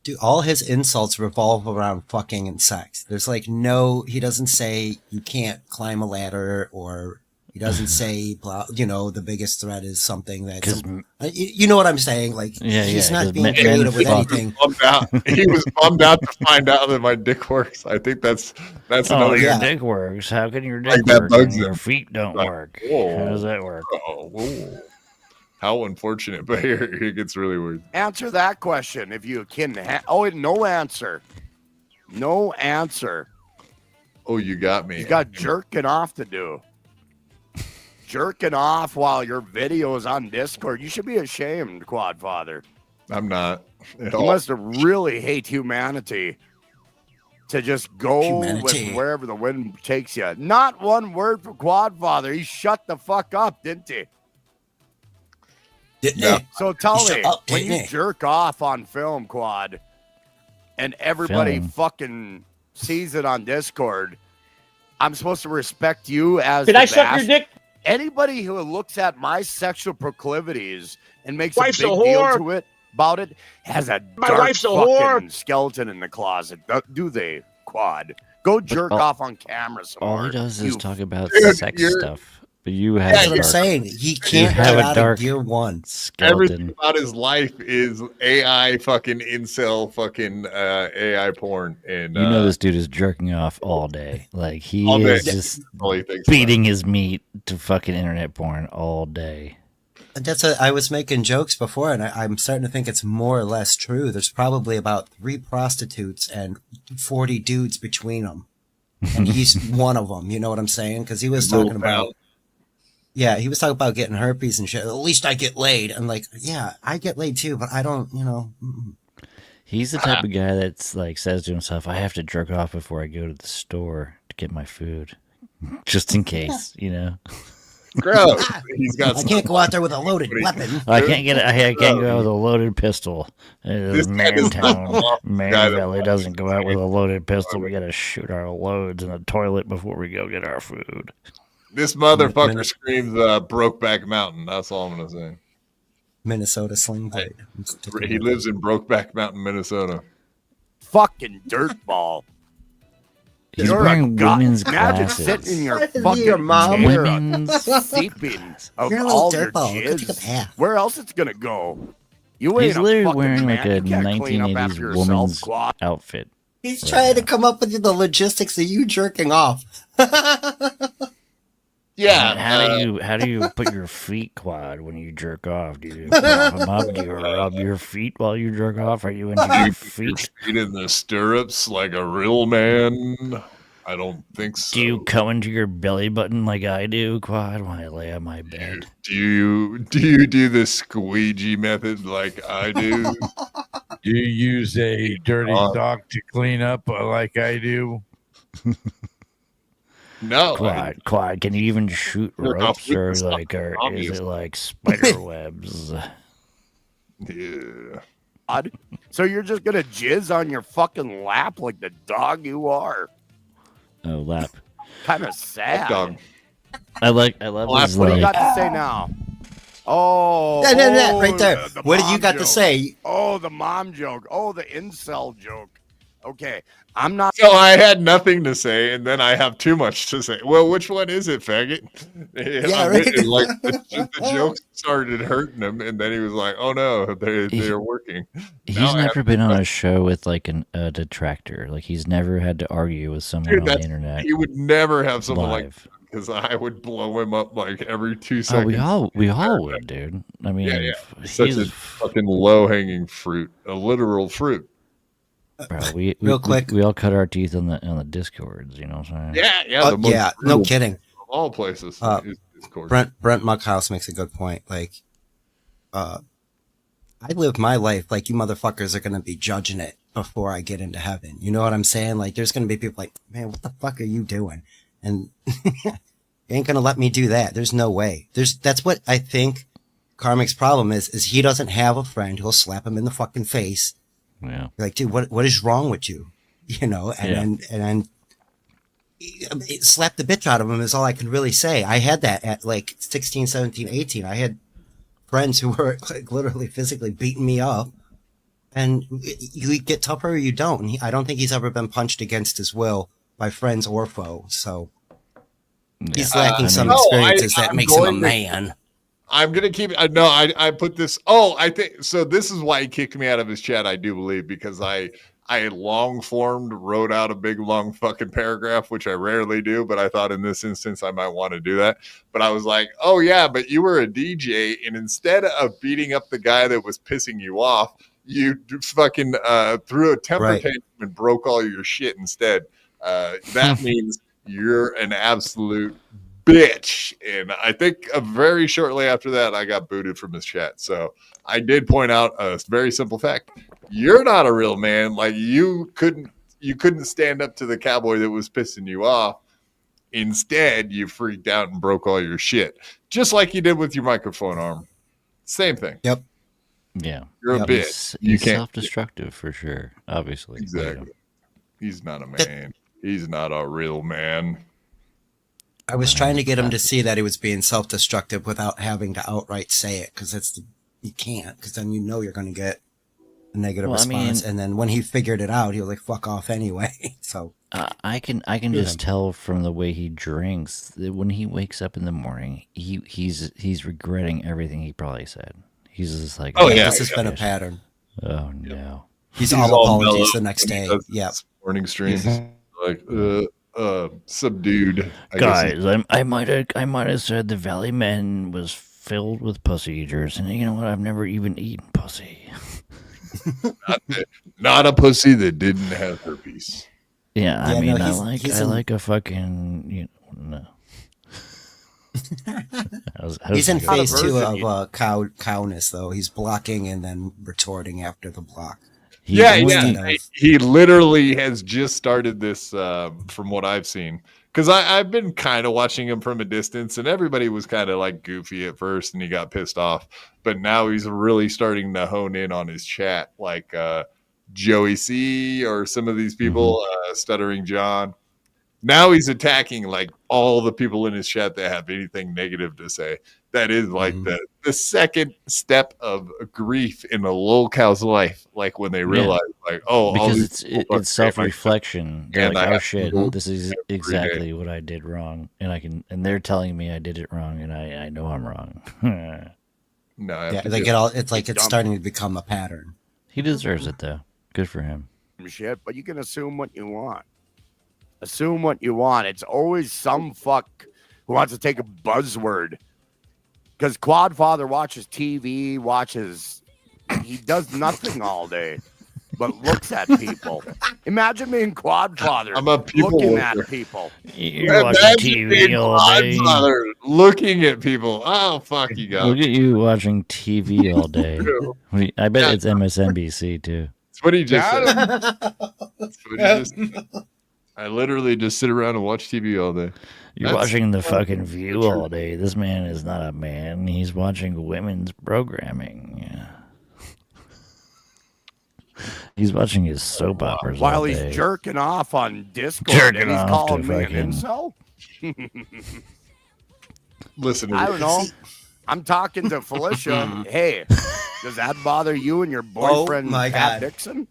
S6: Dude, all his insults revolve around fucking and sex. There's like he doesn't say you can't climb a ladder, or he doesn't say, the biggest threat is something that's, you know what I'm saying? Like, he's not being creative with anything.
S1: He was bummed out to find out that my dick works. I think that's another.
S9: Your dick works. How can your dick work and your feet don't work?
S1: Whoa.
S9: How does that work?
S1: Oh, whoa. How unfortunate, but here it gets really weird.
S17: Answer that question if you can. No answer. No answer.
S1: Oh, you got me.
S17: You got jerking off to do. Jerking off while your video is on Discord. You should be ashamed, Quad Father.
S1: I'm not.
S17: You must really hate humanity to just go with wherever the wind takes you. Not one word for Quad Father. He shut the fuck up, didn't he? So tell me, when you jerk off on film, Quad, and everybody fucking sees it on Discord, I'm supposed to respect you as
S11: Did I suck your dick?
S17: Anybody who looks at my sexual proclivities and makes
S11: Wife's
S17: a big deal about it has a dark fucking skeleton in the closet. Do they, Quad? Go jerk off on camera some
S9: All
S17: more.
S9: he does is talk about sex stuff. But you have
S6: That's what I'm saying. He can't get out of Gear 1.
S1: Everything about his life is AI fucking incel fucking AI porn. And
S9: this dude is jerking off all day. Like he is just beating his meat to fucking internet porn all day.
S6: And I was making jokes before, and I'm starting to think it's more or less true. There's probably about 3 prostitutes and 40 dudes between them. And he's one of them. You know what I'm saying? Because he was talking about... Yeah, he was talking about getting herpes and shit. At least I get laid. I'm like, yeah, I get laid too, but I don't,
S9: He's the type of guy that's like says to himself, I have to jerk off before I go to the store to get my food. Just in case,
S1: Gross.
S6: I can't go out there with a loaded weapon.
S9: I can't go out with a loaded pistol. Man Valley doesn't go out with a loaded pistol. We gotta shoot our loads in the toilet before we go get our food.
S1: This motherfucker screams Brokeback Mountain. That's all I'm going to say.
S6: Minnesota sling blade.
S1: He lives in Brokeback Mountain, Minnesota.
S17: Fucking dirtball.
S9: He's wearing women's
S17: Imagine
S9: glasses.
S17: sitting in your fucking
S6: mom.
S17: chair
S9: Women's
S17: seeping of
S6: You're a
S17: all
S6: little
S17: your
S6: dirtball. Go take a
S17: jizz.
S6: bath.
S17: Where else it's going to go? You ain't
S9: He's
S17: a
S9: literally
S17: fucking
S9: wearing
S17: man.
S9: like a
S17: You can't clean up
S9: 1980s
S17: after yourself,
S9: woman's
S17: Quad.
S9: outfit.
S6: He's trying to come up with the logistics of you jerking off.
S1: Yeah.
S9: How do you put your feet, Quad, when you jerk off? Do you prop them up? Do you rub your feet while you jerk off? Are you into your feet?
S1: Feet in the stirrups like a real man. I don't think so.
S9: Do you come into your belly button like I do, Quad, when I lay on my bed?
S1: Do you do the squeegee method like I do?
S4: Do you use a dirty sock to clean up like I do?
S1: No.
S9: Quad, can you even shoot ropes or is it like spider webs?
S1: Yeah.
S17: Odd. So you're just gonna jizz on your fucking lap like the dog you are?
S9: Oh, lap.
S17: Kind of sad.
S1: Dog.
S9: I love his
S17: What do you
S9: like.
S17: got to say now? Oh,
S6: right there.
S17: The
S6: What do you
S17: mom
S6: got to
S17: joke.
S6: say?
S17: Oh, the mom joke. Oh, the incel joke. Okay, I'm not.
S1: So I had nothing to say, and then I have too much to say. Well, which one is it, faggot?
S6: Yeah, right.
S1: Like the joke started hurting him, and then he was like, "Oh no, they're working."
S9: He's
S1: Now I
S9: never
S1: have
S9: been
S1: to-
S9: on a show with like a detractor. Like he's never had to argue with someone
S1: Dude,
S9: on the internet.
S1: he would never have someone like
S9: live.
S1: because I would blow him up like every 2
S9: Oh,
S1: seconds.
S9: we all would, dude. I mean,
S1: Yeah. Such a
S9: he's
S1: fucking low hanging fruit, a literal fruit.
S9: bro. We
S6: Real quick.
S9: we all cut our teeth on the Discords. You know what I'm saying?
S1: Yeah. The most
S6: Yeah, no
S1: brutal
S6: kidding.
S1: of all places. is Discord.
S6: Brent Muckhouse makes a good point. Like, I live my life like you motherfuckers are gonna be judging it before I get into heaven. You know what I'm saying? Like, there's gonna be people like, man, what the fuck are you doing? And you ain't gonna let me do that. There's no way. That's what I think Karmic's problem is he doesn't have a friend who'll slap him in the fucking face.
S9: Yeah.
S6: Like, dude, what is wrong with you? You know, and then slap the bitch out of him is all I can really say. I had that at like 16, 17, 18. I had friends who were like literally physically beating me up, and you get tougher or you don't. And I don't think he's ever been punched against his will by friends or foes. So he's lacking some experiences that makes him a man.
S1: I'm gonna keep. No, I put this. Oh, I think so. This is why he kicked me out of his chat. I do believe because I long formed wrote out a big long fucking paragraph, which I rarely do, but I thought in this instance I might want to do that. But I was like, oh yeah, but you were a DJ, and instead of beating up the guy that was pissing you off, you fucking threw a temper tantrum and broke all your shit instead. That means you're an absolute bitch. And I think very shortly after that, I got booted from his chat. So I did point out a very simple fact. You're not a real man. Like you couldn't stand up to the cowboy that was pissing you off. Instead, you freaked out and broke all your shit. Just like you did with your microphone arm. Same thing.
S6: Yep.
S9: Yeah.
S1: You're a bitch. You
S9: He's
S1: can't
S9: self-destructive for sure, obviously.
S1: Exactly. He's not a man. He's not a real man.
S6: I was trying to get him to see that he was being self-destructive without having to outright say it, because you can't, because then you know you're going to get a negative response. And then when he figured it out, he was like, "Fuck off," anyway. So
S9: I can just tell from the way he drinks that when he wakes up in the morning, he's regretting everything he probably said. He's just like,
S6: this has been a pattern.
S9: Oh no,
S6: he's all apologies the next day. Yeah,
S1: morning streams like subdued.
S9: Guys, I might have said the Valley Man was filled with pussy eaters, and you know what? I've never even eaten pussy.
S1: Not a pussy that didn't have herpes.
S9: Yeah, I mean, I like a fucking no.
S6: He's in phase 2 of cowness, though. He's blocking and then retorting after the block.
S1: He literally has just started this from what I've seen. Because I've been kind of watching him from a distance, and everybody was kind of like goofy at first, and he got pissed off. But now he's really starting to hone in on his chat, like Joey C or some of these people, Stuttering John. Now he's attacking like all the people in his chat that have anything negative to say. That is like the second step of grief in a lolcow's life. Like when they realize, like, oh,
S9: because it's self-reflection. They're like, oh shit,
S1: do
S9: this is exactly what I did wrong, and they're telling me I did it wrong, and I know I'm wrong.
S6: They get all. It's like it's starting to become a pattern.
S9: He deserves it though. Good for him.
S17: Shit, but you can assume what you want. Assume what you want. It's always some fuck who wants to take a buzzword. Because Quadfather watches TV, he does nothing all day. but looks at people. Imagine being Quadfather.
S1: I'm a people
S17: looking
S1: looker.
S17: at people.
S9: You're watching TV all day.
S1: Godfather looking at people. Oh, fuck you guys.
S9: Look at you watching TV all day. I bet it's MSNBC too.
S1: That's what he just said. That's what he just said. I literally just sit around and watch TV all day.
S9: You're watching the fucking View all day. This man is not a man. He's watching women's programming. Yeah. He's watching his soap operas
S17: While
S9: all
S17: he's
S9: day.
S17: jerking off on Discord.
S9: Jerking
S17: and he's
S9: off
S17: calling
S9: to
S17: me
S9: fucking-
S17: an incel?
S1: Listen to
S17: I
S1: this.
S17: don't know. I'm talking to Felicia. Hey, does that bother you and your boyfriend,
S6: my
S17: Pat
S6: God.
S17: Dixon?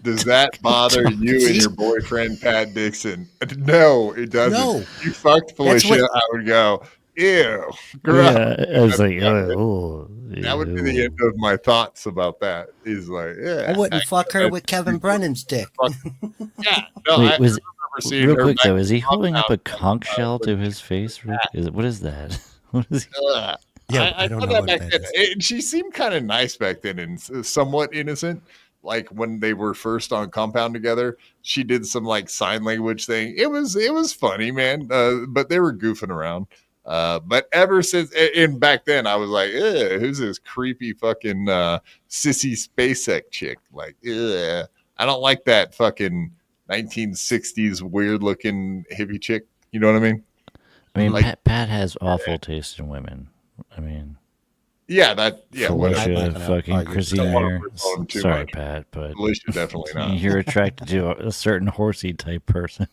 S1: Does that bother you and your boyfriend, Pat Dixon? No, it doesn't.
S6: No.
S1: You fucked Felicia, I would go, ew. gross.
S9: Yeah, I was like, oh,
S1: That would be the end of my thoughts about that. Is like, yeah.
S6: I wouldn't fuck her with Kevin Brennan's dick.
S1: Yeah. No,
S9: Wait,
S1: I
S9: was
S1: remember seeing
S9: real
S1: her
S9: quick
S1: back
S9: though? Is he
S1: in
S9: holding up a
S1: Compound.
S9: conch shell to his face? What is that? What is he?
S6: Yeah,
S1: I
S6: don't
S1: thought
S6: know
S1: that
S6: what
S1: back
S6: that
S1: then.
S6: is.
S1: And she seemed kind of nice back then and somewhat innocent. Like when they were first on Compound together, she did some like sign language thing. It was funny, man. But they were goofing around. But ever since, and back then, I was like, who's this creepy fucking sissy SpaceX chick? Like, I don't like that fucking 1960s weird looking hippie chick. You know what I mean?
S9: I mean,
S1: Like-
S9: Pat has awful taste in women. I mean,
S1: Yeah, whatever.
S9: Felicia, fucking Chrissy Mayer.
S1: Too
S9: Sorry,
S1: much.
S9: Pat, but
S1: Felicia definitely not.
S9: you're attracted to a certain horsey type person.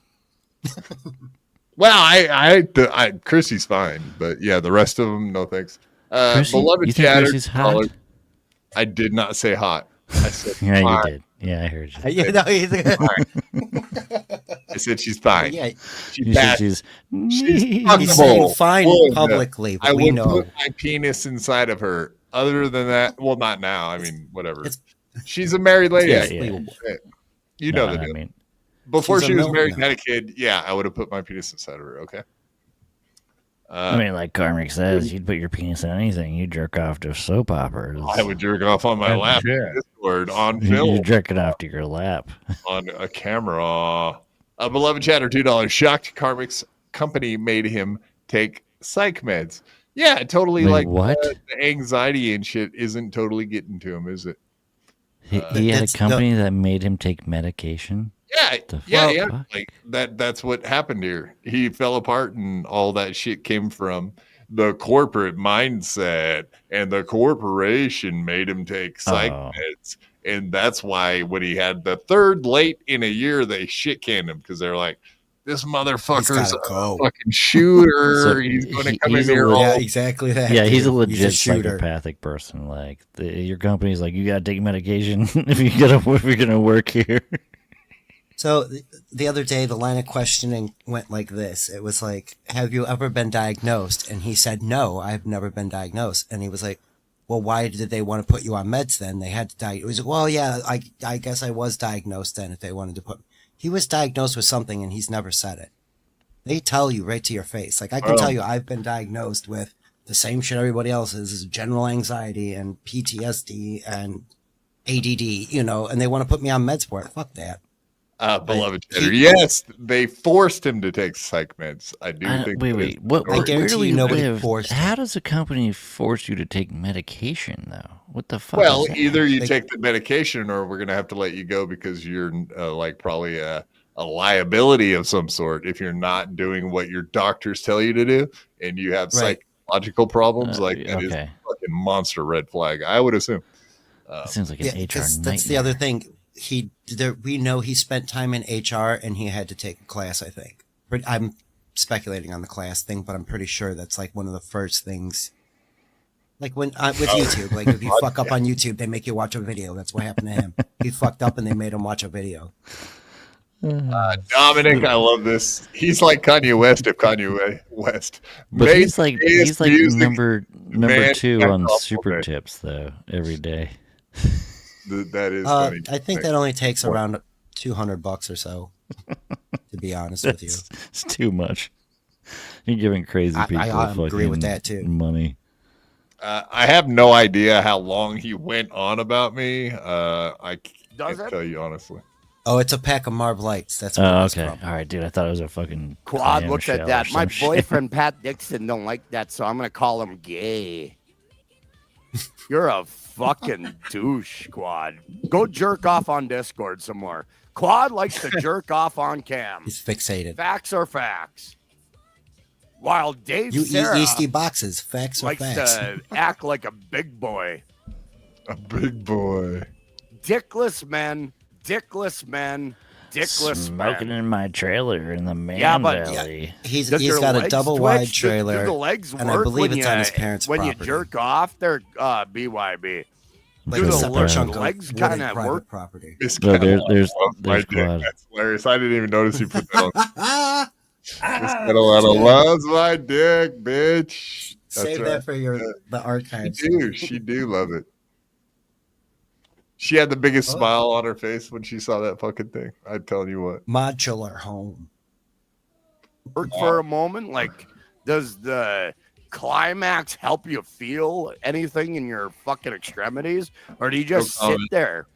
S1: Well, I Chrissy's fine, but yeah, the rest of them, no thanks.
S9: Chrissy?
S1: Beloved
S9: You think
S1: chatter,
S9: Chrissy's hot?
S1: I did not say hot. I said
S9: Yeah, you
S1: fine.
S9: did. Yeah, I heard you.
S6: You know,
S1: I said she's fine.
S6: Yeah,
S1: She's
S9: You said
S1: bad.
S9: she's
S1: She's
S6: he's
S1: fuckable.
S6: saying fine
S1: Would.
S6: publicly, but
S1: I
S6: we
S1: would
S6: know.
S1: put my penis inside of her. Other than that, well, not now. I mean, whatever. She's a married lady.
S9: Yeah.
S1: You know
S9: No,
S1: the
S9: I
S1: deal.
S9: mean,
S1: Before
S6: She's a
S1: she was
S6: milk
S1: married
S6: nut.
S1: and had a kid, yeah, I would have put my penis inside of her. Okay.
S9: I mean, like Carmick says, you'd put your penis in anything. You jerk off to soap operas.
S1: I would jerk off on my
S4: That's
S1: lap.
S4: it.
S1: Discord on
S9: You
S1: film.
S9: jerk it off to your lap.
S1: On a camera. A beloved chatter, $2. Shocked Karmic's company made him take psych meds. Yeah, totally.
S9: Wait,
S1: like
S9: what?
S1: The anxiety and shit isn't totally getting to him, is it?
S9: He had a
S6: That's
S9: company that made him take medication.
S1: Yeah,
S9: The
S1: yeah.
S9: fuck?
S1: Like that's what happened here. He fell apart, and all that shit came from the corporate mindset, and the corporation made him take psych meds, and that's why when he had the third late in a year, they shit canned him because they're like, this motherfucker's
S6: gotta go.
S1: a fucking shooter.
S9: So
S1: he's going to
S9: he-
S1: come in
S9: he's a
S1: here.
S9: leg-
S1: all
S6: Yeah, exactly that.
S9: Yeah, he's a
S6: dude.
S9: legit
S6: shooter.
S9: psychopathic person. Like your company's like, you gotta take medication if you're gonna work here.
S6: So the other day, the line of questioning went like this. It was like, have you ever been diagnosed? And he said, no, I've never been diagnosed. And he was like, well, why did they want to put you on meds then? They had to diagnose. He was like, well, yeah, I guess I was diagnosed then if they wanted to put me. He was diagnosed with something and he's never said it. They tell you right to your face. Like I can tell you I've been diagnosed with the same shit everybody else is general anxiety and PTSD and ADD, you know, and they want to put me on meds for it. Fuck that.
S1: Beloved chatter. Yes, they forced him to take psych meds. I do think.
S9: Wait. What?
S6: I guarantee
S9: Where do we
S6: you nobody
S9: live?
S6: forced
S9: How does a company force you to take medication though? What the fuck?
S1: Well,
S9: is that?
S1: either you take the medication, or we're gonna have to let you go because you're like probably a liability of some sort if you're not doing what your doctors tell you to do, and you have
S6: Right.
S1: psychological problems. Like that is
S9: okay.
S1: a fucking monster red flag. I would assume.
S9: It seems like an HR
S6: that's
S9: nightmare.
S6: the other thing. We know he spent time in HR and he had to take a class, I think. But I'm speculating on the class thing, but I'm pretty sure that's like one of the first things. Like with YouTube, like if you fuck up on YouTube, they make you watch a video. That's what happened to him. He fucked up and they made him watch a video.
S1: Dominic, I love this. He's like Kanye West if Kanye West.
S9: But
S1: made
S9: he's like
S1: music.
S9: number
S1: Man,
S9: 2
S1: that's
S9: on
S1: awful,
S9: super
S1: man.
S9: tips though every day.
S1: That is funny.
S6: I think that only takes around $200 or so. To be honest with you,
S9: It's too much. You're giving crazy people
S6: I agree with
S9: fucking
S6: that, too.
S9: money.
S1: I have no idea how long he went on about me. I
S17: Does
S1: can't
S17: it?
S1: tell you honestly.
S6: Oh, it's a pack of Marb Lights. That's what
S9: Oh,
S6: it's
S9: okay.
S6: from.
S9: All right, dude. I thought it was a fucking
S17: Quad looked
S9: clamshell
S17: at that.
S9: or
S17: My
S9: some shit.
S17: boyfriend Pat Dixon don't like that, so I'm gonna call him gay. You're a fucking douche, Quad. Go jerk off on Discord some more. Quad likes to jerk off on cam.
S6: He's fixated.
S17: Facts are facts. While Dave
S6: You
S17: Sarra
S6: eat yeasty boxes. Facts are
S17: likes
S6: facts.
S17: to act like a big boy.
S1: A big boy.
S17: Dickless men.
S9: Smoking in my trailer in the Man Valley.
S6: He's
S17: Does your
S6: got a
S17: legs
S6: double
S17: twitch?
S6: wide
S17: Do
S6: trailer,
S17: the legs
S6: and I
S17: work
S6: believe
S17: when
S6: it's on his parents'
S17: when
S6: property.
S17: you jerk off? They're BYB.
S6: Like
S17: Do
S6: a
S17: the
S6: separate chunk of
S17: legs
S6: wooded
S17: kind of
S6: private
S17: work?
S6: property.
S9: No, there's
S1: My dick.
S9: Quad.
S1: That's hilarious. I didn't even notice you put that on. This Catalana loves my dick, bitch. That's
S6: Save
S1: right.
S6: that for the archives.
S1: She do love it. She had the biggest smile on her face when she saw that fucking thing. I'm telling you what.
S6: Modular home.
S17: Work for a moment. Like, does the climax help you feel anything in your fucking extremities, or do you just sit
S1: comment.
S17: there?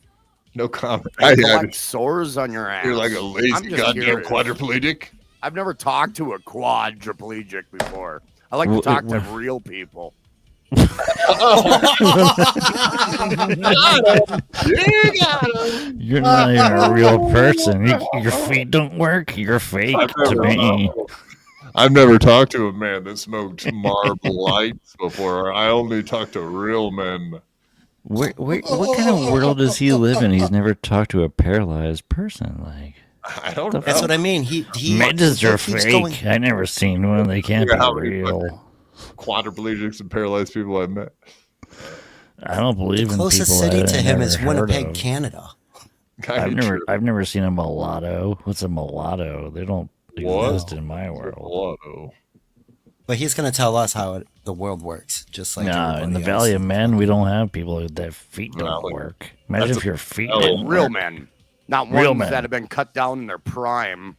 S1: No comment.
S17: And collect sores on your ass.
S1: You're like a
S17: I'm
S1: lazy
S17: just
S1: goddamn
S17: curious.
S1: quadriplegic.
S17: I've never talked to a quadriplegic before. I like to talk to real people.
S9: You're not even a real person. Your feet don't work. You're fake to me.
S1: I've never talked to a man that smoked Marble Lights before. I only talk to real men.
S9: What kind of world does he live in? He's never talked to a paralyzed person. Like,
S1: I don't know.
S6: That's what I mean. He
S9: Midgets are
S6: keeps
S9: fake.
S6: going-
S9: I never seen one. They can't
S1: How
S9: be
S1: many
S9: real.
S1: quadriplegics and paralyzed people I've met.
S9: I don't believe in
S6: Closest
S9: people
S6: city
S9: I've
S6: to him
S9: never
S6: is
S9: heard
S6: Winnipeg,
S9: of.
S6: Canada.
S9: I've never seen a mulatto. What's a mulatto? They don't exist in my world.
S1: Mulatto.
S6: But he's going to tell us how the world works, just like
S9: Nah, in the
S6: everybody
S9: Valley
S6: else.
S9: of Men, we don't have people that feet don't work. Imagine if your feet didn't
S17: Real
S9: work.
S17: men. Not
S9: Real
S17: ones
S9: men.
S17: that have been cut down in their prime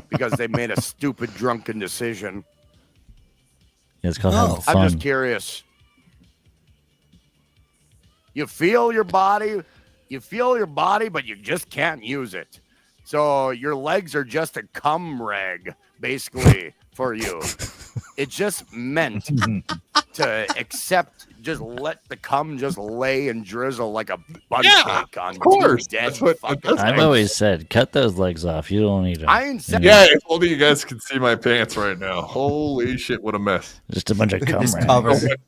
S17: because they made a stupid drunken decision.
S9: It's called having
S17: I'm
S9: fun.
S17: just curious. You feel your body, but you just can't use it. So your legs are just a cum rag, basically, for you. It's just meant to accept, just let the cum just lay and drizzle like a butt cake on two dead fucking
S9: I've always said, cut those legs off. You don't need them.
S17: I ain't saying-
S1: Yeah, if only you guys could see my pants right now. Holy shit, what a mess.
S9: Just a bunch of cum
S6: Just
S9: rags.
S6: covered.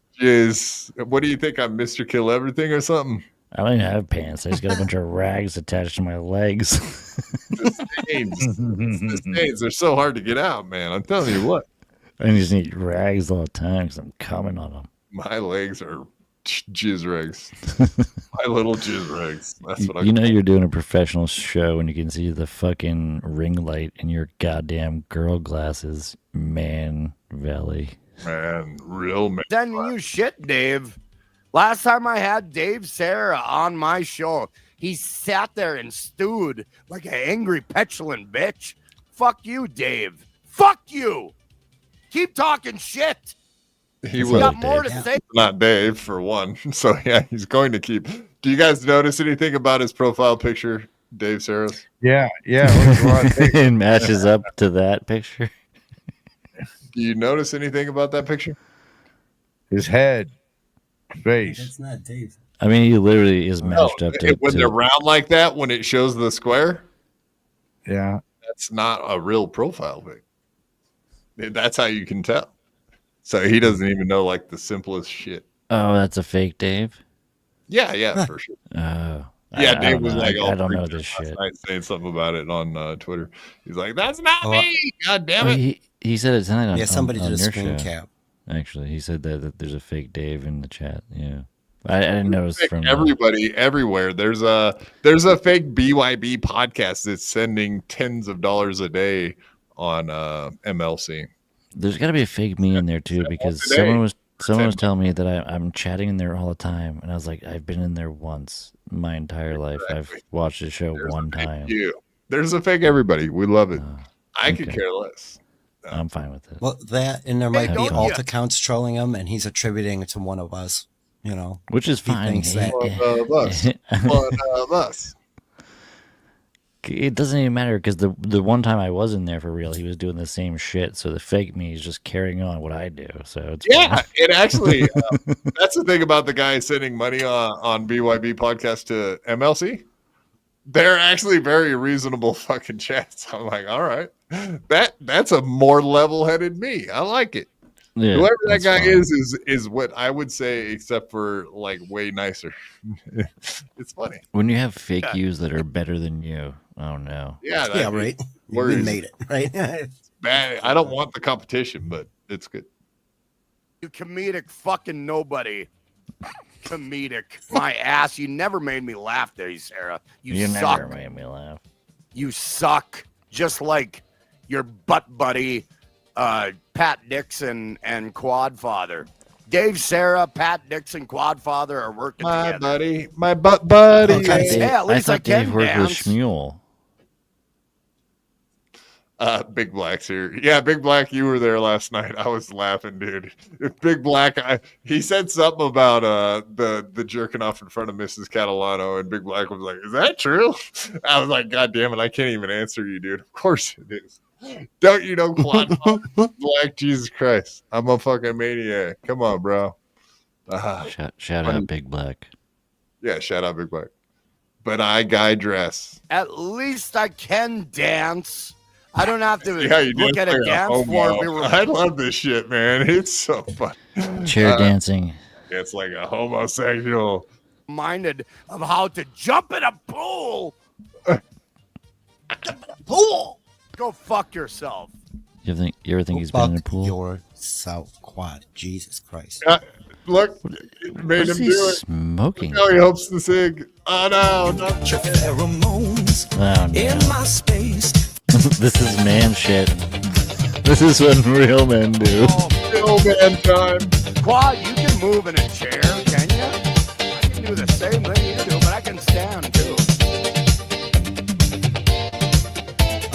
S1: What do you think? I'm Mr. Kill Everything or something?
S9: I don't even have pants. I just got a bunch of rags attached to my legs.
S1: The stains. They're so hard to get out, man. I'm telling you what.
S9: I just need rags all the time because I'm coming on them.
S1: My legs are jizz rags. My little jizz rags. That's what I
S9: You know you're doing a professional show when you can see the fucking ring light in your goddamn girl glasses, Man Valley.
S1: Man, real man.
S17: Sending you shit, Dave. Last time I had Dave Sarra on my show, he sat there and stewed like an angry, petulant bitch. Fuck you, Dave. Fuck you. Keep talking shit.
S1: He
S17: You
S1: will.
S17: got more to say.
S1: Not Dave, for one. So, yeah, he's going to keep. Do you guys notice anything about his profile picture, Dave Sarah's?
S4: Yeah.
S9: It matches up to that picture.
S1: Do you notice anything about that picture?
S4: His head, face.
S6: That's not Dave.
S9: I mean, he literally is matched up to.
S1: When they're round like that, when it shows the square,
S4: Yeah.
S1: that's not a real profile pic. That's how you can tell. So he doesn't even know like the simplest shit.
S9: Oh, that's a fake Dave?
S1: Yeah, for sure.
S9: Oh.
S1: Yeah,
S9: I
S1: Dave
S9: don't
S1: was
S9: know.
S1: like,
S9: I don't know
S1: freaked
S9: this
S1: out last
S9: shit.
S1: night saying something about it on Twitter. He's like, "That's not me! God damn it!"
S9: He said it tonight on
S6: Yeah, somebody
S9: on
S6: did a
S9: your
S6: screen
S9: show.
S6: cap.
S9: Actually, he said that there's a fake Dave in the chat. Yeah, I didn't notice
S1: Fake
S9: from
S1: everybody everywhere. There's a fake BYB podcast that's sending tens of dollars a day on MLC.
S9: There's got to be a fake me in there too because
S1: today.
S9: someone was telling me that I'm chatting in there all the time, and I was like, I've been in there once my entire life. I've watched the show one time.
S1: There's a fake everybody. We love it. I could
S9: okay.
S1: care less.
S9: I'm fine with it.
S6: Well, that and there might be
S9: don't
S6: alt
S9: ya?
S6: accounts trolling him, and he's attributing it to one of us.
S9: Which is
S6: He
S9: fine.
S6: thinks that-
S1: One of us. One of us.
S9: It doesn't even matter because the one time I was in there for real, he was doing the same shit. So the fake me is just carrying on what I do. So it's
S1: Yeah,
S9: fine.
S1: it actually. That's the thing about the guy sending money on BYB Podcast to MLC. They're actually very reasonable fucking chats. I'm like, all right, that's a more level-headed me. I like it.
S9: Yeah,
S1: Whoever that
S9: that's
S1: guy
S9: fine.
S1: is what I would say, except for like way nicer. It's funny.
S9: When you have fake yous that are better than you, oh no.
S1: Yeah,
S6: Yeah, right. We made it, right?
S1: It's bad. I don't want the competition, but it's good.
S17: You comedic fucking nobody. Comedic. My ass. You never made me laugh there, Sarah. You suck.
S9: never made me laugh.
S17: You suck. Just like your butt buddy, Pat Dixon and Quadfather. Dave, Sarah, Pat Dixon, Quadfather are working
S1: My
S17: together.
S1: buddy, my butt buddy.
S17: Yeah, at least I
S9: thought Dave
S17: can
S9: worked with
S17: dance.
S9: Shmuel.
S1: Big Black's here. Yeah, Big Black, you were there last night. I was laughing, dude. Big Black, he said something about the jerking off in front of Mrs. Catalano, and Big Black was like, "Is that true?" I was like, "God damn it, I can't even answer you, dude." Of course it is. Don't you know, Quad Black? Jesus Christ, I'm a fucking maniac. Come on, bro.
S9: Shout out Big Black.
S1: Yeah, shout out Big Black. But I guy dress.
S17: At least I can dance. I don't have to
S1: Yeah, you
S17: look
S1: did
S17: at a
S1: like
S17: dance floor. and be
S1: homo. I love this shit, man. It's so fun.
S9: Chair dancing.
S1: It's like a homosexual.
S17: reminded of how to jump in a pool.
S6: Pool.
S17: Go fuck yourself.
S9: You ever think he's been in a
S6: Fuck
S9: pool?
S6: yourself, Quad. Jesus Christ.
S1: Look, it made
S9: What
S1: him
S9: is he
S1: do it.
S9: smoking?
S1: Now he hopes to sing. Oh no, not
S8: pheromones
S9: Oh, no.
S8: in my space.
S9: This is man shit. This is what real men do.
S1: real man time.
S17: Quad, you can move in a chair, can you? I can do the same thing you do, but I can stand too.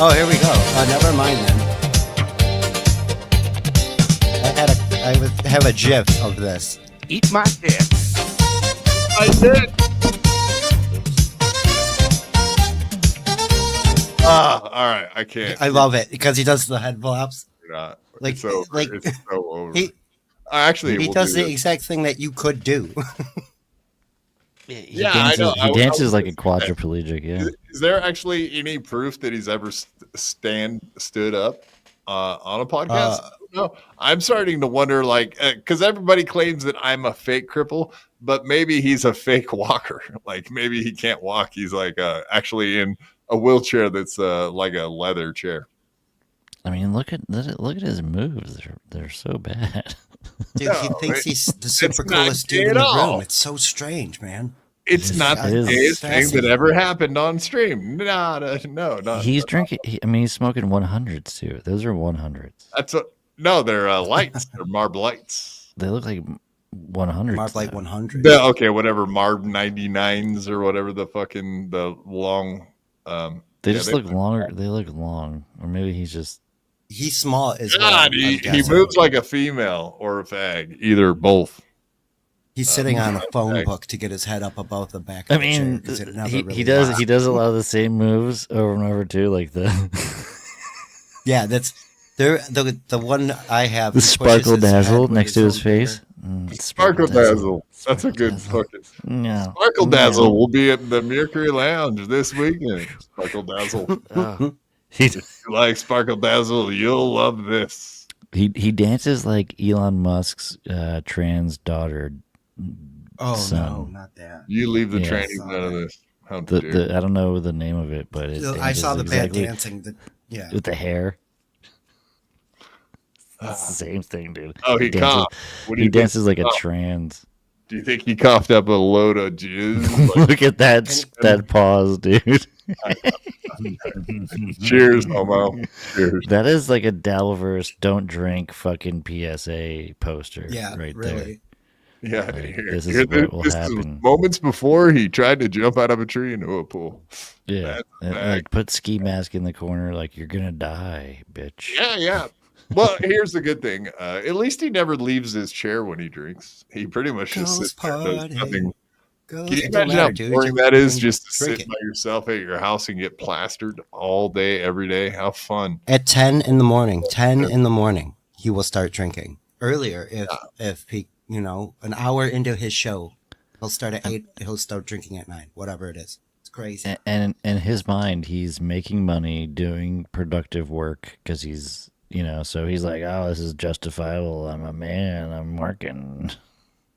S6: Oh, here we go. Never mind then. I would have a gif of this.
S17: Eat my dick.
S1: I did. All right. I can't.
S6: I love it because he does the head flops.
S1: Not.
S6: Like,
S1: It's over.
S6: like
S1: It's so over.
S6: he
S1: Actually,
S6: he
S1: we'll
S6: does
S1: do
S6: the
S1: this.
S6: exact thing that you could do.
S9: He dances, he dances like a quadriplegic, yeah.
S1: Is there actually any proof that he's ever stood up on a podcast? No, I'm starting to wonder, like, because everybody claims that I'm a fake cripple, but maybe he's a fake walker. Like, maybe he can't walk. He's like actually in a wheelchair that's like a leather chair.
S9: I mean, look at his moves. They're so bad.
S6: Dude, he thinks he's the super
S1: not
S6: coolest
S1: gay
S6: dude in
S1: at
S6: the
S1: all.
S6: room. It's so strange, man.
S1: It's not
S9: it
S1: the
S9: is.
S1: gayest thing that
S6: Fascinating.
S1: ever happened on stream. No.
S9: He's drinking. He's smoking 100s too. Those are 100s.
S1: No, they're lights. They're Marb lights.
S9: They look like 100s.
S6: Mark like 100.
S1: Okay, whatever Marb 99s or whatever the long.
S9: They just look longer. They look long, or maybe he's just.
S6: He's small as well.
S1: God,
S6: I'm
S1: he
S6: guessing.
S1: moves like a female or a fag, either both.
S6: He's sitting on a phone book to get his head up above the back.
S9: I
S6: Of the chair
S9: mean,
S6: 'cause it never
S9: he
S6: really
S9: does
S6: works.
S9: he does a lot of the same moves over and over too, like the
S6: Yeah, that's the one I have.
S9: the
S6: he pushes
S9: sparkle
S6: his head
S9: dazzle
S6: with
S9: next
S6: his
S9: to his
S6: own
S9: face.
S1: Sparkle Dazzle. That's a good fucking.
S9: No.
S1: Sparkle Dazzle will be at the Mercury Lounge this weekend. Sparkle Dazzle. If you like Sparkle Dazzle, you'll love this.
S9: He dances like Elon Musk's trans daughter.
S6: Oh
S9: son.
S6: no, not that.
S1: You leave the
S9: Yeah.
S1: training out of this. How
S9: The
S1: dare.
S9: I don't know the name of it, but it
S6: I saw the
S9: dances
S6: bad
S9: exactly
S6: dancing. Yeah.
S9: with the hair. It's the same thing, dude.
S1: Oh, he
S9: dances,
S1: coughed. What do
S9: he
S1: you think
S9: dances like a
S1: he coughed?
S9: trans.
S1: Do you think he coughed up a load of jizz? Like,
S9: Look at that pause, dude.
S1: cheers, homo. Cheers.
S9: That is like a Dabbleverse "Don't Drink" fucking PSA poster.
S6: Yeah,
S9: right
S6: really.
S1: Yeah,
S9: Like,
S1: here-
S9: this is
S1: here
S9: what will
S1: this
S9: happen.
S1: is moments before he tried to jump out of a tree into a pool.
S9: there. Yeah,
S1: That's
S9: and,
S1: bad.
S9: like put ski mask in the corner, like you're gonna die, bitch.
S1: Yeah. Well, here's the good thing. At least he never leaves his chair when he drinks. He pretty much just sits there and does nothing. Can you imagine how boring that is, just to sit by yourself at your house and get plastered all day, every day? How fun.
S6: At 10 in the morning, he will start drinking. Earlier, if he, an hour into his show, he'll start at 8, he'll start drinking at 9, whatever it is. It's crazy.
S9: And in his mind, he's making money doing productive work because he's, so he's like, oh, this is justifiable. I'm a man. I'm working.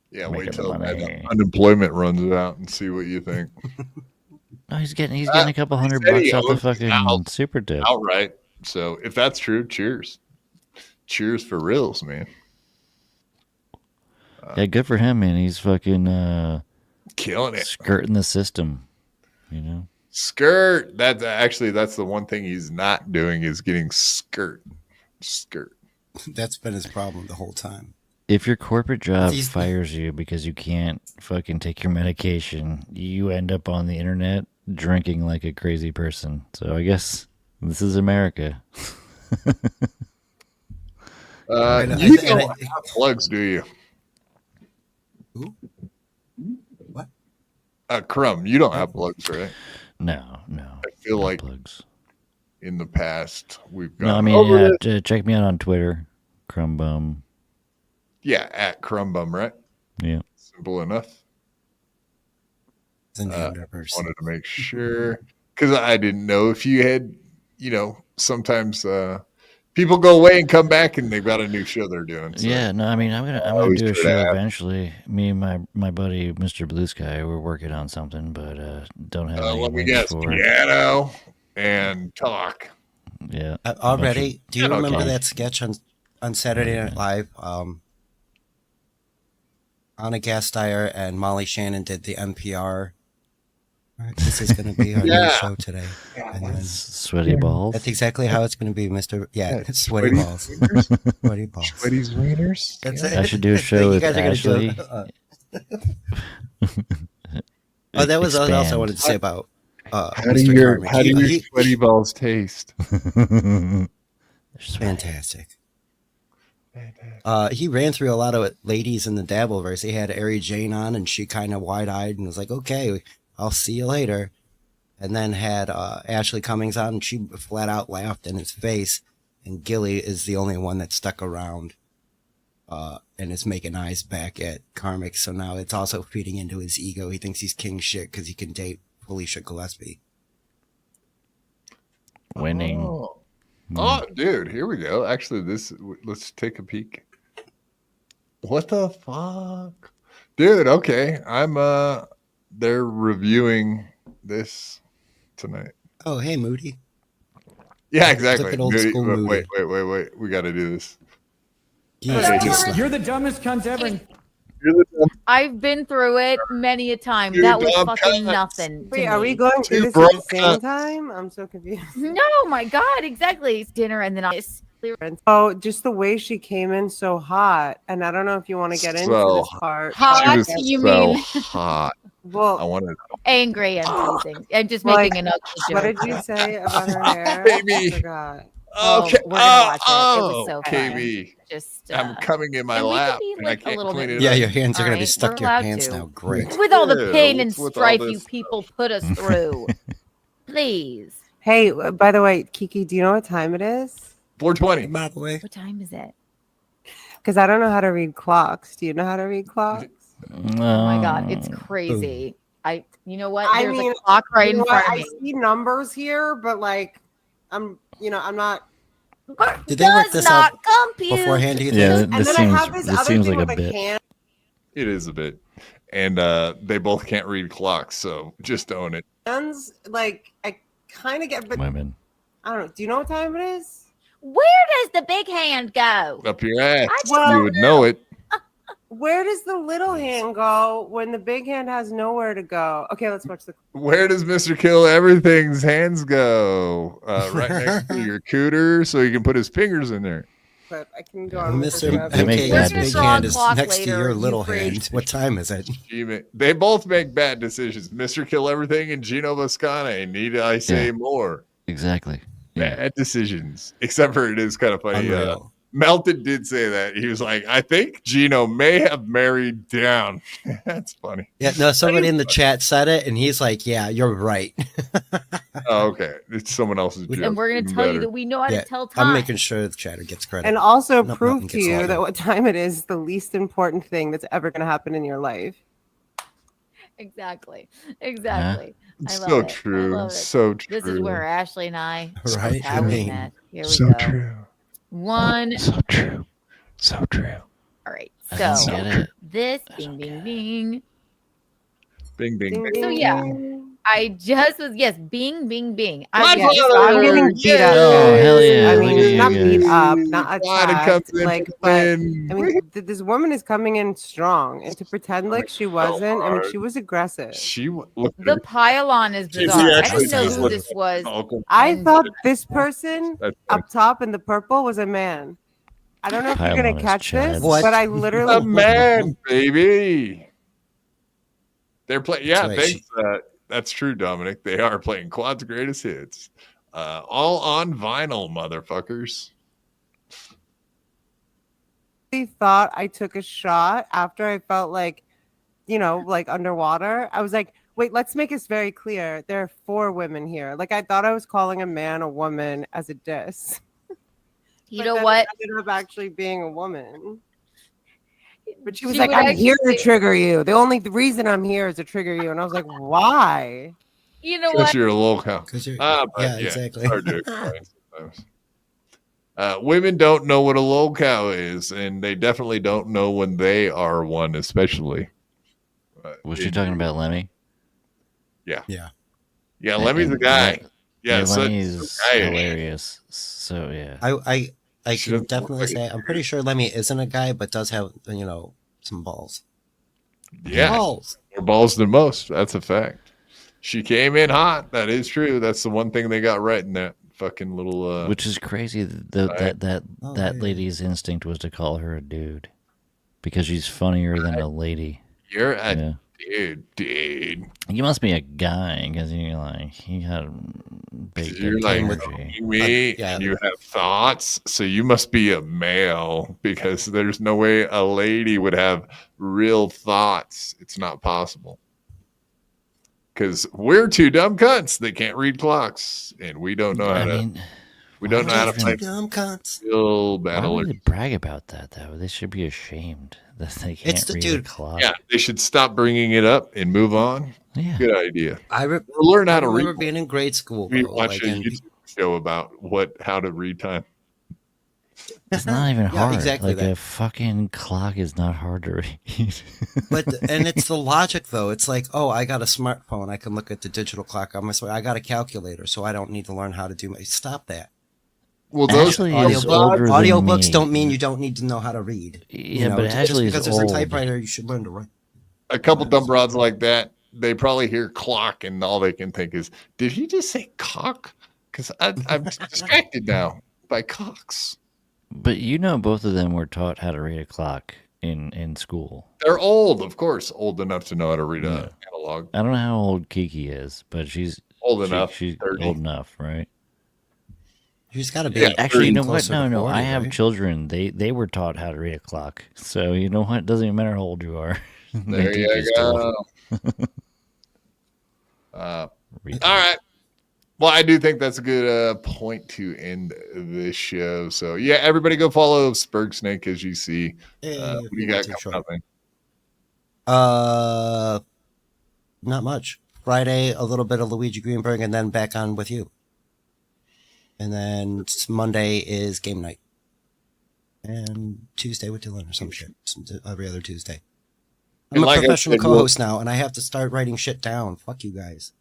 S1: Yeah, wait till unemployment runs out and see what you think.
S9: No, he's getting a couple $100 off the fucking super tip.
S1: Outright. So if that's true, cheers. Cheers for reals, man.
S9: Yeah, good for him, man. He's fucking
S1: killing it.
S9: Skirting the system,
S1: Skirt. That's the one thing he's not doing is getting skirt.
S6: That's been his problem the whole time.
S9: If your corporate job fires you because you can't fucking take your medication, you end up on the internet drinking like a crazy person. So I guess this is America.
S1: You don't have plugs, do you?
S6: Who? What?
S1: Crumb, you don't have plugs, right?
S9: No.
S1: I feel like
S9: plugs.
S1: In the past we've
S9: gone. No, I mean, check me out on Twitter, Crumb.
S1: Yeah, at Crumb, right?
S9: Yeah.
S1: Simple enough.
S6: Wanted
S1: to make sure because I didn't know if you had, sometimes people go away and come back and they've got a new show they're doing. So.
S9: Yeah, no, I mean, I'm gonna do a show eventually. Me and my buddy Mr. Blue Sky, we're working on something, but don't have any
S1: let me guess, piano and talk.
S9: Yeah.
S6: Already, do you remember that sketch on Saturday Night Live? Anna Gasteyer and Molly Shannon did the NPR. Right, this is going to be our new show today. And then,
S9: sweaty balls.
S6: That's exactly how it's going to be, Mr. Yeah, sweaty balls. Sweaty balls.
S1: Sweaty's wieners.
S6: That's
S9: I should do a show with Ashley.
S6: That was what else I wanted to say about
S1: how do your sweaty balls taste?
S6: Fantastic. He ran through a lot of ladies in the Dabbleverse. He had Ari Jane on, and she kind of wide-eyed and was like, "Okay, I'll see you later." And then had Ashley Cummings on, and she flat out laughed in his face. And Gilly is the only one that stuck around and is making eyes back at Karmic. So now it's also feeding into his ego. He thinks he's king shit because he can date Felicia Gillespie.
S9: Winning.
S1: Oh, dude, here we go. Actually, let's take a peek. What the fuck? Dude, okay. They're reviewing this tonight.
S6: Oh, hey, Moody.
S1: Yeah, exactly.
S6: Look at old school Moody.
S1: Wait. We got to do this.
S18: You're the dumbest cunt ever.
S19: I've been through it many a time. That was fucking nothing.
S20: Wait, are we going through this at the same time? I'm so confused.
S19: No, my God, exactly. It's dinner and then
S20: Oh, just the way she came in so hot, and I don't know if you want to get into this part.
S19: Hot? You mean
S1: hot?
S20: Well,
S1: I wanted
S19: angry and teasing, and just making an ugly joke.
S20: What did you say about her hair?
S1: Baby.
S20: I forgot.
S1: Okay.
S19: We're gonna watch it. It was so
S1: KB.
S19: Just
S1: I'm coming in my lap, and I can't clean it up.
S6: Yeah, your hands are going to be stuck
S19: we're
S6: in your
S19: allowed
S6: pants
S19: to.
S6: now. Great.
S19: With all the pain and
S1: with all
S19: strife you
S1: this
S19: people put us through. Please.
S20: Hey, by the way, Kiki, do you know what time it is?
S1: 4:20.
S6: By the way.
S19: What time is it?
S20: Because I don't know how to read clocks. Do you know how to read clocks?
S19: Oh my God, it's crazy. You know what?
S20: I
S19: There's
S20: mean,
S19: a clock right in front of
S20: I
S19: me.
S20: see numbers here, but like, I'm not.
S6: Did they work this out
S19: compute
S6: beforehand? Do you think?
S9: Yeah, this seems like a bit.
S1: It is a bit, and they both can't read clocks, so just own it.
S20: Hands, like I kind of get, but
S9: Women.
S20: I don't know. Do you know what time it is?
S19: Where does the big hand go?
S1: Up your ass.
S20: Well,
S1: You would know it.
S20: Where does the little hand go when the big hand has nowhere to go? Okay, let's watch the.
S1: Where does Mr. Kill Everything's hands go? Right next to your cooter, so he can put his fingers in there.
S20: But I can go on.
S6: Mr.
S9: make
S6: MK's
S9: bad
S6: big hand is
S19: clock
S6: next to
S19: later,
S6: your little
S19: you freak.
S6: hand. What time is it?
S1: They both make bad decisions. Mr. Kill Everything and Gino Vascone. Need I say more?
S9: Exactly.
S1: Bad decisions. Except for it is kind of funny.
S6: Unreal.
S1: Melton did say that. He was like, I think Gino may have married down. That's funny.
S6: Yeah, no, somebody in the chat said it, and he's like, yeah, you're right.
S1: Oh, okay. It's someone else's joke.
S19: And we're going to
S1: Even
S19: tell you
S1: better.
S19: that we know how to tell time.
S6: I'm making sure the chatter gets credit.
S20: And also
S6: Nothing
S20: prove to
S6: gets
S20: you
S6: lauded.
S20: that what time it is the least important thing that's ever going to happen in your life.
S19: Exactly.
S1: It's
S19: I love
S1: so
S19: it.
S1: true.
S19: I love it.
S1: So
S19: This is
S1: true.
S19: where Ashley and I
S6: Right,
S19: how
S6: I
S19: we
S6: mean,
S19: met. Here we
S1: so
S19: go.
S1: true.
S19: One.
S1: So true. So true.
S19: All right.
S9: I
S19: So
S9: don't get it.
S19: this bing bing bing.
S1: Bing, bing, bing.
S19: So yeah, I just was bing bing bing.
S20: I'm
S19: Godfather!
S20: getting beat up.
S9: Oh,
S20: guys.
S9: hell yeah.
S20: I
S9: Look
S20: mean,
S9: at you
S20: not beat
S9: guys.
S20: up, not
S1: Glad it
S20: attacked.
S1: comes in
S20: Like,
S1: to
S20: but I
S1: win.
S20: mean, this woman is coming in strong, and to pretend like she wasn't. I mean, she was aggressive.
S1: Look at
S19: The
S1: her.
S19: pylon is
S1: She
S19: bizarre. I
S1: actually
S19: didn't know
S1: just
S19: who
S1: looked
S19: this was.
S20: I thought this person
S1: That's funny.
S20: up top in the purple was a man. I don't know if you're
S9: Pylon
S20: gonna
S9: is
S20: catch
S9: Chad.
S20: this,
S6: What?
S20: but I
S1: The
S20: literally
S1: man, baby. They're playing. Yeah,
S6: That's right,
S1: thanks. That's true, Dominic. They are playing Quad's greatest hits, all on vinyl, motherfuckers.
S20: thought I took a shot after I felt like, like underwater. I was like, wait, let's make this very clear. There are 4 women here. Like I thought I was calling a man a woman as a diss.
S19: You
S20: But
S19: know
S20: then
S19: what?
S20: it ended up actually being a woman. But she was
S19: She
S20: like,
S19: would
S20: I'm
S19: actually
S20: here to
S19: say-
S20: trigger you. The reason I'm here is to trigger you. And I was like, why?
S19: You know
S1: Because
S19: what?
S1: you're a lolcow.
S6: 'Cause you're-
S1: But
S6: yeah, exactly.
S1: it's hard to explain sometimes. Women don't know what a lolcow is, and they definitely don't know when they are one, especially.
S9: Was she talking about Lemmy?
S1: Yeah.
S6: Yeah.
S1: Yeah, Lemmy's the guy.
S9: Yeah,
S1: Yeah, so
S9: Lemmy's
S1: guy.
S9: hilarious. So yeah.
S6: I
S1: She
S6: can
S1: doesn't look
S6: definitely
S1: like
S6: say I'm pretty sure Lemmy isn't a guy, but does have some balls.
S1: Yeah.
S6: Balls.
S1: More balls than most. That's a fact. She came in hot. That is true. That's the one thing they got right in that fucking little.
S9: Which is crazy. That lady's instinct was to call her a dude because she's funnier than a lady.
S1: You're a
S9: Yeah.
S1: dude.
S9: You must be a guy because you had big
S1: You're
S9: dick
S1: like
S9: energy.
S1: me,
S6: yeah.
S1: and you have thoughts, so you must be a male because there's no way a lady would have real thoughts. It's not possible. Because we're 2 dumb cunts that can't read clocks, and we don't know how to. We don't know how to play
S6: Dumb cunts.
S1: real
S9: Why
S1: battle.
S9: would they brag about that though? They should be ashamed that they can't
S6: It's the
S9: read
S6: dude.
S9: a clock.
S1: Yeah, they should stop bringing it up and move on.
S9: Yeah.
S1: Good idea.
S6: Or
S1: learn how to read.
S6: remember being in grade school.
S1: We
S6: bro,
S1: watch
S6: like,
S1: a
S6: and-
S1: YouTube show about how to read time.
S9: It's not even
S6: Yeah,
S9: hard.
S6: exactly
S9: Like
S6: that.
S9: a fucking clock is not hard to read.
S6: and it's the logic though. It's like, oh, I got a smartphone. I can look at the digital clock on my smartphone. I got a calculator, so I don't need to learn how to do my. Stop that.
S1: Well, those
S9: Ashley is older than
S6: audiobooks
S9: me.
S6: don't mean you don't need to know how to read.
S9: Yeah, but
S6: just
S9: Ashley is
S6: because there's
S9: old.
S6: a typewriter, you should learn to write.
S1: a couple dumb broads like that, they probably hear clock and all they can think is, did he just say cock? Because I'm distracted now by cocks.
S9: But both of them were taught how to read a clock in school.
S1: They're old, of course, old enough to know how to read an analog.
S9: I don't know how old Kiki is, but she's
S1: Old enough,
S9: She's
S1: 30.
S9: old enough, right?
S6: She's got to be.
S1: Yeah,
S9: Actually, you know what?
S6: closer to
S9: No.
S6: 40,
S9: I have
S6: right?
S9: children. They were taught how to read a clock. So you know what? It doesn't even matter how old you are. They
S1: There
S9: teach
S1: you
S9: you still.
S1: go. All right. Well, I do think that's a good point to end this show. So, yeah, everybody go follow Sperg Snake as you see. What do you got coming up, man?
S6: Not much. Friday, a little bit of Luigi Greenberg, and then back on with you. And then Monday is game night. And Tuesday with Dylan or some shit. Every other Tuesday. I'm
S1: And
S6: a
S1: like I
S6: professional
S1: said,
S6: co-host now, and I have to start writing shit down. Fuck you guys.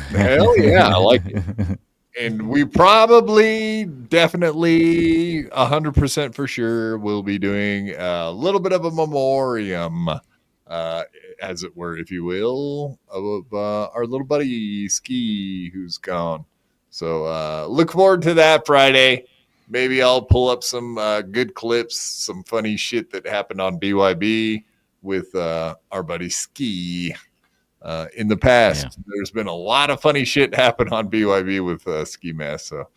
S1: Hell yeah, I like it. And we probably, definitely, 100% for sure will be doing a little bit of a memoriam, as it were, if you will, of our little buddy Ski who's gone. So look forward to that Friday. Maybe I'll pull up some good clips, some funny shit that happened on BYB with our buddy Ski. In the past, there's been a lot of funny shit happen on BYB with Ski Mask. So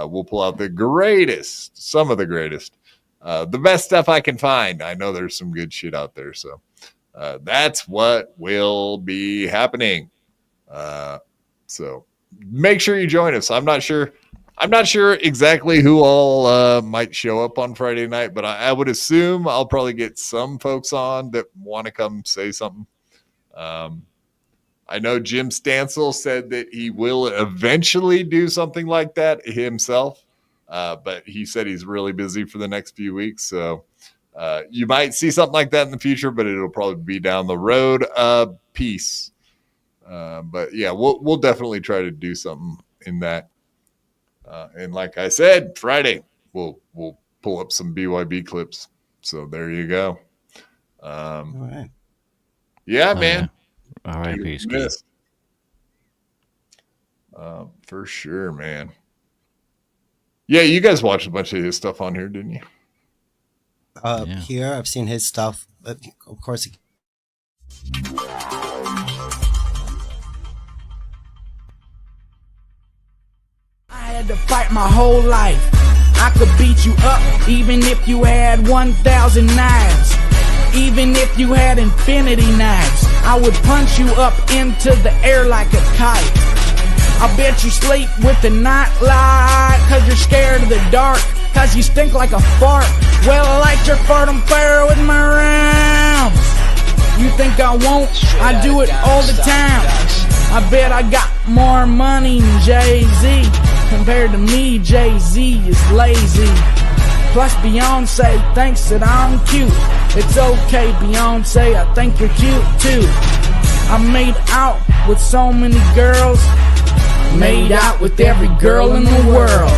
S1: we'll pull out the greatest, some of the greatest the best stuff I can find. I know there's some good shit out there. So that's what will be happening. So make sure you join us. I'm not sure exactly who all might show up on Friday night, but I would assume I'll probably get some folks on that want to come say something. I know Jim Stansel said that he will eventually do something like that himself, but he said he's really busy for the next few weeks. So you might see something like that in the future, but it'll probably be down the road. Peace. But yeah, we'll definitely try to do something in that. And like I said, Friday we'll pull up some BYB clips. So there you go. All
S6: right.
S1: Yeah, man.
S9: All right, peace.
S1: For sure, man. Yeah, you guys watched a bunch of his stuff on here, didn't you?
S6: Here, I've seen his stuff. But of course.
S21: I had to fight my whole life. I could beat you up even if you had 1,000 knives. Even if you had infinity knives, I would punch you up into the air like a kite. I bet you sleep with the night light, cause you're scared of the dark, cause you stink like a fart. Well, I light your fart on fire with my rhymes. You think I won't? I do it all the time. I bet I got more money than Jay-Z. Compared to me, Jay-Z is lazy. Plus Beyonce thinks that I'm cute. It's okay, Beyonce, I think you're cute too. I made out with so many girls. Made out with every girl in the world.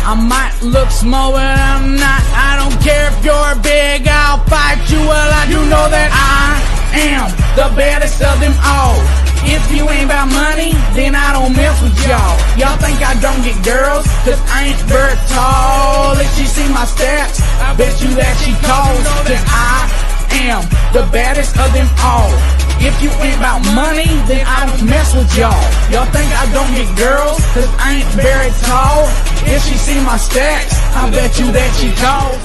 S21: I might look small, but I'm not. I don't care if you're big, I'll fight you. Well, I do know that I am the baddest of them all. If you ain't about money, then I don't mess with y'all. Y'all think I don't get girls, cause I ain't very tall. If she see my stats, I bet you that she calls. Cause I am the baddest of them all. If you ain't about money, then I don't mess with y'all. Y'all think I don't get girls, cause I ain't very tall. If she see my stats, I bet you that she calls.